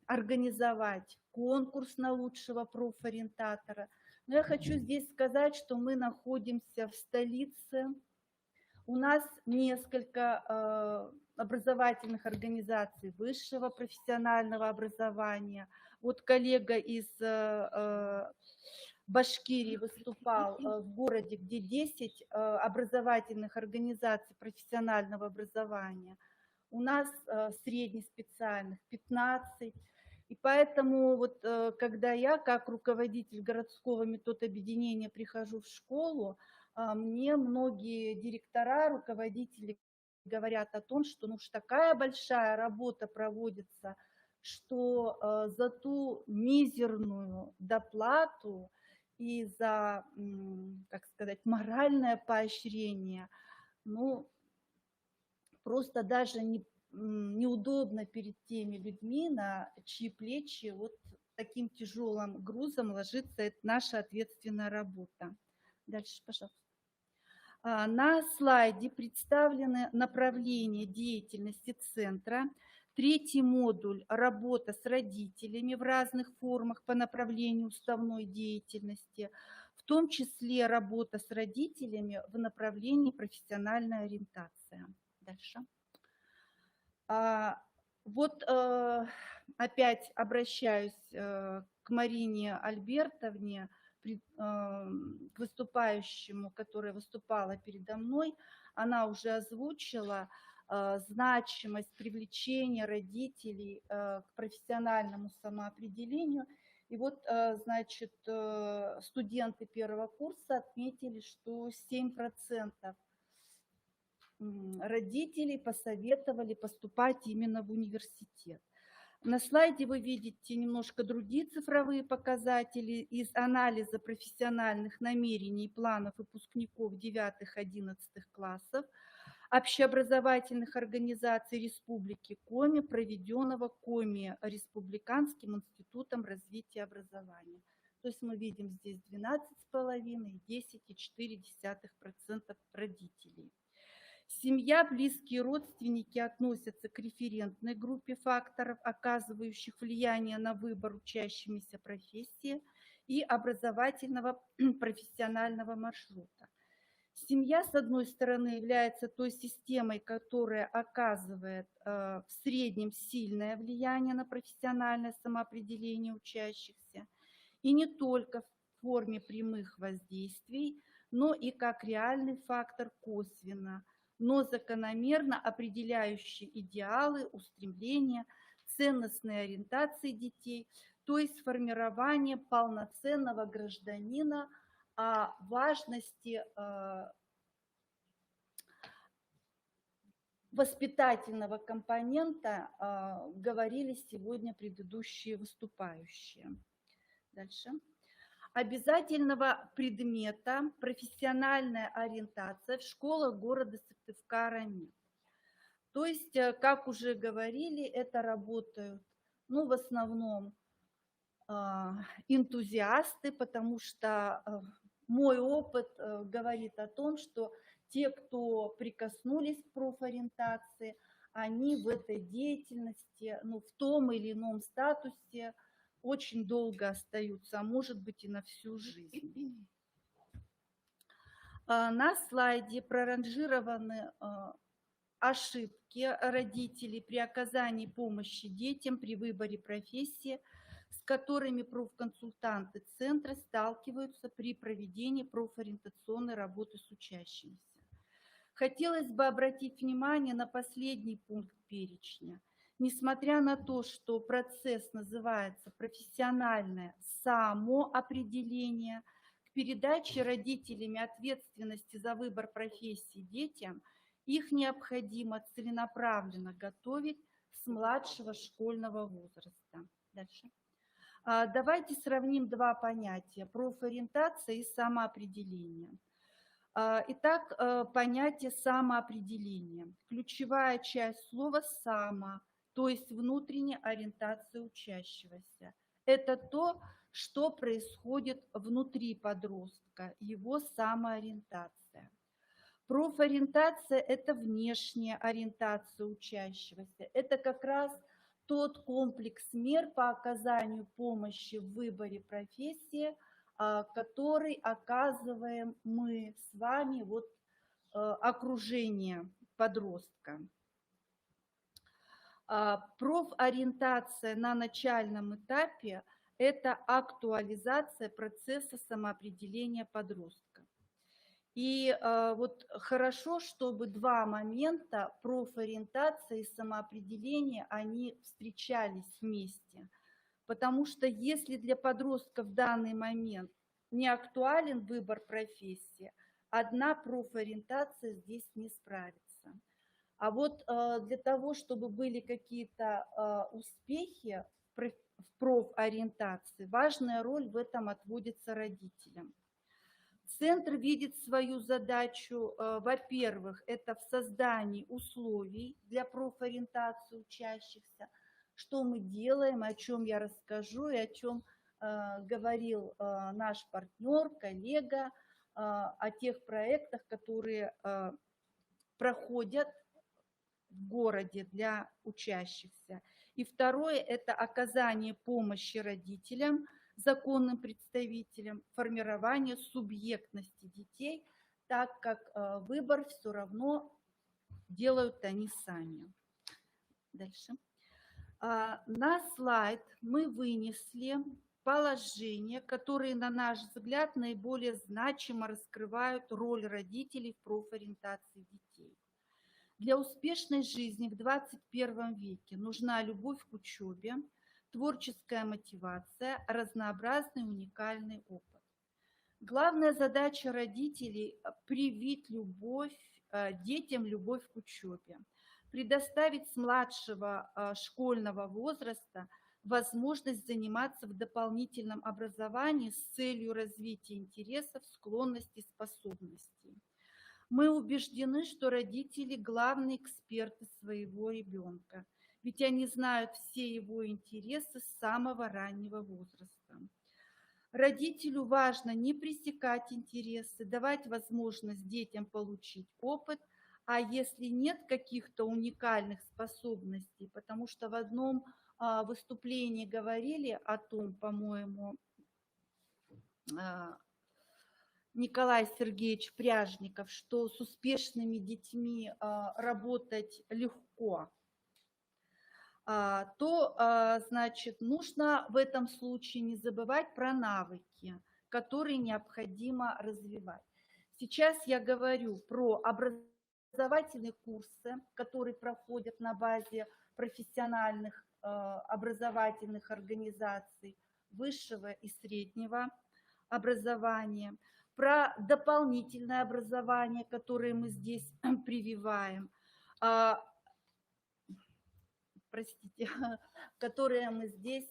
организовать конкурс на лучшего профориентатора. Но я хочу здесь сказать, что мы находимся в столице. У нас несколько образовательных организаций высшего профессионального образования. Вот коллега из Башкирии выступал в городе, где 10 образовательных организаций профессионального образования. У нас среднеспециальных 15. И поэтому вот когда я, как руководитель городского методобъединения, прихожу в школу, мне многие директора, руководители говорят о том, что ну, такая большая работа проводится, что за ту мизерную доплату и за, как сказать, моральное поощрение, ну, просто даже неудобно перед теми людьми, на чьи плечи вот таким тяжелым грузом ложится наша ответственная работа. Дальше, пожалуйста. На слайде представлены направления деятельности центра. Третий модуль – работа с родителями в разных формах по направлению уставной деятельности, в том числе работа с родителями в направлении профессиональная ориентация. Дальше. Вот опять обращаюсь к Марине Альбертовне, к выступающему, которая выступала передо мной. Она уже озвучила значимость привлечения родителей к профессиональному самоопределению. И вот, значит, студенты первого курса отметили, что 7% родителей посоветовали поступать именно в университет. На слайде вы видите немножко другие цифровые показатели из анализа профессиональных намерений и планов выпускников 9-11 классов общеобразовательных организаций Республики Коми, проведенного Коми Республиканским институтом развития образования. То есть мы видим здесь 12,5 и 10,4% родителей. Семья, близкие родственники относятся к референтной группе факторов, оказывающих влияние на выбор учащимися профессии и образовательного профессионального маршрута. Семья, с одной стороны, является той системой, которая оказывает в среднем сильное влияние на профессиональное самоопределение учащихся, и не только в форме прямых воздействий, но и как реальный фактор косвенно, но закономерно определяющий идеалы, устремления, ценностные ориентации детей, то есть формирование полноценного гражданина, о важности воспитательного компонента говорили сегодня предыдущие выступающие. Дальше. Обязательного предмета профессиональная ориентация в школах города Сыктывкара нет. То есть, как уже говорили, это работают, ну, в основном энтузиасты, потому что мой опыт говорит о том, что те, кто прикоснулись к профориентации, они в этой деятельности, ну, в том или ином статусе очень долго остаются, а может быть и на всю жизнь. На слайде проранжированы ошибки родителей при оказании помощи детям при выборе профессии, с которыми профконсультанты центра сталкиваются при проведении профориентационной работы с учащимися. Хотелось бы обратить внимание на последний пункт перечня. Несмотря на то, что процесс называется профессиональное самоопределение, к передаче родителями ответственности за выбор профессии детям их необходимо целенаправленно готовить с младшего школьного возраста. Дальше. Давайте сравним два понятия – профориентация и самоопределение. Итак, понятие самоопределения. Ключевая часть слова «само», то есть внутренняя ориентация учащегося. Это то, что происходит внутри подростка, его самоориентация. Профориентация – это внешняя ориентация учащегося. Это как раз тот комплекс мер по оказанию помощи в выборе профессии, который оказываем мы с вами, вот, окружение подростка. Профориентация на начальном этапе – это актуализация процесса самоопределения подростка. И вот хорошо, чтобы два момента – профориентация и самоопределение – они встречались вместе. Потому что если для подростка в данный момент не актуален выбор профессии, одна профориентация здесь не справится. А вот для того, чтобы были какие-то успехи в профориентации, важная роль в этом отводится родителям. Центр видит свою задачу, во-первых, это в создании условий для профориентации учащихся, что мы делаем, о чем я расскажу и о чем говорил наш партнер, коллега, о тех проектах, которые проходят в городе для учащихся. И второе – это оказание помощи родителям, законным представителям, формирование субъектности детей, так как выбор все равно делают они сами. Дальше. На слайд мы вынесли положения, которые, на наш взгляд, наиболее значимо раскрывают роль родителей в профориентации детей. Для успешной жизни в 21 веке нужна любовь к учебе, творческая мотивация, разнообразный уникальный опыт. Главная задача родителей – привить детям любовь к учебе, предоставить с младшего школьного возраста возможность заниматься в дополнительном образовании с целью развития интересов, склонностей, способностей. Мы убеждены, что родители – главные эксперты своего ребенка, ведь они знают все его интересы с самого раннего возраста. Родителю важно не пресекать интересы, давать возможность детям получить опыт, а если нет каких-то уникальных способностей, потому что в одном выступлении говорили о том, по-моему, Николай Сергеевич Пряжников, что с успешными детьми работать легко, то, значит, нужно в этом случае не забывать про навыки, которые необходимо развивать. Сейчас я говорю про образовательные курсы, которые проходят на базе профессиональных образовательных организаций высшего и среднего образования, про дополнительное образование, которое мы здесь прививаем, которые мы здесь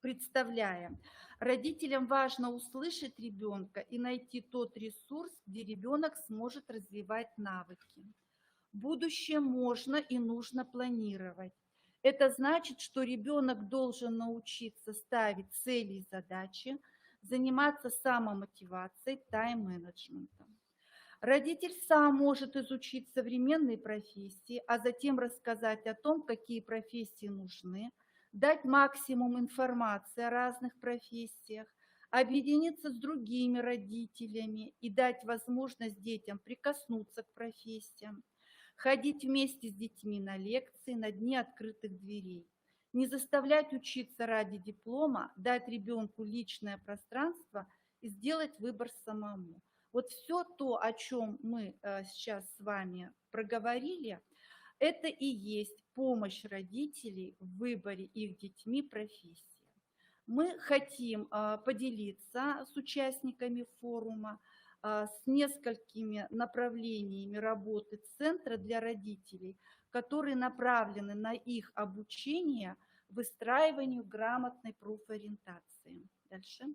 представляем. Родителям важно услышать ребенка и найти тот ресурс, где ребенок сможет развивать навыки. Будущее можно и нужно планировать. Это значит, что ребенок должен научиться ставить цели и задачи, заниматься самомотивацией, тайм-менеджментом. Родитель сам может изучить современные профессии, а затем рассказать о том, какие профессии нужны, дать максимум информации о разных профессиях, объединиться с другими родителями и дать возможность детям прикоснуться к профессиям, ходить вместе с детьми на лекции, на дни открытых дверей, не заставлять учиться ради диплома, дать ребенку личное пространство и сделать выбор самому. Вот все то, о чем мы сейчас с вами проговорили, это и есть помощь родителей в выборе их детьми профессии. Мы хотим поделиться с участниками форума с несколькими направлениями работы центра для родителей, которые направлены на их обучение выстраиванию грамотной профориентации. Дальше.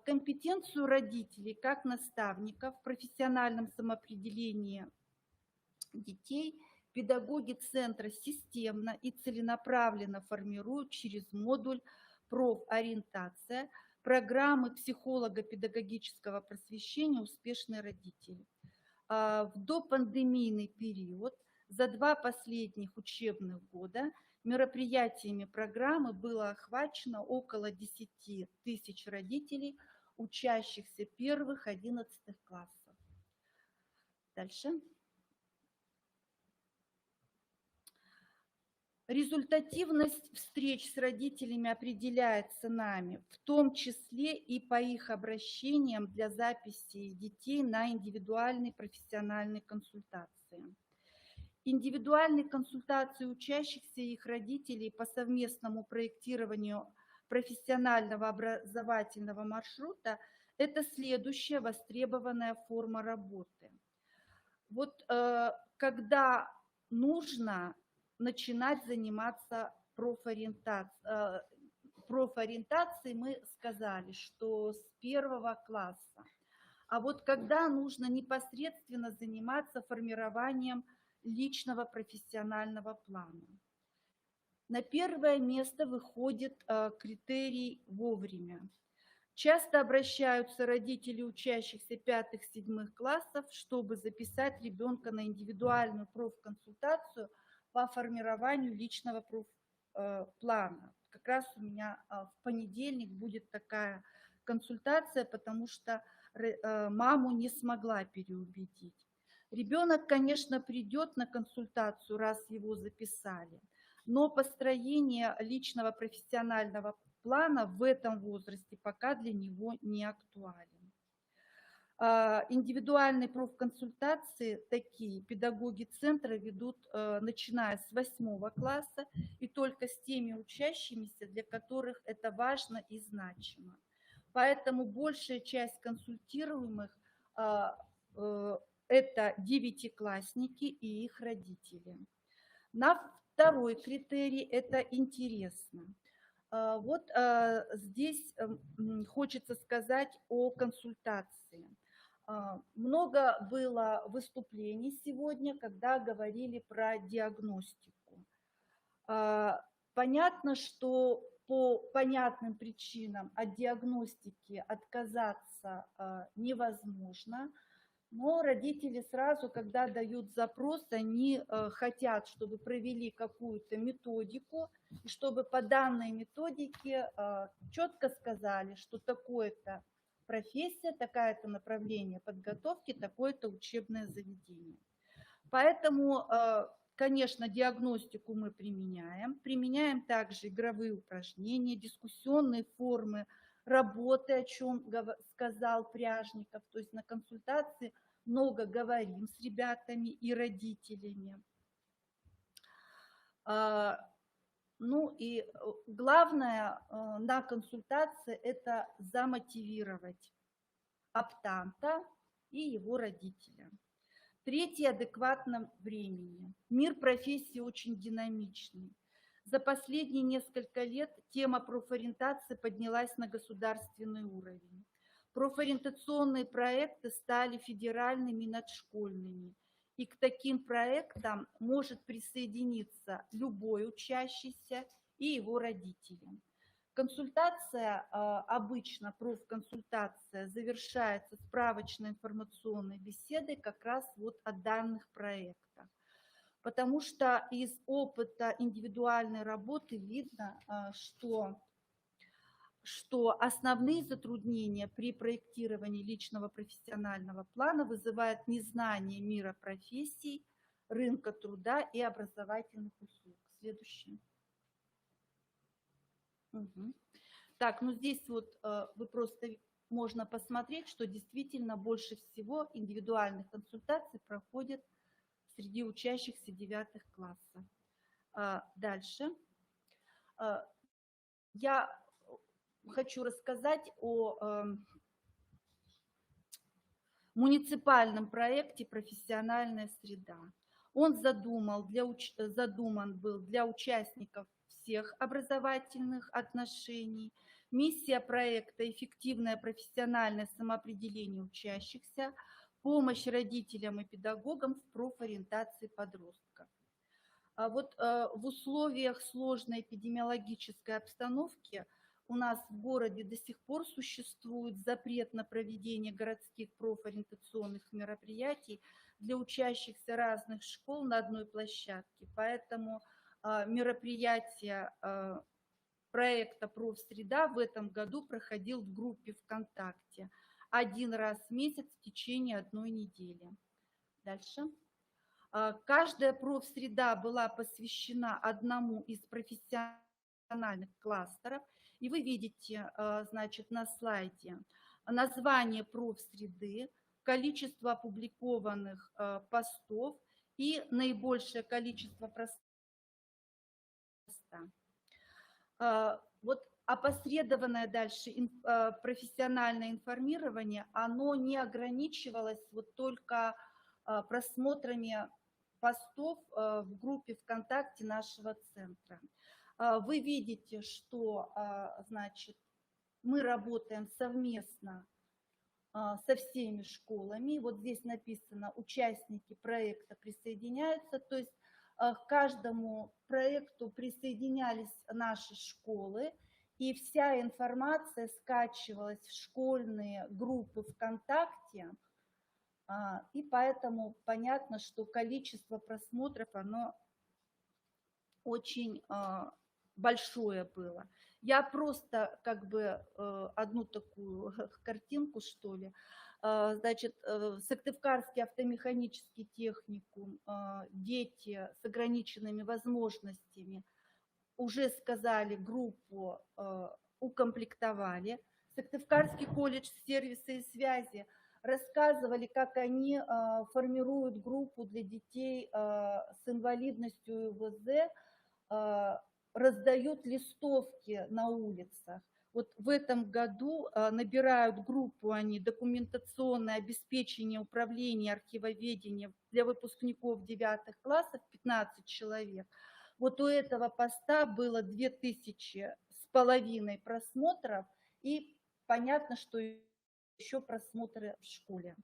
Компетенцию родителей как наставников в профессиональном самоопределении детей педагоги центра системно и целенаправленно формируют через модуль профориентация программы психолого-педагогического просвещения «Успешные родители». В допандемийный период за 2 последних учебных года мероприятиями программы было охвачено около 10 тысяч родителей, учащихся 1-11 классов. Дальше. Результативность встреч с родителями определяется нами, в том числе и по их обращениям для записи детей на индивидуальные профессиональные консультации. Индивидуальные консультации учащихся и их родителей по совместному проектированию профессионального образовательного маршрута – это следующая востребованная форма работы. Вот когда нужно начинать заниматься профориентацией, мы сказали, что с 1 класса. А вот когда нужно непосредственно заниматься формированием личного профессионального плана. На первое место выходит критерий вовремя. Часто обращаются родители учащихся 5-7 классов, чтобы записать ребенка на индивидуальную профконсультацию по формированию личного профплана. Как раз у меня в понедельник будет такая консультация, потому что маму не смогла переубедить. Ребенок, конечно, придет на консультацию, раз его записали, но построение личного профессионального плана в этом возрасте пока для него не актуален. Индивидуальные профконсультации такие педагоги центра ведут, начиная с 8 класса, и только с теми учащимися, для которых это важно и значимо. Поэтому большая часть консультируемых это 9-классники и их родители. Второй критерий – это интересно. Вот здесь хочется сказать о консультации. Много было выступлений сегодня, когда говорили про диагностику. Понятно, что по понятным причинам от диагностики отказаться невозможно, но родители сразу, когда дают запрос, они хотят, чтобы провели какую-то методику, и чтобы по данной методике четко сказали, что такое-то профессия, такое-то направление подготовки, такое-то учебное заведение. Поэтому, конечно, диагностику мы применяем также игровые упражнения, дискуссионные формы работы, о чем сказал Пряжников, то есть на консультации много говорим с ребятами и родителями. Ну и главное на консультации – это замотивировать оптанта и его родителя. Третье – адекватном времени. Мир профессии очень динамичный. За последние несколько лет тема профориентации поднялась на государственный уровень. Профориентационные проекты стали федеральными и надшкольными. И к таким проектам может присоединиться любой учащийся и его родители. Консультация, обычно профконсультация завершается справочной информационной беседой как раз вот о данных проектах. Потому что из опыта индивидуальной работы видно, что основные затруднения при проектировании личного профессионального плана вызывает незнание мира профессий, рынка труда и образовательных услуг. Следующий. Угу. Так, ну здесь вот вы просто можно посмотреть, что действительно больше всего индивидуальных консультаций проходит среди учащихся 9 классов. Дальше. Я хочу рассказать о муниципальном проекте «Профессиональная среда». Он задуман был для участников всех образовательных отношений. Миссия проекта – эффективное профессиональное самоопределение учащихся, помощь родителям и педагогам в профориентации подростков. А вот в условиях сложной эпидемиологической обстановки у нас в городе до сих пор существует запрет на проведение городских профориентационных мероприятий для учащихся разных школ на одной площадке. Поэтому мероприятие проекта «Профсреда» в этом году проходил в группе ВКонтакте 1 раз в месяц в течение 1 недели. Дальше. Каждая профсреда была посвящена одному из профессиональных кластеров. И вы видите, значит, на слайде название профсреды, количество опубликованных постов и наибольшее количество пространства. Вот опосредованное дальше профессиональное информирование, оно не ограничивалось вот только просмотрами постов в группе ВКонтакте нашего центра. Вы видите, что, значит, мы работаем совместно со всеми школами. Вот здесь написано, участники проекта присоединяются, то есть к каждому проекту присоединялись наши школы, и вся информация скачивалась в школьные группы ВКонтакте, и поэтому понятно, что количество просмотров, оно очень большое было. Я просто как бы одну такую картинку, что ли. Значит, Сыктывкарский автомеханический техникум, дети с ограниченными возможностями, уже сказали, группу укомплектовали. Сыктывкарский колледж сервиса и связи рассказывали, как они формируют группу для детей с инвалидностью и ВЗ, раздают листовки на улицах. Вот в этом году набирают группу они «Документационное обеспечение управления архивоведения» для выпускников 9 классов, 15 человек. Вот у этого поста было 2500 просмотров, и понятно, что еще просмотры в школе.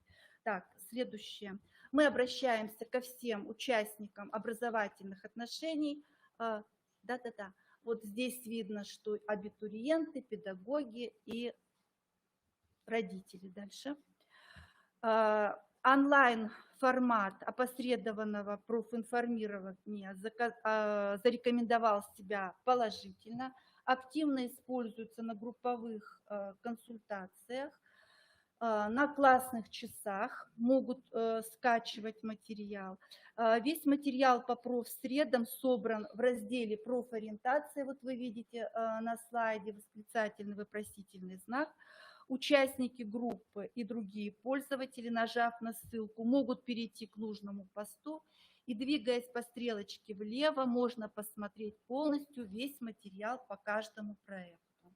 Так, следующее. Мы обращаемся ко всем участникам образовательных отношений. Да-да-да. Вот здесь видно, что абитуриенты, педагоги и родители. Дальше. Онлайн-формат опосредованного профинформирования зарекомендовал себя положительно, активно используется на групповых консультациях, на классных часах могут скачивать материал. Весь материал по профсредам собран в разделе «Профориентация». Вот вы видите на слайде восклицательный вопросительный знак. Участники группы и другие пользователи, нажав на ссылку, могут перейти к нужному посту, и, двигаясь по стрелочке влево, можно посмотреть полностью весь материал по каждому проекту.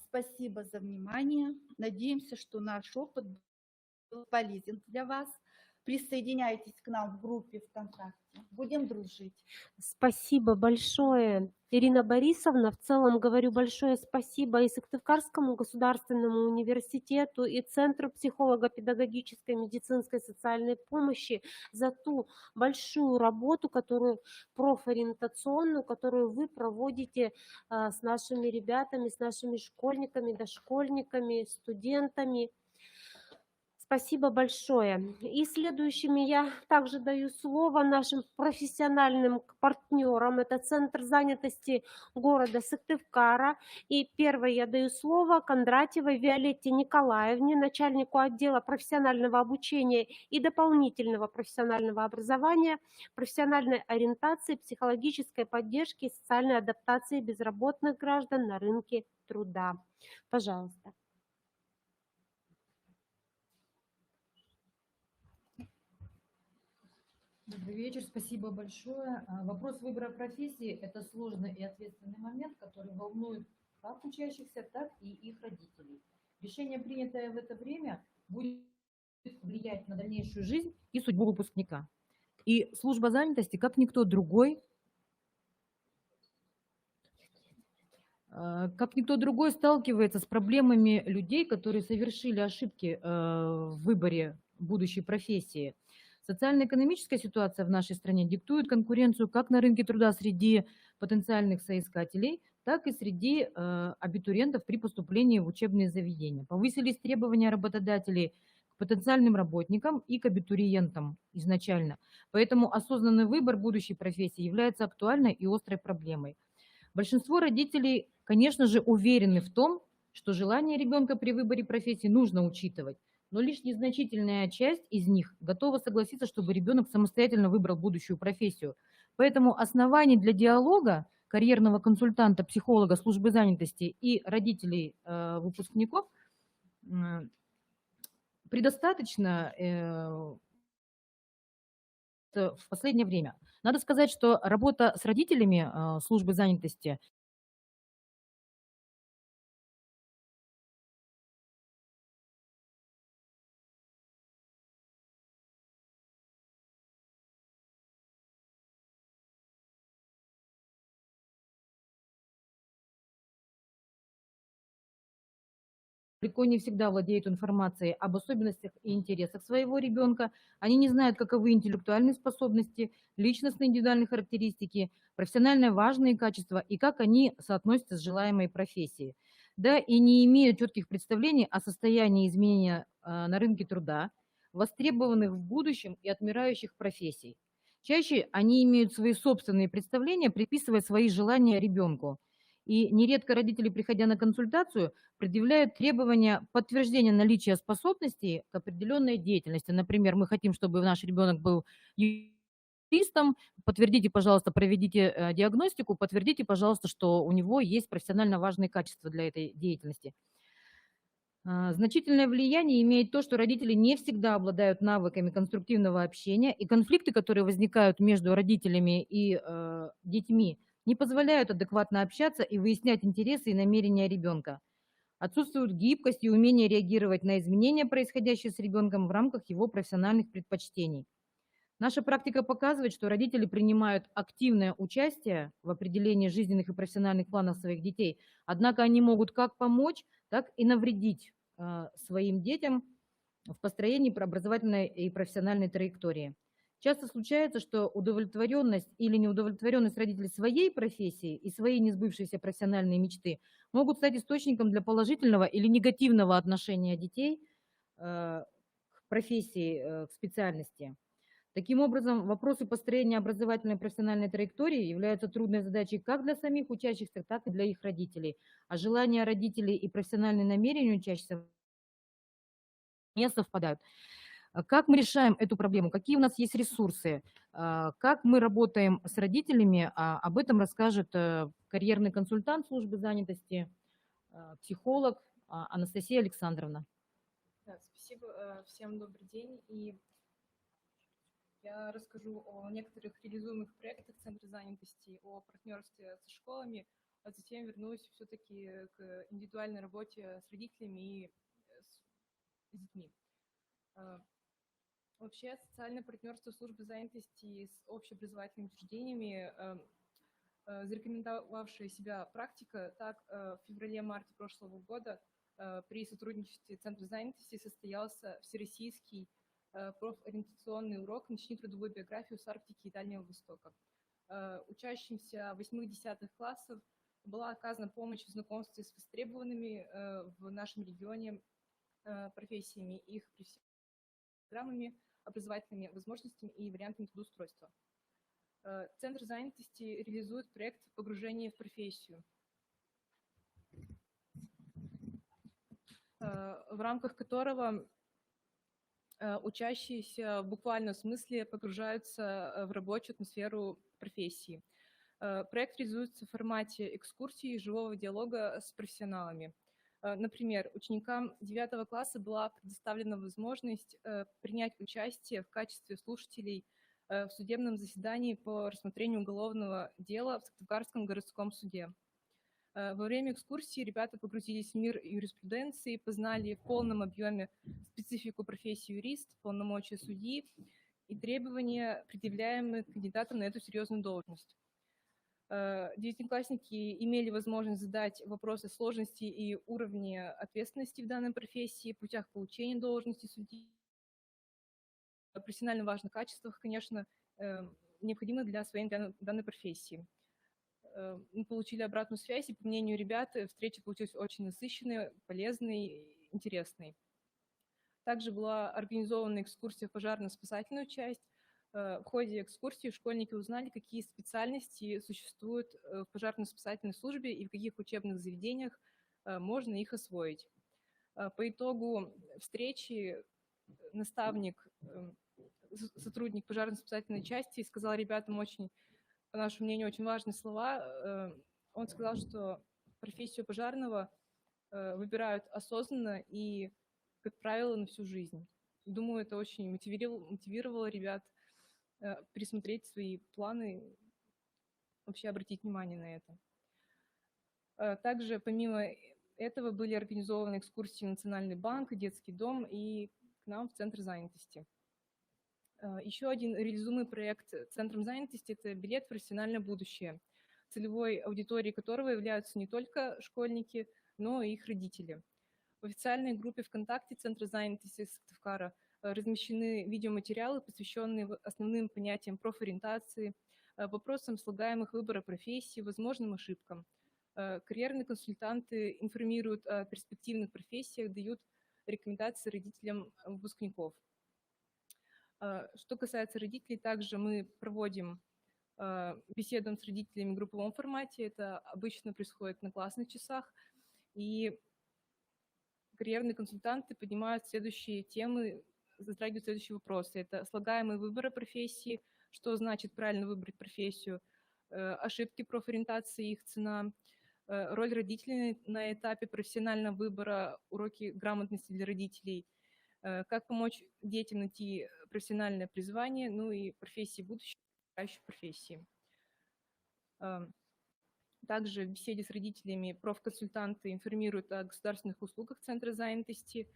Спасибо за внимание. Надеемся, что наш опыт был полезен для вас. присоединяйтесь к нам в группе ВКонтакте. Будем дружить. Спасибо большое, Ирина Борисовна. В целом говорю большое спасибо и Сыктывкарскому государственному университету, и Центру психолого-педагогической, медицинской, социальной помощи за ту большую работу, профориентационную, которую вы проводите с нашими ребятами, с нашими школьниками, дошкольниками, студентами. Спасибо большое. И следующими я также даю слово нашим профессиональным партнерам. Это Центр занятости города Сыктывкара. И первой я даю слово Кондратьевой Виолетте Николаевне, начальнику отдела профессионального обучения и дополнительного профессионального образования, профессиональной ориентации, психологической поддержки и социальной адаптации безработных граждан на рынке труда. Пожалуйста. Добрый вечер, спасибо большое. Вопрос выбора профессии – это сложный и ответственный момент, который волнует как учащихся, так и их родителей. Решение, принятое в это время, будет влиять на дальнейшую жизнь и судьбу выпускника. И служба занятости, как никто другой, сталкивается с проблемами людей, которые совершили ошибки в выборе будущей профессии. Социально-экономическая ситуация в нашей стране диктует конкуренцию как на рынке труда среди потенциальных соискателей, так и среди абитуриентов при поступлении в учебные заведения. Повысились требования работодателей к потенциальным работникам и к абитуриентам изначально. Поэтому осознанный выбор будущей профессии является актуальной и острой проблемой. Большинство родителей, конечно же, уверены в том, что желание ребенка при выборе профессии нужно учитывать. Но лишь незначительная часть из них готова согласиться, чтобы ребенок самостоятельно выбрал будущую профессию. Поэтому оснований для диалога карьерного консультанта, психолога, службы занятости и родителей выпускников предостаточно в последнее время. Надо сказать, что работа с родителями службы занятости далеко не всегда владеют информацией об особенностях и интересах своего ребенка. Они не знают, каковы интеллектуальные способности, личностные индивидуальные характеристики, профессионально важные качества и как они соотносятся с желаемой профессией. Да, и не имеют четких представлений о состоянии изменения на рынке труда, востребованных в будущем и отмирающих профессий. Чаще они имеют свои собственные представления, приписывая свои желания ребенку. И нередко родители, приходя на консультацию, предъявляют требования подтверждения наличия способностей к определенной деятельности. Например, мы хотим, чтобы наш ребенок был юристом, подтвердите, пожалуйста, проведите диагностику, подтвердите, пожалуйста, что у него есть профессионально важные качества для этой деятельности. Значительное влияние имеет то, что родители не всегда обладают навыками конструктивного общения, и конфликты, которые возникают между родителями и детьми, не позволяют адекватно общаться и выяснять интересы и намерения ребенка. Отсутствует гибкость и умение реагировать на изменения, происходящие с ребенком в рамках его профессиональных предпочтений. Наша практика показывает, что родители принимают активное участие в определении жизненных и профессиональных планов своих детей, однако они могут как помочь, так и навредить своим детям в построении образовательной и профессиональной траектории. Часто случается, что удовлетворенность или неудовлетворенность родителей своей профессии и своей несбывшейся профессиональной мечты могут стать источником для положительного или негативного отношения детей к профессии, к специальности. Таким образом, вопросы построения образовательной и профессиональной траектории являются трудной задачей как для самих учащихся, так и для их родителей. А желания родителей и профессиональные намерения учащихся не совпадают. Как мы решаем эту проблему? Какие у нас есть ресурсы? Как мы работаем с родителями? Об этом расскажет карьерный консультант службы занятости, психолог Анастасия Александровна. Да, спасибо. Всем добрый день. И я расскажу о некоторых реализуемых проектах Центра занятости, о партнерстве со школами, а затем вернусь все-таки к индивидуальной работе с родителями и с детьми. Вообще социальное партнерство службы занятости с общеобразовательными учреждениями, зарекомендовавшая себя практика, так в феврале-марте прошлого года при сотрудничестве Центра занятости состоялся всероссийский профориентационный урок «Начни трудовую биографию с Арктики и Дальнего Востока». Учащимся 8-10 классов была оказана помощь в знакомстве с востребованными в нашем регионе профессиями, их программами, образовательными возможностями и вариантами трудоустройства. Центр занятости реализует проект «Погружение в профессию», в рамках которого учащиеся в буквальном смысле погружаются в рабочую атмосферу профессии. Проект реализуется в формате экскурсии и живого диалога с профессионалами. Например, ученикам 9 класса была предоставлена возможность принять участие в качестве слушателей в судебном заседании по рассмотрению уголовного дела в Сыктывкарском городском суде. Во время экскурсии ребята погрузились в мир юриспруденции, познали в полном объеме специфику профессии юрист, полномочия судьи и требования, предъявляемые кандидатам на эту серьезную должность. Девятиклассники имели возможность задать вопросы сложности и уровня ответственности в данной профессии, путях получения должности судьи, профессионально важных качествах, конечно, необходимых для освоения данной профессии. Мы получили обратную связь, и, по мнению ребят, встреча получилась очень насыщенной, полезной, интересной. Также была организована экскурсия в пожарно-спасательную часть. В ходе экскурсии школьники узнали, какие специальности существуют в пожарно-спасательной службе и в каких учебных заведениях можно их освоить. По итогу встречи наставник, сотрудник пожарно-спасательной части сказал ребятам очень, по нашему мнению, очень важные слова. Он сказал, что профессию пожарного выбирают осознанно и, как правило, на всю жизнь. Думаю, это очень мотивировало ребят пересмотреть свои планы, вообще обратить внимание на это. Также, помимо этого, были организованы экскурсии в Национальный банк, детский дом и к нам в Центр занятости. Еще один реализуемый проект Центром занятости – это билет в профессиональное будущее, целевой аудиторией которого являются не только школьники, но и их родители. В официальной группе ВКонтакте Центра занятости Сыктывкара размещены видеоматериалы, посвященные основным понятиям профориентации, вопросам слагаемых выбора профессии, возможным ошибкам. Карьерные консультанты информируют о перспективных профессиях, дают рекомендации родителям выпускников. Что касается родителей, также мы проводим беседу с родителями в групповом формате. Это обычно происходит на классных часах. И карьерные консультанты поднимают следующие темы, затрагивают следующие вопросы. Это слагаемые выборы профессии, что значит правильно выбрать профессию, ошибки профориентации, их цена, роль родителей на этапе профессионального выбора, уроки грамотности для родителей, как помочь детям найти профессиональное призвание, ну и профессии будущего, профессии. Также в беседе с родителями профконсультанты информируют о государственных услугах Центра занятости,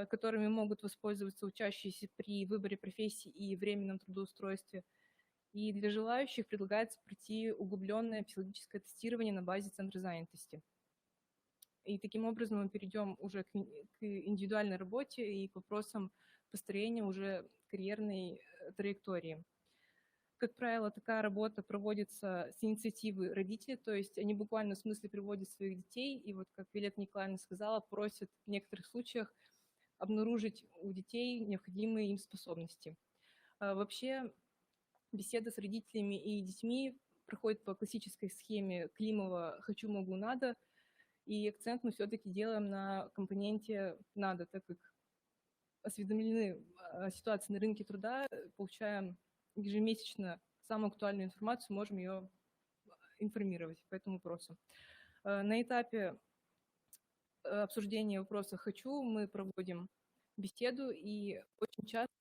которыми могут воспользоваться учащиеся при выборе профессии и временном трудоустройстве. И для желающих предлагается пройти углубленное психологическое тестирование на базе Центра занятости. И таким образом мы перейдем уже к индивидуальной работе и к вопросам построения уже карьерной траектории. Как правило, такая работа проводится с инициативы родителей, то есть они буквально в смысле приводят своих детей, и вот, как Виолетта Николаевна сказала, просят в некоторых случаях обнаружить у детей необходимые им способности. Вообще, беседа с родителями и детьми проходит по классической схеме Климова «хочу, могу, надо», и акцент мы все-таки делаем на компоненте «надо», так как осведомлены о ситуации на рынке труда, получаем ежемесячно самую актуальную информацию, можем ее информировать по этому вопросу. На этапе обсуждения вопроса «хочу» мы проводим беседу и очень часто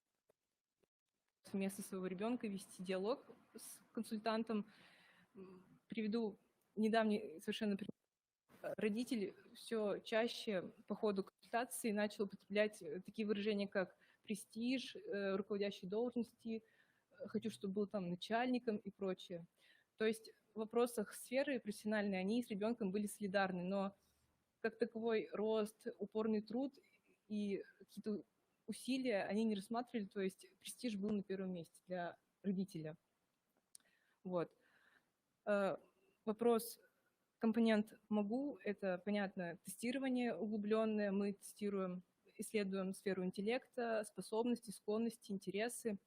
вместо своего ребенка вести диалог с консультантом. Приведу недавний совершенно пример. Родитель все чаще по ходу консультации начал употреблять такие выражения, как престиж, руководящие должности, хочу, чтобы был там начальником и прочее. То есть в вопросах сферы профессиональной они с ребенком были солидарны, но как таковой рост, упорный труд и какие-то усилия они не рассматривали, то есть престиж был на первом месте для родителя. Вот. Вопрос компонент МОГУ – это, понятно, тестирование углубленное. Мы тестируем, исследуем сферу интеллекта, способности, склонности, интересы.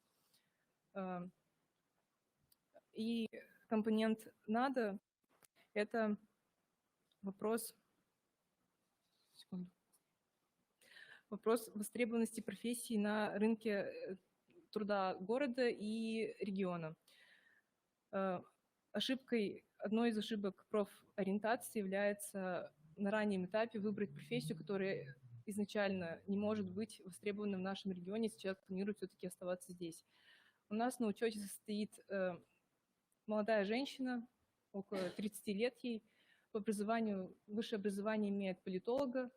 И компонент надо – это вопрос востребованности профессий на рынке труда города и региона. Одной из ошибок профориентации является на раннем этапе выбрать профессию, которая изначально не может быть востребована в нашем регионе, если человек планирует все-таки оставаться здесь. У нас на учете состоит молодая женщина, около 30 лет ей, по образованию, высшее образование имеет политолога,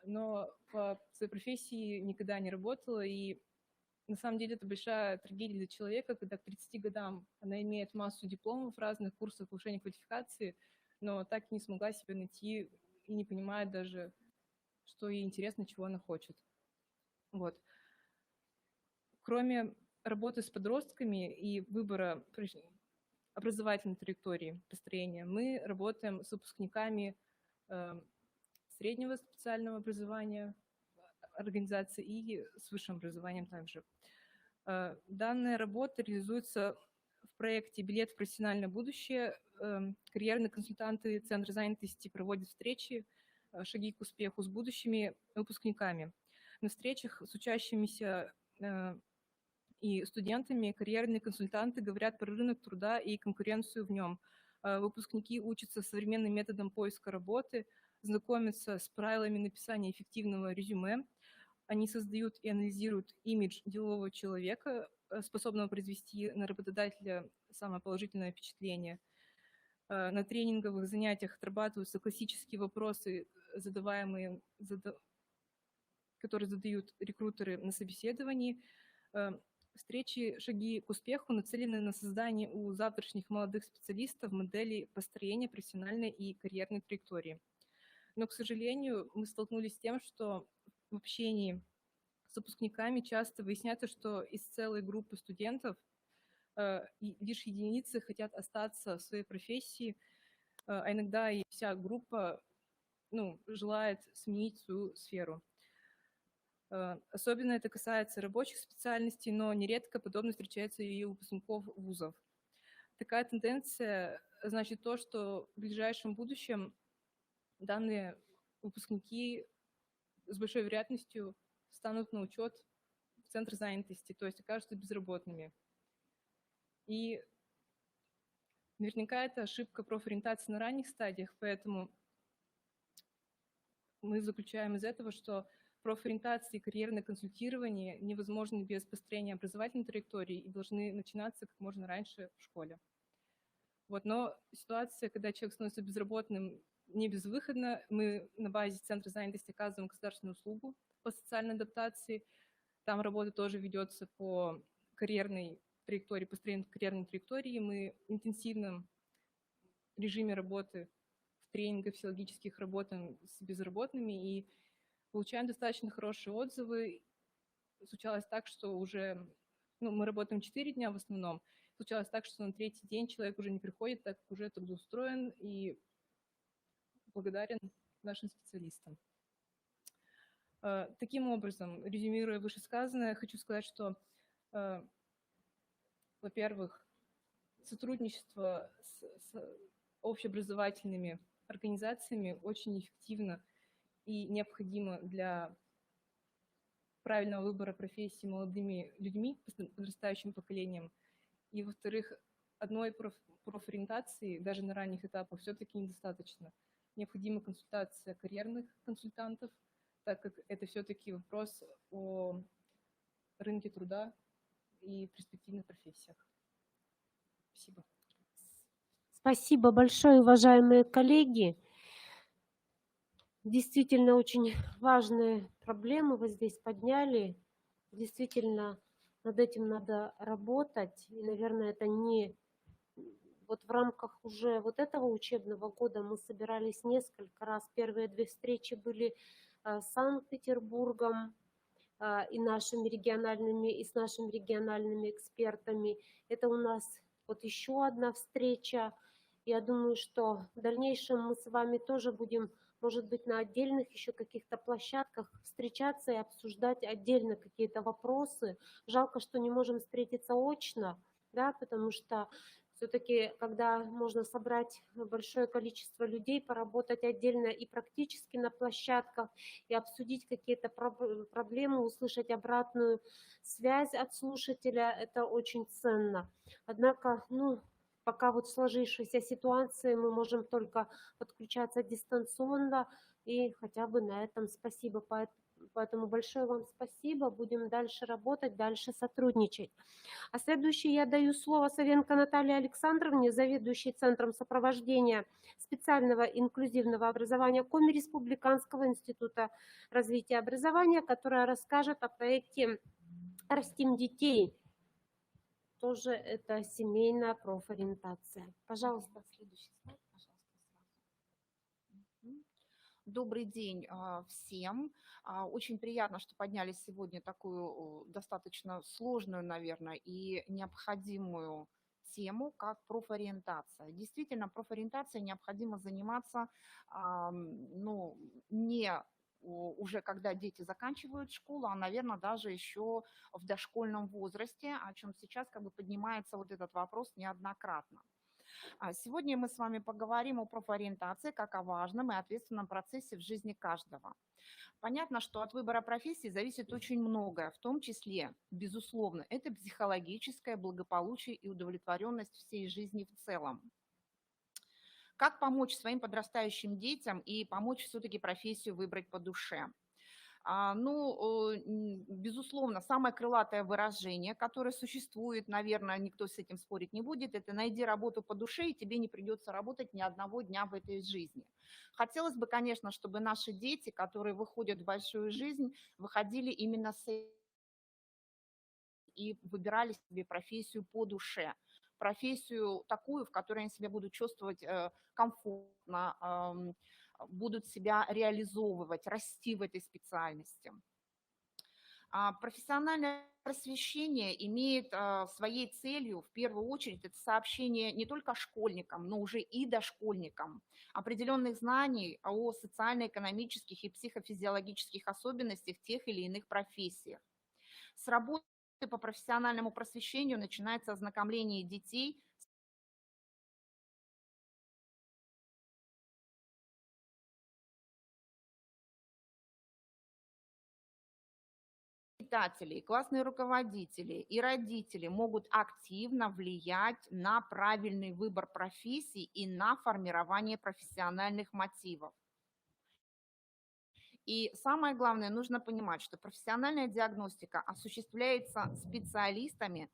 но по своей профессии никогда не работала, и на самом деле это большая трагедия для человека, когда к 30 годам она имеет массу дипломов разных курсов повышения квалификации, но так и не смогла себя найти и не понимает даже, что ей интересно, чего она хочет. Вот. Кроме работы с подростками и выбора образовательной траектории построения, мы работаем с выпускниками среднего специального образования организации и с высшим образованием также. Данная работа реализуется в проекте «Билет в профессиональное будущее». Карьерные консультанты Центра занятости проводят встречи «Шаги к успеху» с будущими выпускниками. На встречах с учащимися и студентами карьерные консультанты говорят про рынок труда и конкуренцию в нем. Выпускники учатся современным методам поиска работы, знакомятся с правилами написания эффективного резюме. Они создают и анализируют имидж делового человека, способного произвести на работодателя самое положительное впечатление. На тренинговых занятиях отрабатываются классические вопросы, которые задают рекрутеры на собеседовании. Встречи «Шаги к успеху» нацелены на создание у завтрашних молодых специалистов модели построения профессиональной и карьерной траектории. Но, к сожалению, мы столкнулись с тем, что в общении с выпускниками часто выясняется, что из целой группы студентов лишь единицы хотят остаться в своей профессии, а иногда и вся группа желает сменить свою сферу. Особенно это касается рабочих специальностей, но нередко подобное встречается и у выпускников вузов. Такая тенденция значит то, что в ближайшем будущем данные выпускники с большой вероятностью станут на учет в Центр занятости, то есть окажутся безработными. И наверняка это ошибка профориентации на ранних стадиях, поэтому мы заключаем из этого, что профориентация и карьерное консультирование невозможны без построения образовательной траектории и должны начинаться как можно раньше в школе. Вот, но ситуация, когда человек становится безработным, не безвыходна. Мы на базе Центра занятости оказываем государственную услугу по социальной адаптации. Там работа тоже ведется по карьерной траектории, построению карьерной траектории. Мы в интенсивном режиме работы, в тренингах физиологических работаем с безработными и получаем достаточно хорошие отзывы. Случалось так, что уже, мы работаем 4 дня в основном. Случалось так, что на 3-й день человек уже не приходит, так как уже трудоустроен и благодарен нашим специалистам. Таким образом, резюмируя вышесказанное, хочу сказать, что, во-первых, сотрудничество с общеобразовательными организациями очень эффективно и необходимо для правильного выбора профессии молодыми людьми, подрастающим поколением. И, во-вторых, одной профориентации, даже на ранних этапах, все-таки недостаточно. Необходима консультация карьерных консультантов, так как это все-таки вопрос о рынке труда и перспективных профессиях. Спасибо. Спасибо большое, уважаемые коллеги. Действительно, очень важные проблемы вы здесь подняли. действительно над этим надо работать. И, наверное, это не вот в рамках уже вот этого учебного года мы собирались несколько раз. Первые 2 встречи были с Санкт-Петербургом и с нашими региональными экспертами. Это у нас вот еще одна встреча. Я думаю, что в дальнейшем мы с вами тоже будем, может быть, на отдельных еще каких-то площадках встречаться и обсуждать отдельно какие-то вопросы. Жалко, что не можем встретиться очно, да, потому что все-таки, когда можно собрать большое количество людей, поработать отдельно и практически на площадках, и обсудить какие-то проблемы, услышать обратную связь от слушателя, это очень ценно. Однако, пока вот в сложившейся ситуации мы можем только подключаться дистанционно, и хотя бы на этом спасибо. Поэтому большое вам спасибо. Будем дальше работать, дальше сотрудничать. А следующий я даю слово Савенко Наталье Александровне, заведующей Центром сопровождения специального инклюзивного образования Коми Республиканского института развития образования, которая расскажет о проекте «Растим детей». Тоже это семейная профориентация. Пожалуйста, следующий слайд, пожалуйста. Добрый день всем. Очень приятно, что подняли сегодня такую достаточно сложную, наверное, и необходимую тему, как профориентация. Действительно, профориентацией необходимо заниматься не уже когда дети заканчивают школу, а, наверное, даже еще в дошкольном возрасте, о чем сейчас поднимается вот этот вопрос неоднократно. Сегодня мы с вами поговорим о профориентации как о важном и ответственном процессе в жизни каждого. Понятно, что от выбора профессии зависит очень многое, в том числе, безусловно, это психологическое благополучие и удовлетворенность всей жизни в целом. Как помочь своим подрастающим детям и помочь все-таки профессию выбрать по душе? Безусловно, самое крылатое выражение, которое существует, наверное, никто с этим спорить не будет, это «найди работу по душе, и тебе не придется работать ни одного дня в этой жизни». Хотелось бы, конечно, чтобы наши дети, которые выходят в большую жизнь, выходили именно с этим и выбирали себе профессию по душе. Профессию такую, в которой они себя будут чувствовать комфортно, будут себя реализовывать, расти в этой специальности. Профессиональное просвещение имеет своей целью, в первую очередь, это сообщение не только школьникам, но уже и дошкольникам определенных знаний о социально-экономических и психофизиологических особенностях тех или иных профессиях. С работы по профессиональному просвещению начинается ознакомление детей классные руководители и родители могут активно влиять на правильный выбор профессий и на формирование профессиональных мотивов. И самое главное, нужно понимать, что профессиональная диагностика осуществляется специалистами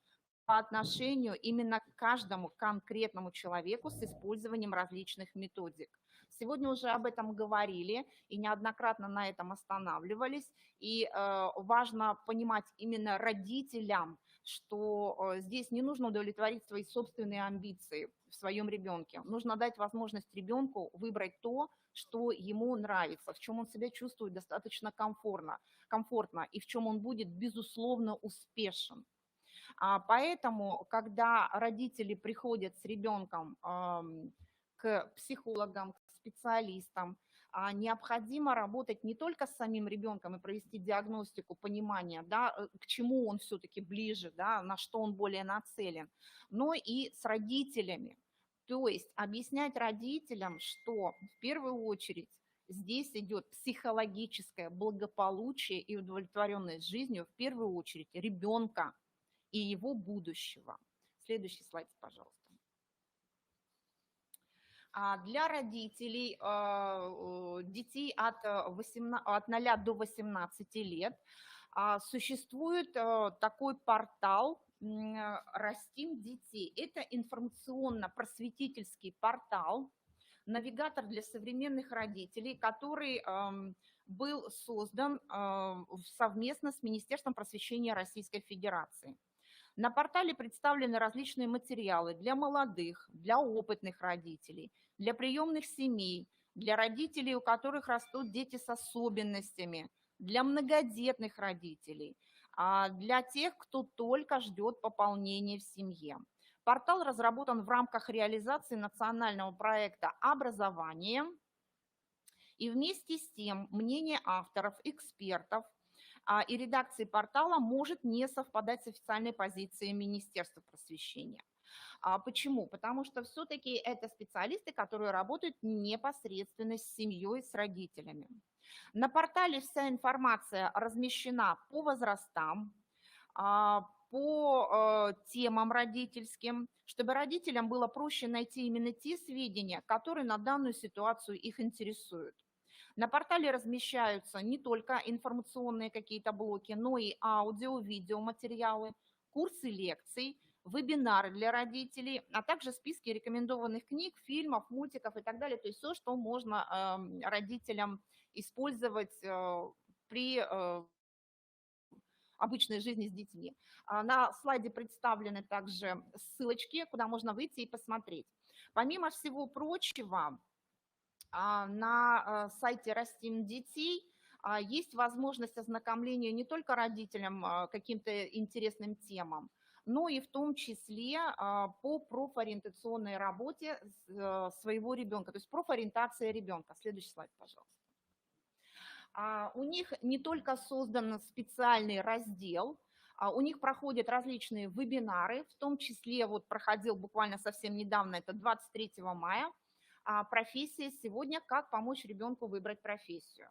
по отношению именно к каждому конкретному человеку с использованием различных методик. Сегодня уже об этом говорили и неоднократно на этом останавливались. И важно понимать именно родителям, что здесь не нужно удовлетворить свои собственные амбиции в своем ребенке. Нужно дать возможность ребенку выбрать то, что ему нравится, в чем он себя чувствует достаточно комфортно и в чем он будет, безусловно, успешен. Поэтому, когда родители приходят с ребенком к психологам, к специалистам, необходимо работать не только с самим ребенком и провести диагностику, понимание, да, к чему он все-таки ближе, да, на что он более нацелен, но и с родителями. То есть объяснять родителям, что в первую очередь здесь идет психологическое благополучие и удовлетворенность жизнью, в первую очередь ребенка и его будущего. Следующий слайд, пожалуйста. Для родителей детей от 0 до 18 лет существует такой портал «Растим детей». Это информационно-просветительский портал, навигатор для современных родителей, который был создан совместно с Министерством просвещения Российской Федерации. На портале представлены различные материалы для молодых, для опытных родителей, для приемных семей, для родителей, у которых растут дети с особенностями, для многодетных родителей, для тех, кто только ждет пополнения в семье. Портал разработан в рамках реализации национального проекта «Образование». И вместе с тем мнение авторов, экспертов и редакции портала может не совпадать с официальной позицией Министерства просвещения. Почему? Потому что все-таки это специалисты, которые работают непосредственно с семьей, с родителями. На портале вся информация размещена по возрастам, по темам родительским, чтобы родителям было проще найти именно те сведения, которые на данную ситуацию их интересуют. На портале размещаются не только информационные какие-то блоки, но и аудио, видеоматериалы, курсы лекций, вебинары для родителей, а также списки рекомендованных книг, фильмов, мультиков и так далее. То есть все, что можно родителям использовать при обычной жизни с детьми. На слайде представлены также ссылочки, куда можно выйти и посмотреть. Помимо всего прочего, на сайте «Растим детей» есть возможность ознакомления не только родителям каким-то интересным темам, но и в том числе по профориентационной работе своего ребенка, то есть профориентация ребенка. Следующий слайд, пожалуйста. У них не только создан специальный раздел, у них проходят различные вебинары, в том числе вот проходил буквально совсем недавно, это 23 мая, профессия сегодня «Как помочь ребенку выбрать профессию».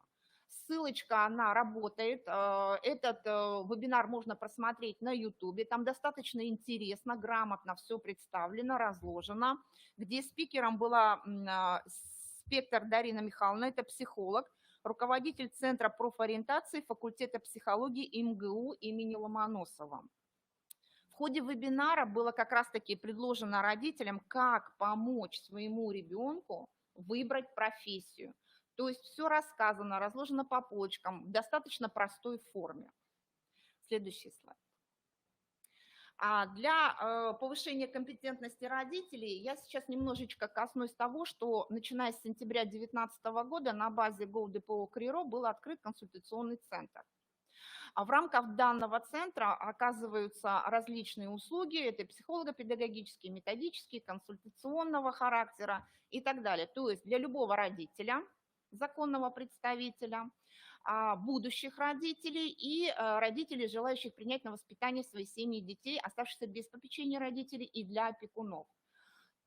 Ссылочка, она работает, этот вебинар можно просмотреть на YouTube, там достаточно интересно, грамотно все представлено, разложено, где спикером была спектр Дарина Михайловна, это психолог, руководитель Центра профориентации факультета психологии МГУ имени Ломоносова. В ходе вебинара было как раз-таки предложено родителям, как помочь своему ребенку выбрать профессию. То есть все рассказано, разложено по полочкам в достаточно простой форме. Следующий слайд. Для повышения компетентности родителей я сейчас немножечко коснусь того, что начиная с сентября 2019 года на базе ГО-ДПО КРИРО был открыт консультационный центр. В рамках данного центра оказываются различные услуги, это психолого-педагогические, методические, консультационного характера и так далее. То есть для любого родителя, законного представителя, будущих родителей и родителей, желающих принять на воспитание свои семьи детей, оставшихся без попечения родителей, и для опекунов.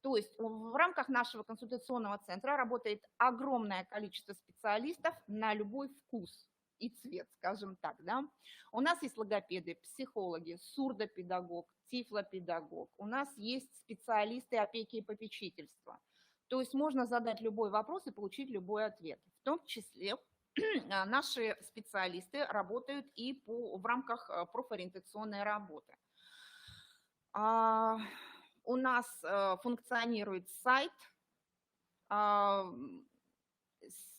То есть в рамках нашего консультационного центра работает огромное количество специалистов на любой вкус и цвет, скажем так, да. У нас есть логопеды, психологи, сурдопедагог, тифлопедагог, у нас есть специалисты опеки и попечительства. То есть можно задать любой вопрос и получить любой ответ. В том числе наши специалисты работают и в рамках профориентационной работы. У нас функционирует сайт.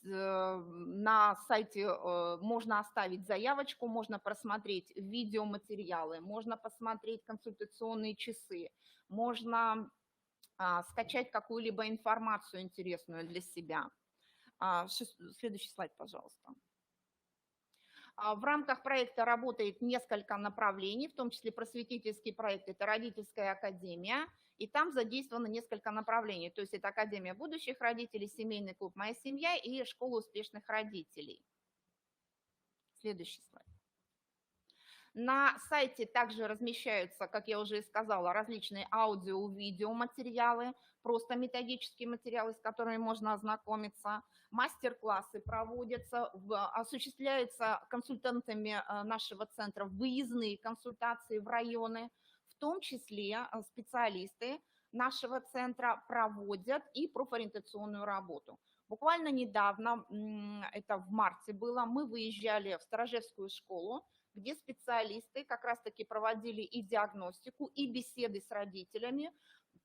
На сайте можно оставить заявочку, можно просмотреть видеоматериалы, можно посмотреть консультационные часы, можно скачать какую-либо информацию интересную для себя. Следующий слайд, пожалуйста. В рамках проекта работает несколько направлений, в том числе просветительский проект, это родительская академия, и там задействовано несколько направлений, то есть это Академия будущих родителей, семейный клуб «Моя семья» и школа успешных родителей. Следующий слайд. На сайте также размещаются, как я уже и сказала, различные аудио, видеоматериалы, просто методические материалы, с которыми можно ознакомиться. Мастер-классы проводятся, осуществляются консультантами нашего центра выездные консультации в районы, в том числе специалисты нашего центра проводят и профориентационную работу. Буквально недавно, это в марте было, мы выезжали в Сторожевскую школу, где специалисты как раз-таки проводили и диагностику, и беседы с родителями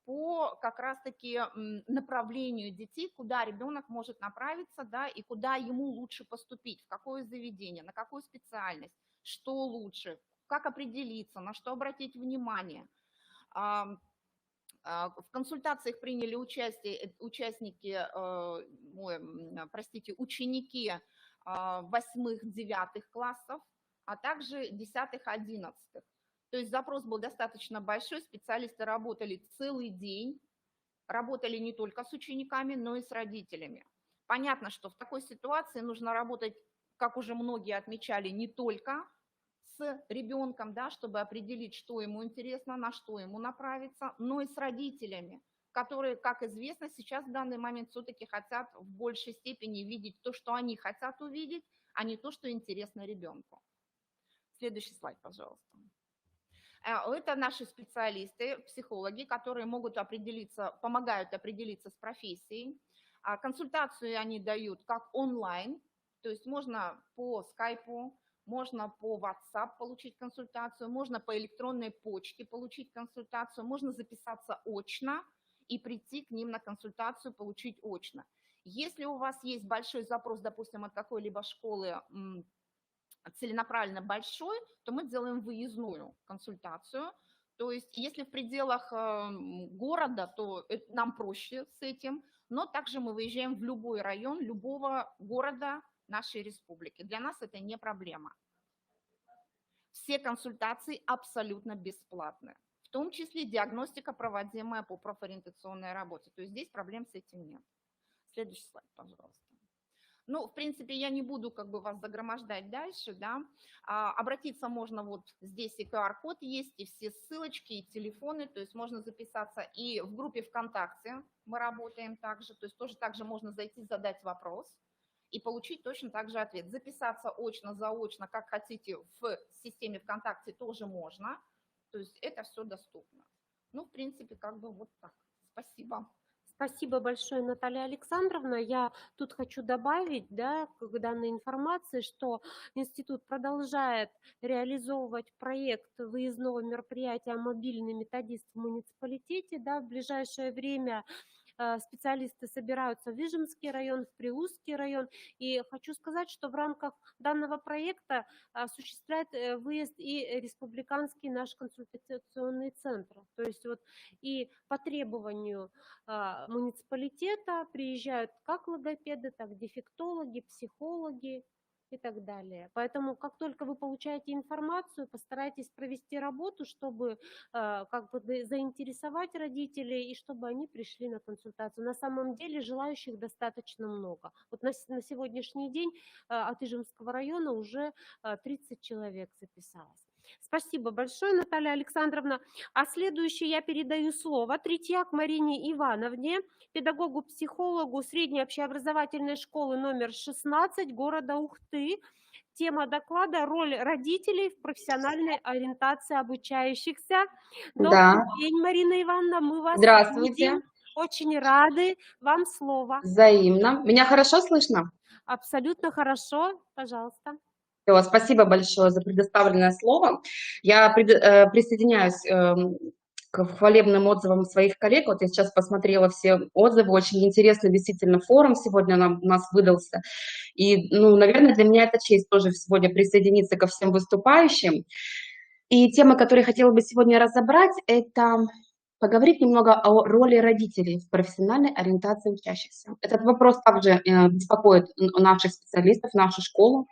по как раз-таки направлению детей, куда ребенок может направиться, да, и куда ему лучше поступить, в какое заведение, на какую специальность, что лучше, как определиться, на что обратить внимание. В консультациях приняли участие ученики 8-9 классов, а также 10-11. То есть запрос был достаточно большой, специалисты работали целый день, работали не только с учениками, но и с родителями. Понятно, что в такой ситуации нужно работать, как уже многие отмечали, не только с ребенком, да, чтобы определить, что ему интересно, на что ему направиться, но и с родителями, которые, как известно, сейчас в данный момент все-таки хотят в большей степени видеть то, что они хотят увидеть, а не то, что интересно ребенку. Следующий слайд, пожалуйста. Это наши специалисты, психологи, которые могут определиться, помогают определиться с профессией. Консультацию они дают как онлайн, то есть можно по скайпу, можно по WhatsApp получить консультацию, можно по электронной почте получить консультацию, можно записаться очно и прийти к ним на консультацию, получить очно. Если у вас есть большой запрос, допустим, от какой-либо школы, целенаправленно большой, то мы делаем выездную консультацию. То есть если в пределах города, то нам проще с этим, но также мы выезжаем в любой район любого города нашей республики. Для нас это не проблема. Все консультации абсолютно бесплатны, в том числе диагностика, проводимая по профориентационной работе. То есть здесь проблем с этим нет. Следующий слайд, пожалуйста. Ну, в принципе, я не буду вас загромождать дальше, да. Обратиться можно вот здесь и QR-код есть, и все ссылочки, и телефоны, то есть можно записаться и в группе ВКонтакте мы работаем также, то есть тоже также можно зайти, задать вопрос и получить точно так же ответ. Записаться очно, заочно, как хотите, в системе ВКонтакте тоже можно, то есть это все доступно. Ну, в принципе, вот так. Спасибо. Спасибо большое, Наталья Александровна. Я тут хочу добавить, да, к данной информации, что институт продолжает реализовывать проект выездного мероприятия «Мобильный методист в муниципалитете». Да, в ближайшее время специалисты собираются в Вижемский район, в Прилузский район. И хочу сказать, что в рамках данного проекта осуществляет выезд и республиканский наш консультационный центр. То есть и по требованию муниципалитета приезжают как логопеды, так дефектологи, психологи и так далее. Поэтому, как только вы получаете информацию, постарайтесь провести работу, чтобы заинтересовать родителей и чтобы они пришли на консультацию. На самом деле желающих достаточно много. Вот на сегодняшний день от Ижемского района уже 30 человек записалось. Спасибо большое, Наталья Александровна. А следующее я передаю слово Третьяк Марине Ивановне, педагогу-психологу средней общеобразовательной школы номер 16 города Ухты. Тема доклада «Роль родителей в профессиональной ориентации обучающихся». Добрый день, Марина Ивановна, мы вас видим. Очень рады. Вам слово. Взаимно. Меня хорошо слышно? Абсолютно хорошо. Пожалуйста. Спасибо большое за предоставленное слово. Я присоединяюсь к хвалебным отзывам своих коллег. Вот я сейчас посмотрела все отзывы. Очень интересный действительно форум сегодня у нас выдался. И, наверное, для меня это честь тоже сегодня присоединиться ко всем выступающим. И тема, которую я хотела бы сегодня разобрать, это поговорить немного о роли родителей в профессиональной ориентации учащихся. Этот вопрос также беспокоит наших специалистов, нашу школу.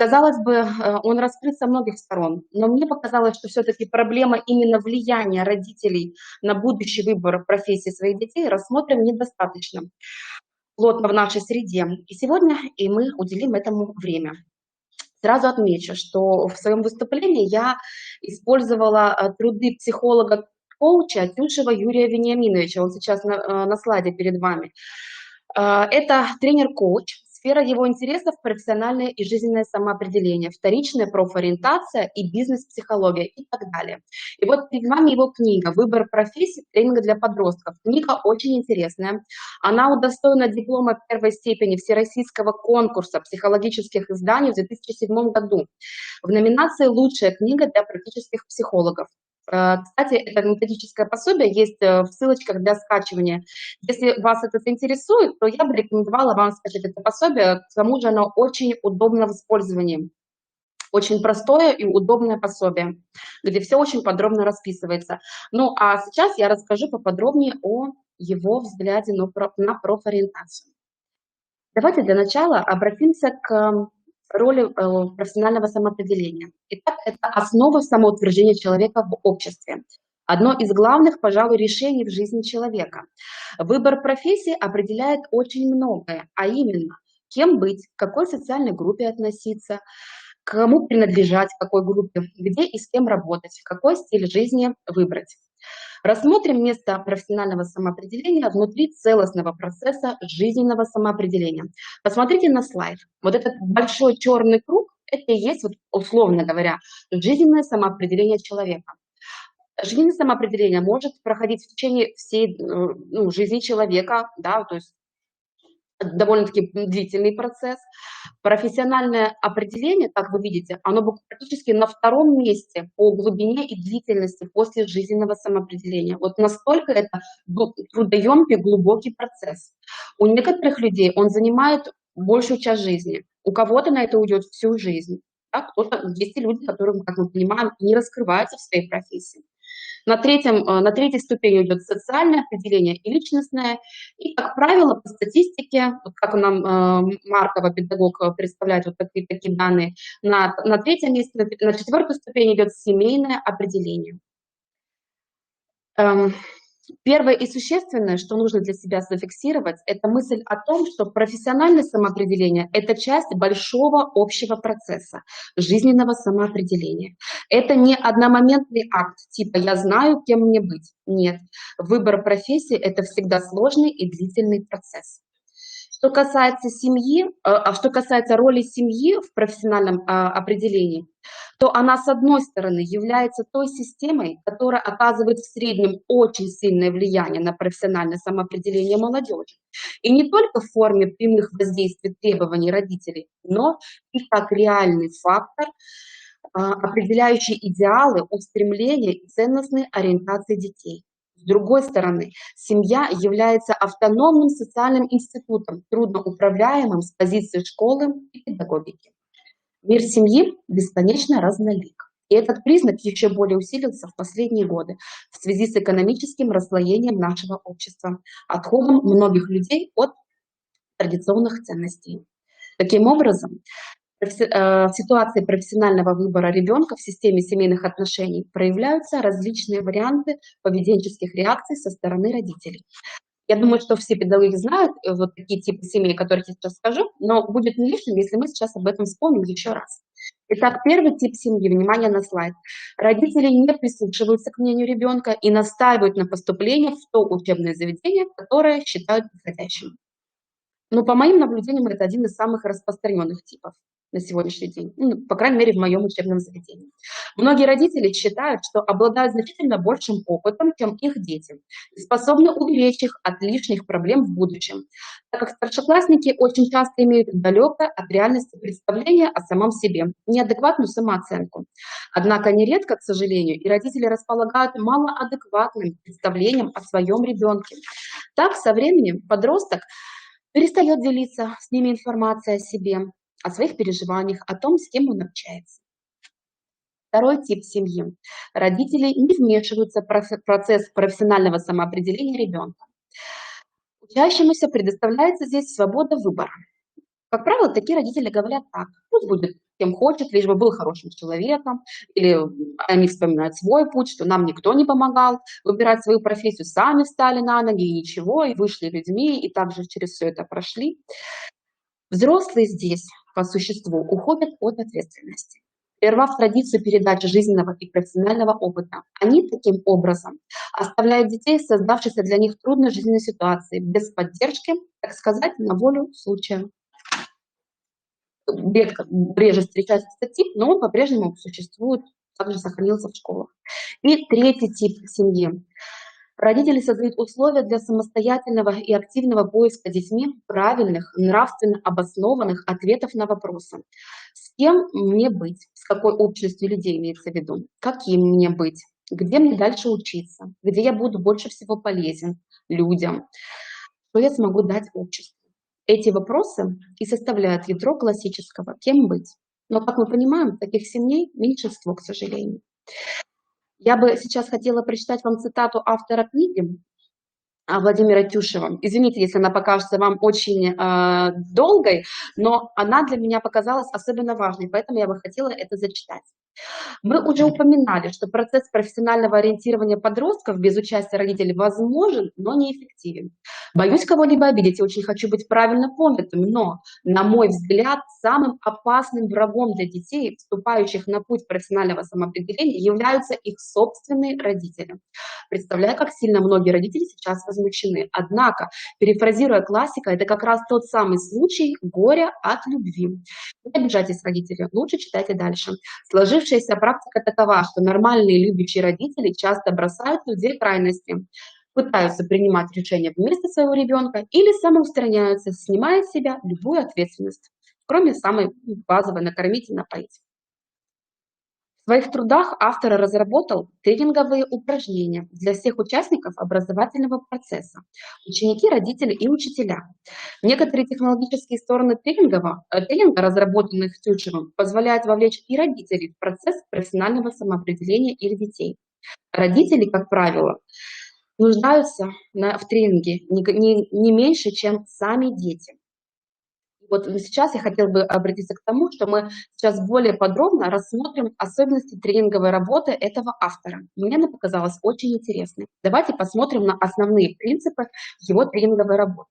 Казалось бы, он раскрыт со многих сторон, но мне показалось, что все-таки проблема именно влияния родителей на будущий выбор профессии своих детей рассмотрена недостаточно плотно в нашей среде. И сегодня мы уделим этому время. Сразу отмечу, что в своем выступлении я использовала труды психолога-коуча Тюшева Юрия Вениаминовича. Он сейчас на слайде перед вами. Это тренер-коуч. Сфера его интересов – профессиональное и жизненное самоопределение, вторичная профориентация и бизнес-психология и так далее. И вот перед вами его книга «Выбор профессии. Тренинг для подростков». Книга очень интересная. Она удостоена диплома первой степени Всероссийского конкурса психологических изданий в 2007 году в номинации «Лучшая книга для практических психологов». Кстати, это методическое пособие есть в ссылочках для скачивания. Если вас это заинтересует, то я бы рекомендовала вам скачать это пособие. К тому же оно очень удобно в использовании. Очень простое и удобное пособие, где все очень подробно расписывается. Ну, а сейчас я расскажу поподробнее о его взгляде на профориентацию. Давайте для начала обратимся к роли профессионального самоопределения. Итак, это основа самоутверждения человека в обществе. Одно из главных, пожалуй, решений в жизни человека. Выбор профессии определяет очень многое, а именно, кем быть, к какой социальной группе относиться, к кому принадлежать, к какой группе, где и с кем работать, какой стиль жизни выбрать. Рассмотрим место профессионального самоопределения внутри целостного процесса жизненного самоопределения. Посмотрите на слайд. Вот этот большой черный круг, это и есть, вот, условно говоря, жизненное самоопределение человека. Жизненное самоопределение может проходить в течение всей жизни человека, да, то есть довольно-таки длительный процесс. Профессиональное определение, как вы видите, оно практически на втором месте по глубине и длительности после жизненного самоопределения. Вот настолько это трудоемкий, глубокий процесс. У некоторых людей он занимает большую часть жизни, у кого-то на это уйдет всю жизнь. Да? Кто-то, есть и люди, которые, как мы понимаем, не раскрываются в своей профессии. На третьей ступени идет социальное определение и личностное. И, как правило, по статистике, вот как нам Маркова, педагог, представляет вот такие данные, на третьем месте, на четвертой ступени идет семейное определение. Первое и существенное, что нужно для себя зафиксировать, это мысль о том, что профессиональное самоопределение – это часть большого общего процесса жизненного самоопределения. Это не одномоментный акт, типа «я знаю, кем мне быть». Нет, выбор профессии – это всегда сложный и длительный процесс. Что касается семьи, что касается роли семьи в профессиональном определении, то она, с одной стороны, является той системой, которая оказывает в среднем очень сильное влияние на профессиональное самоопределение молодежи. И не только в форме прямых воздействий требований родителей, но и как реальный фактор, определяющий идеалы, устремления и ценностные ориентации детей. С другой стороны, семья является автономным социальным институтом, трудноуправляемым с позиции школы и педагогики. Мир семьи бесконечно разнолик. И этот признак еще более усилился в последние годы в связи с экономическим расслоением нашего общества, отходом многих людей от традиционных ценностей. Таким образом, в ситуации профессионального выбора ребенка в системе семейных отношений проявляются различные варианты поведенческих реакций со стороны родителей. Я думаю, что все педагоги знают вот такие типы семей, о которых я сейчас скажу, но будет не лишним, если мы сейчас об этом вспомним еще раз. Итак, первый тип семьи, внимание на слайд. Родители не прислушиваются к мнению ребенка и настаивают на поступлении в то учебное заведение, которое считают подходящим. Но по моим наблюдениям, это один из самых распространенных типов на сегодняшний день, по крайней мере, в моем учебном заведении. Многие родители считают, что обладают значительно большим опытом, чем их дети, и способны уберечь их от лишних проблем в будущем, так как старшеклассники очень часто имеют далекое от реальности представление о самом себе, неадекватную самооценку. Однако нередко, к сожалению, и родители располагают малоадекватным представлением о своем ребенке. Так, со временем подросток перестает делиться с ними информацией о себе, о своих переживаниях, о том, с кем он общается. Второй тип семьи. Родители не вмешиваются в процесс профессионального самоопределения ребенка. Учащемуся предоставляется здесь свобода выбора. Как правило, такие родители говорят так: пусть будет кем хочет, лишь бы был хорошим человеком, или они вспоминают свой путь, что нам никто не помогал выбирать свою профессию, сами встали на ноги и ничего, и вышли людьми, и также через все это прошли. Взрослые здесь, по существу, уходят от ответственности, прервав традицию передачи жизненного и профессионального опыта. Они таким образом оставляют детей в создавшейся для них трудной жизненной ситуации, без поддержки, так сказать, на волю случая. Реже встречается этот тип, но он по-прежнему существует, также сохранился в школах. И третий тип семьи. Родители создают условия для самостоятельного и активного поиска детьми правильных, нравственно обоснованных ответов на вопросы. С кем мне быть? С какой общностью людей имеется в виду? Каким мне быть? где мне дальше учиться, где я буду больше всего полезен людям, что я смогу дать обществу. Эти вопросы и составляют ядро классического «Кем быть?». Но, как мы понимаем, таких семей меньшинство, к сожалению. Я бы сейчас хотела прочитать вам цитату автора книги Владимира Тюшева. Извините, если она покажется вам очень долгой, но она для меня показалась особенно важной, поэтому я бы хотела это зачитать. Мы уже упоминали, что процесс профессионального ориентирования подростков без участия родителей возможен, но неэффективен. Боюсь кого-либо обидеть и очень хочу быть правильно понятым, но, на мой взгляд, самым опасным врагом для детей, вступающих на путь профессионального самоопределения, являются их собственные родители. Представляю, как сильно многие родители сейчас возмущены. Однако, перефразируя классика, это как раз тот самый случай горя от любви. Не обижайтесь, родители, лучше читайте дальше. Сложившаяся практика такова, что нормальные любящие родители часто бросают людей в крайности, пытаются принимать решения вместо своего ребенка или самоустраняются, снимая с себя любую ответственность, кроме самой базовой накормить и напоить. В своих трудах автор разработал тренинговые упражнения для всех участников образовательного процесса, ученики, родители и учителя. Некоторые технологические стороны тренинга, разработанных Тюшевым, позволяют вовлечь и родителей в процесс профессионального самоопределения их детей. Родители, как правило, нуждаются в тренинге не меньше, чем сами дети. Вот сейчас я хотела бы обратиться к тому, что мы сейчас более подробно рассмотрим особенности тренинговой работы этого автора. Мне она показалась очень интересной. Давайте посмотрим на основные принципы его тренинговой работы.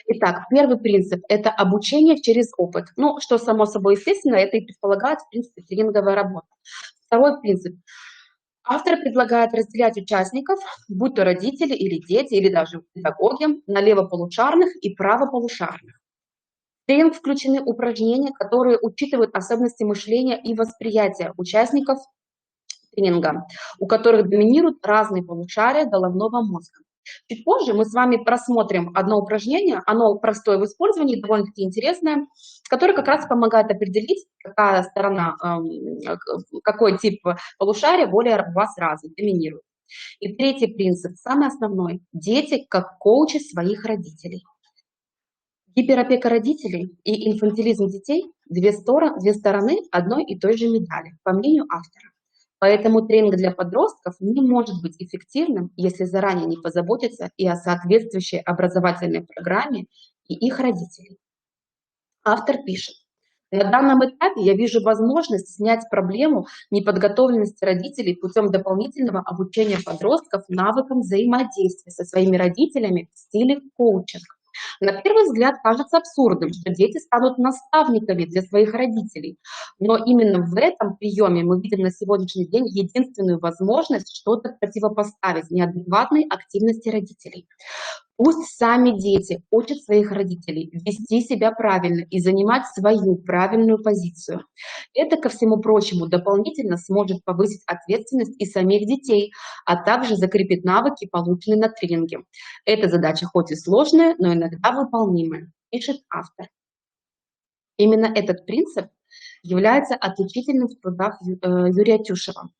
Итак, первый принцип – это обучение через опыт. Ну, что само собой естественно, это и предполагает, в принципе, тренинговая работа. Второй принцип. Автор предлагает разделять участников, будь то родители или дети, или даже педагоги, на левополушарных и правополушарных. В тренинг включены упражнения, которые учитывают особенности мышления и восприятия участников тренинга, у которых доминируют разные полушария головного мозга. Чуть позже мы с вами просмотрим одно упражнение, оно простое в использовании, довольно-таки интересное, которое как раз помогает определить, какая сторона, какой тип полушария более у вас развит, доминирует. И третий принцип, самый основной – дети как коучи своих родителей. Гиперопека родителей и инфантилизм детей – две стороны одной и той же медали, по мнению автора. Поэтому тренинг для подростков не может быть эффективным, если заранее не позаботиться и о соответствующей образовательной программе и их родителей. Автор пишет: на данном этапе я вижу возможность снять проблему неподготовленности родителей путем дополнительного обучения подростков навыкам взаимодействия со своими родителями в стиле коучинга. На первый взгляд кажется абсурдным, что дети станут наставниками для своих родителей, но именно в этом приеме мы видим на сегодняшний день единственную возможность что-то противопоставить неадекватной активности родителей. Пусть сами дети учат своих родителей вести себя правильно и занимать свою правильную позицию. Это, ко всему прочему, дополнительно сможет повысить ответственность и самих детей, а также закрепить навыки, полученные на тренинге. Эта задача хоть и сложная, но иногда выполнимая, пишет автор. Именно этот принцип является отличительным в трудах Юрия Тюшева.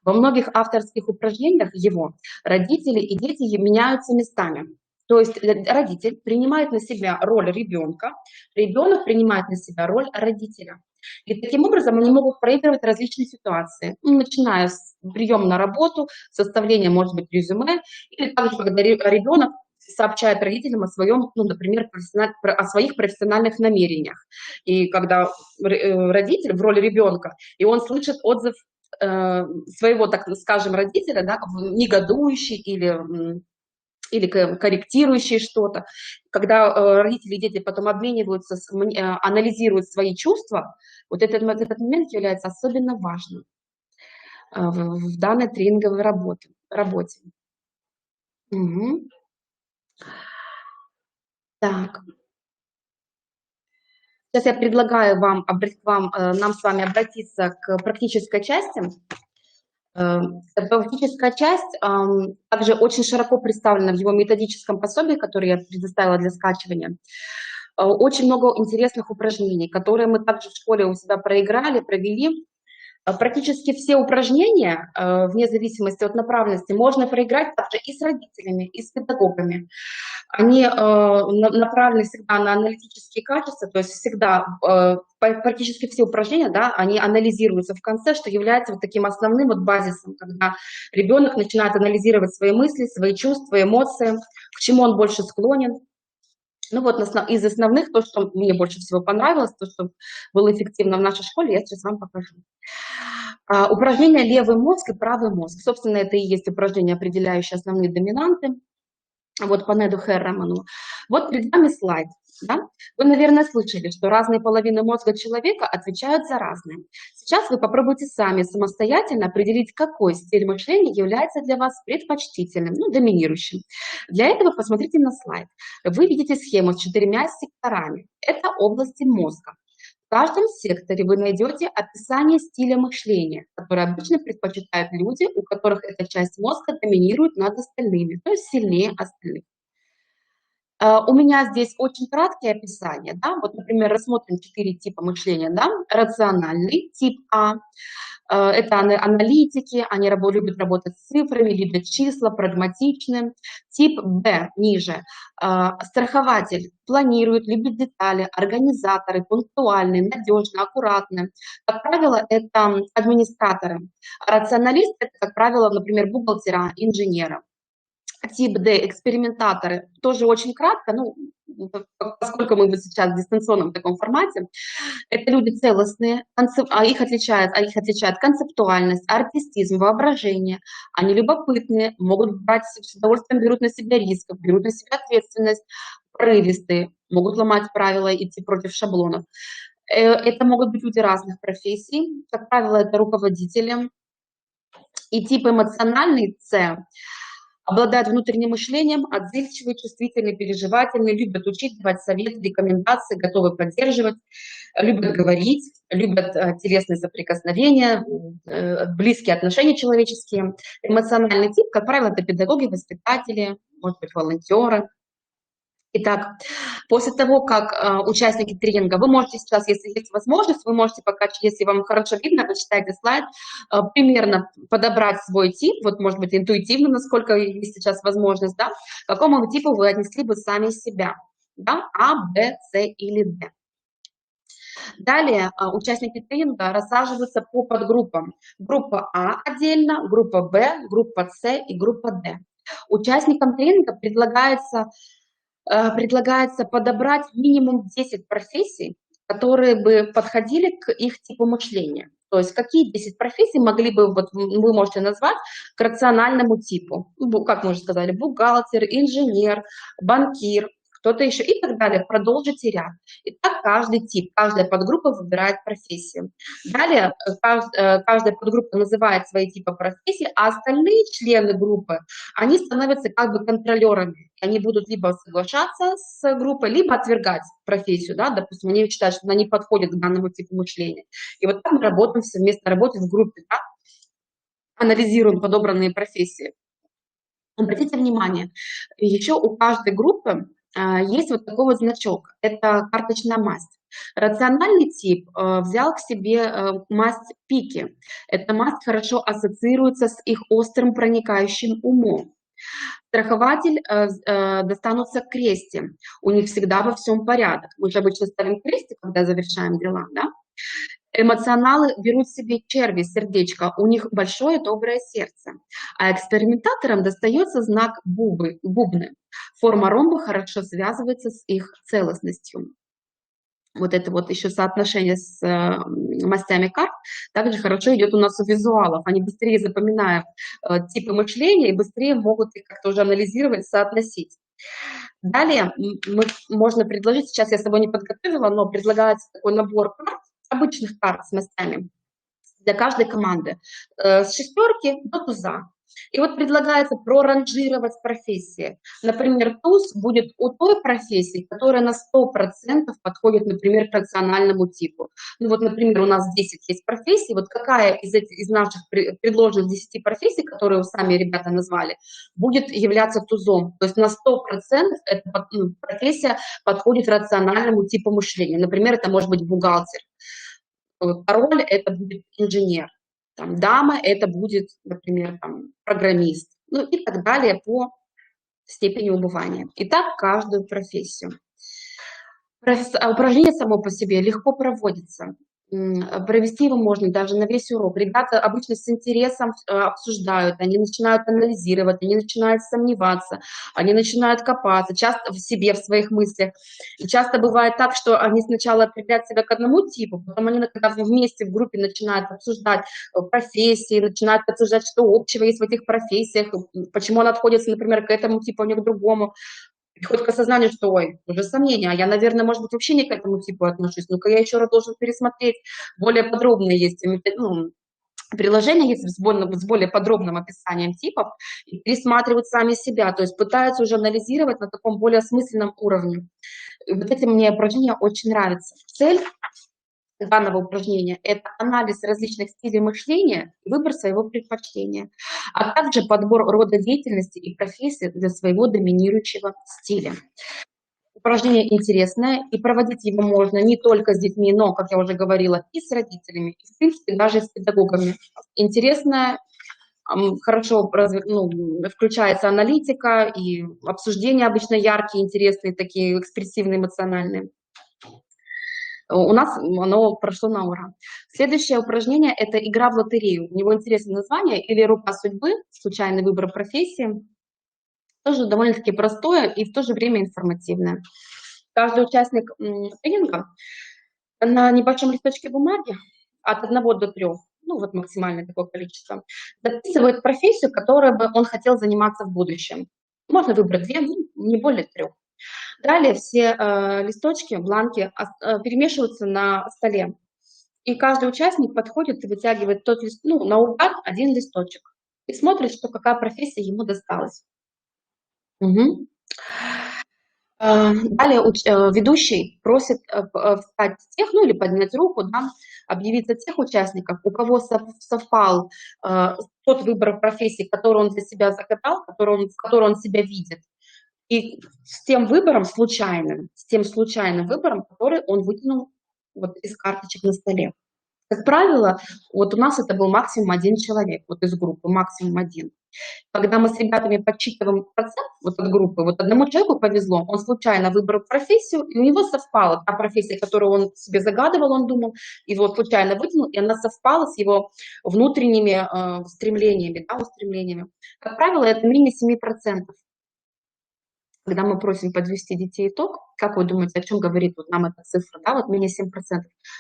Во многих авторских упражнениях его родители и дети меняются местами. То есть родитель принимает на себя роль ребенка, ребенок принимает на себя роль родителя. И таким образом они могут проигрывать различные ситуации, начиная с приема на работу, составления, может быть, резюме, или также, когда ребенок сообщает родителям о своем, например, о своих профессиональных намерениях. И когда родитель в роли ребенка, и он слышит отзыв своего, так скажем, родителя, да, негодующий или корректирующие что-то. Когда родители и дети потом обмениваются, анализируют свои чувства, вот этот момент является особенно важным в данной тренинговой работе. Угу. Так. Сейчас я предлагаю нам с вами обратиться к практической части. Практическая часть также очень широко представлена в его методическом пособии, которое я предоставила для скачивания. Очень много интересных упражнений, которые мы также в школе у себя провели. Практически все упражнения, вне зависимости от направленности, можно проиграть также и с родителями, и с педагогами. Они направлены всегда на аналитические качества, то есть всегда практически все упражнения, да, они анализируются в конце, что является вот таким основным вот базисом, когда ребенок начинает анализировать свои мысли, свои чувства, эмоции, к чему он больше склонен. Ну вот из основных, то, что мне больше всего понравилось, то, что было эффективно в нашей школе, я сейчас вам покажу. Упражнение «Левый мозг» и «Правый мозг». Собственно, это и есть упражнение, определяющее основные доминанты. Вот по Неду Херреману. Вот перед вами слайд. Да? Вы, наверное, слышали, что разные половины мозга человека отвечают за разные. Сейчас вы попробуйте сами самостоятельно определить, какой стиль мышления является для вас предпочтительным, ну, доминирующим. Для этого посмотрите на слайд. Вы видите схему с 4 секторами. Это области мозга. В каждом секторе вы найдете описание стиля мышления, который обычно предпочитают люди, у которых эта часть мозга доминирует над остальными, то есть сильнее остальных. У меня здесь очень краткие описания. Да? Вот, например, рассмотрим 4 типа мышления. Да? Рациональный тип А. Это аналитики, они любят работать с цифрами, любят числа, прагматичны. Тип Б ниже. Страхователь планирует, любит детали, организаторы, пунктуальные, надежные, аккуратные. Как правило, это администраторы. Рационалисты, это, как правило, например, бухгалтера, инженеры. Тип D – экспериментаторы, тоже очень кратко, ну, поскольку мы сейчас в дистанционном таком формате, это люди целостные, их отличает концептуальность, артистизм, воображение, они любопытные, могут брать, с удовольствием берут на себя риски, берут на себя ответственность, порывистые, могут ломать правила, идти против шаблонов. Это могут быть люди разных профессий, как правило, это руководители. И тип эмоциональный С обладают внутренним мышлением, отзывчивые, чувствительные, переживательные, любят учить, давать советы, рекомендации, готовы поддерживать, любят говорить, любят телесные соприкосновения, близкие отношения человеческие. Эмоциональный тип, как правило, это педагоги, воспитатели, может быть, волонтеры. Итак, после того, как участники тренинга, вы можете сейчас, если есть возможность, вы можете пока, если вам хорошо видно, почитайте слайд, примерно подобрать свой тип, вот может быть интуитивно, насколько есть сейчас возможность, да, к какому типу вы отнесли бы сами себя, да, А, Б, С или Д. Далее участники тренинга рассаживаются по подгруппам. Группа А отдельно, группа Б, группа С и группа Д. Участникам тренинга предлагается подобрать минимум 10 профессий, которые бы подходили к их типу мышления. То есть какие 10 профессий могли бы, вот вы можете назвать, к рациональному типу. Как мы уже сказали, бухгалтер, инженер, банкир, кто-то еще и так далее. Продолжите ряд. И так каждый тип, каждая подгруппа выбирает профессию. Далее каждая подгруппа называет свои типы профессий, а остальные члены группы, они становятся как бы контролерами. Они будут либо соглашаться с группой, либо отвергать профессию. Да? Допустим, они считают, что она не подходит к данному типу мышления. И вот так мы работаем совместно, работаем в группе, да? Анализируем подобранные профессии. Обратите внимание, еще у каждой группы есть вот такой вот значок, это карточная масть. Рациональный тип взял к себе масть пики. Эта масть хорошо ассоциируется с их острым проникающим умом. Страхователь достанутся к кресте. У них всегда во всем порядок. Мы же обычно ставим крестик, когда завершаем дела, да? Эмоционалы берут себе черви, сердечко, у них большое доброе сердце. А экспериментаторам достается знак бубны. Форма ромба хорошо связывается с их целостностью. Вот это вот еще соотношение с мастями карт также хорошо идет у нас у визуалов. Они быстрее запоминают типы мышления и быстрее могут их как-то уже анализировать, соотносить. Далее можно предложить, сейчас я с собой не подготовила, но предлагается такой набор карт, обычных карт с мастями для каждой команды, с шестерки до туза. И вот предлагается проранжировать профессии. Например, туз будет у той профессии, которая на 100% подходит, например, к рациональному типу. Ну вот, например, у нас 10 есть профессий. Вот какая из наших предложенных 10 профессий, которые сами ребята назвали, будет являться тузом? То есть на 100% эта профессия подходит рациональному типу мышления. Например, это может быть бухгалтер. король – это будет инженер, там, дама – это будет, например, там, программист, ну и так далее по степени убывания. И так каждую профессию. Упражнение само по себе легко проводится. Провести его можно даже на весь урок. Ребята обычно с интересом обсуждают, они начинают анализировать, они начинают сомневаться, они начинают копаться, часто в себе, в своих мыслях. И часто бывает так, что они сначала определяют себя к одному типу, потом они, когда вместе в группе начинают обсуждать профессии, начинают обсуждать, что общего есть в этих профессиях, почему она отходится, например, к этому типу, а не к другому. Приходит к осознанию, что, ой, уже сомнения, а я, наверное, может быть, вообще не к этому типу отношусь, ну-ка я еще раз должен пересмотреть. Более подробные есть приложения, есть с более подробным описанием типов, и пересматривают сами себя, то есть пытаются уже анализировать на таком более осмысленном уровне. И вот эти мне упражнения очень нравятся. Цель данного упражнения – это анализ различных стилей мышления и выбор своего предпочтения, а также подбор рода деятельности и профессии для своего доминирующего стиля. Упражнение интересное, и проводить его можно не только с детьми, но, как я уже говорила, и с родителями, и, в принципе, даже с педагогами. Интересное, хорошо включается аналитика, и обсуждения обычно яркие, интересные, такие экспрессивные, эмоциональные. У нас оно прошло на ура. Следующее упражнение – это игра в лотерею. У него интересное название или «Рука судьбы», случайный выбор профессии. Тоже довольно-таки простое и в то же время информативное. Каждый участник тренинга на небольшом листочке бумаги от 1 до 3, ну вот максимальное такое количество, записывает профессию, которой бы он хотел заниматься в будущем. Можно выбрать 2, не более 3. Далее все листочки, бланки перемешиваются на столе. И каждый участник подходит и вытягивает тот лист, наугад один листочек. И смотрит, что какая профессия ему досталась. Угу. Далее ведущий просит встать тех, или поднять руку, да, объявить тех участников, у кого совпал тот выбор профессии, который он для себя загадал, в которой он себя видит, и с тем выбором случайным, выбором, который он вытянул вот из карточек на столе. Как правило, вот у нас это был максимум 1 человек, вот из группы, максимум 1. Когда мы с ребятами подсчитываем процент вот от группы, вот одному человеку повезло, он случайно выбрал профессию, и у него совпала та профессия, которую он себе загадывал, он думал, и вот случайно вытянул, и она совпала с его внутренними стремлениями, да, устремлениями. Как правило, это менее 7%. Когда мы просим подвести детей итог, как вы думаете, о чем говорит вот нам эта цифра, да, вот менее 7%?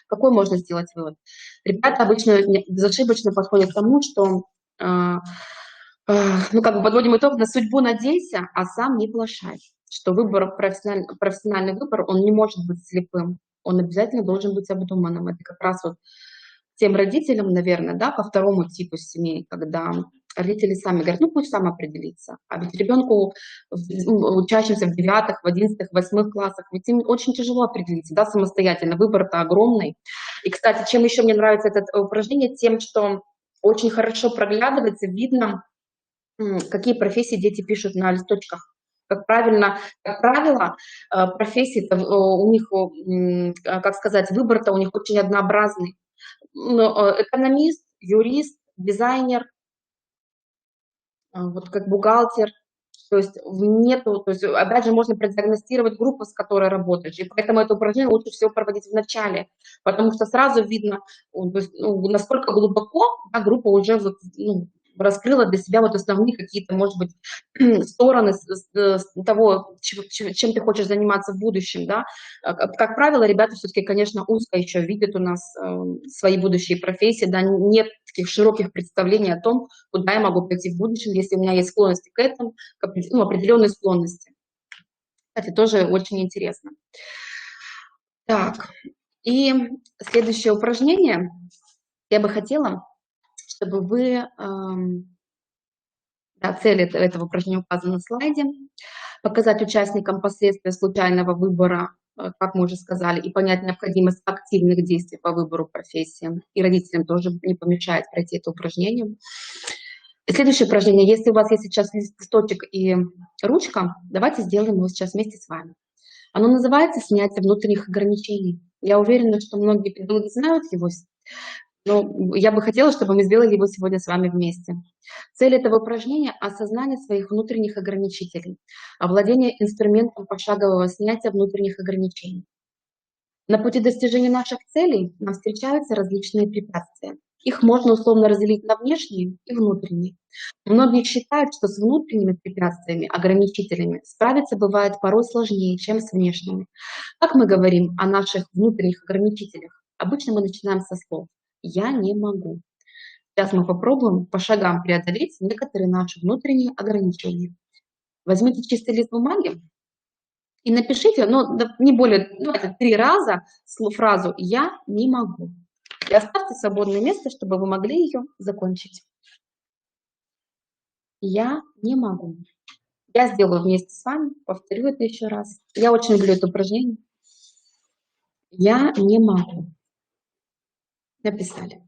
Какой можно сделать вывод? Ребята обычно безошибочно подходят к тому, что подводим итог: на судьбу надейся, а сам не плашай. Что профессиональный выбор, он не может быть слепым, он обязательно должен быть обдуманным. Это как раз вот тем родителям, наверное, да, ко второму типу семей, когда родители сами говорят, пусть сам определится. А ведь ребенку, учащимся в 9, в 11, в 8 классах, ведь им очень тяжело определиться, да, самостоятельно. Выбор-то огромный. И, кстати, чем еще мне нравится это упражнение, тем, что очень хорошо проглядывается, видно, какие профессии дети пишут на листочках. Как правило, профессии у них, как сказать, выбор-то у них очень однообразный. Экономист, юрист, дизайнер, вот как бухгалтер, то есть нету, то есть опять же можно продиагностировать группу, с которой работаешь, и поэтому это упражнение лучше всего проводить в начале, потому что сразу видно, насколько глубоко группа уже раскрыла для себя вот основные какие-то, может быть, стороны того, чем ты хочешь заниматься в будущем, да. Как правило, ребята все-таки, конечно, узко еще видят у нас свои будущие профессии, да, нет таких широких представлений о том, куда я могу пойти в будущем, если у меня есть склонности к этому, определенные склонности. Кстати, тоже очень интересно. Так, и следующее упражнение я бы хотела, чтобы вы, цель этого упражнения указана на слайде, показать участникам последствия случайного выбора, как мы уже сказали, и понять необходимость активных действий по выбору профессии. И родителям тоже не помешает пройти это упражнение. И следующее упражнение. Если у вас есть сейчас листочек и ручка, давайте сделаем его сейчас вместе с вами. Оно называется «Снятие внутренних ограничений». Я уверена, что многие педагоги знают его, Но я бы хотела, чтобы мы сделали его сегодня с вами вместе. Цель этого упражнения – осознание своих внутренних ограничителей, овладение инструментом пошагового снятия внутренних ограничений. На пути достижения наших целей нам встречаются различные препятствия. Их можно условно разделить на внешние и внутренние. Многие считают, что с внутренними препятствиями, ограничителями справиться бывает порой сложнее, чем с внешними. Как мы говорим о наших внутренних ограничителях? Обычно мы начинаем со слов «я не могу». Сейчас мы попробуем по шагам преодолеть некоторые наши внутренние ограничения. Возьмите чистый лист бумаги и напишите, не более 3 раза фразу «я не могу». И оставьте свободное место, чтобы вы могли ее закончить. Я не могу. Я сделаю вместе с вами, повторю это еще раз. Я очень люблю это упражнение. Я не могу. Написали.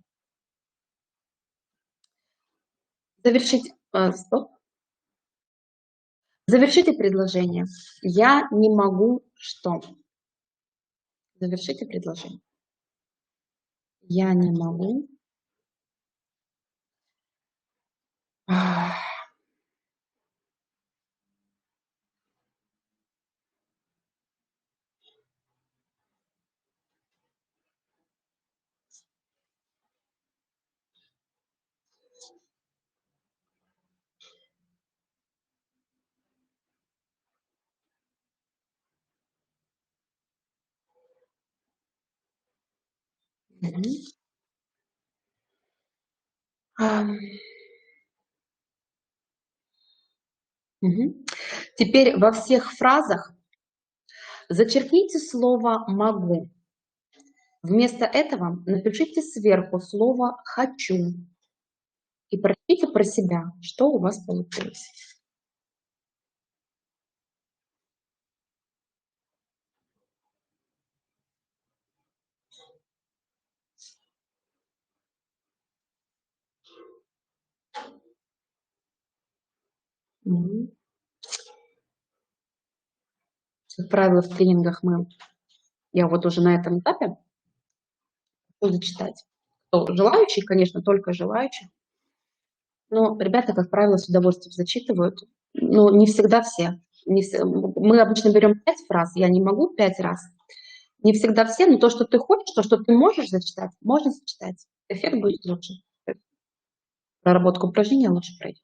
Завершите предложение. Я не могу что? Завершите предложение. Я не могу. Теперь во всех фразах зачеркните слово «могу». Вместо этого напишите сверху слово «хочу» и прочтите про себя, что у вас получилось. Как правило, в тренингах я вот уже на этом этапе буду читать. Кто желающий, конечно, только желающий. Но ребята, как правило, с удовольствием зачитывают. Но не всегда все. Мы обычно берем 5 фраз, я не могу 5 раз. Не всегда все, но то, что ты хочешь, то, что ты можешь зачитать, можно зачитать. Эффект будет лучше. Проработку упражнения лучше пройдет.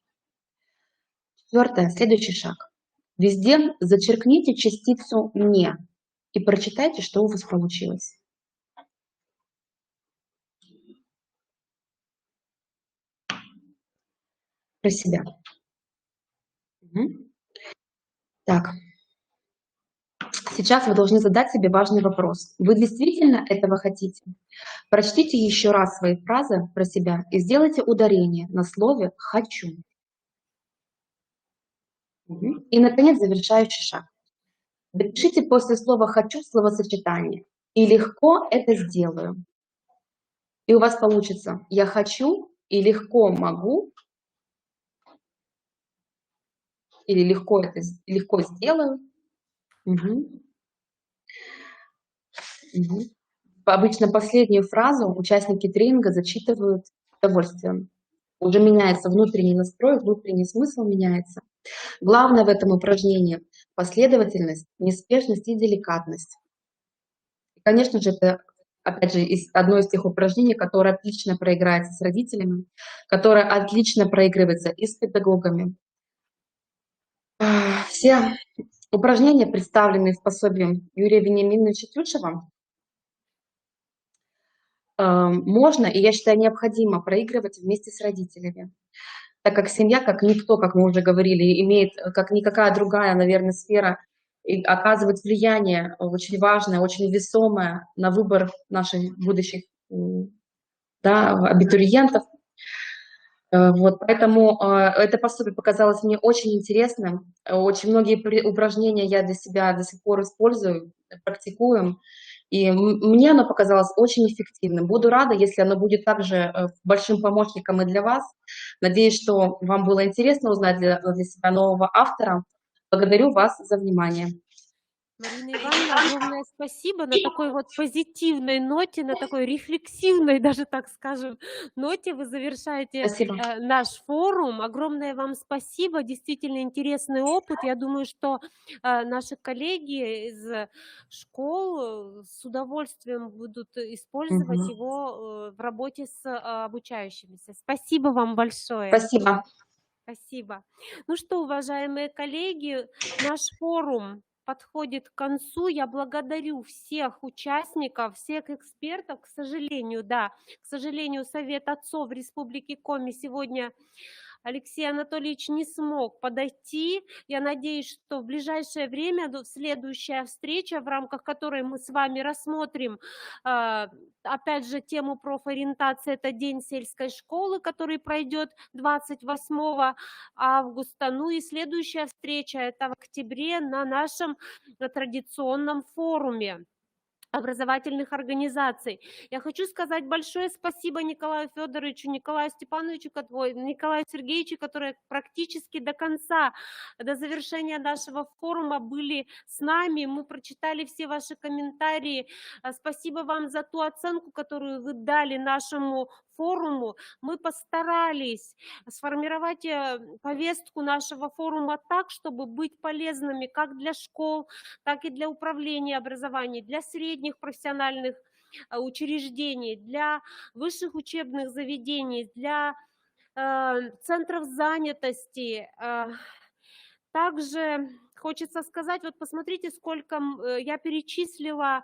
4. Следующий шаг. Везде зачеркните частицу «не» и прочитайте, что у вас получилось. Про себя. Так. Сейчас вы должны задать себе важный вопрос. Вы действительно этого хотите? Прочтите еще раз свои фразы про себя и сделайте ударение на слове «хочу». И, наконец, завершающий шаг. Допишите после слова «хочу» словосочетание «и легко это сделаю». И у вас получится «я хочу» и «легко могу» или «легко сделаю». Обычно последнюю фразу участники тренинга зачитывают с удовольствием. Уже меняется внутренний настрой, внутренний смысл меняется. Главное в этом упражнении – последовательность, неспешность и деликатность. И, конечно же, это, опять же, одно из тех упражнений, которое отлично проиграется с родителями, которое отлично проигрывается и с педагогами. Все упражнения, представленные в пособии Юрия Вениаминовича Тютшева, можно, и я считаю, необходимо проигрывать вместе с родителями, так как семья, как никто, как мы уже говорили, имеет, как никакая другая, наверное, сфера, и оказывает влияние очень важное, очень весомое на выбор наших будущих абитуриентов. Вот, поэтому это пособие показалось мне очень интересным. Очень многие упражнения я для себя до сих пор использую, практикуем. И мне оно показалось очень эффективным. Буду рада, если оно будет также большим помощником и для вас. Надеюсь, что вам было интересно узнать для себя нового автора. Благодарю вас за внимание. Марина Ивановна, огромное спасибо на такой вот позитивной ноте, на такой рефлексивной, даже так скажем, ноте вы завершаете Спасибо. наш форум. Огромное вам спасибо, действительно интересный опыт. Я думаю, что наши коллеги из школ с удовольствием будут использовать его в работе с обучающимися. Спасибо вам большое. Спасибо. Спасибо. Ну что, уважаемые коллеги, наш форум подходит к концу. Я благодарю всех участников, всех экспертов. К сожалению, Совет отцов Республики Коми сегодня Алексей Анатольевич не смог подойти. Я надеюсь, что в ближайшее время следующая встреча, в рамках которой мы с вами рассмотрим, опять же, тему профориентации, это День сельской школы, который пройдет 28 августа. Ну и следующая встреча, это в октябре на нашем традиционном форуме образовательных организаций. Я хочу сказать большое спасибо Николаю Федоровичу, Николаю Степановичу, Николаю Сергеевичу, которые практически до конца, до завершения нашего форума были с нами. Мы прочитали все ваши комментарии. Спасибо вам за ту оценку, которую вы дали нашему форуму. Мы постарались сформировать повестку нашего форума так, чтобы быть полезными как для школ, так и для управления образованием, для средних профессиональных учреждений, для высших учебных заведений, для центров занятости. Также хочется сказать, вот посмотрите, сколько я перечислила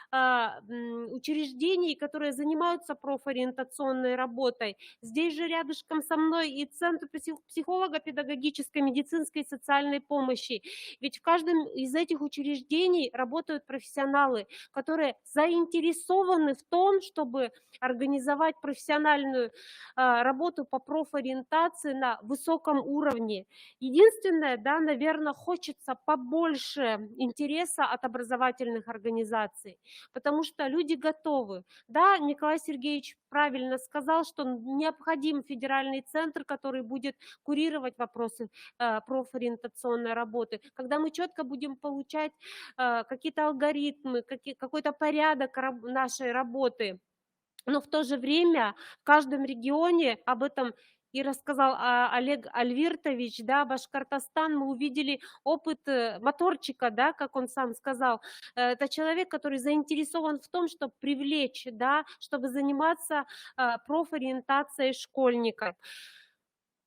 учреждений, которые занимаются профориентационной работой. Здесь же рядышком со мной и Центр психолого-педагогической, медицинской и социальной помощи. Ведь в каждом из этих учреждений работают профессионалы, которые заинтересованы в том, чтобы организовать профессиональную работу по профориентации на высоком уровне. Единственное, наверное, хочется побольше интереса от образовательных организаций, потому что люди готовы. Да, Николай Сергеевич правильно сказал, что необходим федеральный центр, который будет курировать вопросы профориентационной работы. Когда мы четко будем получать какие-то алгоритмы, какой-то порядок нашей работы, но в то же время в каждом регионе об этом и рассказал Олег Альвиртович, Башкортостан, мы увидели опыт моторчика, как он сам сказал. Это человек, который заинтересован в том, чтобы привлечь, чтобы заниматься профориентацией школьников.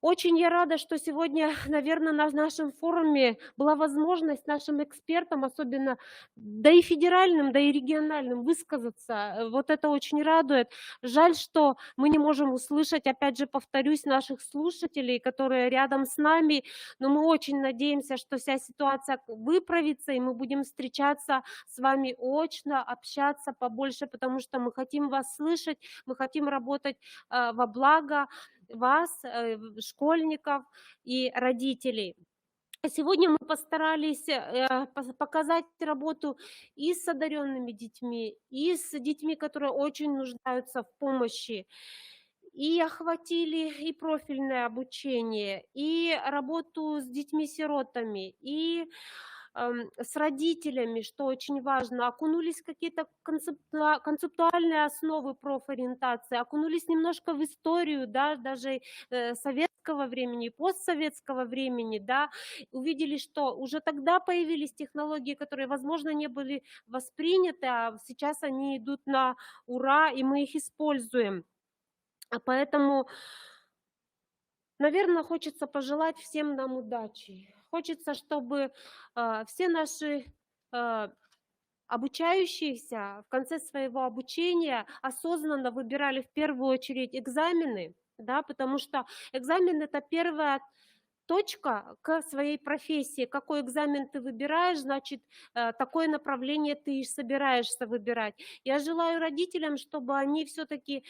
Очень я рада, что сегодня, наверное, на нашем форуме была возможность нашим экспертам, особенно, да и федеральным, да и региональным, высказаться. Вот это очень радует. Жаль, что мы не можем услышать, опять же, повторюсь, наших слушателей, которые рядом с нами, но мы очень надеемся, что вся ситуация выправится, и мы будем встречаться с вами очно, общаться побольше, потому что мы хотим вас слышать, мы хотим работать во благо вас, школьников и родителей. Сегодня мы постарались показать работу и с одаренными детьми, и с детьми, которые очень нуждаются в помощи. И охватили и профильное обучение, и работу с детьми-сиротами, и с родителями, что очень важно, окунулись в какие-то концептуальные основы профориентации, окунулись немножко в историю, даже советского времени, постсоветского времени, увидели, что уже тогда появились технологии, которые, возможно, не были восприняты, а сейчас они идут на ура, и мы их используем. Поэтому, наверное, хочется пожелать всем нам удачи. Хочется, чтобы все наши обучающиеся в конце своего обучения осознанно выбирали в первую очередь экзамены, потому что экзамен – это первая точка к своей профессии. Какой экзамен ты выбираешь, значит, такое направление ты и собираешься выбирать. Я желаю родителям, чтобы они все-таки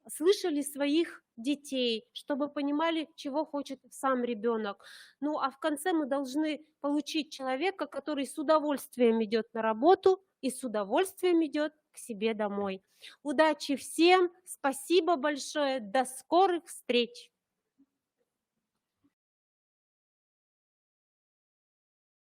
слышали своих детей, чтобы понимали, чего хочет сам ребенок. Ну, а в конце мы должны получить человека, который с удовольствием идет на работу и с удовольствием идет к себе домой. Удачи всем, спасибо большое, до скорых встреч!